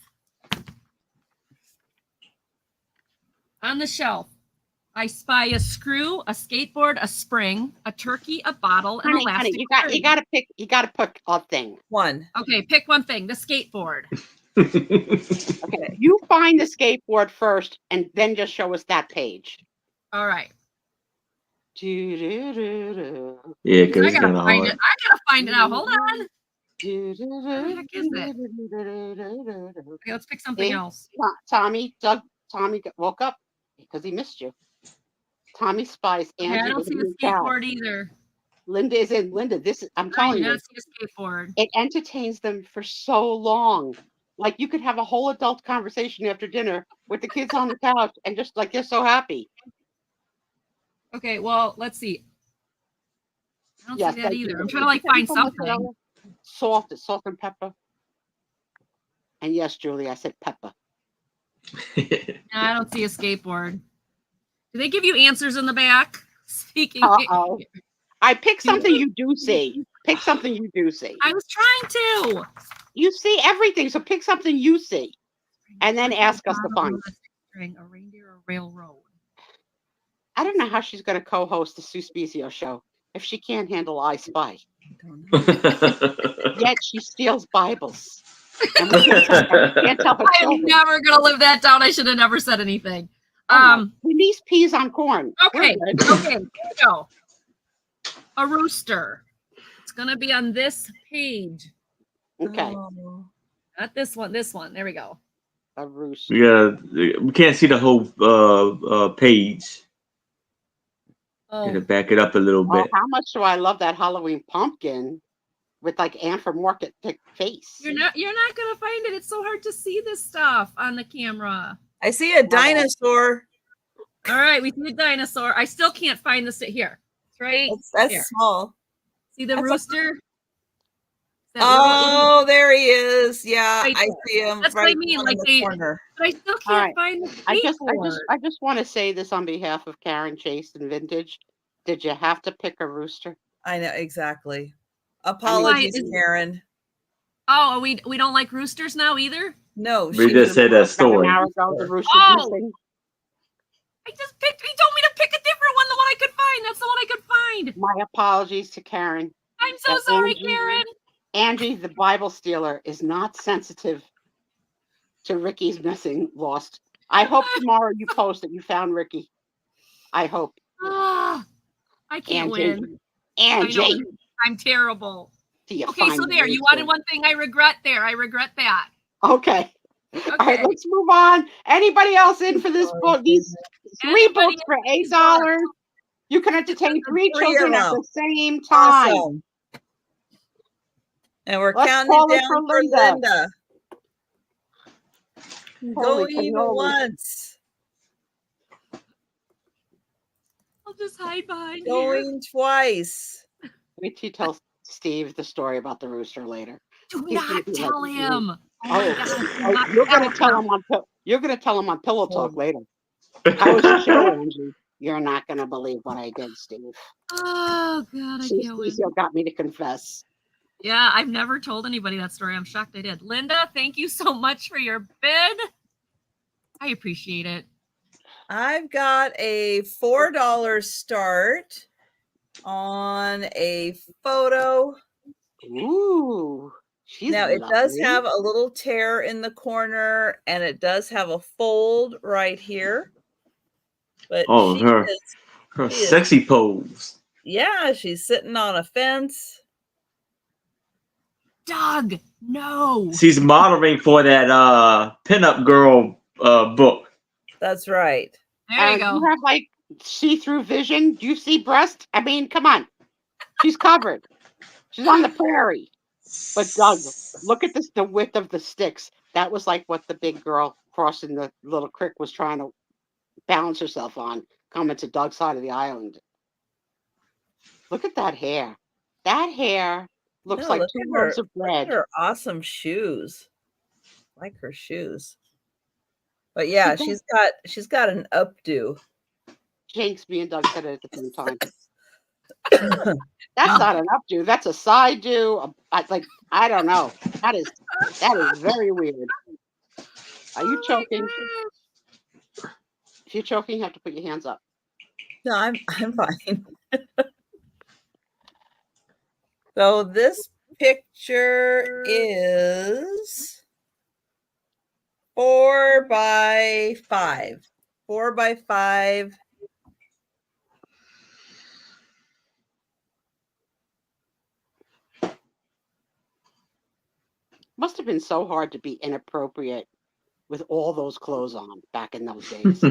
S4: On the shelf, I spy a screw, a skateboard, a spring, a turkey, a bottle, and
S3: Honey,
S4: elastic
S3: you
S4: string.
S3: gotta pick a thing.
S1: One.
S4: Okay, pick one thing. The skateboard.
S3: Okay. You find the skateboard first and then just show us that page.
S4: All right.
S3: Do-do-do-do.
S2: Yeah, because
S4: I
S2: it's
S4: gotta
S2: kind of
S4: find
S2: hard.
S4: it. I gotta find it out. Hold on.
S3: Do-do-do-do.
S4: the heck is it? Okay, let's pick something
S3: See?
S4: else.
S3: Tommy woke up because he missed you. Tommy spies
S4: Okay,
S3: Angie
S4: I don't
S3: with
S4: see
S3: a
S4: the
S3: new cow.
S4: skateboard either.
S3: Linda is in. Linda, I'm
S4: I
S3: telling
S4: do
S3: you,
S4: not see a skateboard.
S3: it entertains them for so long. Like you could have a whole adult conversation after dinner with the kids on the couch and just like they're so happy.
S4: Okay, well, let's see. I don't
S3: Yes,
S4: see that
S3: thank
S4: either.
S3: you.
S4: I'm trying to like
S3: Did you
S4: find
S3: put
S4: something.
S3: mozzarella? Salt and pepper. And yes, Julie, I said pepper.
S4: No, I don't see a skateboard. Do they give you answers in the back? Speaking.
S3: Uh-oh. I pick something you do see. Pick something you do see.
S4: I was trying to.
S3: You see everything, so pick something you see. And then ask us to find.
S4: String, a reindeer, a railroad.
S3: I don't know how she's going to co-host the Sue Spezio show if she can't handle I Spy. Yet she steals Bibles. And we can't tell her
S4: I am
S3: children.
S4: never gonna live that down. I should have never said anything.
S3: Denise peas on corn.
S4: Okay.
S3: We're good.
S4: Okay. Here we go. A rooster. It's gonna be on this page.
S3: Okay.
S1: Oh.
S4: Not this one. This one. There we go.
S3: A rooster.
S2: we can't see the whole page.
S4: Oh,
S2: To back it up a little
S3: Oh,
S2: bit.
S3: how much do I love that Halloween pumpkin with like Anne from Market face?
S4: you're not gonna find it. It's so hard to see this stuff on the camera.
S1: I see a dinosaur.
S4: All right, we see a dinosaur. I still can't find this here. It's right.
S1: That's
S4: there.
S1: small.
S4: See the
S1: that's a-
S4: rooster? That
S1: Oh, there he is. Yeah,
S4: Right
S1: I
S4: there.
S1: see him
S4: That's what I
S1: right
S4: mean,
S1: down
S4: like
S1: in the
S4: they-
S1: corner.
S4: but I still
S3: All
S4: can't
S3: right.
S4: find the
S3: I
S4: skateboard.
S3: just want to say this on behalf of Karen Chase and Vintage. Did you have to pick a rooster?
S1: I know exactly. Apologies,
S4: is-
S1: Karen.
S4: Oh, we don't like roosters now either.
S1: No,
S2: We
S1: she
S2: just said that story.
S3: An hour ago, the rooster
S4: Oh.
S3: missing.
S4: I just picked. He told me to pick a different one. The one I could find. That's the one I could find.
S3: My apologies to Karen.
S4: I'm so
S3: That
S4: sorry,
S3: Angie-
S4: Karen.
S3: Angie, the Bible stealer, is not sensitive to Ricky's missing lost. I hope tomorrow you post that you found Ricky. I hope.
S4: Ah, I can't
S3: Angie.
S4: win.
S3: Angie.
S4: I'm terrible.
S3: Do you
S4: Okay,
S3: find
S4: so
S3: the
S4: there. You
S3: rooster?
S4: wanted one thing. I regret there. I regret that.
S3: Okay.
S4: Okay.
S3: All right, let's move on. Anybody else in for this book? These three
S4: Anybody
S3: books for
S4: in for this
S3: $8. You can entertain three
S1: Three
S3: children
S1: of
S3: at
S1: them.
S3: the same time.
S1: Awesome. And we're
S3: Let's
S1: counting
S3: call it
S1: down
S3: for
S1: for
S3: Linda.
S1: Linda.
S3: Holy
S1: Going
S3: cannoli.
S1: once,
S4: I'll just hide behind here.
S1: going twice.
S3: Wait till you tell Steve the story about the rooster later.
S4: Do
S3: He's gonna
S4: not
S3: be like,
S4: tell him.
S3: Oh,
S4: my God, do
S3: oh,
S4: not
S3: you're gonna
S4: him.
S3: tell him on you're gonna tell him on Pillow Talk later. How was the show, Angie? You're not gonna believe what I did, Steve.
S4: Oh God, I can't win.
S3: Cecil got me to confess.
S4: Yeah, I've never told anybody that story. I'm shocked I did. Linda, thank you so much for your bid. I appreciate it.
S1: I've got a $4 start on a photo.
S3: Ooh, she's
S1: Now it does
S3: lovely.
S1: have a little tear in the corner and it does have a fold right here. But
S2: Oh,
S1: she
S2: her.
S1: is,
S2: Her
S1: She is-
S2: sexy pose.
S1: yeah, she's sitting on a fence.
S4: Doug, no.
S2: She's modeling for that pinup girl book.
S1: That's right.
S4: There you
S3: Do
S4: go.
S3: you have like see-through vision? Do you see breast? I mean, come on. She's covered. She's on the prairie. But Doug, look at this, the width of the sticks. That was like what the big girl crossing the little creek was trying to balance herself on, coming to Doug's side of the island. Look at that hair. That hair looks
S1: No,
S3: like
S1: look
S3: two
S1: at her-
S3: loaves of
S1: Look at
S3: bread.
S1: her awesome shoes. I like her shoes. But yeah,
S3: She
S1: she's got an updo.
S3: Jinx, me and Doug said it at the same time. That's not an updo. That's a side do. I don't know. That is very weird. Are you choking? If you're choking, you have to put your hands up.
S1: No, I'm fine. So this picture is 4 by 5. 4 by 5.
S3: Must have been so hard to be inappropriate with all those clothes on back in those days.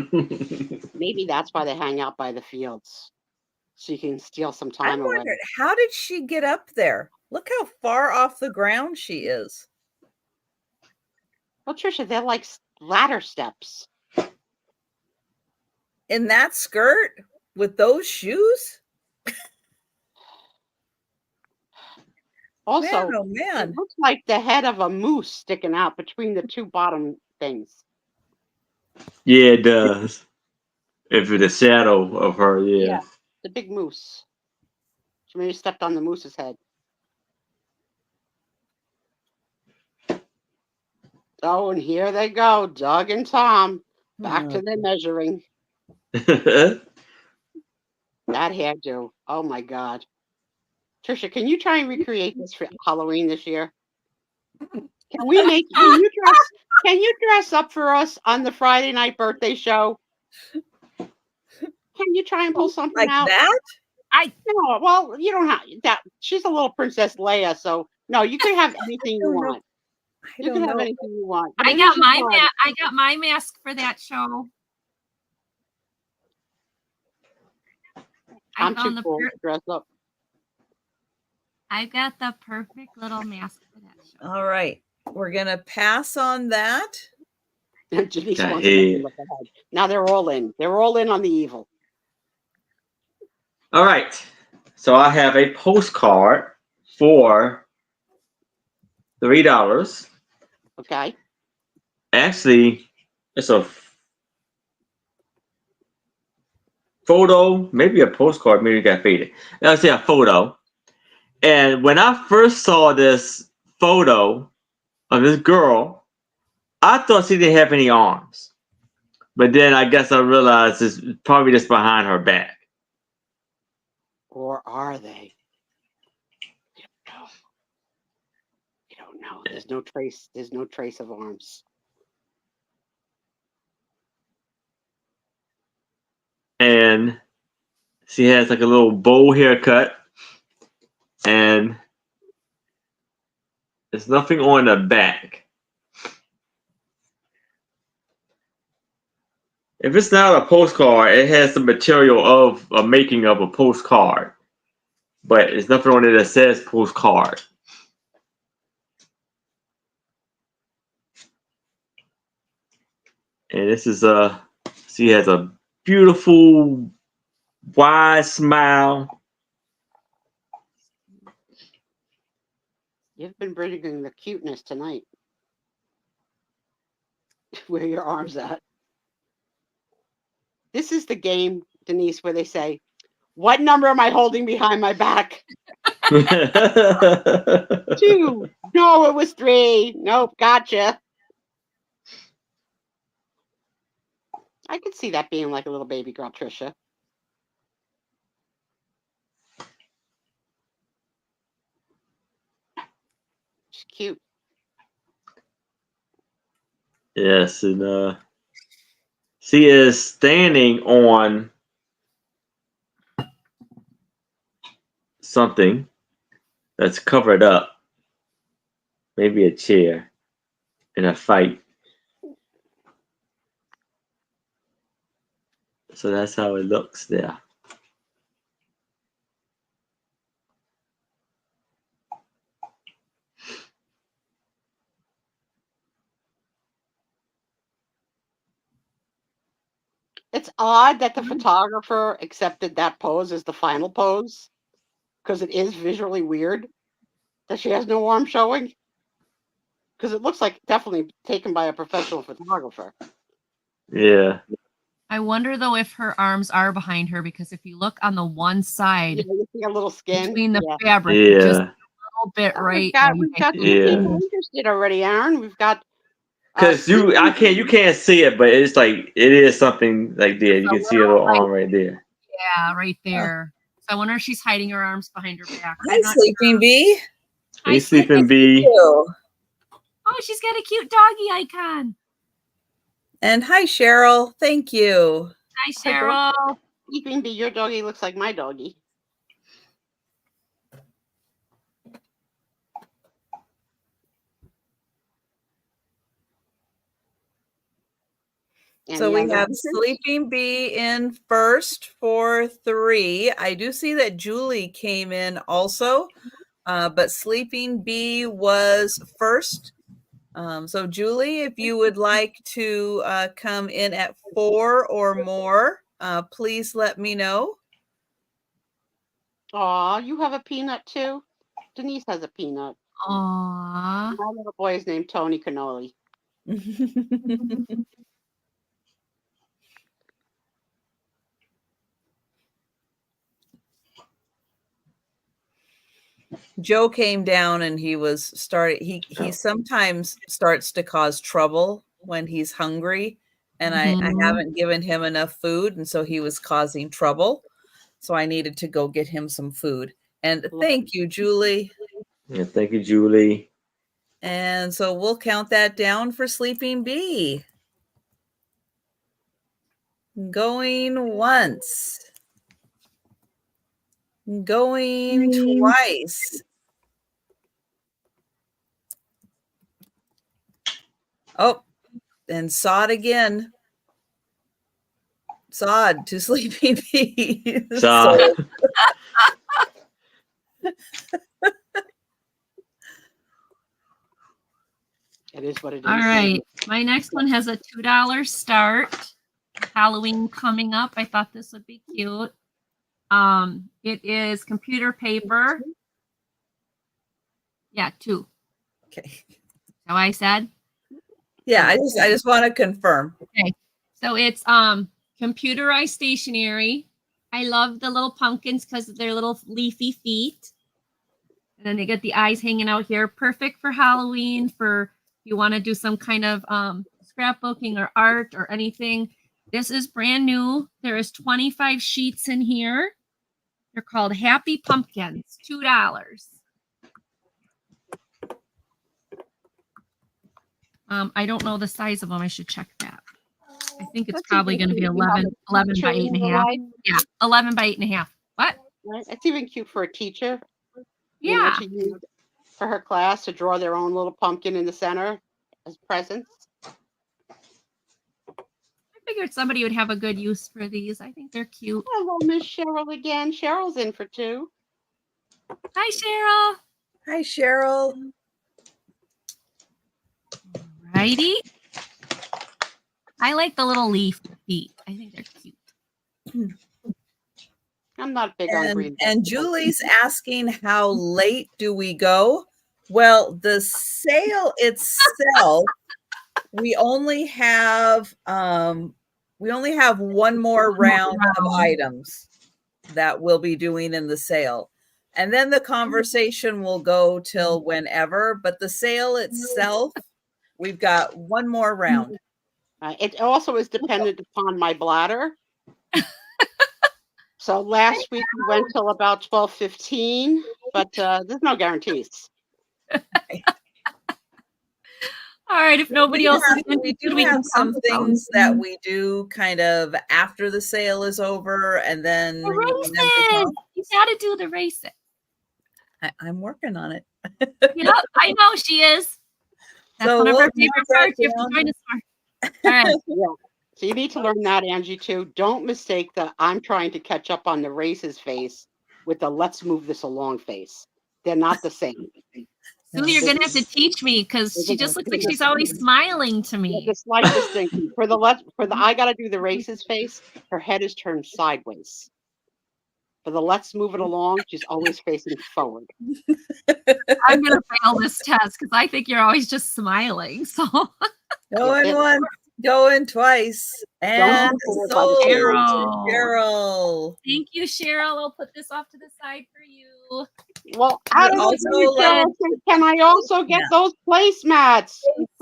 S3: Maybe that's why they hang out by the fields, so you can steal some
S1: I
S3: time away.
S1: wondered, how did she get up there? Look how far off the ground she is.
S3: Well, Trisha, they're like ladder steps.
S1: In that skirt with those shoes?
S3: Also,
S1: Man, oh man.
S3: it looks like the head of a moose sticking out between the two bottom things.
S2: Yeah, it does. If it's a shadow of her, yeah.
S3: The big moose. She maybe stepped on the moose's head. Oh, and here they go, Doug and Tom, back to their measuring. That hairdo. Oh my God. Trisha, can you try and recreate this for Halloween this year? Can you dress up for us on the Friday night birthday show? Can you try and pull something
S1: like
S3: out?
S1: that?
S3: No, well, you don't have that. She's a little Princess Leia, so no, you can have anything you want. You can have anything you want.
S4: I got my mask for that show.
S3: I'm too cool to dress up.
S4: I've got the perfect little mask for that show.
S1: All right. We're going to pass on that.
S3: Janice wants to look ahead. Now they're all in. They're all in on the evil.
S2: All right. So I have a postcard for $3.
S3: Okay.
S2: Actually, it's a photo, maybe a postcard, maybe it got faded. Let's say a photo. And when I first saw this photo of this girl, I thought she didn't have any arms. But then I guess I realized it's probably just behind her back.
S3: Or are they? We don't know. There's no trace. There's no trace of arms.
S2: And she has like a little bowl haircut. And there's nothing on the back. If it's not a postcard, it has the material of a making of a postcard. But there's nothing on it that says postcard. And this is she has a beautiful wide smile.
S3: You've been bringing the cuteness tonight. Where are your arms at? This is the game, Denise, where they say, what number am I holding behind my back? 2. No, it was 3. Nope, gotcha. I could see that being like a little baby girl, Trisha. She's cute.
S2: Yes, and she is standing on something that's covered up. Maybe a chair in a fight. So that's how it looks there.
S3: It's odd that the photographer accepted that pose as the final pose, because it is visually weird that she has no arm showing. Because it looks like definitely taken by a professional photographer.
S2: Yeah.
S4: I wonder though if her arms are behind her, because if you look on the one
S3: Yeah,
S4: side
S3: you see a little skin.
S4: between the
S3: Yeah.
S4: fabric, just a
S2: Yeah,
S4: little bit
S3: Oh,
S4: right.
S3: we've got two
S2: Yeah.
S3: people interested already, Aaron. We've got
S2: because you can't see it, but it's like it is something like there. You
S4: a
S2: can see a little
S4: little, like,
S2: arm right there.
S4: Yeah, right there. So I wonder if she's hiding her arms behind her back.
S1: Hi,
S4: I'm not
S1: Sleeping
S4: sure.
S1: Bee.
S4: Hi,
S2: Hey, Sleeping Bee.
S1: You.
S4: Oh, she's got a cute doggy icon.
S1: And hi, Cheryl. Thank you.
S4: Hi, Cheryl.
S3: Sleeping Bee. Your doggy looks like my doggy.
S1: So we
S3: Any other
S1: have
S3: questions?
S1: Sleeping Bee in first for 3. I do see that Julie came in also, but Sleeping Bee was first. So Julie, if you would like to come in at 4 or more, please let me know.
S3: Aw, you have a peanut too? Denise has a peanut.
S4: Aww.
S3: My little boy is named Tony Cannoli.
S1: Joe came down and he sometimes starts to cause trouble when he's hungry, and I
S4: Mhm.
S1: haven't given him enough food, and so he was causing trouble. So I needed to go get him some food. And thank you, Julie.
S2: Yeah, thank you, Julie.
S1: And so we'll count that down for Sleeping Bee. Going once. Going twice. Oh, and Sod again. Sod to Sleeping Bee.
S2: So,
S3: It is what it is.
S4: All right. My next one has a $2 start. Halloween coming up. I thought this would be cute. It is computer paper. Yeah, 2.
S1: Okay.
S4: So I said.
S1: Yeah, I just want to confirm.
S4: Okay. So it's computerized stationery. I love the little pumpkins because of their little leafy feet. And then they get the eyes hanging out here. Perfect for Halloween, for if you want to do some kind of scrapbooking or art or anything. This is brand new. There is 25 sheets in here. They're called Happy Pumpkins, $2. I don't know the size of them. I should check that. I think it's
S3: Let's see,
S4: probably going to be 11 by 8.5. Yeah, 11 by 8.5. What?
S3: Right? It's even cute for a teacher.
S4: Yeah.
S3: You know, to use for her class to draw their own little pumpkin in the center as presents.
S4: I figured somebody would have a good use for these. I think they're cute.
S3: Hello, Miss Cheryl again. Cheryl's in for 2.
S4: Hi, Cheryl.
S1: Hi, Cheryl.
S4: Righty. I like the little leaf feet. I think they're cute.
S3: I'm not big on green.
S1: And Julie's asking, how late do we go? Well, the sale itself, we only have one more round of items that we'll be doing in the sale. And then the conversation will go till whenever, but the sale itself, we've got one more round.
S3: It also is dependent upon my bladder. So last week we went till about 12:15, but there's no guarantees.
S4: All right. If nobody else is
S1: We do have some things that we do kind of after the sale is over, and then
S4: The races. You got to do the races.
S1: I'm working on it.
S4: Yep, I know she is. That's
S1: So
S4: one of
S1: we'll
S4: her favorite
S1: count that
S4: parts. You have to
S1: down.
S4: join us more. All right.
S3: Yeah. So you need to learn that, Angie, too. Don't mistake the I'm trying to catch up on the races face with the let's move this along face. They're not the same.
S4: Sue, you're gonna have to teach me because she just looks like she's always smiling to me.
S3: Just like this thing. For the I gotta do the races face, her head is turned sideways. For the let's move it along, she's always facing forward.
S4: I'm gonna fail this test because I think you're always just smiling. So
S1: Going once, Going twice. And
S3: forward by the
S1: sold
S3: tail.
S1: to Cheryl.
S4: Thank you, Cheryl. I'll put this off to the side for you.
S3: Well, I don't
S1: also
S3: know.
S1: like-
S3: Can I also get
S1: Yeah.
S3: those placemats?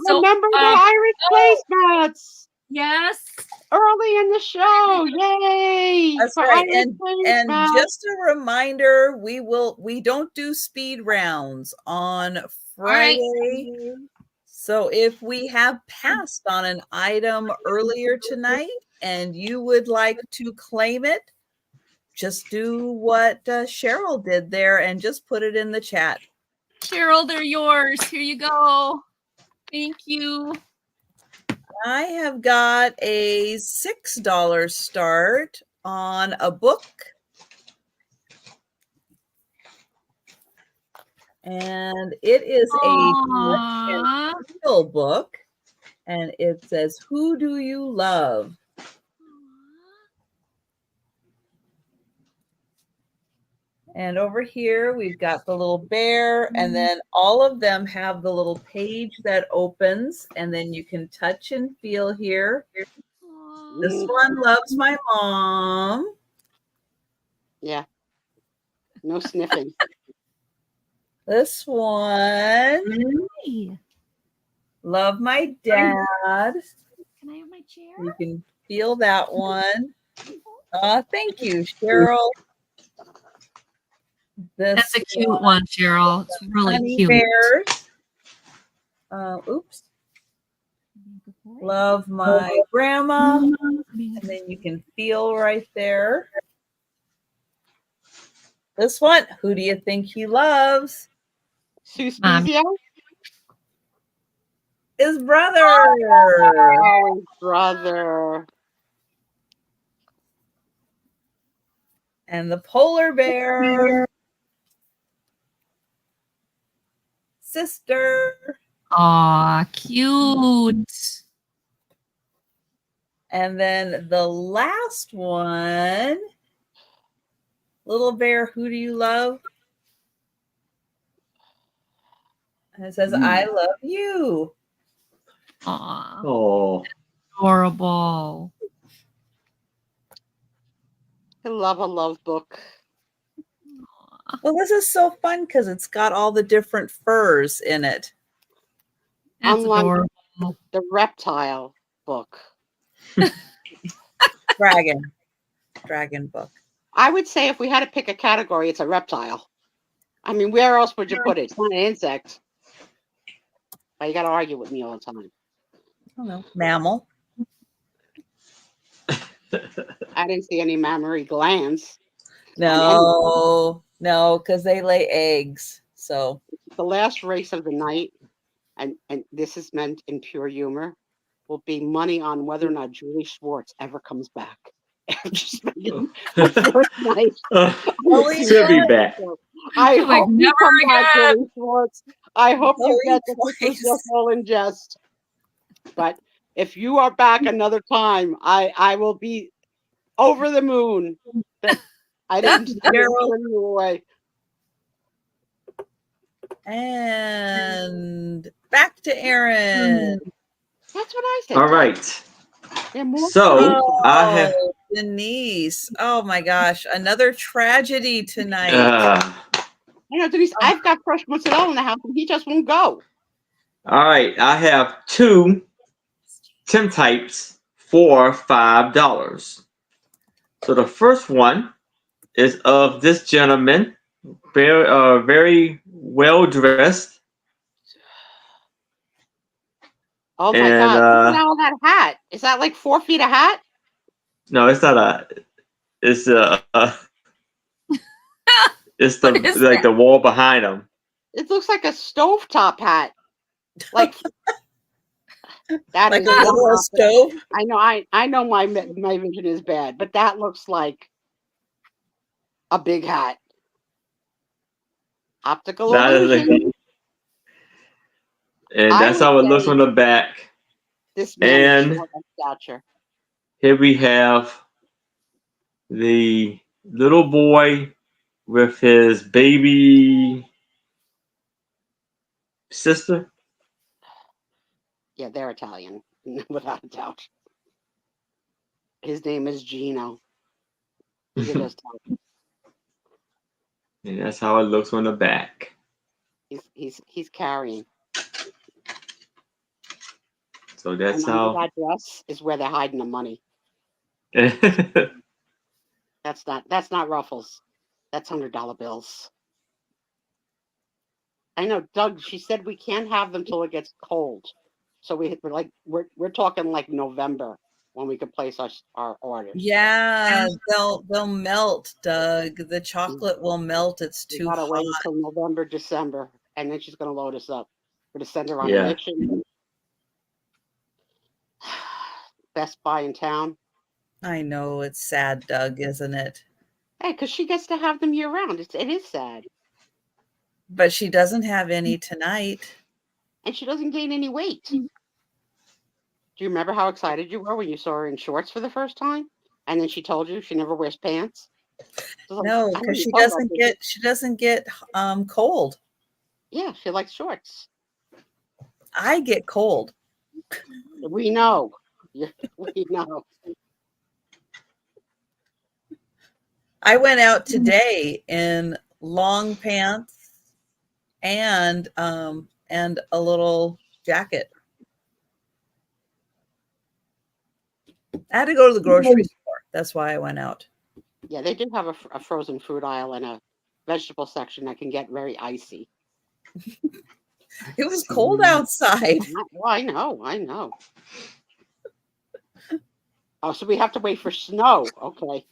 S4: So,
S3: Remember the Irish placemats
S4: yes.
S3: early in the show? Yay!
S1: That's
S3: for
S1: right.
S3: Irish
S1: And
S3: placemats.
S1: just a reminder, we don't do speed rounds on
S4: right.
S1: Friday. So if we have passed on an item earlier tonight and you would like to claim it, just do what Cheryl did there and just put it in the chat.
S4: Cheryl, they're yours. Here you go. Thank you.
S1: I have got a $6 start on a book. And it is a
S4: Aww.
S1: real book. And it says, "Who do you love?" And over here, we've got the little bear, and then all of them have the little page that opens, and then you can touch and feel here. This one loves my mom.
S3: Yeah. No sniffing.
S1: This one,
S4: Hey,
S1: love my dad.
S4: can I have my chair?
S1: You can feel that one. Thank you, Cheryl. This
S4: That's a cute one, Cheryl. It's really
S1: Honey
S4: cute.
S1: Bears. Oops. Love my grandma. And then you can feel right there. This one, who do you think he loves?
S3: Suspizio?
S1: His brother.
S3: Oh, his brother.
S1: And the polar bear. Sister.
S4: Aw, cute.
S1: And then the last one, little bear, who do you love? And it says, I love you.
S4: Aw,
S2: Oh,
S4: adorable.
S3: I love a love book.
S1: Well, this is so fun because it's got all the different furs in it.
S4: That's
S3: Unlike
S4: adorable.
S3: the reptile book.
S1: Dragon book.
S3: I would say if we had to pick a category, it's a reptile. I mean, where else would you put it? It's not an insect. But you got to argue with me all the time.
S1: I don't know. Mammal.
S3: I didn't see any mammary glands.
S1: No, because they lay eggs. So
S3: The last race of the night, and this is meant in pure humor, will be money on whether or not Julie Schwartz ever comes back. After spending her first night.
S2: she'll be back.
S3: I
S4: Like,
S3: hope you
S4: never
S3: come back,
S4: again.
S3: Julie Schwartz. I hope you
S1: Going
S3: get the
S1: twice.
S3: just all in jest. But if you are back another time, I will be over the moon that I didn't turn you away.
S1: And back to Aaron.
S3: That's what I said.
S2: All right.
S3: They're more
S2: So I have.
S1: Oh, Denise. Oh my gosh. Another tragedy tonight.
S3: You know, Denise, I've got fresh mozzarella in the house and he just won't go.
S2: All right. I have two Tim types for $5. So the first one is of this gentleman, very well dressed.
S3: Oh my
S2: And,
S3: God. Look at all that hat. Is that like 4 feet of hat?
S2: No, it's not a. It's it's the
S4: What is
S2: like the wall behind him.
S3: It looks like a stovetop hat. Like that
S1: Like
S3: is
S1: a little
S3: not-
S1: stove.
S3: I know my vision is bad, but that looks like a big hat. Optical
S2: That is
S3: illusion.
S2: and
S3: I
S2: that's
S3: would
S2: how it looks
S3: say-
S2: on the back.
S3: This man is
S2: And-
S3: short of stature.
S2: Here we have the little boy with his baby sister.
S3: Yeah, they're Italian. without a doubt. His name is Gino. Look at this time.
S2: And that's how it looks on the back.
S3: He's carrying.
S2: So that's
S3: And under
S2: how.
S3: that dress is where they're hiding the money. That's not Ruffles. That's $100 bills. I know, Doug. She said we can't have them till it gets cold. So we're talking like November when we could place our orders.
S1: Yeah, they'll melt, Doug. The chocolate will melt. It's
S3: We
S1: too
S3: gotta wait
S1: hot.
S3: until November, December, and then she's gonna load us up. We're gonna send her on
S2: Yeah.
S3: a mission. Best Buy in town.
S1: I know it's sad, Doug, isn't it?
S3: Hey, because she gets to have them year round. It is sad,
S1: But she doesn't have any tonight.
S3: and she doesn't gain any weight. Do you remember how excited you were when you saw her in shorts for the first time, and then she told you she never wears pants? So,
S1: No,
S3: I
S1: because
S3: didn't
S1: she
S3: know about
S1: doesn't
S3: this.
S1: get cold.
S3: Yeah, she likes shorts.
S1: I get cold.
S3: We know. We know.
S1: I went out today in long pants and a little jacket. I had to go to the grocery store. That's why I went out.
S3: Yeah, they do have a frozen food aisle and a vegetable section that can get very icy.
S1: It was cold outside.
S3: Well, I know. Oh, so we have to wait for snow. Okay.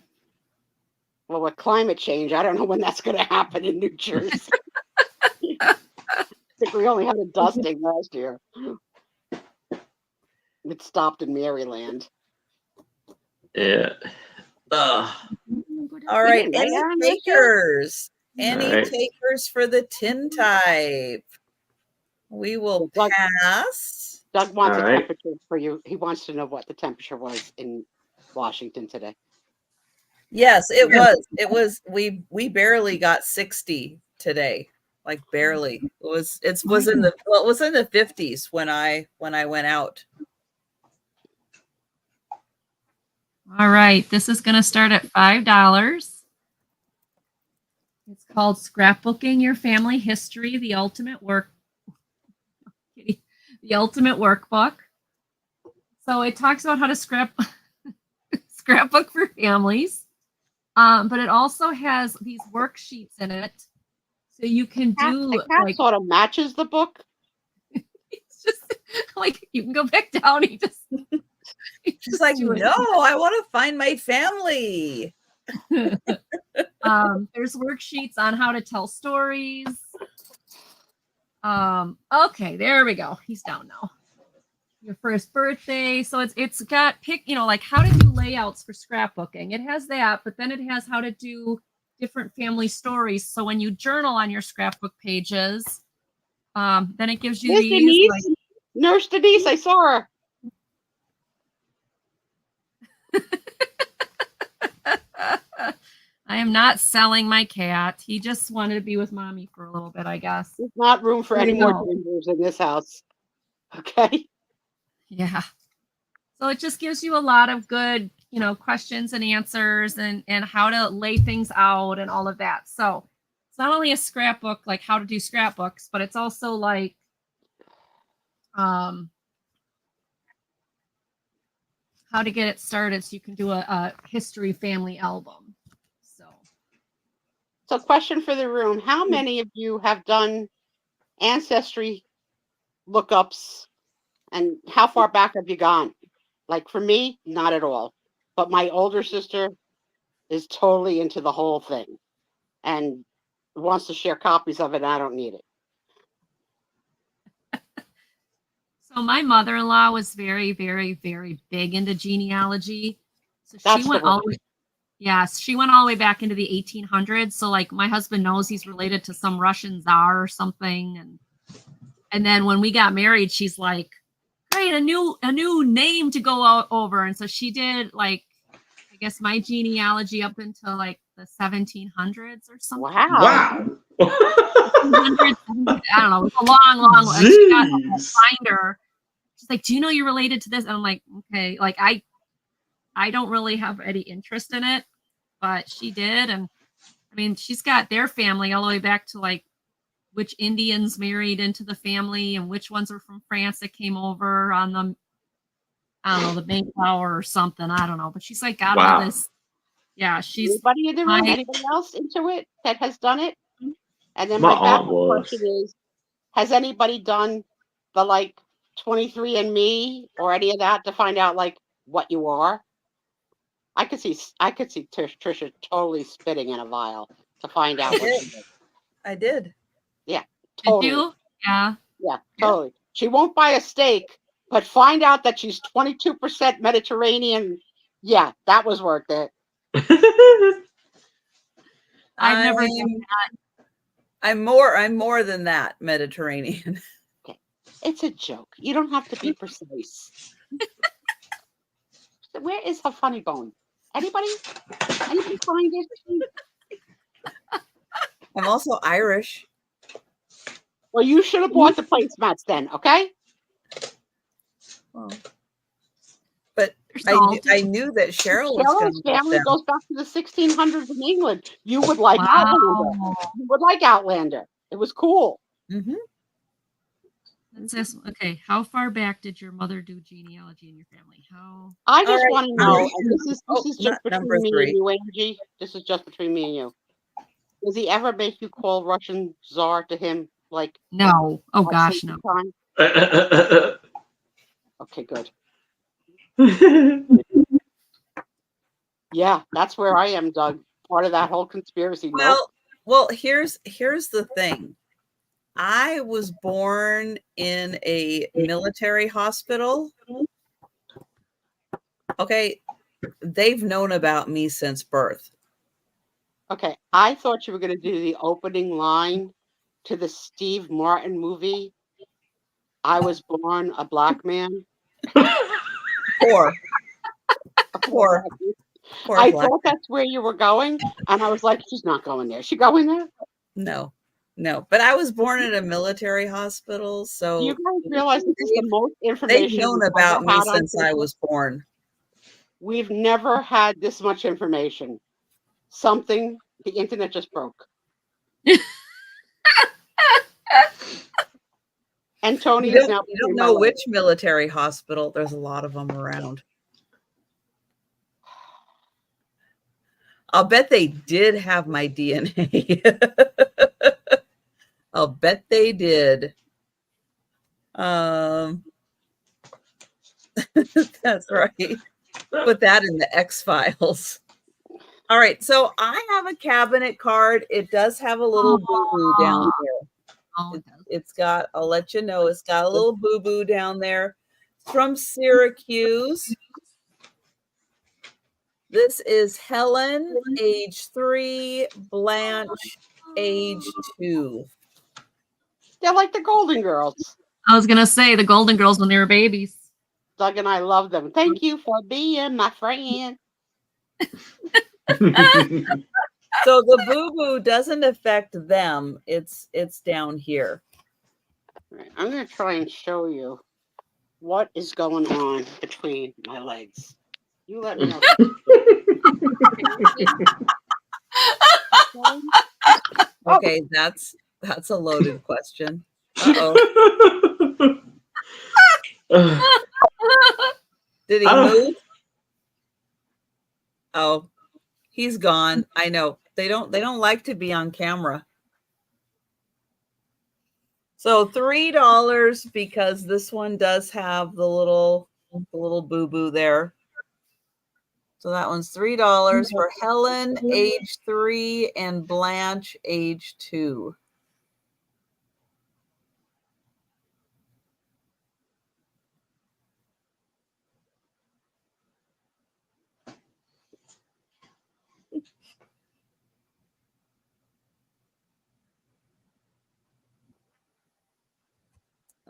S3: Well, with climate change, I don't know when that's going to happen in New Jersey. I think we only had a dusting last year. It stopped in Maryland.
S2: Yeah.
S1: All right.
S3: didn't, right,
S1: Any
S3: Aaron, last year?
S1: takers? Any
S2: All right.
S1: takers for the tin type? We will
S3: Doug-
S1: pass.
S3: Doug wants
S2: All
S3: a
S2: right.
S3: temperature for you. He wants to know what the temperature was in Washington today.
S1: Yes, it was. It was. We barely got 60 today. Like barely. It was in the 50s when I went out.
S4: All right, this is going to start at $5. It's called Scrapbooking Your Family History: The Ultimate Workbook. So it talks about how to scrapbook for families, but it also has these worksheets in it, so you can do
S3: The cat
S4: like
S3: sort of matches the book.
S4: it's just like you can go back down.
S1: She's like,
S4: do it.
S1: no, I want to find my family.
S4: There's worksheets on how to tell stories. Okay, there we go. He's down now. Your first birthday. So it's got like how to do layouts for scrapbooking. It has that, but then it has how to do different family stories. So when you journal on your scrapbook pages, then it gives you
S3: Miss
S4: these
S3: Denise,
S4: like
S3: Nurse Denise, I saw her.
S4: I am not selling my cat. He just wanted to be with mommy for a little bit, I guess.
S3: There's not room for
S4: I
S3: any more
S4: know.
S3: gingers in this house. Okay.
S4: Yeah. So it just gives you a lot of good, questions and answers and how to lay things out and all of that. So it's not only a scrapbook, like how to do scrapbooks, but it's also like, how to get it started so you can do a history family album.
S3: So question for the room. How many of you have done ancestry lookups, and how far back have you gone? Like for me, not at all. But my older sister is totally into the whole thing and wants to share copies of it. And I don't need it.
S4: So my mother-in-law was very, very, very big into genealogy. So
S3: That's
S4: she
S3: the
S4: went all
S3: one.
S4: the way. Yes, she went all the way back into the 1800s. So like my husband knows he's related to some Russian czar or something. And then when we got married, she's like, great, a new name to go over. And so she did like, I guess my genealogy up until like the 1700s or something.
S3: Wow.
S2: Wow.
S4: 1800s, I don't know. It was a long. She got a whole
S2: Jeez.
S4: binder. she's like, do you know you're related to this? And I'm like, okay, like I don't really have any interest in it, but she did. And I mean, she's got their family all the way back to like which Indians married into the family and which ones are from France that came over on the, I don't know, the Mayflower or something. I don't know. But she's like got all
S2: Wow.
S4: this. Yeah, she's
S3: Anybody in the room?
S4: my-
S3: Anybody else into it that has done it? And then
S2: My
S3: my
S2: aunt
S3: backup
S2: was.
S3: question is, has anybody done the like 23andMe or any of that to find out like what you are? I could see Trisha totally spitting in a vial to find out what she is.
S1: I did.
S4: did
S3: Totally.
S4: you? Yeah.
S3: Yeah, totally. She won't buy a steak, but find out that she's 22% Mediterranean. Yeah, that was worth it.
S4: I've never done
S1: I'm more than that Mediterranean.
S3: It's a joke. You don't have to be precise. Where is her funny bone? Anybody? Anybody find it?
S1: I'm also Irish.
S3: Well, you should have bought the placemats then, okay?
S1: Well, but
S4: Salt.
S1: I knew that Cheryl was
S3: Cheryl's
S1: going to
S3: family
S1: them.
S3: goes back to the 1600s in England. You would like Outlander.
S4: Wow.
S3: You would like Outlander. It was cool.
S1: Mhm.
S4: Let's ask, okay, how far back did your mother do genealogy in your family? How?
S3: I just
S1: right.
S3: want to know, and this is
S1: Oh,
S3: just
S1: not
S3: between
S1: number
S3: me
S1: 3.
S3: and you, Angie. This is just between me and you. Does he ever make you call Russian Tsar to him like
S4: No. Oh
S3: at
S4: gosh,
S3: some
S4: no.
S3: time? Okay, good. Yeah, that's where I am, Doug. Part of that whole conspiracy.
S1: Well, here's the thing. I was born in a military hospital. Okay, they've known about me since birth.
S3: Okay, I thought you were going to do the opening line to the Steve Martin movie. I was born a black man.
S1: Poor
S3: I
S1: black.
S3: thought that's where you were going, and I was like, she's not going there. Is she going there?
S1: No. But I was born in a military hospital, so
S3: Do you guys realize this is the most
S1: they've
S3: information
S1: known
S3: we've
S1: about
S3: ever
S1: me
S3: had on
S1: since I
S3: Facebook?
S1: was born.
S3: We've never had this much information. Something the internet just broke. And Tony
S1: You
S3: is now.
S1: don't know which military hospital. There's a lot of them around. I'll bet they did have my DNA. I'll bet they did. That's right. Put that in the X-Files. All right, so I have a cabinet card. It does have a little boo-boo down here.
S4: Oh,
S1: It's got, I'll let you know, it's got a little boo-boo down there. It's from Syracuse. This is Helen, age 3, Blanche, age 2.
S3: They're like the Golden Girls.
S4: I was gonna say the Golden Girls when they were babies.
S3: Doug and I love them. Thank you for being my friend.
S1: So the boo-boo doesn't affect them. It's down here.
S3: Right, I'm going to try and show you what is going on between my legs. You let me know.
S1: Okay, that's a loaded question. Uh-oh. Did he move? Oh, he's gone. I know. They don't like to be on camera. So $3 because this one does have the little boo-boo there. So that one's $3 for Helen, age 3, and Blanche, age 2.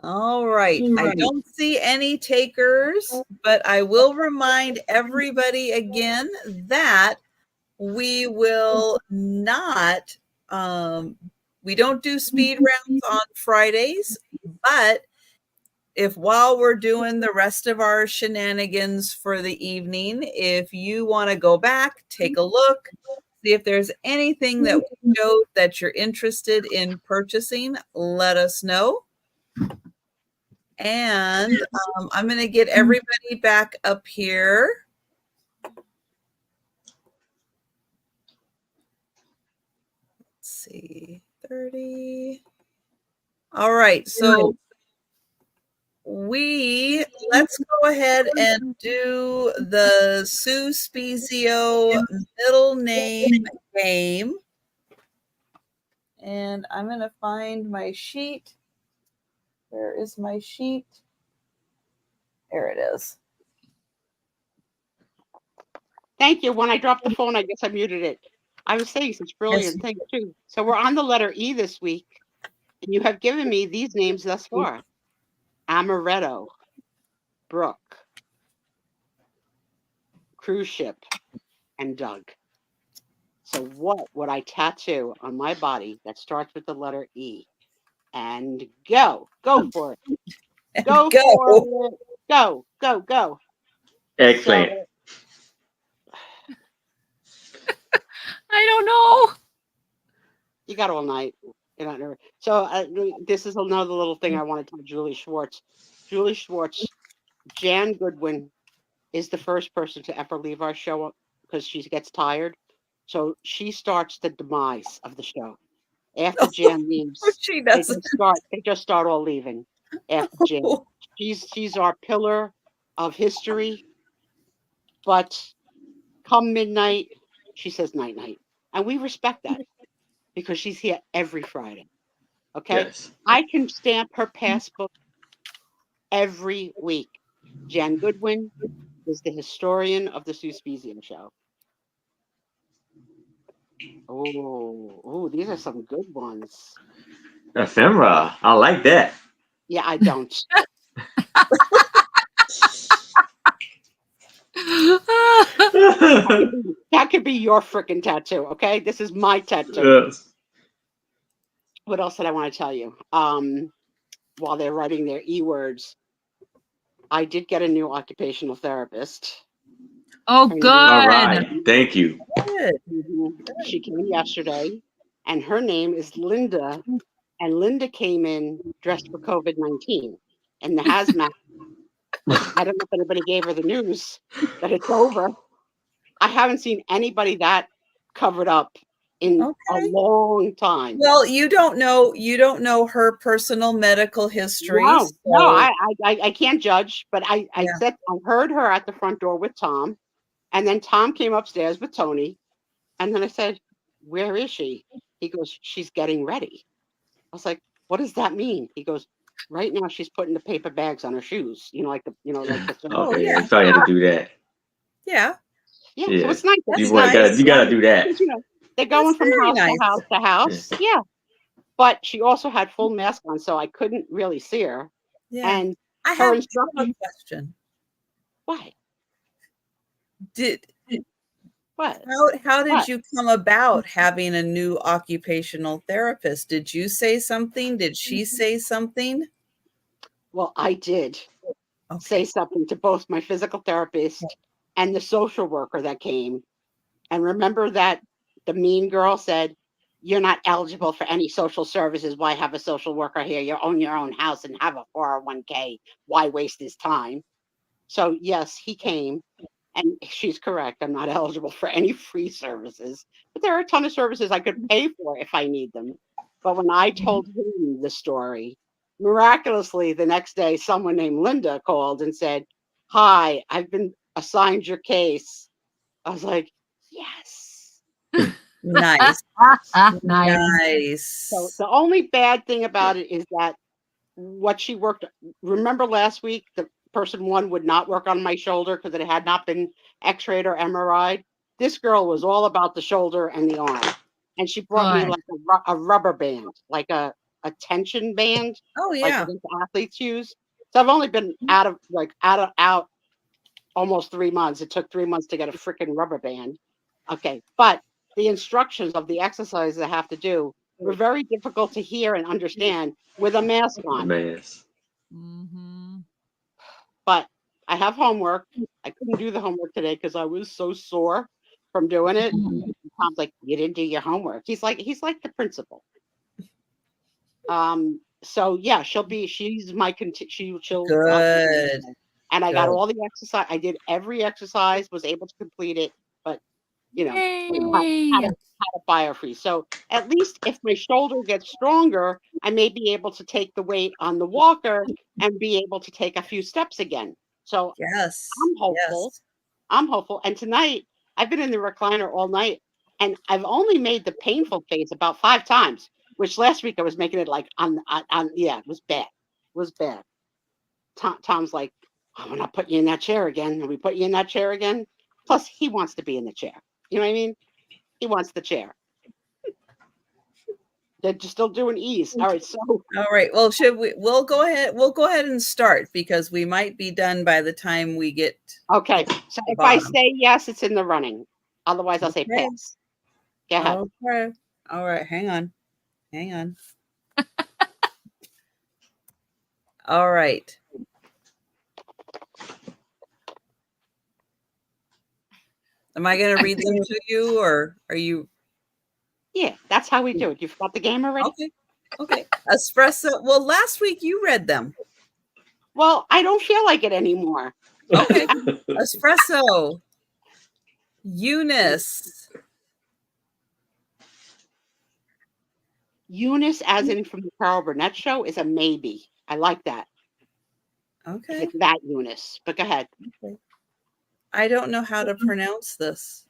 S1: All right. I don't see any takers, but I will remind everybody again that we will not, we don't do speed rounds on Fridays, but if while we're doing the rest of our shenanigans for the evening, if you want to go back, take a look, see if there's anything that we showed that you're interested in purchasing, let us know. And I'm going to get everybody back up here. Let's see, 30. All right, so let's go ahead and do the Sue Spezio middle name game. And I'm going to find my sheet. Where is my sheet? There it is.
S3: Thank you. When I dropped the phone, I guess I muted it. I was saying such brilliant things too. So we're on the letter E this week, and you have given me these names thus far: Amaretto, Brooke, Cruise Ship, and Doug. So what would I tattoo on my body that starts with the letter E? And go for it. Go for it. Go.
S2: Eggplant.
S3: So,
S4: I don't know.
S3: you got all night. You're not nervous. So this is another little thing I want to tell Julie Schwartz. Julie Schwartz, Jan Goodwin is the first person to ever leave our show because she gets tired. So she starts the demise of the show. After Jan leaves,
S1: She
S3: they
S1: doesn't.
S3: just start all leaving after Jan. She's our pillar of history. But come midnight, she says night night. And we respect that because she's here every Friday. Okay?
S2: Yes.
S3: I can stamp her passbook every week. Jan Goodwin is the historian of the Sue Spezio show. Oh, these are some good ones.
S2: Ephemera. I like that.
S3: Yeah, I don't. That could be your freaking tattoo, okay? This is my tattoo.
S2: Yes.
S3: What else did I want to tell you? While they're writing their E-words, I did get a new occupational therapist.
S4: Oh,
S3: Her
S4: good.
S2: All right. Thank you.
S1: Good.
S3: She came yesterday, and her name is Linda. And Linda came in dressed for COVID-19 in the hazmat. I don't know if anybody gave her the news that it's over. I haven't seen anybody that covered up in a long time.
S1: Well, you don't know her personal medical history.
S3: No,
S1: so-
S3: I can't judge, but I heard her at the front door with Tom, and then Tom came upstairs with Tony, and then I said, "Where is she?" He goes, "She's getting ready." I was like, "What does that mean?" He goes, "Right now she's putting the paper bags on her shoes, like the
S2: Okay,
S1: yeah.
S2: you probably had to do that.
S1: Yeah.
S3: Yeah,
S2: Yeah.
S3: so it's nice.
S1: That's
S2: You
S1: nice.
S2: gotta do that.
S3: They're going
S1: That's
S3: from
S1: very
S3: house
S1: nice.
S3: to house to house. Yeah. But she also had full mask on, so I couldn't really see her.
S1: Yeah.
S3: And
S1: I
S3: her
S1: have a
S3: instructions.
S1: question.
S3: What? What?
S1: How did
S3: What?
S1: you come about having a new occupational therapist? Did you say something? Did she say something?
S3: Well, I did say something to both my physical therapist and the social worker that came. And remember that the mean girl said, "You're not eligible for any social services. Why have a social worker here? You own your own house and have a 401k. Why waste his time?" So yes, he came, and she's correct. I'm not eligible for any free services, but there are a ton of services I could pay for if I need them. But when I told him the story, miraculously the next day, someone named Linda called and said, "Hi, I've been assigned your case." I was like, yes.
S1: Nice.
S4: Nice.
S1: Nice.
S3: So the only bad thing about it is that what she worked, remember last week, the person one would not work on my shoulder because it had not been x-rayed or MRI'd. This girl was all about the shoulder and the arm. And she brought me
S4: Good.
S3: like a rubber band, like a tension band,
S1: Oh
S3: like
S1: yeah.
S3: the athletes use. So I've only been out almost 3 months. It took 3 months to get a freaking rubber band. Okay, but the instructions of the exercises I have to do were very difficult to hear and understand with a mask on.
S2: Mask.
S4: Mm-hmm.
S3: But I have homework. I couldn't do the homework today because I was so sore from doing it. Tom's like, "You didn't do your homework." He's like the principal. So yeah, she's my she'll
S1: Good.
S3: and I got
S1: Good.
S3: all the exercise. I did every exercise, was able to complete it, but you know,
S4: Yay!
S3: had a biofreeze. So at least if my shoulder gets stronger, I may be able to take the weight on the walker and be able to take a few steps again. So
S1: Yes.
S3: I'm hopeful.
S1: Yes.
S3: I'm hopeful. And tonight, I've been in the recliner all night, and I've only made the painful face about 5 times, which last week I was making it like on yeah, it was bad. It was bad. Tom's like, "I'm not putting you in that chair again." And we put you in that chair again. Plus, he wants to be in the chair. You know what I mean? He wants the chair. They're just still doing ease. All right, so
S1: All right. Well, we'll go ahead. We'll go ahead and start because we might be done by the time we get.
S3: okay. So if I say yes, it's in the running. Otherwise, I'll say
S1: Okay.
S3: pass. Go ahead.
S1: Okay. All right. Hang on. Hang on. All right. Am I going to read them to you, or are you?
S3: Yeah, that's how we do it. You forgot the game already?
S1: Okay. Okay. Espresso. Well, last week you read them.
S3: Well, I don't feel like it anymore.
S1: Okay. Espresso. Eunice.
S3: Eunice, as in from the Carol Burnett show, is a maybe. I like that.
S1: Okay.
S3: It's that Eunice. But go ahead.
S1: Okay. I don't know how to pronounce this.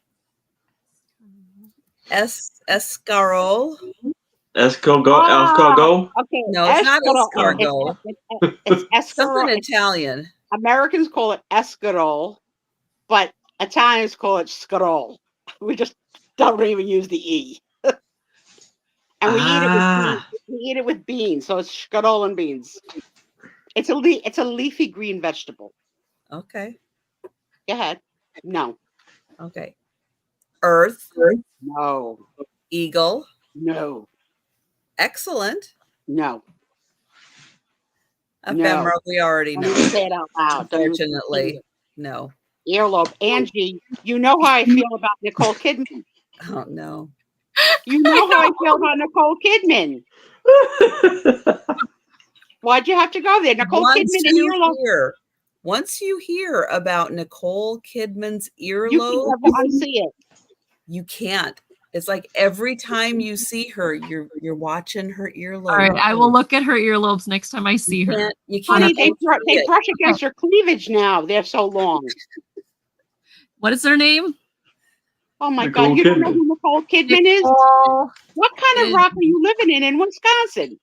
S1: Escarole.
S2: Escargot.
S3: Okay.
S1: No, it's not
S3: escargot.
S1: escargot.
S3: It's escargot.
S1: Something Italian.
S3: Americans call it escarole, but Italians call it scarole. We just don't even use the E. And we eat it with beans. We eat it with beans, so it's scarole and beans. It's a leafy green vegetable.
S1: Okay.
S3: Go ahead. No.
S1: Okay. Earth.
S3: No.
S1: Eagle.
S3: No.
S1: Excellent.
S3: No.
S1: Ephemera. We already
S3: Don't
S1: know.
S3: even say it out loud. Don't even
S1: Unfortunately, no.
S3: Earlobe. Angie, you know how I feel about Nicole Kidman.
S1: Oh no.
S3: You know how I feel about Nicole Kidman. Why'd you have to go there? Nicole Kidman and earlobe.
S1: Once you hear about Nicole Kidman's earlobe,
S3: You can never unsee it.
S1: You can't. It's like every time you see her, you're watching her earlobe.
S4: All right, I will look at her earlobes next time I see her.
S1: You can't.
S3: Honey, they brush against her cleavage now. They're so long.
S4: What is her name?
S3: Oh my
S2: Nicole
S3: God! You don't know
S2: Kidman.
S3: who Nicole Kidman is?
S4: Nicole
S3: What kind of rock are you living in Wisconsin?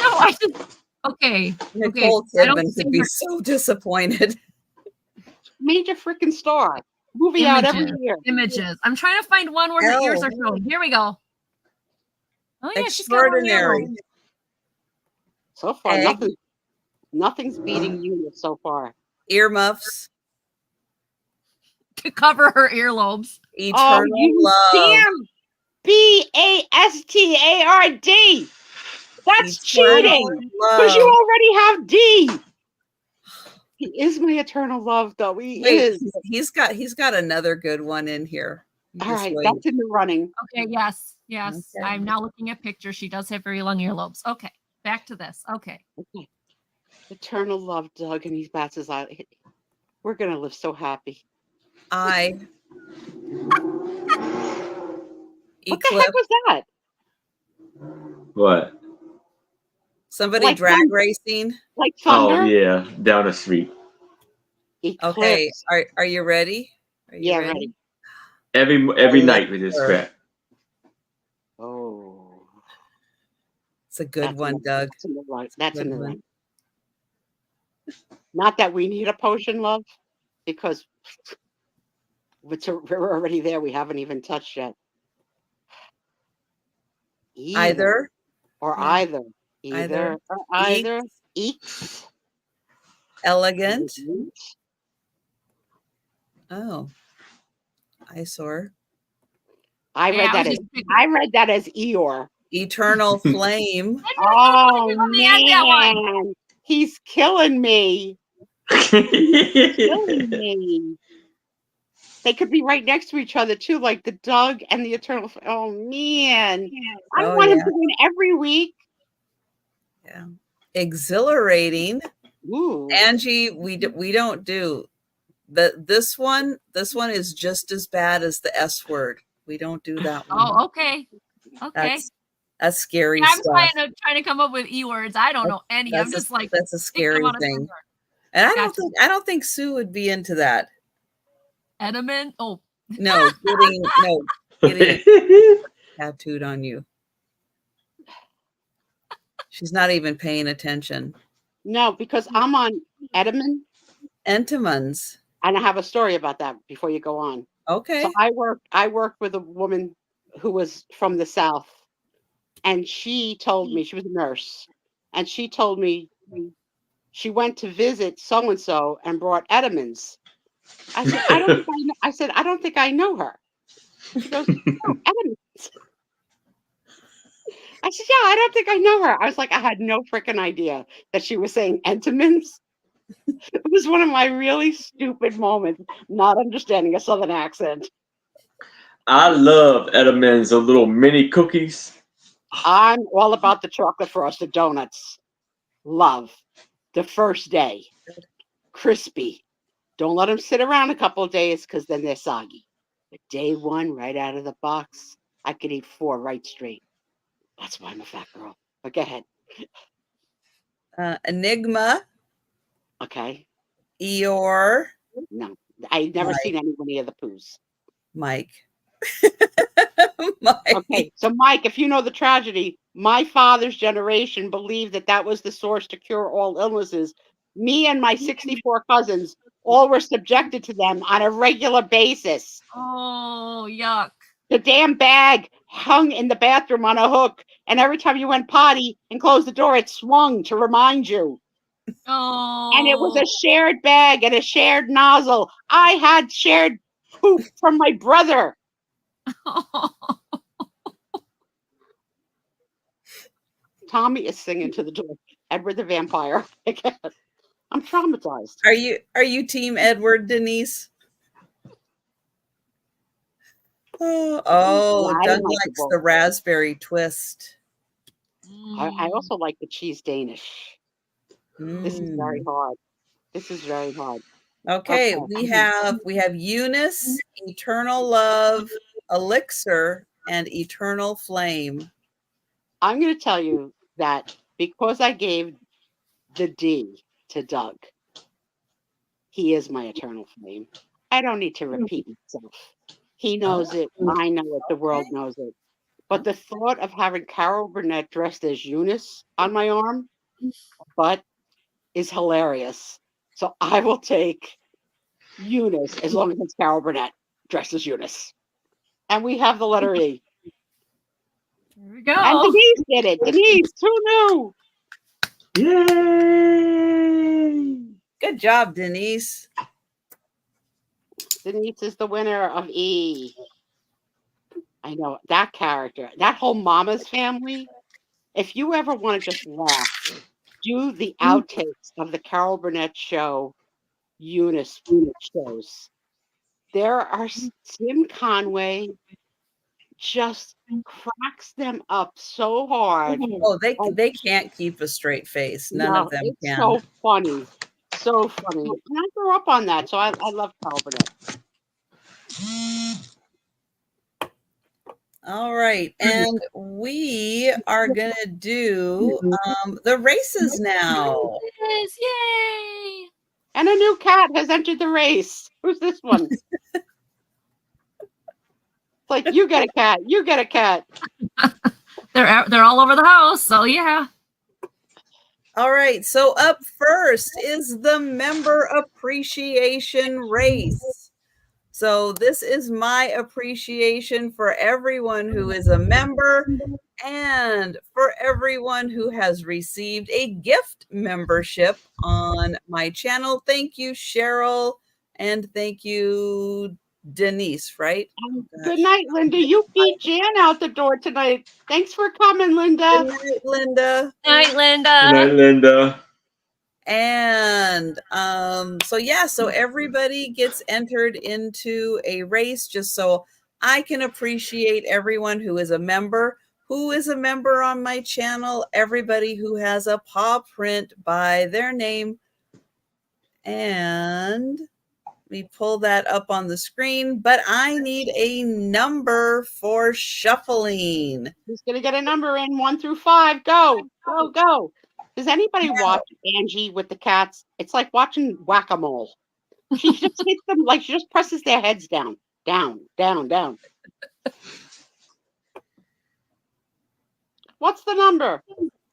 S4: No, I just okay.
S1: Nicole
S4: I don't
S1: Kidman
S4: see
S1: would be
S4: her
S1: so disappointed.
S3: Major freaking star. Movie out every year.
S4: images. I'm trying to find one where her ears are showing. Here we go. Oh yeah, she's got long
S1: Extraordinary.
S4: earlobes.
S3: So far,
S1: Egg.
S3: nothing's beating you so far.
S1: Earmuffs.
S4: To cover her earlobes.
S1: Eternal love.
S3: Damn. BASTARD. That's cheating. Because you already have D. He is my eternal love, though. He is.
S1: He's got another good one in here.
S3: All right, that's in the running.
S4: Okay, yes.
S1: Okay.
S4: I'm now looking at pictures. She does have very long earlobes. Okay, back to this. Okay.
S3: Eternal love, Doug, and he bats his eye. We're gonna live so happy.
S1: I.
S3: What the heck was that?
S2: What?
S1: Somebody
S3: Like
S1: drag
S3: thunder.
S1: racing.
S3: Like thunder?
S2: Oh yeah, down the street.
S3: Eclipse.
S1: Okay, are you ready? Are you
S3: ready.
S2: Every night with this crap.
S3: Oh,
S1: It's a good one, Doug.
S3: That's in the right. That's in the
S1: Good
S3: right. Not that we need a potion, love, because we're already there. We haven't even touched yet.
S1: Either.
S3: Or
S1: Yeah.
S3: either. Either. Or either. Eeks.
S1: Elegant. Oh. Eyesore.
S3: I read that as Eeyore.
S1: Eternal flame.
S3: Oh
S4: let me add that one.
S3: man. He's killing me. Killing me. They could be right next to each other too, like the Doug and the Eternal. Oh man, I
S1: Oh,
S3: want him
S1: yeah.
S3: to win every week.
S1: Yeah. Exhilarating.
S3: Ooh,
S1: Angie, we don't do this one. This one is just as bad as the S word. We don't do that one.
S4: Oh, okay. Okay.
S1: That's scary
S4: I'm
S1: stuff.
S4: trying to come up with E words. I don't know any. I'm just like
S1: that's a
S4: picking them
S1: scary
S4: out of
S1: thing.
S4: somewhere.
S1: And
S4: Gotcha.
S1: I don't think Sue would be into that.
S4: Edelman. Oh,
S1: No, getting tattooed on you. She's not even paying attention.
S3: no, because I'm on Edelman,
S1: Entenmann's.
S3: and I have a story about that before you go on.
S1: Okay.
S3: So I worked with a woman who was from the South, and she told me, she was a nurse, and she told me she went to visit so and so and brought Edelman's. I said, I don't think I know. I said, I don't think I know her. She goes, oh, Edelman's. I said, yeah, I don't think I know her. I was like, I had no freaking idea that she was saying Entenmann's. It was one of my really stupid moments, not understanding a Southern accent.
S2: I love Edelman's, the little mini cookies.
S3: I'm all about the chocolate frosted donuts. Love. The first day. Crispy. Don't let them sit around a couple of days because then they're soggy. But day one, right out of the box, I could eat 4 right straight. That's why I'm a fat girl. But go ahead.
S1: Enigma,
S3: Okay.
S1: Eeyore,
S3: No. I've never
S1: Mike.
S3: seen any Winnie of the Poohs.
S1: Mike. Mike.
S3: Okay. So, Mike, if you know the tragedy, my father's generation believed that that was the source to cure all illnesses. Me and my 64 cousins all were subjected to them on a regular basis.
S4: oh, yuck.
S3: The damn bag hung in the bathroom on a hook, and every time you went potty and closed the door, it swung to remind you.
S4: Oh.
S3: And it was a shared bag and a shared nozzle. I had shared poop from my brother. Tommy is singing to the door. Edward the vampire. I'm traumatized.
S1: Are you team Edward, Denise? Oh,
S3: Yeah, I
S1: Doug
S3: didn't like the
S1: likes
S3: book.
S1: the raspberry twist.
S3: I also like the cheese Danish. This is very hard. This is very hard.
S1: Okay,
S3: Okay.
S1: we have Eunice, Eternal Love, Elixir, and Eternal Flame.
S3: I'm going to tell you that because I gave the D to Doug, he is my eternal flame. I don't need to repeat myself. He knows it. I know it. The world knows it. But the thought of having Carol Burnett dressed as Eunice on my arm, but is hilarious. So I will take Eunice as long as it's Carol Burnett dressed as Eunice. And we have the letter E.
S4: Here we go.
S3: And Denise did it. Denise, who knew?
S2: Yay!
S1: Good job, Denise.
S3: Denise is the winner of E. I know that character, that whole Mama's family. If you ever want to just laugh, do the outtakes of the Carol Burnett show, Eunice shows. There are Tim Conway just cracks them up so hard.
S1: Oh, they can't keep a straight face. None of them
S3: it's
S1: can.
S3: so funny. So funny. And I grew up on that, so I love Carol Burnett.
S1: All right, and we are gonna do the races now.
S4: Yes, yay!
S3: And a new cat has entered the race. Who's this one? It's like, you get a cat. You get a cat.
S4: They're all over the house, so yeah.
S1: All right, so up first is the member appreciation race. So this is my appreciation for everyone who is a member and for everyone who has received a gift membership on my channel. Thank you, Cheryl, and thank you, Denise, right?
S3: Good night, Linda. You beat Jan out the door tonight. Thanks for coming, Linda.
S1: Good night, Linda.
S4: Night, Linda.
S2: Good night, Linda.
S1: And so everybody gets entered into a race just so I can appreciate everyone who is a member. Who is a member on my channel? Everybody who has a paw print by their name. And we pull that up on the screen, but I need a number for shuffling.
S3: Who's gonna get a number in 1 through 5? Go, go, go. Does anybody watch Angie with the cats? It's like watching whack-a-mole. She just hits them like she just presses their heads down, down, down, down. What's the number?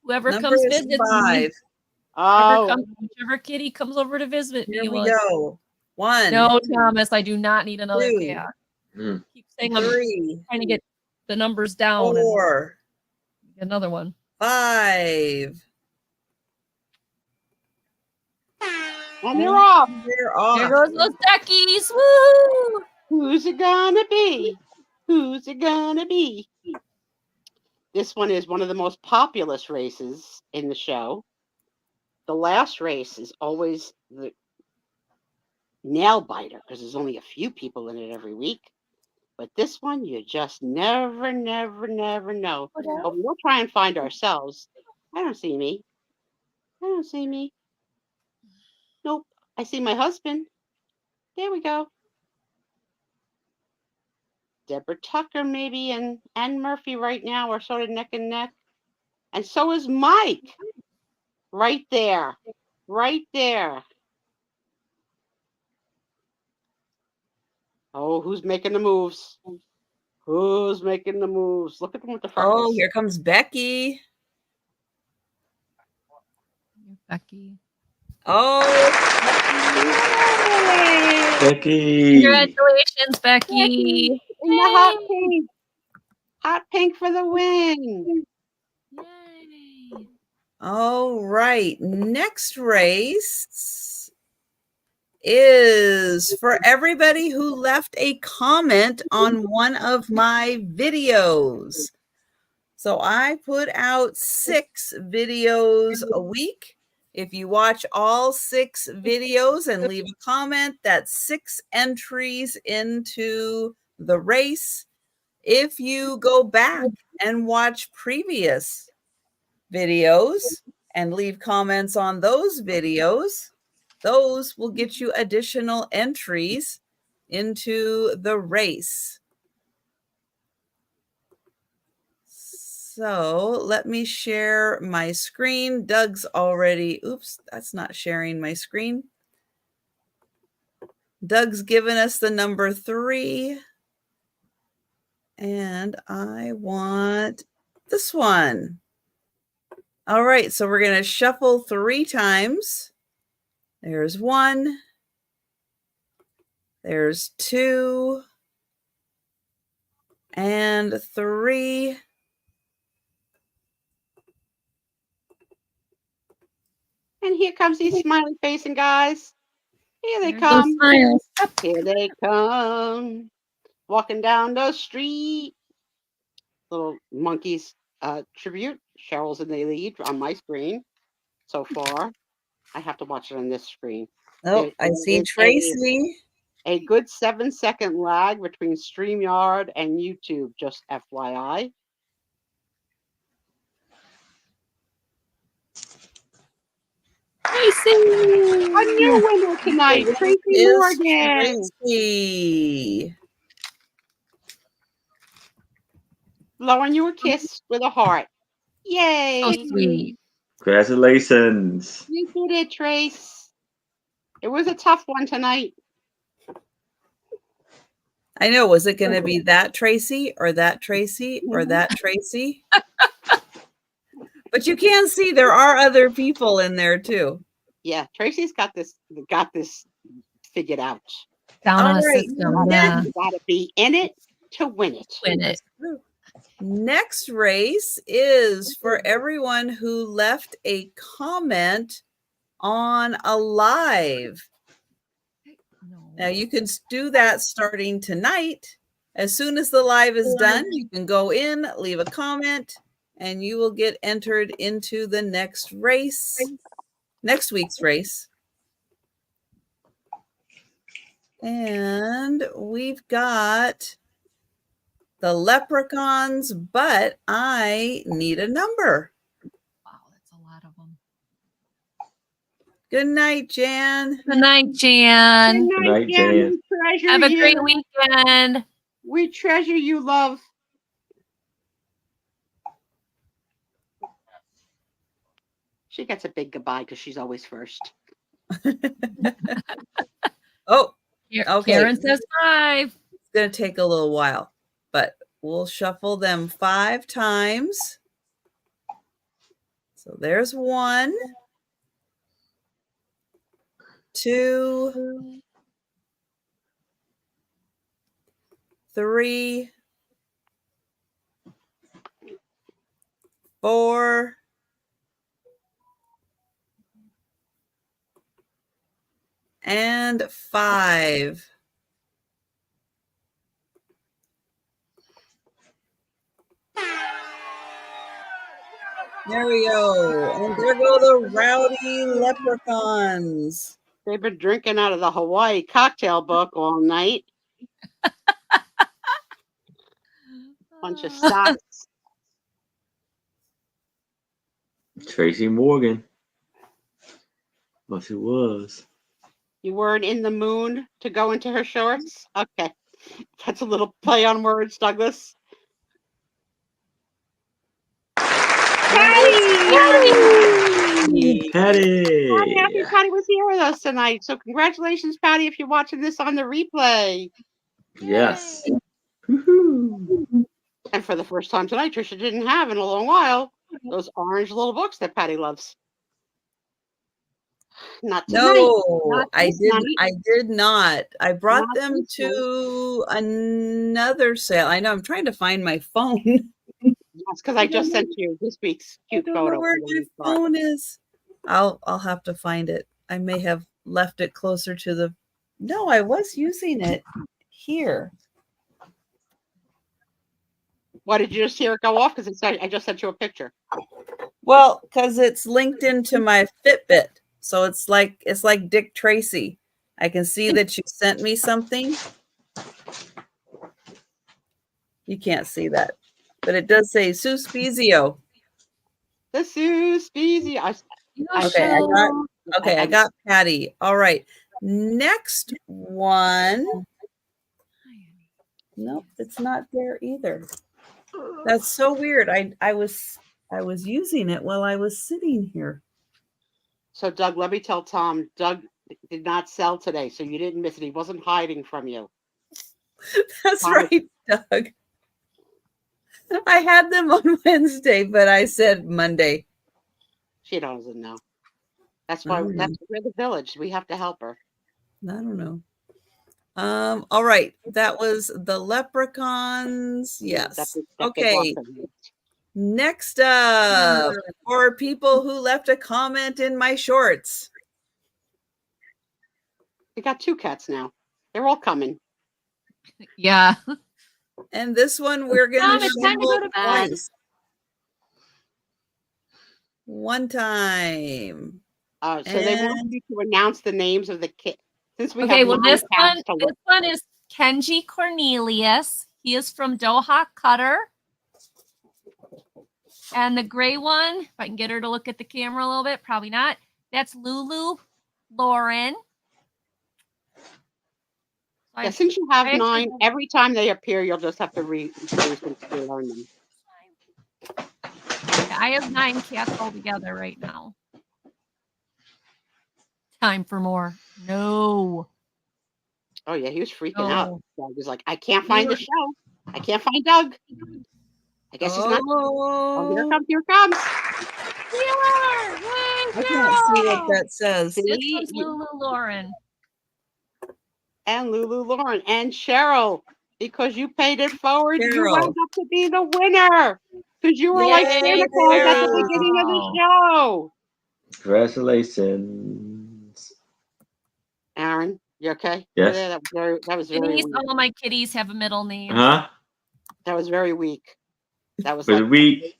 S4: Whoever
S1: Number
S4: comes
S1: is
S4: visit
S1: 5.
S3: Oh,
S4: whichever kitty comes over to visit me.
S1: Here we go. 1,
S4: No, Thomas, I do not need another
S1: 2,
S4: cat.
S2: Mm.
S4: Keep saying I'm
S1: 3,
S4: trying to get the numbers down.
S1: 4,
S4: And get another one.
S1: 5.
S3: and you're off.
S1: They're off.
S4: There goes those duckies. Woo!
S3: Who's it gonna be? Who's it gonna be? This one is one of the most populous races in the show. The last race is always the nail biter because there's only a few people in it every week. But this one, you just never, never, never know. But we'll try and find ourselves. I don't see me. I don't see me. Nope. I see my husband. There we go. Deborah Tucker, maybe, and Ann Murphy right now are sort of neck and neck. And so is Mike. Right there. Right there. Oh, who's making the moves? Who's making the moves? Look at them with the freckles.
S1: Oh, here comes Becky.
S4: Becky.
S1: Oh,
S2: Becky.
S4: Congratulations, Becky.
S3: In the hot pink. Hot pink for the win.
S4: Yay.
S1: all right. Next race is for everybody who left a comment on one of my videos. So I put out 6 videos a week. If you watch all 6 videos and leave a comment, that's 6 entries into the race. If you go back and watch previous videos and leave comments on those videos, those will get you additional entries into the race. So let me share my screen. Doug's already, oops, that's not sharing my screen. Doug's given us the number 3. And I want this one. All right, so we're going to shuffle 3 times. There's 1. There's 2. And 3.
S3: And here comes these smiley facing guys. Here they
S4: There's
S3: come.
S4: those smiles.
S3: Here they come. Walking down the street. Little monkeys tribute. Cheryl's in the lead on my screen so far. I have to watch it on this screen.
S1: Oh, I see Tracy.
S3: A good 7-second lag between StreamYard and YouTube, just FYI.
S4: Tracy.
S3: A new winner tonight, Tracy
S1: Is
S3: Morgan.
S1: Tracy.
S3: Blowing you a kiss with a heart. Yay.
S4: So sweet.
S2: Congratulations.
S3: You did it, Trace. It was a tough one tonight.
S1: I know. Was it going to be that Tracy or that Tracy or that Tracy? But you can see there are other people in there too.
S3: Yeah, Tracy's got this figured out.
S4: Down on
S1: All
S4: a
S1: right.
S4: system. Yeah.
S3: You gotta be in it to win it.
S4: Win it.
S1: Next race is for everyone who left a comment on a live. Now you can do that starting tonight. As soon as the live is done, you can go in, leave a comment, and you will get entered into the next race. next week's race. And we've got the leprechauns, but I need a number.
S4: Wow, that's a lot of them.
S1: Good night, Jan.
S4: Good night, Jan.
S2: Good night, Jan.
S3: We treasure
S4: Have a
S3: you.
S4: great weekend.
S3: We treasure you, love. She gets a big goodbye because she's always first.
S1: Oh, Okay.
S4: Karen says 5.
S1: it's going to take a little while, but we'll shuffle them 5 times. So there's 1, 2, 3, 4, and 5. There we go. And there go the rowdy leprechauns.
S3: They've been drinking out of the Hawaii cocktail book all night. Bunch of socks.
S2: Tracy Morgan. But it was.
S3: You weren't in the mood to go into her shorts? Okay. That's a little play on words, Douglas.
S2: Patty!
S3: Patty, happy Patty was here with us tonight. So congratulations, Patty, if you're watching this on the replay.
S2: Yes.
S4: Yay.
S2: Woohoo.
S3: And for the first time tonight, Trisha didn't have in a long while those orange little books that Patty loves. Not tonight.
S1: No,
S3: Not
S1: I
S3: this
S1: didn't.
S3: night.
S1: I did not. I brought
S3: Not
S1: them
S3: this
S1: to another sale. I know. I'm trying to find my phone.
S3: That's because I just sent you this week's
S1: I
S3: cute
S1: don't know
S3: photo.
S1: where my phone is. I'll have to find it. I may have left it closer to the. No, I was using it here.
S3: Why did you just hear it go off? Because I just sent you a picture.
S1: Well, because it's linked into my Fitbit, so it's like Dick Tracy. I can see that you sent me something. You can't see that, but it does say Sue Spezio.
S3: The Sue Speezy.
S1: Okay, I got Patty. All right, next one. Nope, it's not there either. That's so weird. I was using it while I was sitting here.
S3: So, Doug, let me tell Tom, Doug did not sell today, so you didn't miss it. He wasn't hiding from you.
S1: That's
S3: Tom-
S1: right, Doug. I had them on Wednesday, but I said Monday.
S3: She doesn't know. That's why we're the village. We have to help her.
S1: I don't know. All right. That was the leprechauns. Yes.
S3: That big
S1: Okay.
S3: lots of it.
S1: Next up, for people who left a comment in my shorts.
S3: We got 2 cats now. They're all coming.
S4: Yeah.
S1: And this one we're going
S4: Mom,
S1: to
S4: it's time to go to bed.
S1: twice. One time.
S3: So they want you to announce the names of the kids. Since we
S4: Okay,
S3: have
S4: well,
S3: 9
S4: this
S3: cats to look.
S4: one is Kenji Cornelius. He is from Doha, Qatar. And the gray one, if I can get her to look at the camera a little bit, probably not. That's Lulu Lauren.
S3: Yeah, since you have
S4: I actually
S3: 9,
S4: have-
S3: every time they appear, you'll just have to reintroduce them to learn them.
S4: I have 9 cats altogether right now. Time for more. No.
S3: Oh yeah, he was freaking out.
S4: No.
S3: Doug was like, I can't find the show. I can't find Doug. I guess he's not. Oh, here comes.
S1: I can't see what that says.
S3: See?
S4: This one's Lulu Lauren.
S3: And Lulu Lauren and Cheryl, because you paid it forward, you
S1: Cheryl.
S3: wound up to be the winner. Because you were like
S1: Yay,
S3: Santa Claus at the
S1: Cheryl.
S3: beginning of the show.
S2: Congratulations.
S3: Aaron, you okay?
S2: Yes.
S3: Yeah, that was very
S4: Denise,
S3: weak.
S4: all of my kitties have a middle name.
S2: Huh?
S3: That was very weak. That was
S2: For
S3: like,
S2: the week.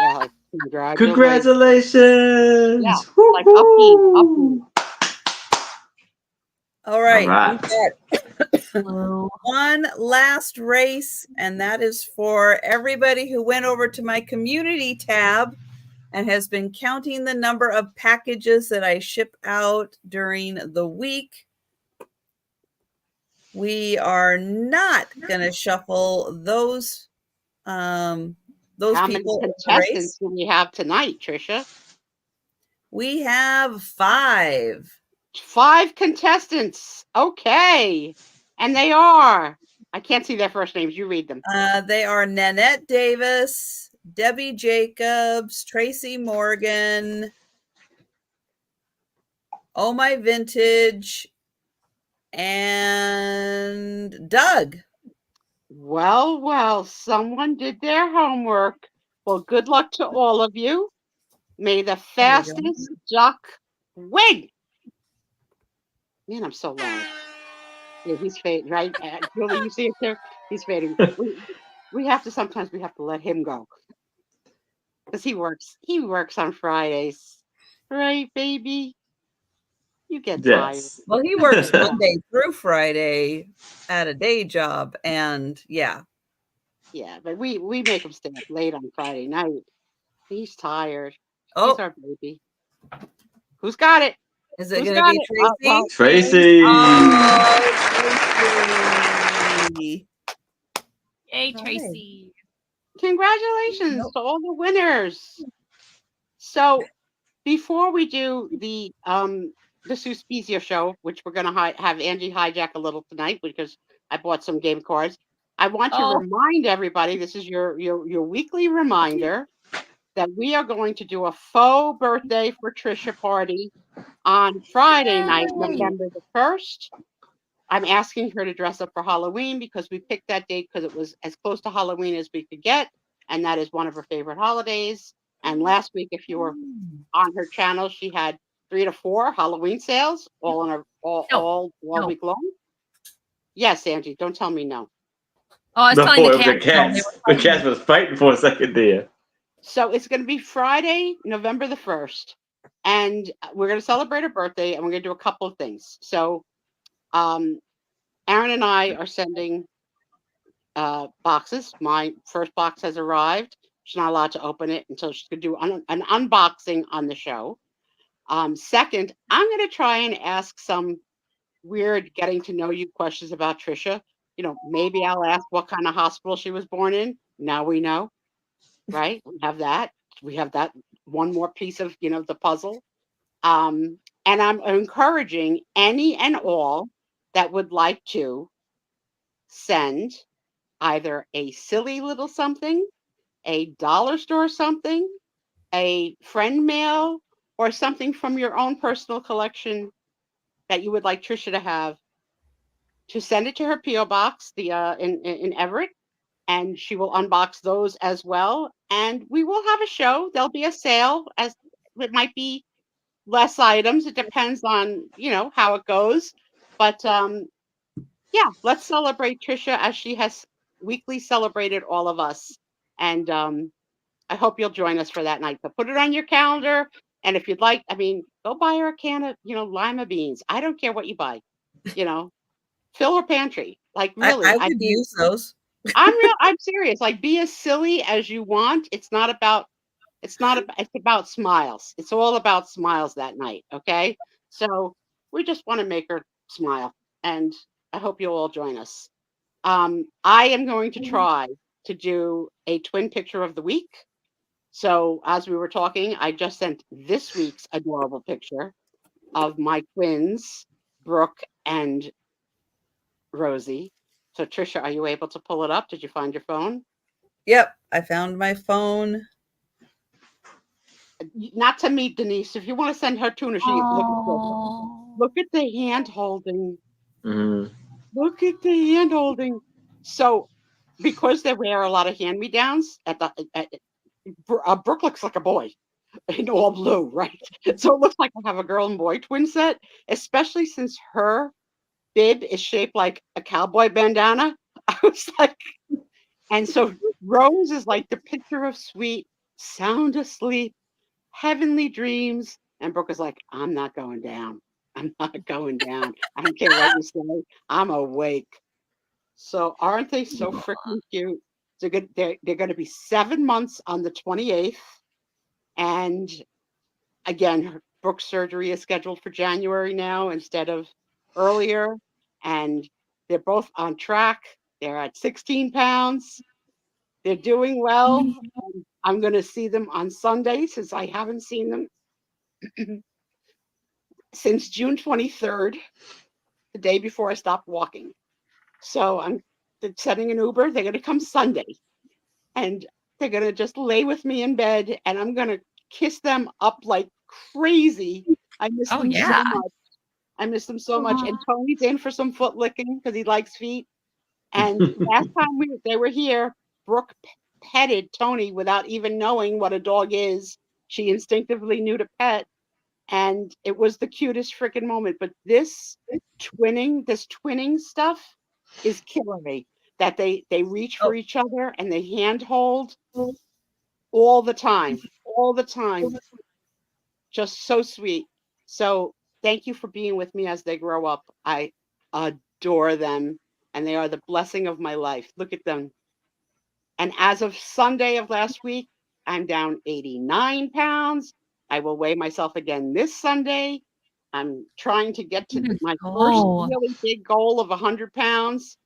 S3: yeah, like
S2: Congratulations!
S3: Yeah,
S2: Woo
S3: like upbeat.
S2: hoo!
S1: All right.
S2: right.
S1: We've got one last race, and that is for everybody who went over to my community tab and has been counting the number of packages that I ship out during the week. We are not going to shuffle those
S3: How many
S1: people in the
S3: contestants
S1: race.
S3: do we have tonight, Trisha?
S1: We have 5.
S3: 5 contestants. Okay. And they are, I can't see their first names. You read them.
S1: They are Nanette Davis, Debbie Jacobs, Tracy Morgan, Oh My Vintage, and Doug.
S3: Well, someone did their homework. Well, good luck to all of you. May the fastest duck win. Man, I'm so loud. Yeah, he's fading, right? Julie, you see it there? He's fading. We have to sometimes we have to let him go because he works on Fridays, right, baby? You get tired.
S2: Yes.
S1: Well, he works Monday through Friday at a day job, and yeah.
S3: Yeah, but we make him stay up late on Friday night. He's tired.
S1: Oh,
S3: He's our baby. Who's got it?
S1: is it
S3: Who's
S1: going to
S3: got
S1: be
S3: it?
S1: Tracy?
S2: Tracy.
S1: Oh, Tracy.
S4: Yay,
S1: Hi.
S4: Tracy.
S3: Congratulations
S1: Nope.
S3: to all the winners. So before we do the Suspezia show, which we're gonna have Angie hijack a little tonight because I bought some game cards. I want to remind everybody, this is your weekly reminder that we are going to do a faux birthday for Trisha party on Friday night, November the 1st. I'm asking her to dress up for Halloween because we picked that date because it was as close to Halloween as we could get, and that is one of her favorite holidays. And last week, if you were on her channel, she had 3 to 4 Halloween sales all in her all week long. Yes, Angie, don't tell me no.
S4: Oh, I was
S2: No,
S4: telling
S2: it
S4: the
S2: was
S4: cat.
S2: the cats. The cats was fighting for a second there.
S3: So it's going to be Friday, November the 1st, and we're going to celebrate her birthday, and we're going to do a couple of things. So, Aaron and I are sending boxes. My first box has arrived. She's not allowed to open it until she could do an unboxing on the show. Second, I'm going to try and ask some weird getting to know you questions about Trisha. You know, maybe I'll ask what kind of hospital she was born in. Now we know, right? We have that. We have that one more piece of, the puzzle. And I'm encouraging any and all that would like to send either a silly little something, a dollar store something, a friend mail, or something from your own personal collection that you would like Trisha to have, to send it to her P.O. box, in Everett, and she will unbox those as well. And we will have a show. There'll be a sale, as it might be less items. It depends on how it goes. But yeah, let's celebrate Trisha as she has weekly celebrated all of us. And I hope you'll join us for that night. So put it on your calendar. And if you'd like, go buy her a can of, lima beans. I don't care what you buy, fill her pantry. Like really,
S1: I could use those.
S3: I'm serious. Like be as silly as you want. It's about smiles. It's all about smiles that night. Okay. So we just want to make her smile. And I hope you'll all join us. I am going to try to do a twin picture of the week. So as we were talking, I just sent this week's adorable picture of my twins, Brooke and Rosie. So Trisha, are you able to pull it up? Did you find your phone?
S1: Yep, I found my phone.
S3: Not to me, Denise. If you want to send her tuna, look at the hand holding.
S2: Mm-hmm.
S3: Look at the hand holding. So because they wear a lot of hand-me-downs Brooke looks like a boy in all blue, right? So it looks like I have a girl and boy twin set, especially since her bib is shaped like a cowboy bandana. I was like, and so Rose is like the picture of sweet sound asleep, heavenly dreams. And Brooke is like, I'm not going down. I'm not going down. I don't care what you say. I'm awake. So aren't they so freaking cute? They're going to be 7 months on the 28th. And again, Brooke's surgery is scheduled for January now instead of earlier. And they're both on track. They're at 16 pounds. They're doing well. I'm going to see them on Sunday since I haven't seen them since June 23rd, the day before I stopped walking. So I'm setting an Uber. They're going to come Sunday. And they're going to just lay with me in bed. And I'm going to kiss them up like crazy. I miss them so much. I miss them so much. And Tony's in for some foot licking because he likes feet. And last time they were here, Brooke petted Tony without even knowing what a dog is. She instinctively knew to pet. And it was the cutest freaking moment. But this twinning stuff is killing me. That they reach for each other and they hand hold all the time. Just so sweet. So thank you for being with me as they grow up. I adore them. And they are the blessing of my life. Look at them. And as of Sunday of last week, I'm down 89 pounds. I will weigh myself again this Sunday. I'm trying to get to my first really big goal of 100 pounds.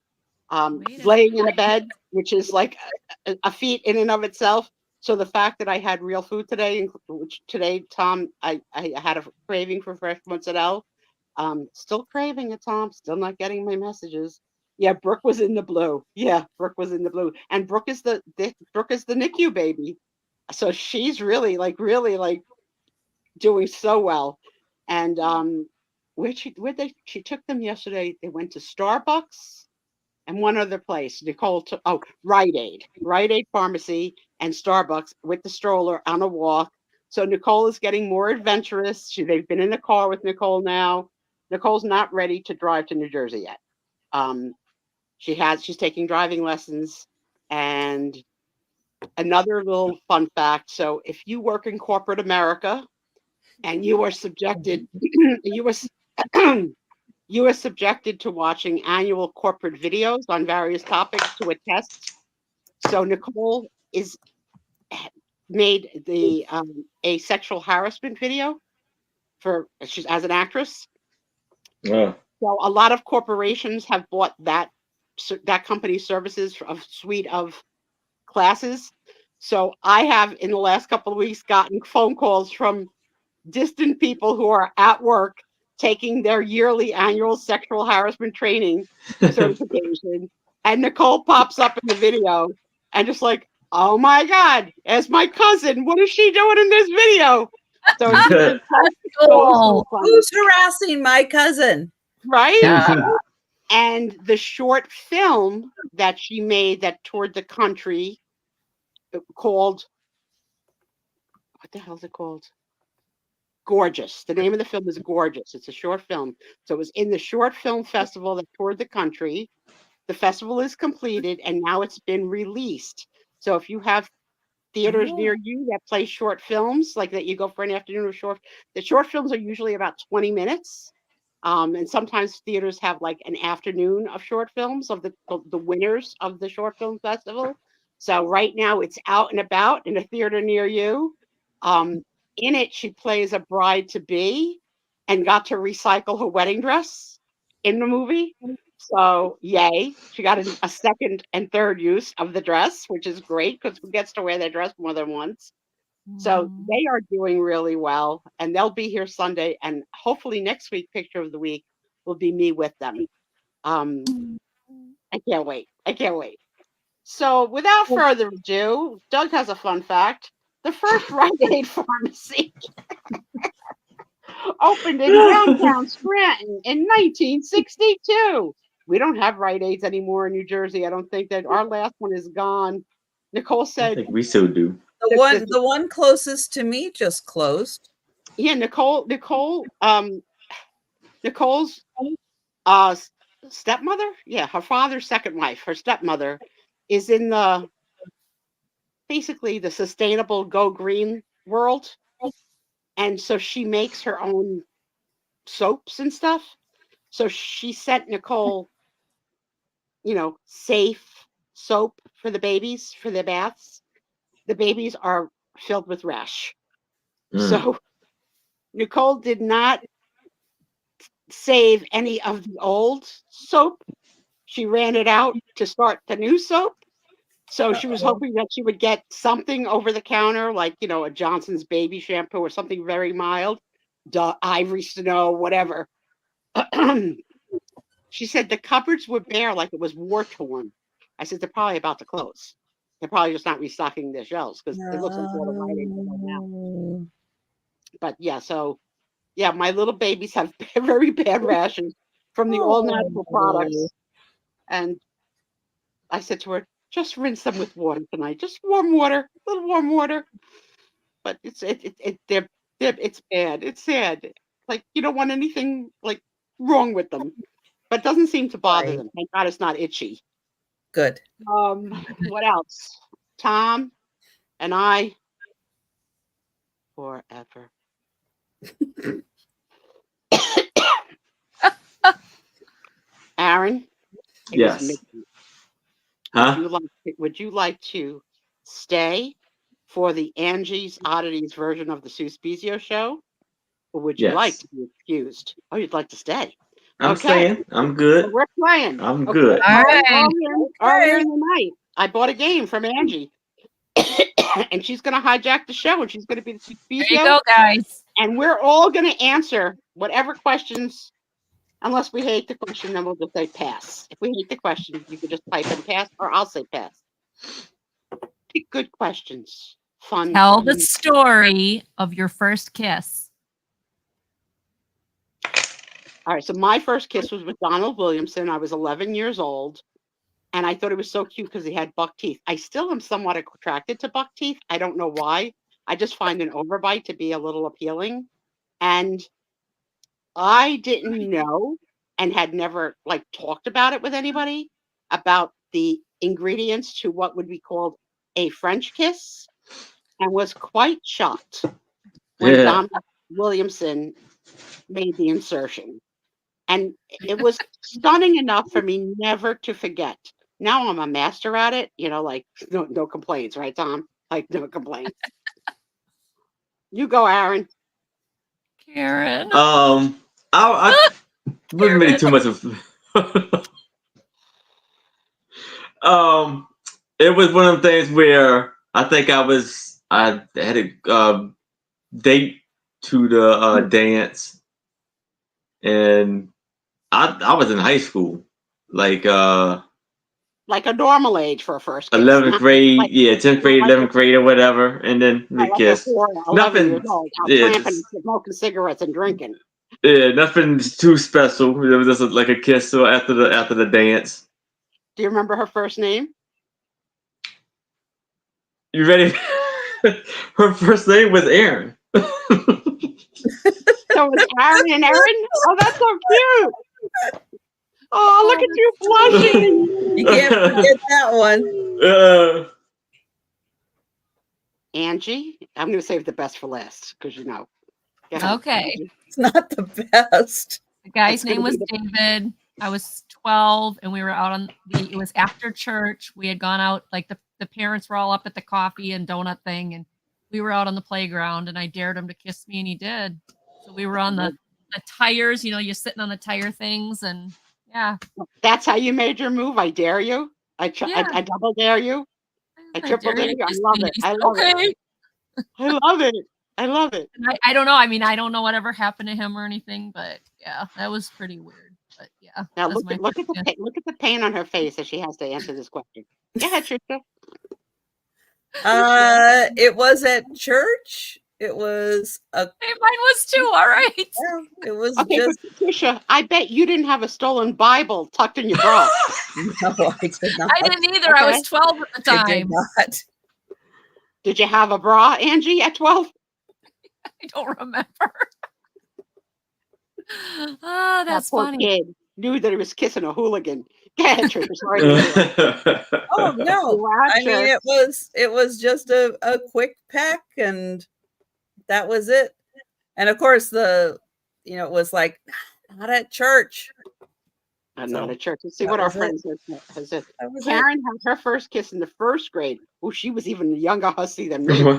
S3: Laying in a bed, which is like a feat in and of itself. So the fact that I had real food today, which today, Tom, I had a craving for fresh mozzarella. Still craving it, Tom. Still not getting my messages. Yeah, Brooke was in the blue. And Brooke is the NICU baby. So she's really doing so well. And she took them yesterday. They went to Starbucks and one other place. Nicole took Rite Aid Pharmacy and Starbucks with the stroller on a walk. So Nicole is getting more adventurous. They've been in the car with Nicole now. Nicole's not ready to drive to New Jersey yet. She's taking driving lessons. And another little fun fact. So if you work in corporate America and you are subjected, you are subjected to watching annual corporate videos on various topics to attest. So Nicole made a sexual harassment video she's as an actress.
S2: Yeah.
S3: So a lot of corporations have bought that company's services for a suite of classes. So I have in the last couple of weeks gotten phone calls from distant people who are at work taking their annual sexual harassment training certification. And Nicole pops up in the video and just like, oh my God, it's my cousin. What is she doing in this video? So it's so fun.
S1: Who's harassing my cousin?
S3: Right?
S1: Yeah.
S3: And the short film that she made that toured the country called, what the hell is it called? Gorgeous. The name of the film is Gorgeous. It's a short film. So it was in the short film festival that toured the country. The festival is completed and now it's been released. So if you have theaters near you that play short films, like that you go for an afternoon of the short films are usually about 20 minutes. And sometimes theaters have like an afternoon of short films of the winners of the short film festival. So right now it's out and about in a theater near you. In it, she plays a bride-to-be and got to recycle her wedding dress in the movie. So, yay. She got a second and third use of the dress, which is great because who gets to wear their dress more than once? So they are doing really well, and they'll be here Sunday. And hopefully next week, Picture of the Week will be me with them. I can't wait. So without further ado, Doug has a fun fact. The first Rite Aid pharmacy opened in downtown Scranton in 1962. We don't have Rite Aids anymore in New Jersey. I don't think that our last one is gone. Nicole said,
S2: I think we still do.
S1: The one closest to me just closed.
S3: Yeah, Nicole's stepmother, her father's second wife, her stepmother, is in the basically the sustainable go green world. And so she makes her own soaps and stuff. So she sent Nicole, safe soap for the babies for their baths. The babies are filled with rash. So Nicole did not save any of the old soap. She ran it out to start the new soap. So she was hoping that she would get something over the counter, like, a Johnson's baby shampoo or something very mild, Ivory Snow, whatever. She said the cupboards were bare, like it was war torn. I said, they're probably about to close. They're probably just not restocking their shelves because it looks like all the writing now. But yeah, my little babies have very bad rashes from the all natural products. And I said to her, just rinse them with water tonight. Just warm water, a little warm water. But it's bad. It's sad. Like you don't want anything like wrong with them, but it doesn't seem to bother them. Thank God it's not itchy.
S1: Good.
S3: What else? Tom and I forever. Aaron.
S2: Yes. Huh?
S3: Would you like to stay for the Angie's Oddities version of the Sue Spezio show? Or would you like to be excused? Oh, you'd like to stay.
S2: I'm staying. I'm good.
S3: Well, we're playing.
S2: I'm good.
S4: All right.
S3: Earlier in the night, I bought a game from Angie. And she's going to hijack the show, and she's going to be the Sue Spezio.
S4: There you go, guys.
S3: And we're all going to answer whatever questions. Unless we hate the question, then we'll just say pass. If we hate the question, you can just type in pass, or I'll say pass. Pick good questions. Fun.
S4: Tell the story of your first kiss.
S3: All right, so my first kiss was with Donald Williamson. I was 11 years old, and I thought it was so cute because he had buck teeth. I still am somewhat attracted to buck teeth. I don't know why. I just find an overbite to be a little appealing. And I didn't know and had never talked about it with anybody about the ingredients to what would be called a French kiss, and was quite shocked when Donald Williamson made the insertion. And it was stunning enough for me never to forget. Now I'm a master at it, no complaints, right, Tom? No complaints. You go, Aaron.
S4: Karen.
S2: I wasn't really too much of. It was one of the things where I think I had a date to the dance, and I was in high school, like a
S3: normal age for a first kiss.
S2: 11th grade, 10th grade, 11th grade, or whatever, and then we kissed. Nothing.
S3: Smoking cigarettes and drinking.
S2: Yeah, nothing too special. It was just like a kiss after the dance.
S3: Do you remember her first name?
S2: You ready? Her first name was Aaron.
S3: So it's Aaron and Aaron? Oh, that's so cute. Oh, look at you blushing.
S1: You can't forget that one.
S3: Angie, I'm going to save the best for last because
S4: Okay.
S1: It's not the best.
S4: The guy's name was David. I was 12 and we were out on it was after church. We had gone out, the parents were all up at the coffee and donut thing, and we were out on the playground, and I dared him to kiss me, and he did. So we were on the tires, you're sitting on the tire things, and yeah.
S3: That's how you made your move. I dare you. I double dare you. I triple dare you. I love it. I love it. I love it. I love it.
S4: I don't know. I mean, I don't know whatever happened to him or anything, but yeah, that was pretty weird. But yeah.
S3: Now look at the pain on her face as she has to answer this question. Go ahead, Trisha.
S1: It was at church. It was
S4: mine was too. All right.
S1: Yeah, it was
S3: just Trisha. I bet you didn't have a stolen Bible tucked in your bra.
S1: No, I did not.
S4: I didn't either. Okay. I was 12 at the time.
S1: I did not.
S3: Did you have a bra, Angie, at 12?
S4: I don't remember. Oh, that's funny.
S3: Kid. knew that he was kissing a hooligan. Go ahead, Trisha. Sorry. to interrupt.
S1: Oh no.
S3: You are,
S1: I mean
S3: Trish.
S1: it was just a quick peck and that was it. And of course it was like not at church.
S3: I'm
S1: So,
S3: not at church. Let's see
S1: that
S3: what our
S1: was it.
S3: friend has said.
S1: That was it.
S3: Karen had her first kiss in the first grade. Oh, she was even a younger hussy than me. Daniel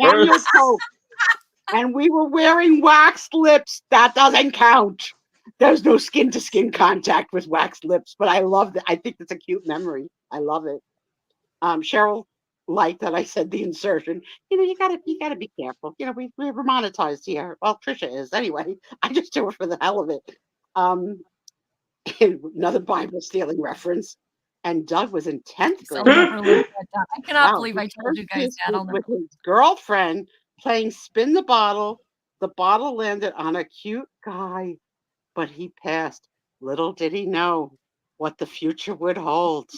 S2: First.
S3: Pope. And we were wearing waxed lips. That doesn't count. There's no skin to skin contact with waxed lips, but I love that. I think it's a cute memory. I love it. Cheryl liked that I said the insertion. You gotta be careful. We're monetized here. Well, Trisha is anyway. I just do it for the hell of it. Another Bible stealing reference. And Doug was in 10th
S4: So
S3: grade.
S4: never lived that down. I cannot
S3: Wow,
S4: believe I
S3: his
S4: told you
S3: first
S4: guys
S3: kiss
S4: that.
S3: was
S4: I'll never.
S3: with his girlfriend playing spin the bottle. The bottle landed on a cute guy, but he passed. Little did he know what the future would hold.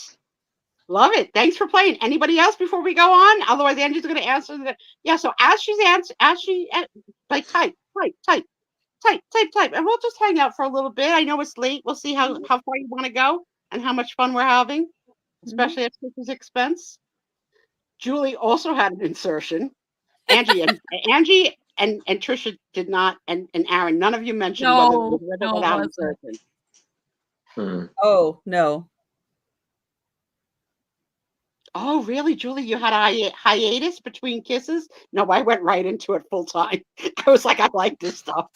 S3: Love it. Thanks for playing. Anybody else before we go on? Otherwise, Angie's going to answer that. Yeah. So as she like type, and we'll just hang out for a little bit. I know it's late. We'll see how far you want to go and how much fun we're having, especially at Trisha's expense. Julie also had an insertion. Angie and Trisha did not, and Aaron, none of you mentioned whether it was with or
S4: No, it
S3: without
S4: wasn't.
S3: insertion.
S1: Oh no.
S3: Oh, really, Julie? You had a hiatus between kisses? No, I went right into it full time. I was like, I like this stuff.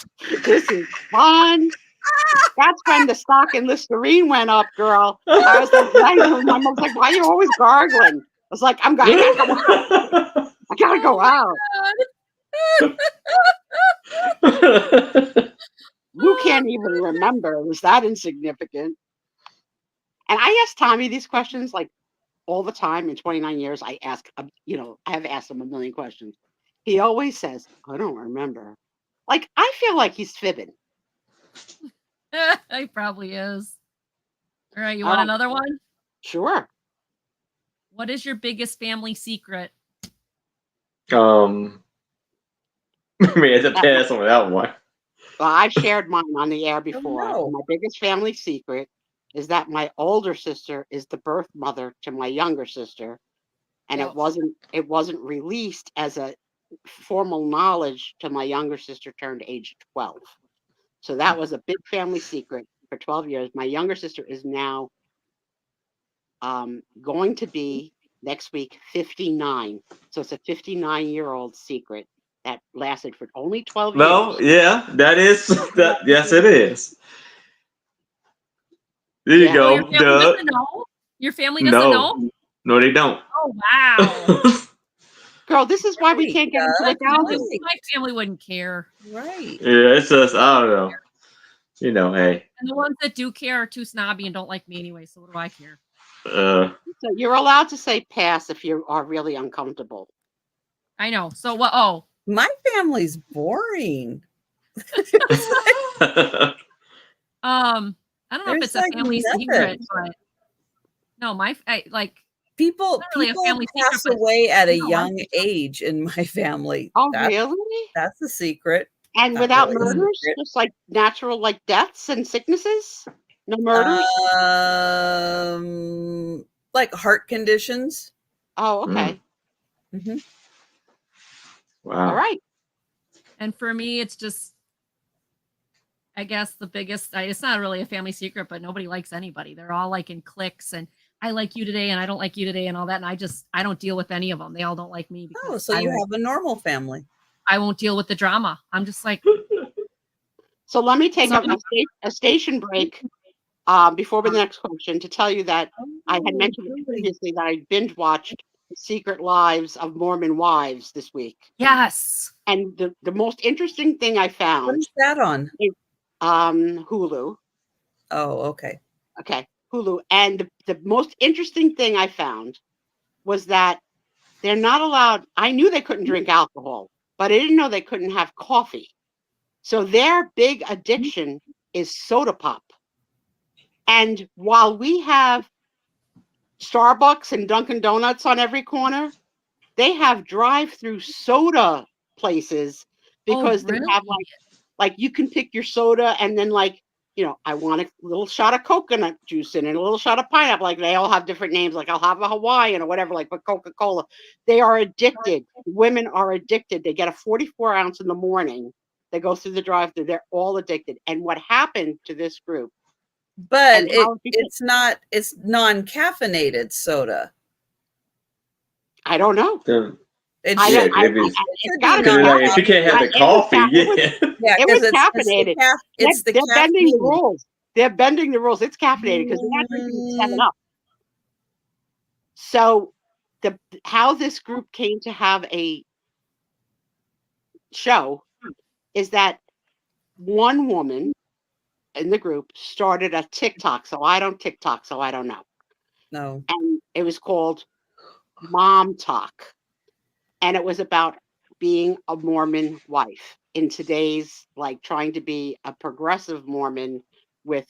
S3: This is fun. That's when the stock in Listerine went up, girl. I was like, my mom was like, why are you always gargling? I was like, I gotta go out. You can't even remember. It was that insignificant. And I asked Tommy these questions like all the time in 29 years. I have asked him a million questions. He always says, I don't remember. Like, I feel like he's fibbing.
S4: He probably is. All right, you want another one?
S3: Sure.
S4: What is your biggest family secret?
S2: I mean, it's a pass on that one.
S3: Well, I've shared mine on the air before.
S1: no.
S3: My biggest family secret is that my older sister is the birth mother to my younger sister, and
S4: Yep.
S3: it wasn't released as a formal knowledge till my younger sister turned age 12. So that was a big family secret for 12 years. My younger sister is now going to be next week 59. So it's a 59-year-old secret that lasted for only 12
S2: No,
S3: years.
S2: yeah, that is that. Yes, it is. There you
S3: Yeah.
S2: go,
S4: Your family
S2: Doug.
S4: doesn't know? Your family doesn't know?
S2: No, they don't.
S4: Oh, wow.
S3: Girl, this is why we
S1: Right,
S3: can't get into
S1: Doug.
S3: it down to
S1: Right.
S4: My family wouldn't care.
S1: Right.
S2: Yeah, it's just I don't know. Hey.
S4: And the ones that do care are too snobby and don't like me anyway, so what do I care?
S3: So you're allowed to say pass if you are really uncomfortable.
S4: I know. So what? Oh,
S1: My family's boring.
S4: I don't know if
S1: There's
S4: it's a family
S1: nothing.
S4: secret, but no,
S1: People
S4: Not really a family secret,
S1: pass
S4: but
S1: away at a
S4: no, I
S1: young
S4: think
S1: age in my family.
S3: Oh,
S1: That's,
S3: really?
S1: that's a secret.
S3: And
S1: Not
S3: without
S1: really a
S3: murders,
S1: secret.
S3: just like natural, like deaths and sicknesses? No murders?
S1: Like heart conditions.
S3: Oh, okay.
S1: Mhm.
S2: Wow.
S3: All right.
S4: and for me, it's just, I guess the biggest. It's not really a family secret, but nobody likes anybody. They're all like in cliques, and I like you today, and I don't like you today, and all that. And I don't deal with any of them. They all don't like me because
S1: Oh, so you have a normal family.
S4: I won't deal with the drama. I'm just like,
S3: So let me take
S4: Sorry.
S3: a station break before the next question to tell you that I had mentioned previously that I binge watched Secret Lives of Mormon Wives this week.
S4: yes.
S3: And the most interesting thing I
S1: What
S3: found,
S1: is that on?
S3: Hulu.
S1: Oh, okay.
S3: Okay, Hulu. And the most interesting thing I found was that they're not allowed. I knew they couldn't drink alcohol, but I didn't know they couldn't have coffee. So their big addiction is soda pop. And while we have Starbucks and Dunkin' Donuts on every corner, they have drive-through soda places because they
S4: really?
S3: have like you can pick your soda and then like I want a little shot of coconut juice in it, a little shot of pineapple. Like they all have different names. Like I'll have a Hawaiian or whatever, like, but Coca-Cola. They are addicted. Women are addicted. They get a 44 ounce in the morning. They go through the drive-thru. They're all addicted. And what happened to this group?
S1: But
S3: And how it became-
S1: it's non-caffeinated soda.
S3: I don't know.
S1: It's,
S3: I don't-
S2: maybe
S3: it's
S1: should
S3: gotta
S1: be
S3: be
S2: Because
S1: non-
S2: like, if you can't have the
S3: It was
S2: coffee,
S3: ca- it was-
S2: yeah.
S1: yeah,
S3: it
S1: 'cause
S3: was caffeinated.
S1: it's the
S3: They're bending the
S1: caffeine.
S3: rules. They're bending the rules. It's caffeinated because they're not drinking 7-Up. So how this group came to have a show is that one woman in the group started a TikTok. So I don't TikTok, so I don't know.
S1: No.
S3: And it was called Mom Talk. And it was about being a Mormon wife in today's, like, trying to be a progressive Mormon with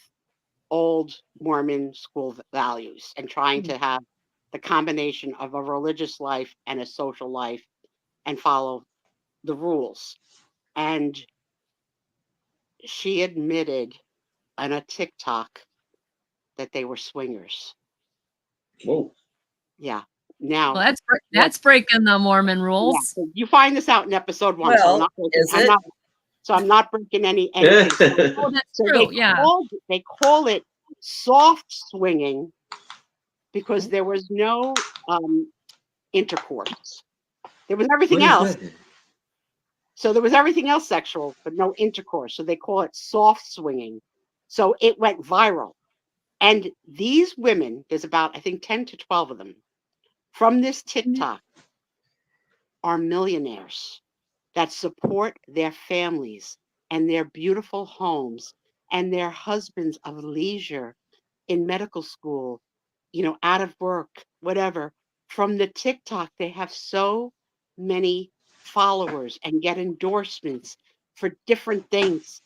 S3: old Mormon school values and trying to have the combination of a religious life and a social life and follow the rules. And she admitted on a TikTok that they were swingers.
S2: Whoa.
S3: Yeah. Now,
S4: Well, that's breaking the Mormon rules.
S3: yeah, so you find this out in episode 1. so
S1: Well,
S3: I'm not breaking,
S1: is it?
S3: I'm not breaking anything.
S4: Oh, that's
S3: So
S4: true. Yeah.
S3: they call it soft swinging because there was no intercourse. There was everything else. So there was everything else sexual, but no intercourse. So they call it soft swinging. So it went viral. And these women, there's about, I think, 10 to 12 of them from this TikTok are millionaires that support their families and their beautiful homes and their husbands of leisure in medical school, out of work, whatever. From the TikTok, they have so many followers and get endorsements for different things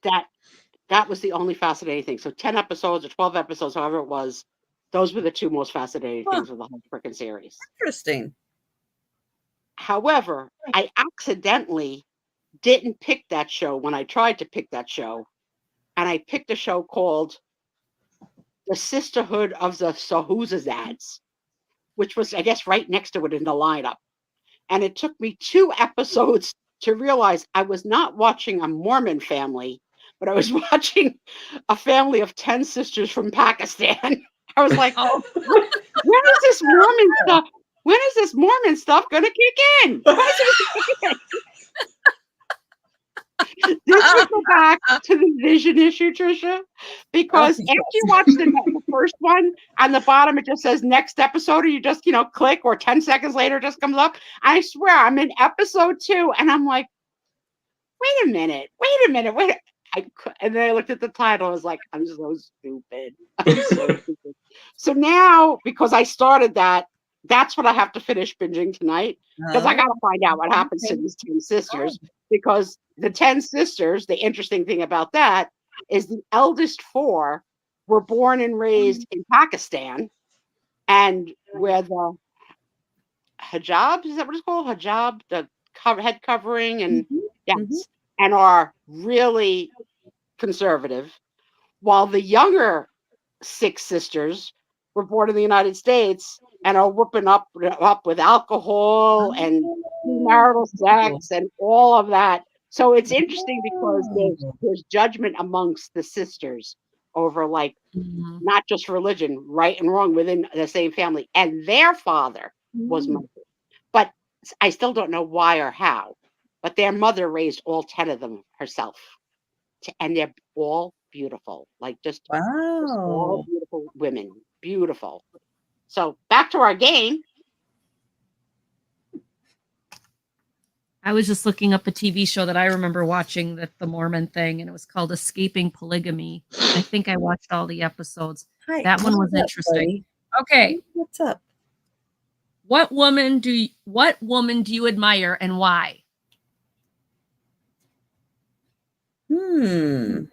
S3: that was the only fascinating thing. So 10 episodes or 12 episodes, however it was, those were the two most fascinating things of the whole freaking series.
S1: Interesting.
S3: However, I accidentally didn't pick that show when I tried to pick that show. And I picked a show called The Sisterhood of the Sahuzazads, which was, I guess, right next to it in the lineup. And it took me 2 episodes to realize I was not watching a Mormon family, but I was watching a family of 10 sisters from Pakistan. I was like,
S1: Oh,
S3: when is this Mormon stuff? When is this Mormon stuff going to kick in? When is it gonna kick in? This would go back to the vision issue, Trisha, because
S1: Oh,
S3: after you watch the first one, on the bottom it just says next episode, or you just click, or 10 seconds later it just comes up. I swear I'm in episode 2, and I'm like, wait a minute. And then I looked at the title. I was like, I'm so stupid. So now, because I started that, that's what I have to finish binging tonight, because I got to find out what happens to these 10 sisters. Because the 10 sisters, the interesting thing about that is the eldest 4 were born and raised in Pakistan, and where the hijab, is that what it's called? Hijab, the head covering, and yes, and are really conservative, while the younger 6 sisters were born in the United States and are whooping up with alcohol and marital sex and all of that. So it's interesting because there's judgment amongst the sisters over, like, not just religion, right and wrong within the same family. And their father was Muslim, but I still don't know why or how. But their mother raised all 10 of them herself, and they're all beautiful, like just all beautiful women, beautiful. So back to our game.
S4: I was just looking up a TV show that I remember watching, the Mormon thing, and it was called Escaping Polygamy. I think I watched all the episodes.
S1: Hi,
S4: That one was
S1: what's up,
S4: interesting.
S1: buddy?
S4: Okay.
S1: What's up?
S4: What woman do you admire and why?
S1: Hmm.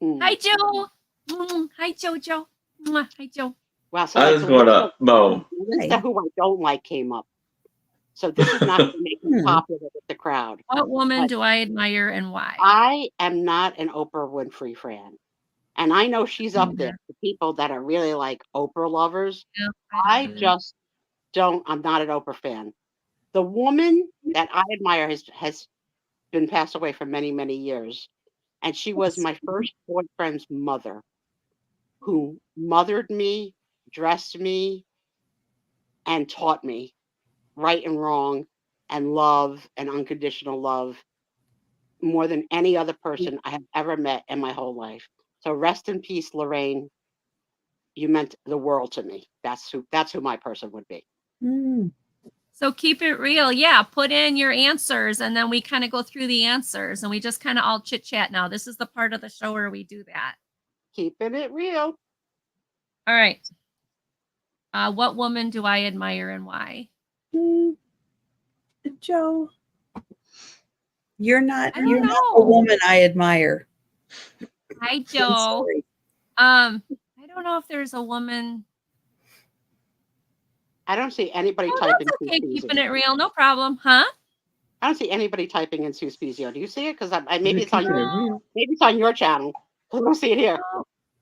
S4: Hi, Joe. Hi, Jojo. Hi, Joe.
S3: Wow, so
S2: I
S3: like
S2: was going to Mo.
S3: Lista, who I don't like, came up. So this is not going to make me popular with the crowd.
S4: What woman
S3: But-
S4: do I admire and why?
S3: I am not an Oprah Winfrey fan. And I know she's up there for people that are really like Oprah lovers.
S4: Yeah,
S3: I
S4: don't.
S3: just don't, I'm not an Oprah fan. The woman that I admire has been passed away for many, many years. And she was my first boyfriend's mother, who mothered me, dressed me, and taught me right and wrong and love and unconditional love more than any other person I have ever met in my whole life. So rest in peace, Lorraine. You meant the world to me. That's who my person would be.
S1: Mm.
S4: So keep it real. Yeah, put in your answers and then we kind of go through the answers and we just kind of all chit chat now. This is the part of the show where we do that.
S3: Keeping it real.
S4: All right. What woman do I admire and why?
S1: Mm. Joe, you're not
S4: I don't
S1: you're not a
S4: know.
S1: woman I admire.
S4: Hi,
S1: I'm
S4: Joe.
S1: sorry.
S4: I don't know if there's a woman.
S3: I don't see anybody
S4: Oh,
S3: typing.
S4: that's okay.
S3: Suspizio.
S4: Keeping it real. No problem. Huh?
S3: I don't see anybody typing in Suspizio. Do you see it? Because maybe
S2: You're
S3: it's on
S2: keeping it
S3: your
S2: real.
S3: maybe it's on your channel. I don't see it here.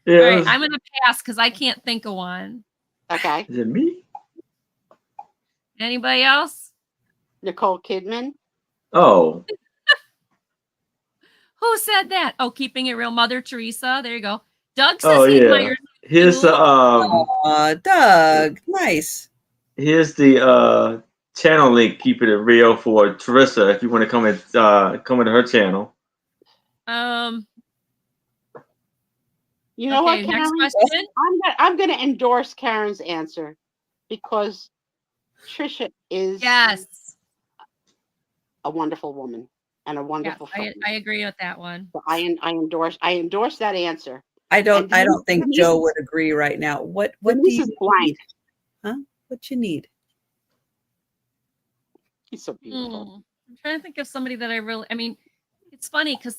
S2: Yeah.
S4: All right. I'm going to pass because I can't think of one.
S3: Okay.
S2: Is it me?
S4: Anybody else?
S3: Nicole Kidman.
S2: Oh,
S4: Who said that? Oh, keeping it real. Mother Teresa. There you go. Doug says
S2: oh
S4: he
S2: yeah.
S4: admires.
S2: Here's the
S1: Doug, nice.
S2: here's the channel link. Keeping it real for Teresa. If you want to come into her channel.
S3: You know
S4: Okay,
S3: what,
S4: next
S3: Karen?
S4: question.
S3: I'm gonna endorse Karen's answer because Trisha is
S4: Yes.
S3: a wonderful woman and a
S4: Yes,
S3: wonderful friend.
S4: I agree with that one.
S3: So I endorse that answer.
S1: I don't think
S3: Denise
S1: Joe
S3: is-
S1: would agree right now. What do
S3: Denise
S1: you
S3: is blank.
S1: need? Huh? What you need?
S3: He's so beautiful.
S4: I'm trying to think of somebody that I mean, it's funny because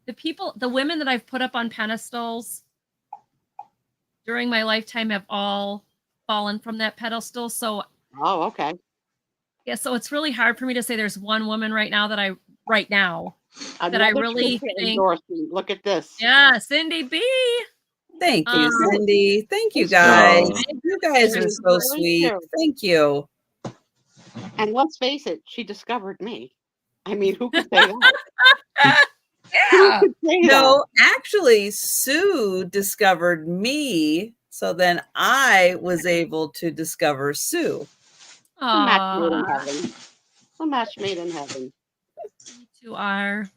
S4: the women that I've put up on pedestals during my lifetime have all fallen from that pedestal. So
S3: Oh, okay.
S4: yeah, so it's really hard for me to say there's one woman right now that I
S3: Another
S4: really
S3: Trisha
S4: think-
S3: endorsement. Look at this.
S4: yeah, Cindy B.
S1: Thank you,
S4: Um,
S1: Cindy. Thank you
S3: It's
S1: guys.
S2: true.
S1: You guys are
S3: It's
S1: so
S3: really
S1: sweet.
S3: true.
S1: Thank you.
S3: And let's face it, she discovered me. I mean, who could say that? Who
S4: Yeah.
S3: could say that?
S1: No, actually, Sue discovered me. So then I was able to discover Sue.
S3: A match made in
S4: Aw,
S3: heaven. A match made in heaven.
S4: you two are.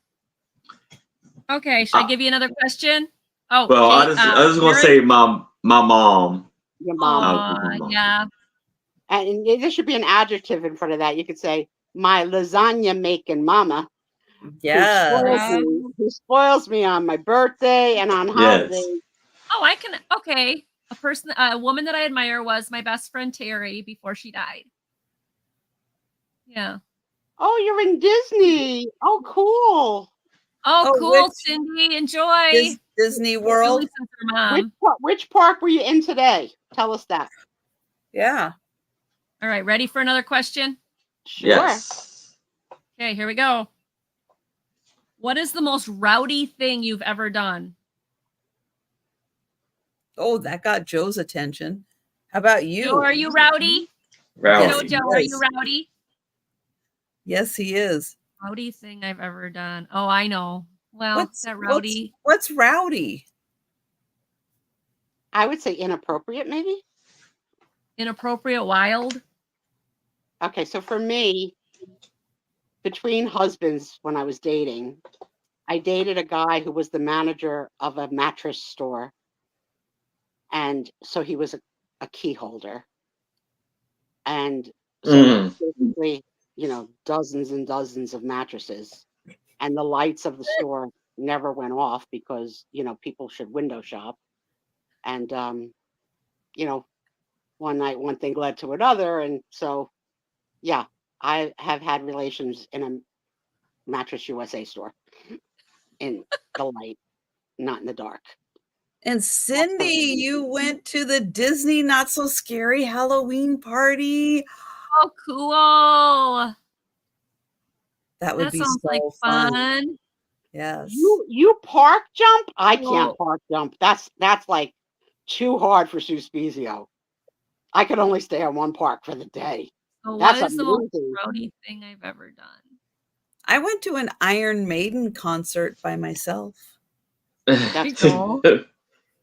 S4: Okay, should I give you another question? Oh,
S2: Well, I
S4: Kate,
S2: was gonna
S4: Karen?
S2: say my mom.
S3: Your mom.
S4: Aw, yeah.
S3: And there should be an adjective in front of that. You could say, my lasagna making mama.
S1: Yes.
S3: Who spoils me on my birthday and on holidays.
S4: Oh, I can. Okay, a woman that I admire was my best friend Terry before she died. Yeah.
S3: Oh, you're in Disney. Oh, cool.
S4: Oh,
S1: Oh,
S4: cool,
S1: which-
S4: Cindy. Enjoy.
S1: Disney World.
S4: Really since her mom.
S3: Which park were you in today? Tell us that.
S1: Yeah.
S4: All right, ready for another question?
S3: Sure.
S2: Yes.
S4: Okay, here we go. What is the most rowdy thing you've ever done?
S1: Oh, that got Joe's attention. How about you?
S4: Joe, are you rowdy?
S2: Rowdy.
S4: Joe, are you
S1: Yes.
S4: rowdy?
S1: Yes, he is.
S4: Rowdy thing I've ever done. Oh, I know. Well, that rowdy.
S1: What's rowdy?
S3: I would say inappropriate, maybe.
S4: Inappropriate, wild.
S3: Okay, so for me, between husbands when I was dating, I dated a guy who was the manager of a mattress store. And so he was a key holder. And so basically, dozens and dozens of mattresses. And the lights of the store never went off because, people should window shop. And, one night, one thing led to another. And so, yeah, I have had relations in a Mattress USA store in the light, not in the dark.
S1: And Cindy, you went to the Disney Not So Scary Halloween party.
S4: Oh, cool.
S1: That would
S4: That
S1: be
S4: sounds
S1: so
S4: like
S1: fun.
S4: fun.
S1: Yes.
S3: You park jump? I
S4: Oh.
S3: can't park jump. That's like too hard for Suspizio. I could only stay on one park for the day.
S4: So
S3: That's
S4: what is the most
S3: amazing.
S4: rowdy thing I've ever done?
S1: I went to an Iron Maiden concert by myself.
S3: That's
S4: cool.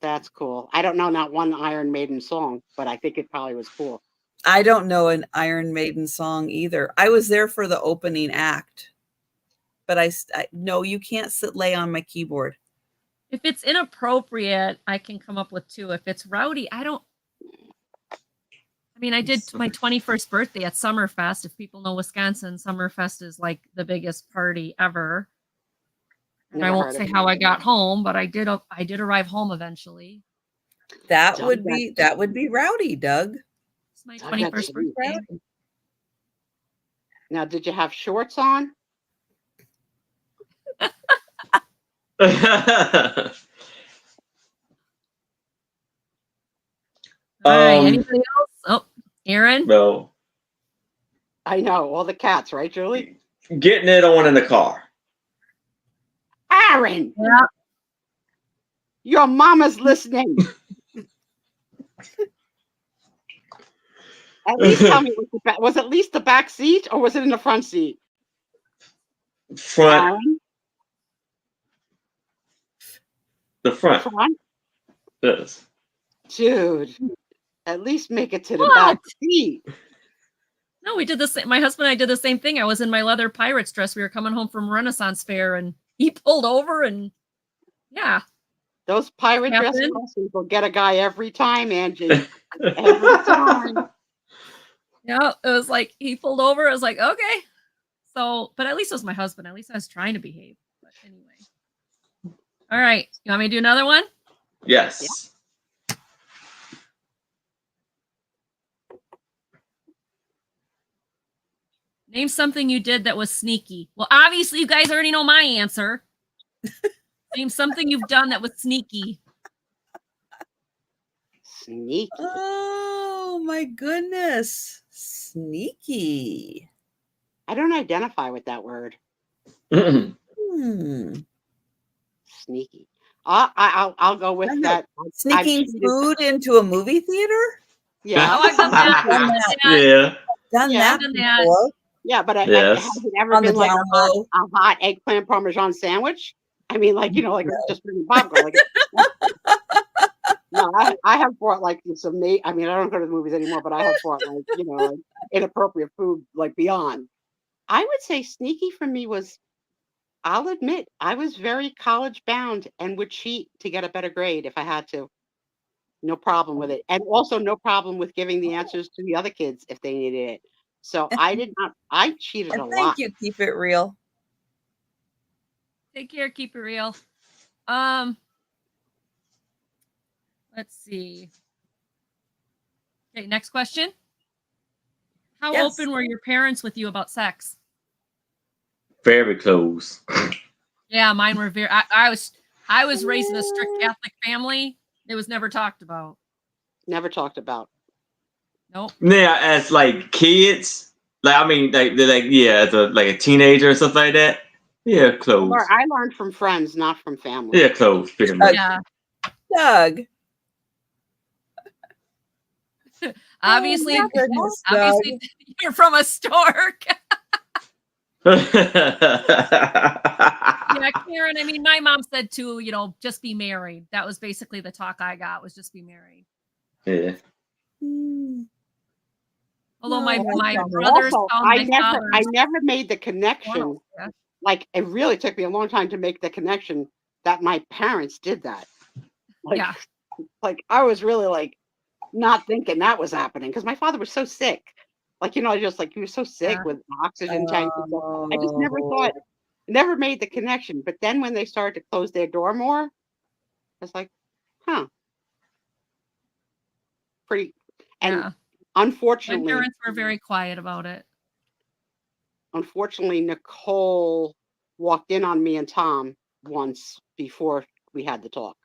S3: That's cool. I don't know not one Iron Maiden song, but I think it probably was cool.
S1: I don't know an Iron Maiden song either. I was there for the opening act, but I no, you can't lay on my keyboard.
S4: If it's inappropriate, I can come up with two. If it's rowdy, I don't. I mean, I did my 21st birthday at Summerfest. If people know Wisconsin, Summerfest is like the biggest party ever. And I
S3: Never
S4: won't
S3: heard
S4: say
S3: of it.
S4: how I got home, but I did arrive home eventually.
S1: That
S3: Doug,
S1: would be rowdy, Doug.
S4: It's my
S3: Doug, that's
S4: 21st
S3: sweet.
S4: birthday.
S3: Now, did you have shorts on?
S4: All right. Anybody else? Oh, Aaron.
S2: No.
S3: I know, all the cats, right, Julie?
S2: Getting it on in the car.
S3: Aaron,
S4: Yeah.
S3: your mama's listening. At least tell me, was it at least the back seat or was it in the front seat?
S2: Front.
S3: Aaron,
S2: The front.
S3: front?
S2: Yes.
S3: Dude, at least make it to the
S4: What?
S3: back seat.
S4: No, we did the same. My husband and I did the same thing. I was in my leather pirate's dress. We were coming home from Renaissance Fair, and he pulled over, and yeah.
S3: Those pirate dress
S4: Captain?
S3: costumes will get a guy every time, Angie. Every time.
S4: Yeah, it was like he pulled over. I was like, okay. So, but at least it was my husband. At least I was trying to behave. But anyway. All right. You want me to do another one?
S2: Yes.
S4: Name something you did that was sneaky. Well, obviously, you guys already know my answer. Name something you've done that was sneaky.
S3: Sneaky.
S1: Oh my goodness. Sneaky.
S3: I don't identify with that word.
S2: Mm-mm.
S3: Sneaky. I'll go with
S1: I know.
S3: that.
S1: Sneaking
S3: cheated.
S1: food into a movie theater?
S3: Yeah.
S4: Oh, I've done that.
S1: Done that.
S2: Yeah.
S1: Done
S3: Yeah,
S1: that
S4: I've done that.
S1: before.
S3: Yeah, but
S2: Yes.
S3: has it ever
S1: On the
S3: been like
S1: down low.
S3: a hot eggplant parmesan sandwich? I mean, like, you know, like just bringing popcorn. Like, no, I have bought like some meat. I mean, I don't go to the movies anymore, but I have bought like, you know, like, inappropriate food like beyond. I would say sneaky for me was, I'll admit, I was very college bound and would cheat to get a better grade if I had to. No problem with it. And also no problem with giving the answers to the other kids if they needed it. So I cheated a
S1: And
S3: lot.
S1: thank you. Keep it real.
S4: Take care. Keep it real. Let's see. Okay, next question. How
S1: Yes.
S4: open were your parents with you about sex?
S2: Very close.
S4: Yeah, mine were very. I was raised in a strict Catholic family. It was never talked about.
S3: Never talked about.
S4: Nope.
S2: Now, as like kids, like I mean, like they're like yeah, as a teenager or stuff like that. Yeah, close.
S3: I learned from friends, not from family.
S2: Yeah, close. Pretty much.
S4: Yeah.
S1: Doug.
S4: Obviously,
S1: Oh, my goodness,
S4: obviously, you're from a stork. Yeah, Karen. I mean, my mom said too. You know, just be married. That was basically the talk I got. Was just be married.
S2: Yeah.
S4: Although
S1: No,
S4: my
S1: also,
S4: brothers
S3: Also,
S4: found my father's
S3: I never made the connection.
S4: porno. Yeah.
S3: Like it really took me a long time to make the connection that my parents did that. Like,
S4: Yeah.
S3: like I was really like not thinking that was happening because my father was so sick. Like, you know, just like he was so sick
S4: Yeah.
S3: with oxygen tanks and stuff. I just never thought, never made the connection. But then when they started to close their door more, I was like, huh. Pretty. And
S4: Yeah.
S3: unfortunately,
S4: My parents were very quiet about it.
S3: unfortunately, Nicole walked in on me and Tom once before we had the talk.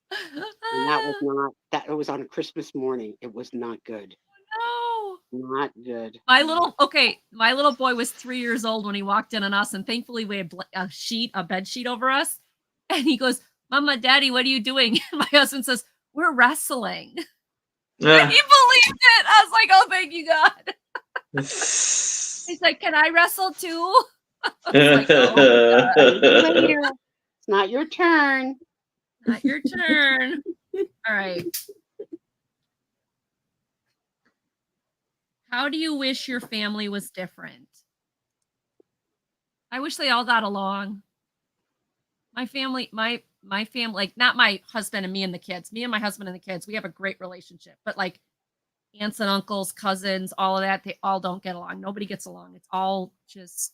S3: And that was not, that it was on Christmas morning. It was not good.
S4: No.
S3: Not good.
S4: My little boy was 3 years old when he walked in on us, and thankfully we had a bed sheet over us. And he goes, "Mama, Daddy, what are you doing?" And my husband says, "We're wrestling." He believed it. I was like, "Oh, thank you, God." He's like, "Can I wrestle too?" I was like, "Oh,
S3: Later. It's not your turn.
S4: not your turn." All right. How do you wish your family was different? I wish they all got along. My family, like not my husband and me and the kids. Me and my husband and the kids, we have a great relationship. But like aunts and uncles, cousins, all of that, they all don't get along. Nobody gets along. It's all just,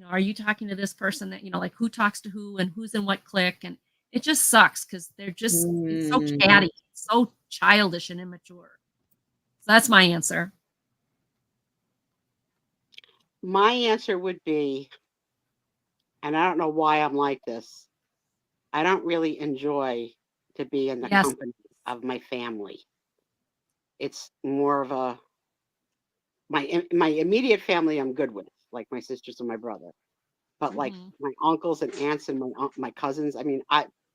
S4: are you talking to this person that, like who talks to who and who's in what clique? And it just sucks because they're just it's so catty, so childish and immature. So that's my answer.
S3: My answer would be, and I don't know why I'm like this, I don't really enjoy to be in the company of my family. It's more of my immediate family I'm good with, like my sisters and my brother. But like my uncles and aunts and my cousins, I mean,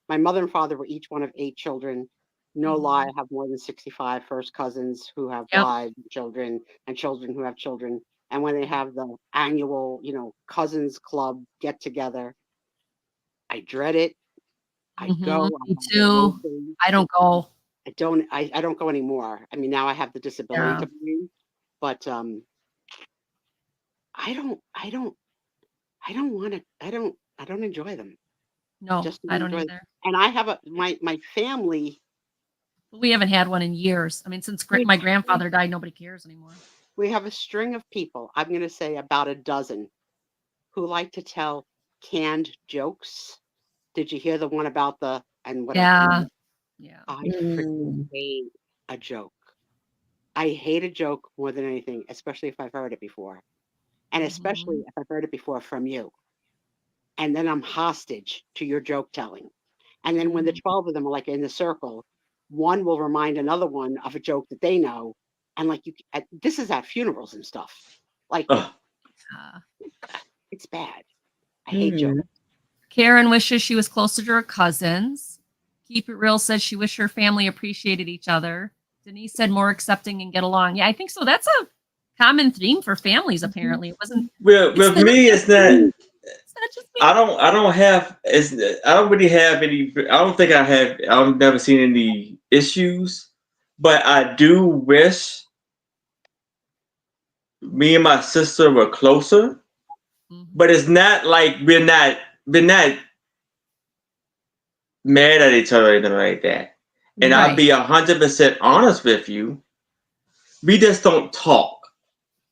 S3: my mother and father were each one of 8 children. No lie, I have more than 65 first cousins who have wives, children, and children who have children. And when they have the annual, cousins club get together, I dread it. I go.
S4: Me too. I don't go.
S3: I don't go anymore. I mean, now I have the disability to blame, but I don't want to. I don't enjoy them.
S4: No, I don't either.
S3: And I have my family.
S4: We haven't had one in years. I mean, since my grandfather died, nobody cares anymore.
S3: We have a string of people, I'm going to say about a dozen, who like to tell canned jokes. Did you hear the one about
S4: Yeah.
S3: I freaking hate a joke. I hate a joke more than anything, especially if I've heard it before. And especially if I've heard it before from you. And then I'm hostage to your joke telling. And then when the 12 of them are like in the circle, one will remind another one of a joke that they know. And like this is at funerals and stuff. Like it's bad. I hate jokes.
S4: Karen wishes she was closer to her cousins. Keep It Real says she wished her family appreciated each other. Denise said more accepting and get along. Yeah, I think so. That's a common theme for families. Apparently, it wasn't.
S2: Well, with me, it's not. It's not just me. I don't really have any. I don't think I have. I've never seen any issues, but I do wish me and my sister were closer. But it's not like we're not mad at each other or anything like that. And I'll be 100% honest with you. We just don't talk.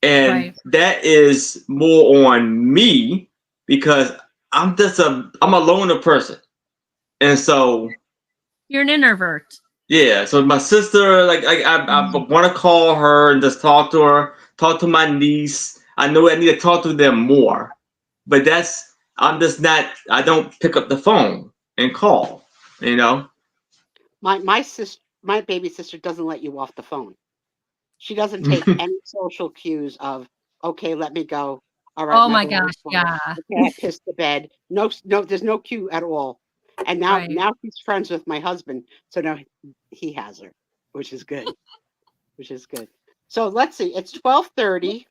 S2: And that is more on me because I'm a loner person. And so
S4: you're an introvert.
S2: Yeah. So my sister, like I want to call her and just talk to her, talk to my niece. I know I need to talk to them more. But I'm just not, I don't pick up the phone and call,
S3: My sister, my baby sister doesn't let you off the phone. She doesn't take any social cues of, okay, let me go. All right.
S4: Oh my gosh. Yeah.
S3: Okay, I pissed the bed. No, there's no cue at all. And now she's friends with my husband. So now he has her, which is good. So let's see. It's 12:30.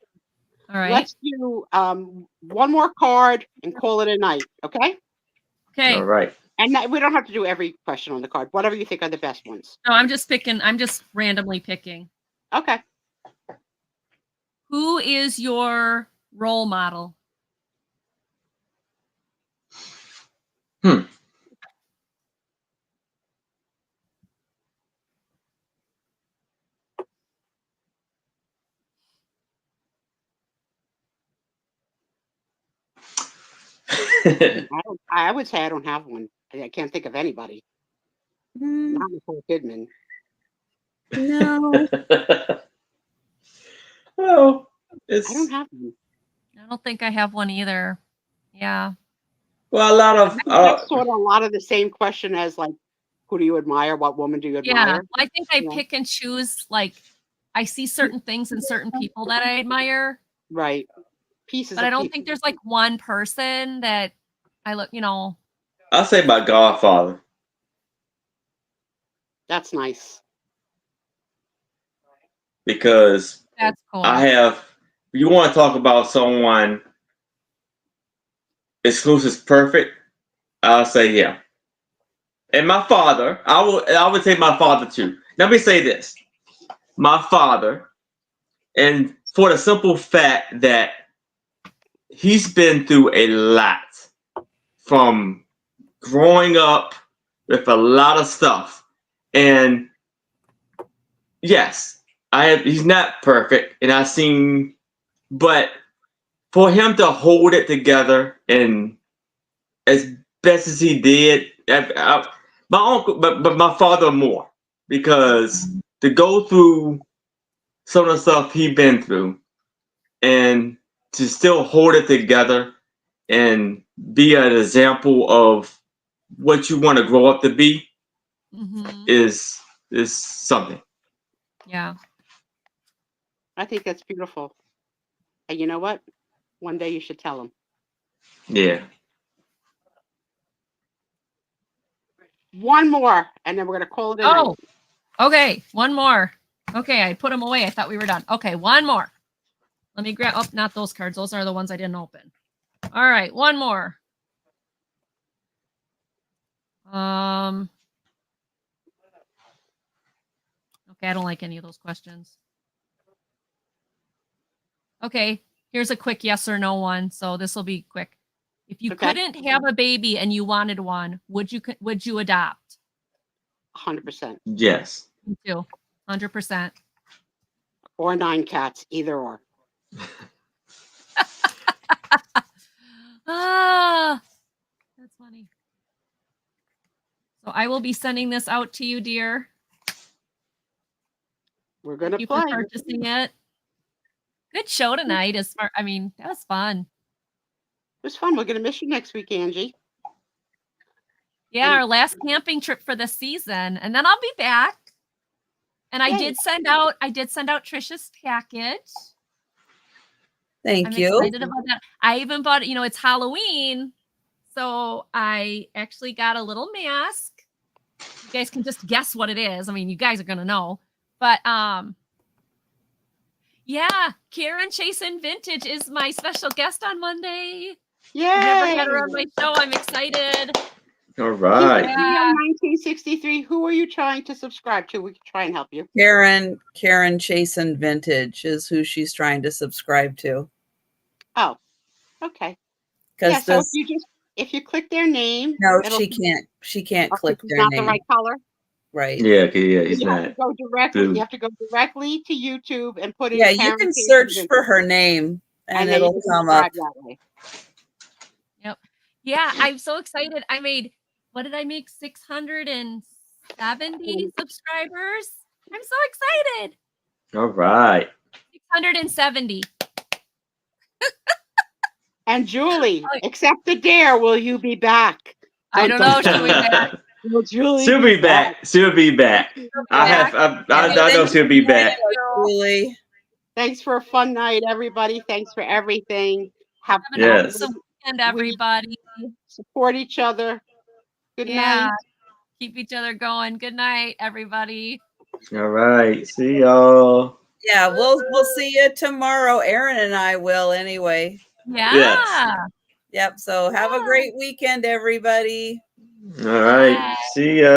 S4: All right.
S3: Let's do one more card and call it a night. Okay.
S4: Okay.
S2: All right.
S3: And we don't have to do every question on the card. Whatever you think are the best ones.
S4: No, I'm just picking. I'm just randomly picking.
S3: Okay.
S4: Who is your role model?
S3: I would say I don't have one. I can't think of anybody. Not Nicole Kidman.
S1: No.
S2: Well,
S3: I don't have one.
S4: I don't think I have one either. Yeah.
S2: Well, a lot of
S3: that's sort of a lot of the same question as like, who do you admire? What woman do you admire?
S4: Yeah, I think I pick and choose like I see certain things in certain people that I admire,
S3: Right. Pieces
S4: but
S3: of
S4: I don't
S3: people.
S4: think there's like one person that I look,
S2: I'll say my godfather.
S3: That's nice.
S2: Because
S4: that's cool.
S2: you want to talk about someone exclusive perfect, I'll say yeah. And my father, I would say my father too. Let me say this. My father, and for the simple fact that he's been through a lot from growing up with a lot of stuff. And yes, he's not perfect, and I've seen, but for him to hold it together and as best as he did, my uncle, but my father more, because to go through some of the stuff he been through and to still hold it together and be an example of what you want to grow up to be
S4: Mhm.
S2: is something.
S4: Yeah.
S3: I think that's beautiful. And you know what? One day you should tell him.
S2: Yeah.
S3: One more, and then we're gonna call it a night.
S4: Oh, okay. One more. Okay, I put them away. I thought we were done. Okay, one more. Let me grab. Oh, not those cards. Those are the ones I didn't open. All right, one more. Okay, I don't like any of those questions. Okay, here's a quick yes or no one. So this will be quick. If you
S3: Okay.
S4: couldn't have a baby and you wanted one, would you adopt?
S3: 100%.
S2: Yes.
S4: Me too. 100%.
S3: Or 9 cats, either or.
S4: Ah, that's funny. So I will be sending this out to you, dear.
S3: We're gonna
S4: Thank you
S3: play.
S4: for purchasing it. Good show tonight. That was fun.
S3: It was fun. We're gonna miss you next week, Angie.
S4: Yeah,
S3: And-
S4: our last camping trip for the season, and then I'll be back. And I
S3: Yay.
S4: did send out Trisha's package.
S1: Thank
S4: I'm
S1: you.
S4: excited about that. I even bought, it's Halloween, so I actually got a little mask. You guys can just guess what it is. I mean, you guys are gonna know, but yeah, Karen Chasen Vintage is my special guest on Monday.
S3: Yay!
S4: I've never had her on my show. I'm excited.
S2: All right.
S4: Yeah.
S3: 1963. Who are you trying to subscribe to? We can try and help you.
S1: Karen Chasen Vintage is who she's trying to subscribe to.
S3: Oh, okay.
S1: Because
S3: Yeah. So if you click their name,
S1: no,
S3: it'll-
S1: she can't
S3: okay,
S1: click
S3: it's
S1: their
S3: not
S1: name.
S3: the right color.
S1: Right.
S2: Yeah, okay, yeah, he's
S3: You have
S2: not.
S3: to go directly.
S2: Dude.
S3: You have to go directly to YouTube and put in.
S1: Yeah, you
S3: Karen
S1: can
S3: Chasen
S1: search
S3: Vintage,
S1: for her name and
S3: then you
S1: it'll
S3: can
S1: come up.
S3: subscribe that way.
S4: Yep. Yeah, I'm so excited. What did I make? 670 subscribers. I'm so excited.
S2: All right.
S4: 670.
S3: And Julie,
S4: Oh.
S3: accept the dare. Will you be back?
S4: I don't know. She'll be back.
S3: Will Julie
S2: She'll be back. She'll be back. I know she'll be back.
S1: Julie.
S3: Thanks for a fun night, everybody. Thanks for everything. Have
S4: Have an
S2: Yes.
S4: awesome weekend, everybody.
S3: support each other. Good
S4: Yeah.
S3: night.
S4: Keep each other going. Good night, everybody.
S2: All right. See y'all.
S1: Yeah, we'll see you tomorrow. Aaron and I will anyway.
S4: Yeah.
S2: Yes.
S1: Yep. So have a great weekend, everybody.
S2: All right.
S4: Bye.
S2: See ya.